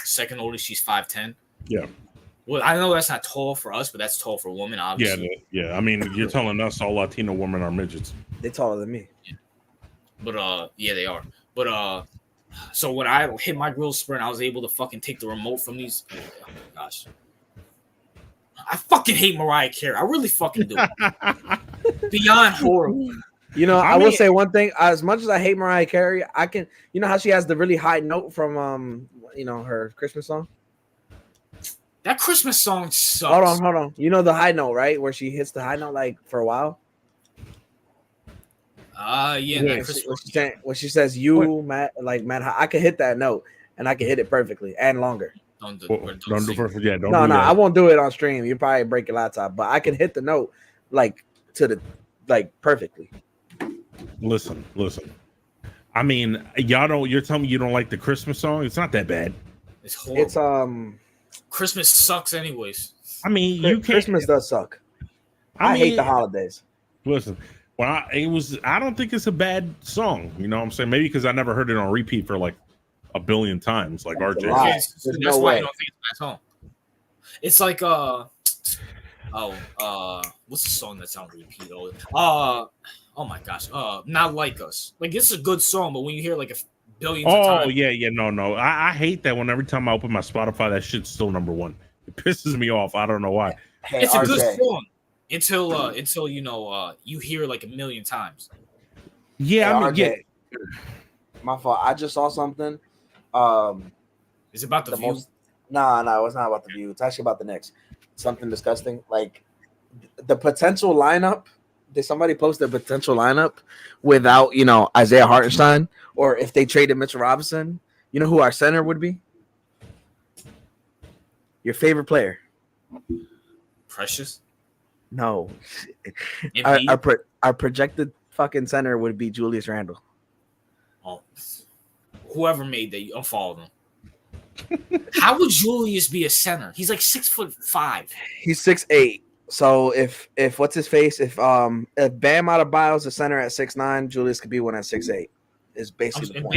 second oldest, she's 5'10". Yeah. Well, I know that's not tall for us, but that's tall for women, obviously. Yeah. I mean, you're telling us all Latino women are midgets. They're taller than me. Yeah. But yeah, they are. But so when I hit my growth sprint, I was able to fucking take the remote from these. Oh my gosh. I fucking hate Mariah Carey. I really fucking do. Beyond horrible. I will say one thing. As much as I hate Mariah Carey, I can. You know how she has the really high note from her Christmas song. That Christmas song sucks. Hold on. You know the high note, right? Where she hits the high note like for a while. Yeah. When she says Matt, I can hit that note and I can hit it perfectly and longer. Don't do perfect. No, I won't do it on stream. You probably break your laptop, but I can hit the note perfectly. Listen. I mean, you're telling me you don't like the Christmas song? It's not that bad. It's horrible. It's Christmas sucks anyways. I mean, Christmas does suck. I hate the holidays. Listen, I don't think it's a bad song. You know what I'm saying? Maybe because I never heard it on repeat for like a billion times, like RJ. That's why you don't think it's a bad song. It's like what's the song that's on repeat? Oh my gosh. Not Like Us. Like it's a good song, but when you hear like a billion times. Oh yeah, no. I hate that when every time I open my Spotify, that shit's still number one. It pisses me off. I don't know why. Hey, it's a good song until you hear like a million times. Yeah, my fault. I just saw something. Is it about the view? No, it's not about the view. It's actually about the Knicks. Something disgusting. Like the potential lineup. Did somebody post their potential lineup without, Isaiah Hartenstein, or if they traded Mitchell Robinson? You know who our center would be? Your favorite player? Precious? No. Our projected fucking center would be Julius Randle. Oh, whoever made that, you unfollow them. How would Julius be a center? He's like 6'5". He's 6'8". So if what's his face? If Bam Adebayo's a center at 6'9", Julius could be one at 6'8". Is basically the point.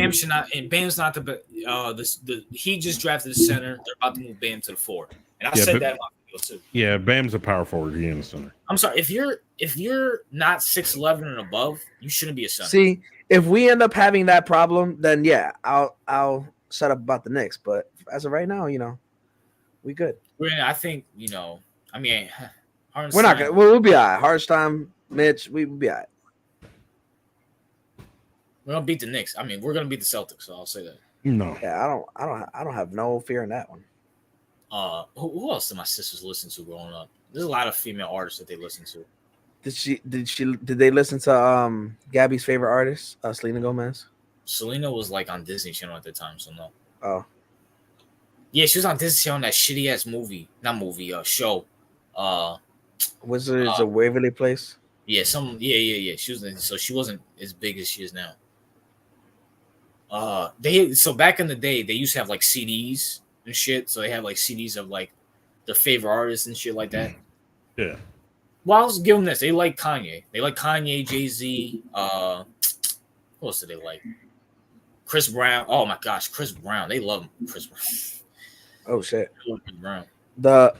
Bam's not the Heat just drafted the center. They're about to move Bam to the 4. And I said that in my video too. Yeah, Bam's a power forward. He in the center. I'm sorry, if you're not 6'11" and above, you shouldn't be a center. See, if we end up having that problem, then yeah, I'll shut up about the Knicks. But as of right now, we good. I think I mean. We're not gonna. We'll be all right. Hartenstein, Mitch, we'll be all right. We're gonna beat the Knicks. I mean, we're gonna beat the Celtics. So I'll say that. No. Yeah, I don't have no fear in that one. Who else did my sisters listen to growing up? There's a lot of female artists that they listen to. Did they listen to Gabby's favorite artist, Selena Gomez? Selena was like on Disney Channel at the time, so no. Oh. Yeah, she was on Disney Channel, that shitty ass show. Wizards of Waverly Place. Yeah, She was so she wasn't as big as she is now. So back in the day, they used to have like CDs and shit. So they had like CDs of like their favorite artists and shit like that. Yeah. Well, I'll give them this. They like Kanye. They like Kanye, Jay-Z. Who else do they like? Chris Brown. Oh my gosh, Chris Brown. They love him. Chris Brown. Oh shit. They love Chris Brown. The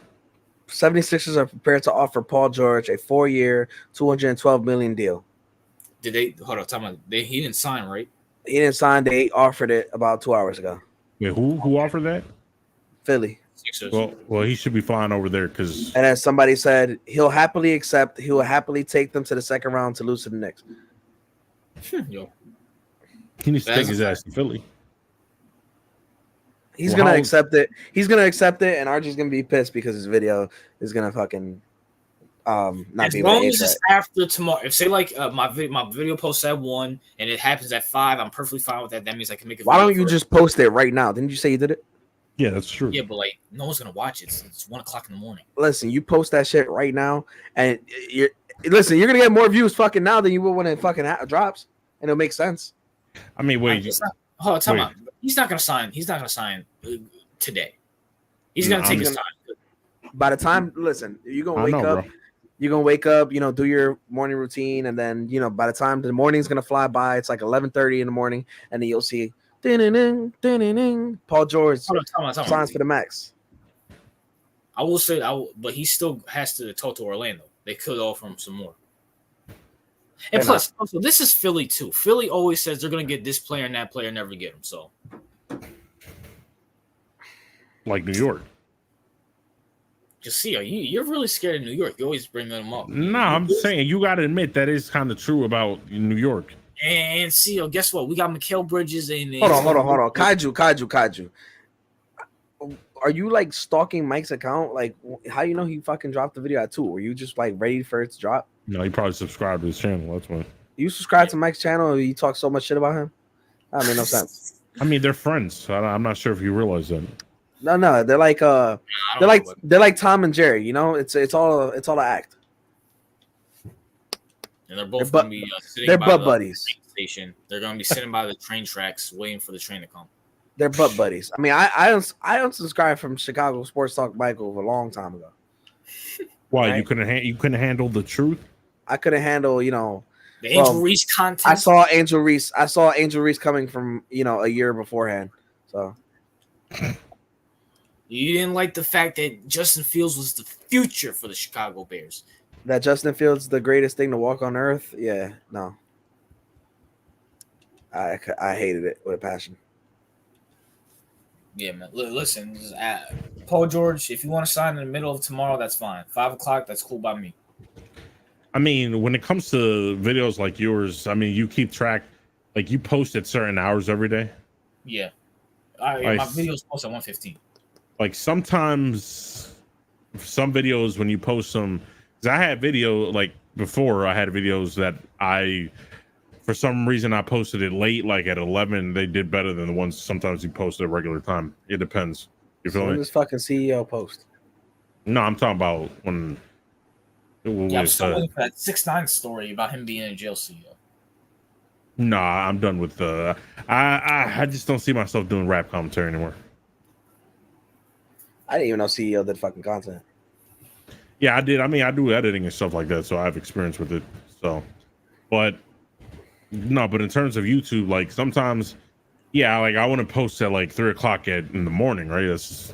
76ers are prepared to offer Paul George a 4-year, $212 million deal. Did they hold on? Tell me, he didn't sign, right? He didn't sign. They offered it about 2 hours ago. Wait, who offered that? Philly. Sixers. Well, he should be flying over there because. And as somebody said, he'll happily accept. He will happily take them to the second round to lose to the Knicks. Yo, He needs to take his ass to Philly. He's gonna accept it. He's gonna accept it, and RG's gonna be pissed because his video is gonna fucking not as be long as it's after tomorrow. If say like my video posts at 1 and it happens at 5, I'm perfectly fine with that. That means I can make it. Why don't you just post it right now? Didn't you say you did it? Yeah, that's true. Yeah, but like no one's gonna watch it. It's 1 o'clock in the morning. Listen, you post that shit right now, and you're gonna get more views fucking now than you will when it fucking drops, and it'll make sense. I mean, wait. Hold on, time out. He's not gonna sign. He's not gonna sign today. He's gonna take his time. By the time, listen, you're gonna wake up. Bro. You're gonna wake up, do your morning routine, and then by the time the morning's gonna fly by, it's like 11:30 in the morning, and then you'll see Paul George signs for the Max. I will say, but he still has to talk to Orlando. They could offer him some more. And plus, also, this is Philly too. Philly always says they're going to get this player and that player, never get him. So, like New York. Just see, you're really scared of New York. You always bring them up. No, I'm saying you got to admit that is kind of true about New York. And see, guess what? We got Mikal Bridges and hold on. Kaiju. Are you like stalking Mike's account? Like, how you know he fucking dropped the video at 2? Were you just like ready for it to drop? No, he probably subscribed to his channel. That's why. You subscribe to Mike's channel and you talk so much shit about him? That made no sense. I mean, they're friends. So I'm not sure if you realize that. No, they're like they're like Tom and Jerry. It's all an act. And they're both going to be sitting they're by butt the buddies. Train station. They're going to be sitting by the train tracks waiting for the train to come. They're butt buddies. I mean, I unsubscribed from Chicago Sports Talk Michael a long time ago. Why? Right? You couldn't handle the truth? I couldn't handle, the Angel Reese content. I saw Angel Reese coming from, a year beforehand. So you didn't like the fact that Justin Fields was the future for the Chicago Bears. That Justin Fields the greatest thing to walk on earth? Yeah, no. I hated it with a passion. Yeah, man. Listen, Paul George, if you want to sign in the middle of tomorrow, that's fine. 5 o'clock, that's cool by me. I mean, when it comes to videos like yours, I mean, you keep track, like you post at certain hours every day. Yeah, my videos post at 1:15. Like sometimes, some videos when you post them, because I had video like before, I had videos that for some reason I posted it late, like at 11. They did better than the ones sometimes you post at regular time. It depends. You feel me? This fucking CEO post. No, I'm talking about when. Yeah, I'm still waiting for that 6ix9ine story about him being in jail, CEO. Nah, I'm done with I just don't see myself doing rap commentary anymore. I didn't even know CEO did fucking content. Yeah, I did. I mean, I do editing and stuff like that, so I have experience with it. So, but no, but in terms of YouTube, like sometimes, yeah, like I want to post at like 3 o'clock in the morning, right? That's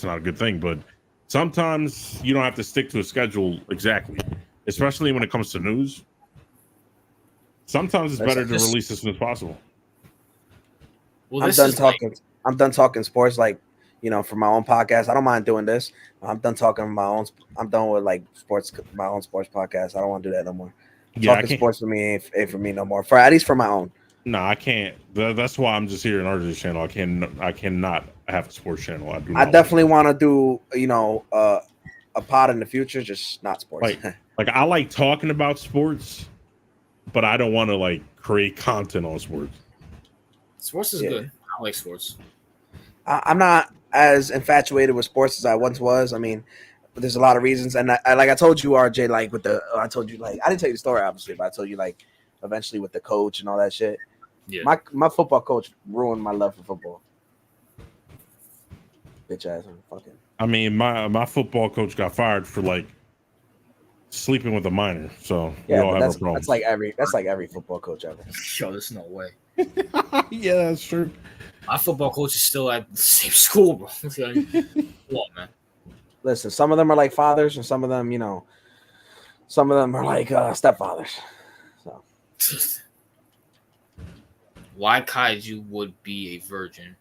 not a good thing, but sometimes you don't have to stick to a schedule exactly, especially when it comes to news. Sometimes it's better to release as soon as possible. Well, I'm done talking sports, like, for my own podcast. I don't mind doing this. I'm done talking my own. I'm done with like sports, my own sports podcast. I don't want to do that no more. Talking sports for me ain't for me no more. At least for my own. No, I can't. That's why I'm just here in RJ's channel. I cannot have a sports channel. I definitely want to do, a pod in the future, just not sports. Like I like talking about sports, but I don't want to like create content on sports. Sports is good. I like sports. I'm not as infatuated with sports as I once was. I mean, there's a lot of reasons, and I told you, RJ, like I told you, like I didn't tell you the story obviously, but I told you like eventually with the coach and all that shit. Yeah. My football coach ruined my love for football. Bitch ass fucking. I mean, my football coach got fired for like sleeping with a minor. So yeah, we all have a problem. That's like every football coach ever. Yo, there's no way. Yeah, that's true. My football coach is still at the same school, bro. Come on, man. Listen, some of them are like fathers, and some of them, some of them are like stepfathers. So. Why Kaiju would be a virgin?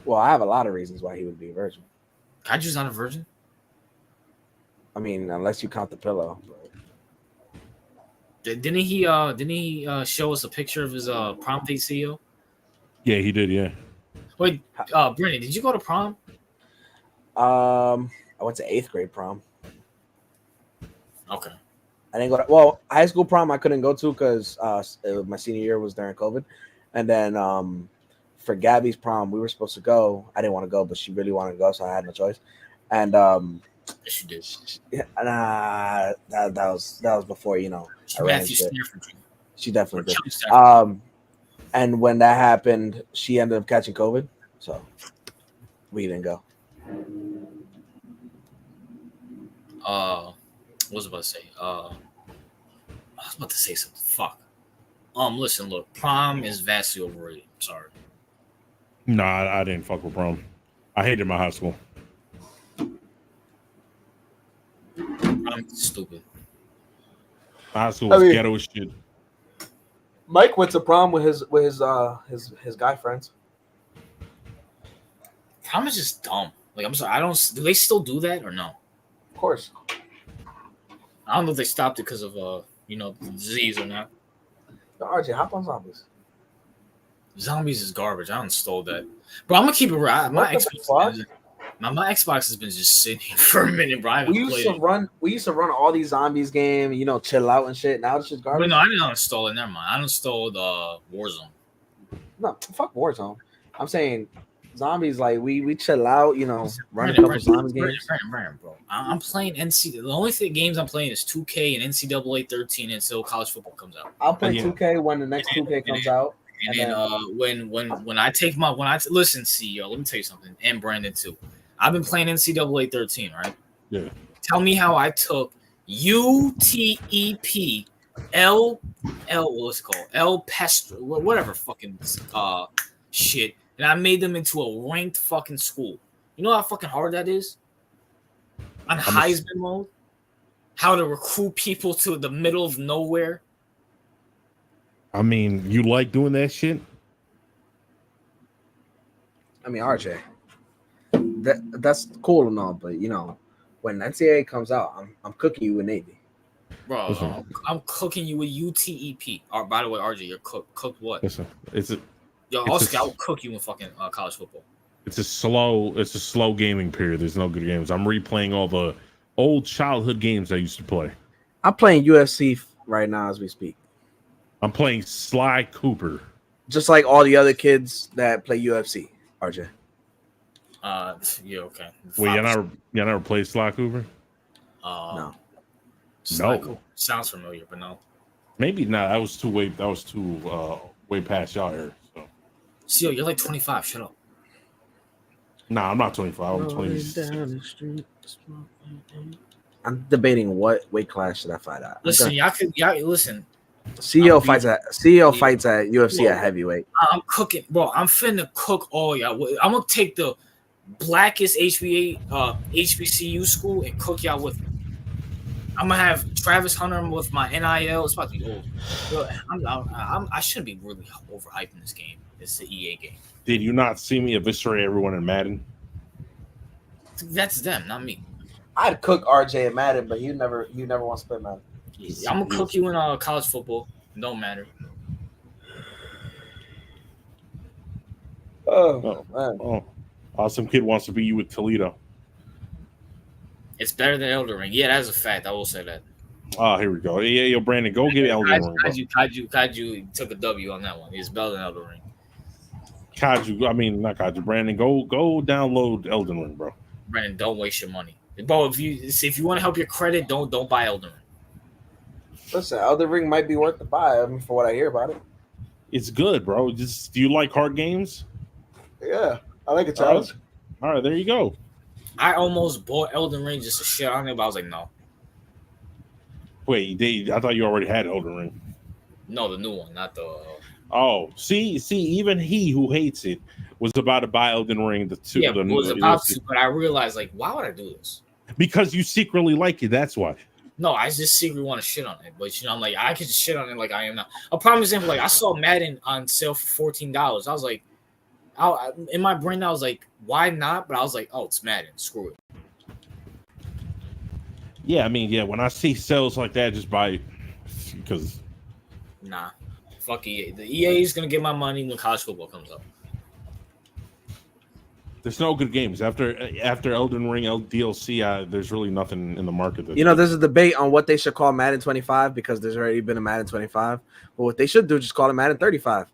Well, I have a lot of reasons why he would be a virgin. Kaiju's not a virgin? I mean, unless you count the pillow. Didn't he show us a picture of his prom date CEO? Yeah, he did. Yeah. Wait, Brittany, did you go to prom? I went to 8th grade prom. Okay. I didn't go to high school prom. I couldn't go to because my senior year was during COVID, and then for Gabby's prom, we were supposed to go. I didn't want to go, but she really wanted to go, so I had no choice. And yes, you did. That was before Matthew Stafford. She definitely did. And when that happened, she ended up catching COVID, so we didn't go. What was I about to say? I was about to say something. Fuck. Listen, look, prom is vastly overrated. I'm sorry. No, I didn't fuck with prom. I hated my high school. Prom is stupid. High school was ghetto as shit. Mike went to prom with his guy friends. Prom is just dumb. Like, I'm sorry, do they still do that or no? Of course. I don't know if they stopped it because of the disease or not. No, RJ, hop on Zombies. Zombies is garbage. I installed that, bro. I'm gonna keep it right. My Xbox has been just sitting here for a minute, bro. We used to run all these Zombies games, chill out and shit. Now it's just garbage. But no, I didn't uninstall it. Never mind. I uninstalled Warzone. No, fuck Warzone. I'm saying Zombies, like we chill out, run a couple Zombies games. Bro. I'm playing NCAA. The only games I'm playing is 2K and NCAA 13 until college football comes out. I'll play 2K when the next 2K comes out. And then when I listen, CEO, let me tell you something, and Brandon too. I've been playing NCAA 13, right? Yeah. Tell me how I took UTEP what's it called? El Pestro, whatever fucking shit, and I made them into a ranked fucking school. You know how fucking hard that is? On Heisman mode? How to recruit people to the middle of nowhere? I mean, you like doing that shit? I mean, RJ, that's cool and all, but when NCAA comes out, I'm cooking you with Navy. Bro, I'm cooking you with UTEP. By the way, RJ, you're cooked what? Listen, I'll cook you in fucking college football. It's a slow gaming period. There's no good games. I'm replaying all the old childhood games I used to play. I'm playing UFC right now as we speak. I'm playing Sly Cooper. Just like all the other kids that play UFC, RJ. Yeah, okay. Wait, you never played Sly Cooper? No. Sly Cooper. Sounds familiar, but no. Maybe not. That was too way past y'all here. So. CEO, you're like 25. Shut up. Nah, I'm not 25. I'm 20. I'm debating what weight class should I fight at. Listen, listen. CEO fights at UFC at heavyweight. I'm cooking, bro. I'm finna cook all y'all. I'm gonna take the blackest HBCU school and cook y'all with me. I'm gonna have Travis Hunter with my NIL. It's about to be old. Bro, I shouldn't be really overhyping this game. It's the EA game. Did you not see me eviscerate everyone in Madden? That's them, not me. I'd cook RJ in Madden, but you never want to play Madden. I'm gonna cook you in college football. Don't matter. Oh, man. Oh, awesome kid wants to be you with Toledo. It's better than Elden Ring. Yeah, that's a fact. I will say that. Oh, here we go. Yeah, yo, Brandon, go get Elden Ring. Kaiju took a W on that one. It's better than Elden Ring. Not Kaiju. Brandon, go download Elden Ring, bro. Brandon, don't waste your money, bro. If you want to help your credit, don't buy Elden Ring. Listen, Elden Ring might be worth the buy. For what I hear about it. It's good, bro. Do you like hard games? Yeah, I like a challenge. All right, there you go. I almost bought Elden Ring just to shit on it, but I was like, no. Wait, I thought you already had Elden Ring. No, the new one, not the. Oh, see, even he who hates it was about to buy Elden Ring. Yeah, it was about to, but I realized, like, why would I do this? Because you secretly like it. That's why. No, I just secretly want to shit on it, but I'm like, I could just shit on it like I am now. A prime example, like I saw Madden on sale for $14. I was like, in my brain, I was like, why not? But I was like, oh, it's Madden. Screw it. Yeah, when I see sales like that, just buy it because. Nah, fuck EA. The EA is gonna get my money when college football comes up. There's no good games after Elden Ring DLC. There's really nothing in the market. There's a debate on what they should call Madden 25 because there's already been a Madden 25. But what they should do is just call it Madden 35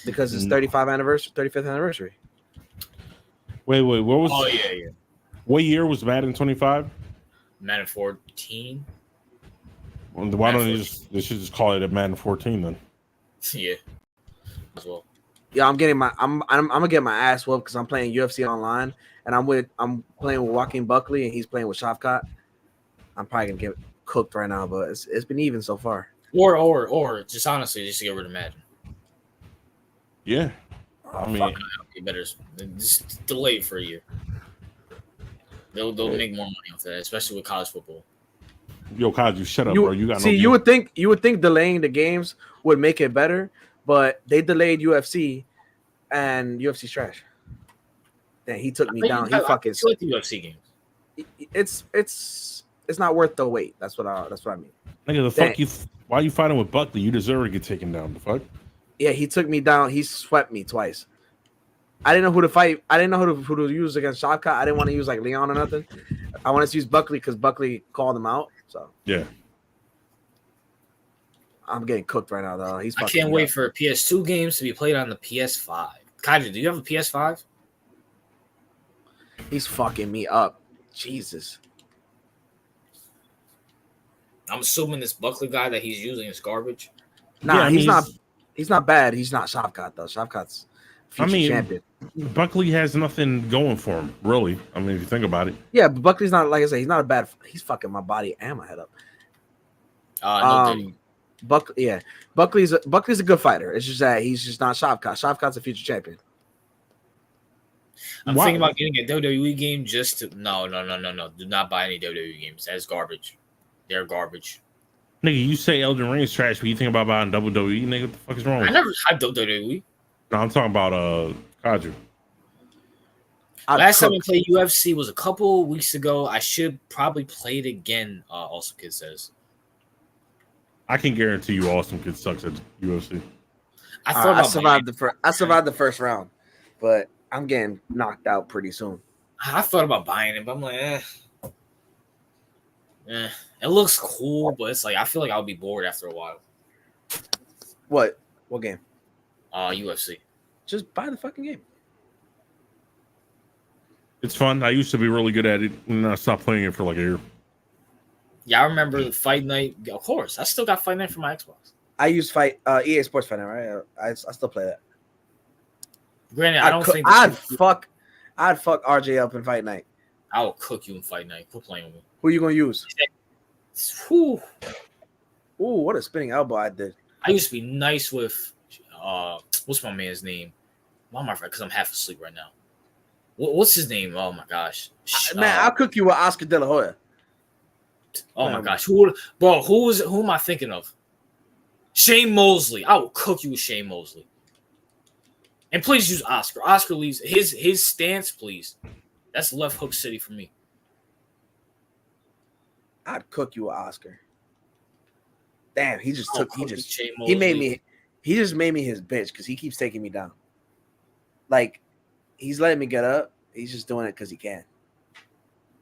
because it's 35th anniversary. Wait, what was? Oh yeah. What year was Madden 25? Madden 14. Why don't they should just call it a Madden 14 then? Yeah, as well. Yeah, I'm gonna get my ass whooped because I'm playing UFC online and I'm playing with Joaquin Buckley and he's playing with Shavkat. I'm probably gonna get cooked right now, but it's been even so far. Or just honestly, just to get rid of Madden. Yeah, you better just delay it for a year. They'll make more money off that, especially with college football. Yo, Kaiju, shut up, bro. You would think delaying the games would make it better, but they delayed UFC, and UFC's trash. Then he took me down. He fucking like the UFC games. It's not worth the wait. That's what I mean. Nigga, the fuck you? Why are you fighting with Buckley? You deserve to get taken down. The fuck? Yeah, he took me down. He swept me twice. I didn't know who to fight. I didn't know who to use against Shavkat. I didn't want to use like Leon or nothing. I wanted to use Buckley because Buckley called him out. So yeah, I'm getting cooked right now, though. I can't wait for PS2 games to be played on the PS5. Kaiju, do you have a PS5? He's fucking me up. Jesus. I'm assuming this Buckley guy that he's using is garbage. Nah, he's not. He's not bad. He's not Shavkat though. Shavkat's champion. Buckley has nothing going for him, really. If you think about it. Yeah, but Buckley's not, like I said, he's not a bad. He's fucking my body and my head up. Buckley's a good fighter. It's just that he's just not Shavkat. Shavkat's a future champion. I'm thinking about getting a WWE game just to. No. Do not buy any WWE games. That's garbage. They're garbage. Nigga, you say Elden Ring is trash, but you think about buying WWE, nigga? What the fuck is wrong with you? I never had WWE. No, I'm talking about Kaiju. Last time we played UFC was a couple weeks ago. I should probably play it again. Also, Kid says. I can guarantee you, Awesome Kid sucks at UFC. I survived the first round, but I'm getting knocked out pretty soon. I thought about buying it, but I'm like, it looks cool, but it's like I feel like I'll be bored after a while. What game? UFC. Just buy the fucking game. It's fun. I used to be really good at it, and I stopped playing it for like a year. Yeah, I remember the Fight Night. Of course, I still got Fight Night for my Xbox. I use EA Sports Fight Night, right? I still play that. Granted, I don't think I'd fuck RJ up in Fight Night. I will cook you in Fight Night. Quit playing with me. Who are you gonna use? Ooh, what a spinning elbow I did. I used to be nice with what's my man's name? Why am I because I'm half asleep right now? What's his name? Oh my gosh, man! I'll cook you with Oscar De La Hoya. Oh my gosh, who am I thinking of? Shane Mosley. I will cook you with Shane Mosley. And please use Oscar. Oscar leaves his stance, please. That's left hook city for me. I'd cook you with Oscar. Damn, he just made me his bitch because he keeps taking me down. like he's letting me get up. He's just doing it because he can.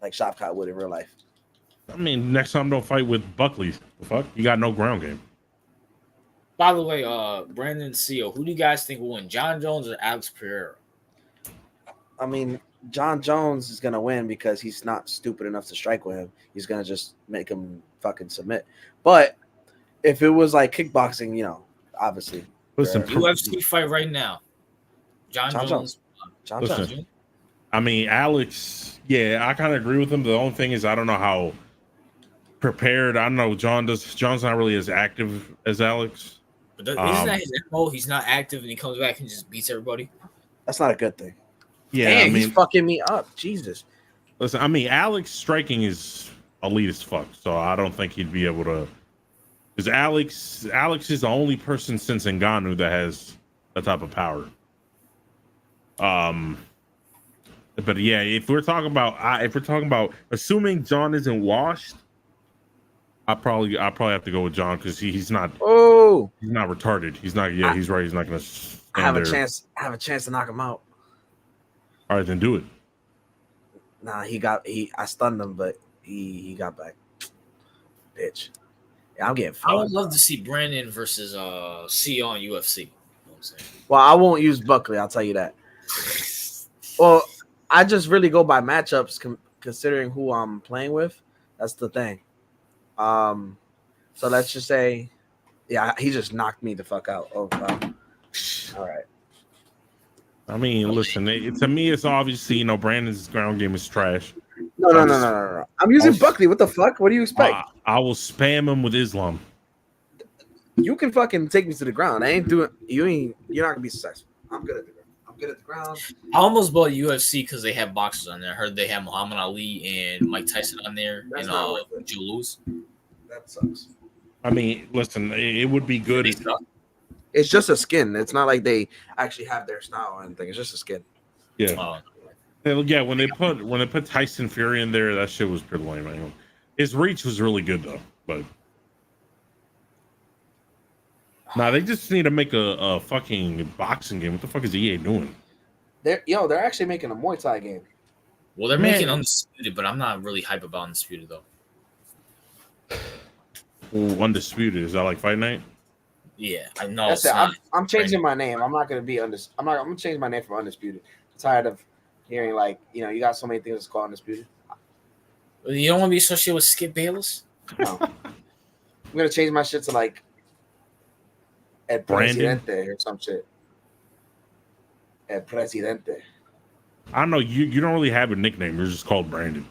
Like Shopcott would in real life. I mean, next time don't fight with Buckley. The fuck? You got no ground game. By the way, Brandon CEO, who do you guys think will win, John Jones or Alex Pereira? I mean, John Jones is gonna win because he's not stupid enough to strike with him. He's gonna just make him fucking submit. But if it was like kickboxing, obviously. Listen, UFC fight right now. John Jones. John Jones. I mean, Alex. Yeah, I kind of agree with him. The only thing is, I don't know how prepared. I don't know. John's not really as active as Alex. But isn't that his MO? He's not active and he comes back and just beats everybody. That's not a good thing. Yeah, Dang, he's fucking me up. Jesus. Listen, I mean, Alex striking is elite as fuck, so I don't think he'd be able to. Because Alex is the only person since Ngannou that has that type of power. But yeah, if we're talking about assuming John isn't washed, I probably have to go with John because he's not. Oh, he's not retarded. He's not. Yeah, he's right. He's not gonna. I have a chance to knock him out. All right, then do it. Nah, I stunned him, but he got back. Bitch. Yeah, I'm getting I would love to see Brandon versus CEO on UFC. You know what I'm saying? Well, I won't use Buckley, I'll tell you that. Well, I just really go by matchups considering who I'm playing with. That's the thing. So let's just say, yeah, he just knocked me the fuck out. Oh, wow. All right. I mean, listen, to me, it's obviously, Brandon's ground game is trash. No. I'm using Buckley. What the fuck? What do you expect? I will spam him with Islam. You can fucking take me to the ground. You're not gonna be successful. I'm good at the ground. I almost bought UFC because they have boxers on there. I heard they have Muhammad Ali and Mike Tyson on there. That's and Joe Louis. That sucks. I mean, listen, it would be good. It's just a skin. It's not like they actually have their style or anything. It's just a skin. Yeah. Yeah, when they put Tyson Fury in there, that shit was pretty lame. Man. His reach was really good though, but they just need to make a fucking boxing game. What the fuck is EA doing? They're actually making a Muay Thai game. Well, they're making Undisputed, but I'm not really hype about Undisputed though. Ooh, Undisputed, is that like Fight Night? Yeah, I know. That's it. I'm changing my name. I'm not gonna change my name from Undisputed. I'm tired of hearing you got so many things that's called Undisputed. You don't want to be associated with Skip Bayless? No. I'm gonna change my shit to El Presidente or some shit. El Presidente. I don't know. You don't really have a nickname. You're just called Brandon.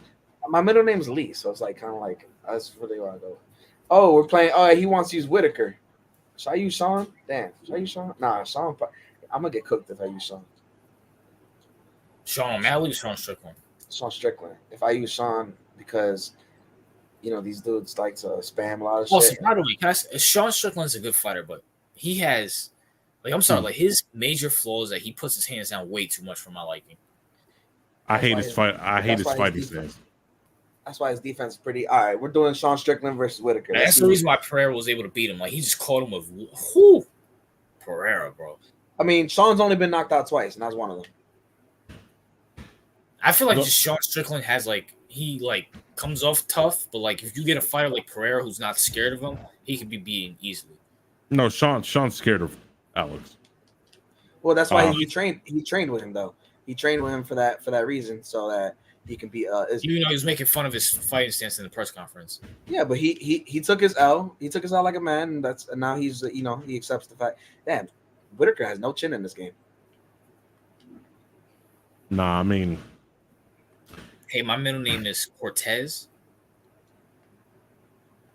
My middle name's Lee, so it's that's really where I go. Oh, we're playing. Oh, he wants to use Whitaker. Should I use Sean? Damn. Should I use Sean? Nah, Sean. I'm gonna get cooked if I use Sean. Sean O'Malley or Sean Strickland? Sean Strickland. If I use Sean, because these dudes like to spam a lot of shit. See, by the way, Sean Strickland's a good fighter, but he has, his major flaw is that he puts his hands down way too much for my liking. I hate his fight. I hate his fighting stance. That's why his defense is pretty. All right, we're doing Sean Strickland versus Whitaker. That's the reason why Pereira was able to beat him. He just caught him with Pereira, bro. I mean, Sean's only been knocked out twice, and that's one of them. I feel like just Sean Strickland has he comes off tough, but if you get a fighter like Pereira who's not scared of him, he can be beaten easily. No, Sean's scared of Alex. Well, that's why he trained with him though. He trained with him for that reason, so that he can be he was making fun of his fighting stance in the press conference. Yeah, but he took his L. He took his L like a man, and now he's he accepts the fact. Damn, Whitaker has no chin in this game. Nah, I mean, hey, my middle name is Cortez.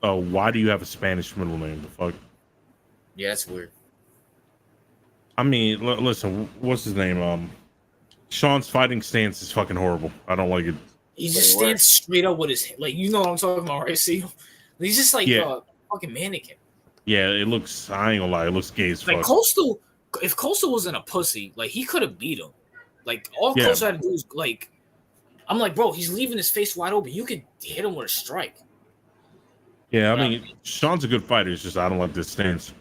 Oh, why do you have a Spanish middle name? The fuck? Yeah, that's weird. I mean, listen, what's his name? Sean's fighting stance is fucking horrible. I don't like it. He just stands straight up with his you know what I'm talking about, right? See, he's just a fucking mannequin. Yeah, it looks. I ain't gonna lie, it looks gay as fuck. Coastal, if Coastal wasn't a pussy, he could have beat him. All Coastal had to do is I'm like, bro, he's leaving his face wide open. You could hit him with a strike. Yeah, I mean, Sean's a good fighter. It's just I don't like this stance.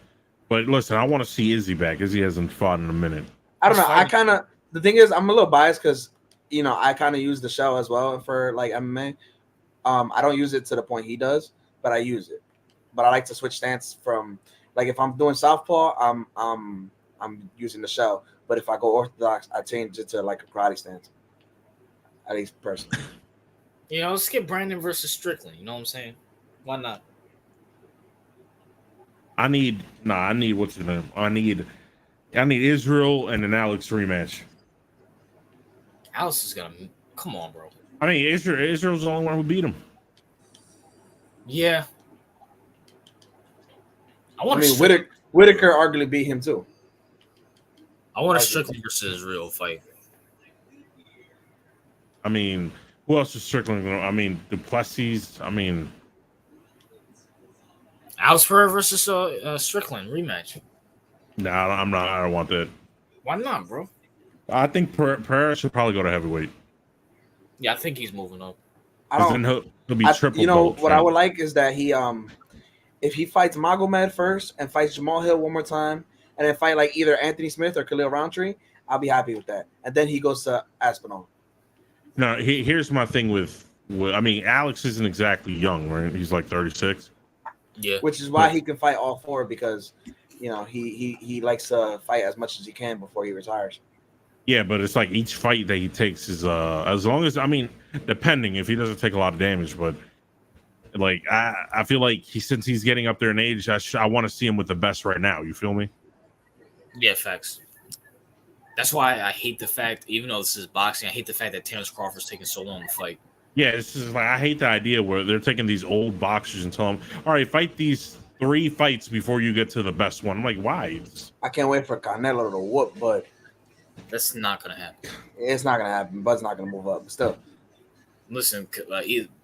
But listen, I want to see Izzy back. Izzy hasn't fought in a minute. I don't know. the thing is, I'm a little biased because I kind of use the show as well for like MMA. I don't use it to the point he does, but I use it. But I like to switch stance from like if I'm doing southpaw, I'm using the shell. But if I go orthodox, I change it to like a karate stance. At least personally. Let's get Brandon versus Strickland. You know what I'm saying? Why not? I need what's his name? I need Israel and an Alex rematch. Alex is gonna come on, bro. I mean, Israel's the only one who beat him. Yeah. Whitaker arguably beat him too. I want a Strickland versus Israel fight. I mean, who else is Strickland? I mean, Duplessis. I mean, Alex Pereira versus Strickland rematch. Nah, I'm not. I don't want that. Why not, bro? I think Pereira should probably go to heavyweight. Yeah, I think he's moving up. He'll be triple. What I would like is that he if he fights Magomed first and fights Jamal Hill one more time, and then fight like either Anthony Smith or Khalil Roundtree, I'll be happy with that. And then he goes to Aspinall. No, here's my thing with I mean, Alex isn't exactly young, right? He's like 36. Yeah, which is why he can fight all four because he likes to fight as much as he can before he retires. Yeah, but it's like each fight that he takes is as long as depending if he doesn't take a lot of damage, but like I feel like since he's getting up there in age, I want to see him with the best right now. You feel me? Yeah, facts. That's why I hate the fact, even though this is boxing, I hate the fact that Terrence Crawford's taking so long to fight. Yeah, this is like I hate the idea where they're taking these old boxers and telling them, all right, fight these 3 fights before you get to the best one. I'm like, why? I can't wait for Canelo to whoop, but that's not gonna happen. It's not gonna happen. Bud's not gonna move up. But still, listen,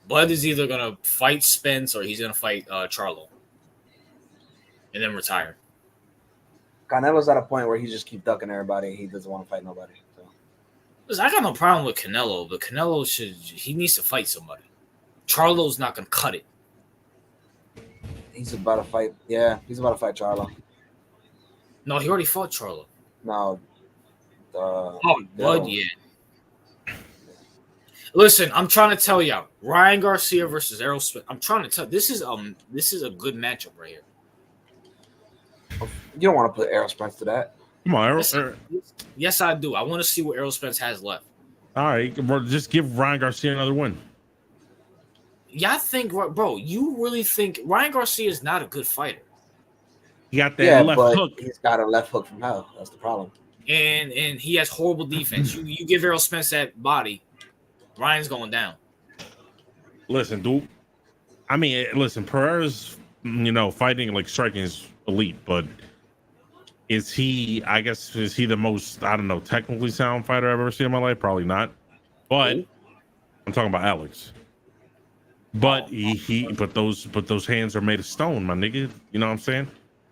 Bud is either gonna fight Spence or he's gonna fight Charlo, and then retire. Canelo's at a point where he just keep ducking everybody. He doesn't want to fight nobody. So. Listen, I got no problem with Canelo, but Canelo he needs to fight somebody. Charlo's not gonna cut it. He's about to fight. Yeah, he's about to fight Charlo. No, he already fought Charlo. No. Bud, yeah. Listen, I'm trying to tell y'all, Ryan Garcia versus Errol Spence. I'm trying to tell. This is a good matchup right here. You don't want to put Errol Spence to that. Come on, Errol. Yes, I do. I want to see what Errol Spence has left. All right, bro, just give Ryan Garcia another win. Yeah, I think, bro. You really think Ryan Garcia is not a good fighter? He got that left hook. He's got a left hook from hell. That's the problem. And he has horrible defense. You give Errol Spence that body, Ryan's going down. Listen, dude. I mean, listen, Pereira's, fighting, like, striking is elite, but is he the most, I don't know, technically sound fighter I've ever seen in my life? Probably not. But I'm talking about Alex. But but those hands are made of stone, my nigga. You know what I'm saying?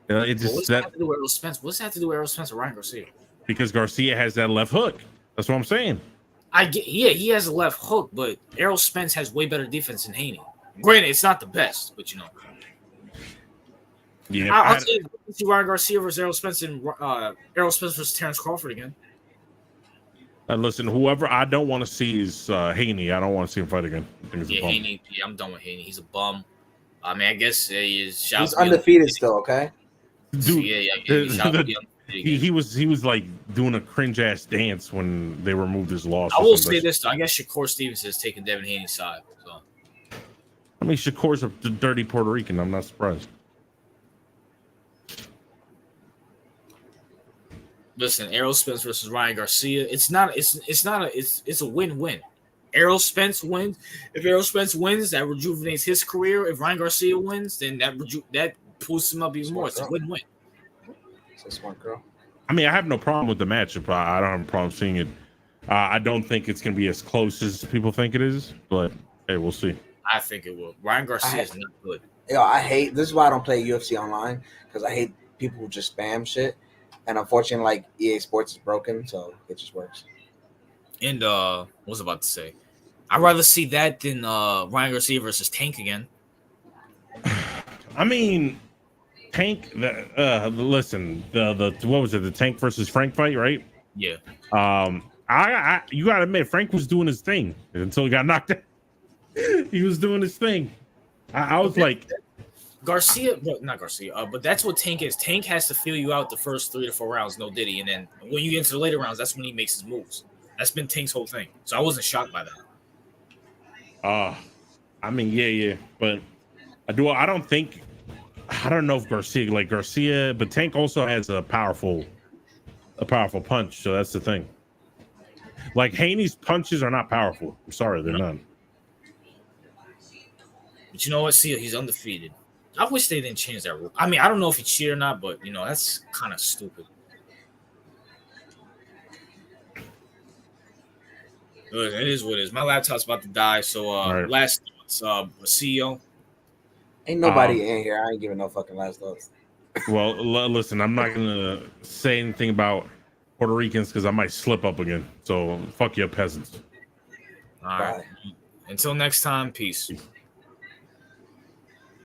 What's that have to do with Errol Spence? What's that have to do with Errol Spence or Ryan Garcia? Because Garcia has that left hook. That's what I'm saying. He has a left hook, but Errol Spence has way better defense than Haney. Granted, it's not the best, but Yeah, I'll see Ryan Garcia versus Errol Spence and Errol Spence versus Terrence Crawford again. Listen, whoever I don't want to see is Haney. I don't want to see him fight again. I think he's a bum. Haney. Yeah, I'm done with Haney. He's a bum. I mean, I guess he's undefeated still. Okay, dude. He was like doing a cringe ass dance when they removed his loss. I will say this though. I guess Shakur Stevenson has taken Devin Haney's side. So. I mean, Shakur's a dirty Puerto Rican. I'm not surprised. Listen, Errol Spence versus Ryan Garcia. It's a win-win. Errol Spence wins. If Errol Spence wins, that rejuvenates his career. If Ryan Garcia wins, then that pulls him up even more. It's a win-win. It's a smart girl. I mean, I have no problem with the matchup. I don't have a problem seeing it. I don't think it's going to be as close as people think it is, but hey, we'll see. I think it will. Ryan Garcia is not good. This is why I don't play UFC online, because I hate people who just spam shit. And unfortunately, like, EA Sports is broken, so it just works. And what was I about to say? I'd rather see that than Ryan Garcia versus Tank again. I mean, Tank. Listen, the what was it? The Tank versus Frank fight, right? Yeah. You gotta admit, Frank was doing his thing until he got knocked out. He was doing his thing. I was like, Garcia, not Garcia, but that's what Tank is. Tank has to feel you out the first 3 to 4 rounds, no Diddy, and then when you get into the later rounds, that's when he makes his moves. That's been Tank's whole thing. So I wasn't shocked by that. I mean, yeah, but I don't know if Garcia, but Tank also has a powerful punch. So that's the thing. Like Haney's punches are not powerful. I'm sorry, they're not. But you know what? See, he's undefeated. I wish they didn't change that rule. I mean, I don't know if he cheated or not, but that's kind of stupid. It is what it is. My laptop's about to die, so right. Last thoughts, CEO. Ain't nobody in here. I ain't giving no fucking last thoughts. Well, listen, I'm not gonna say anything about Puerto Ricans because I might slip up again. So fuck you, peasants. All right. Until next time, peace.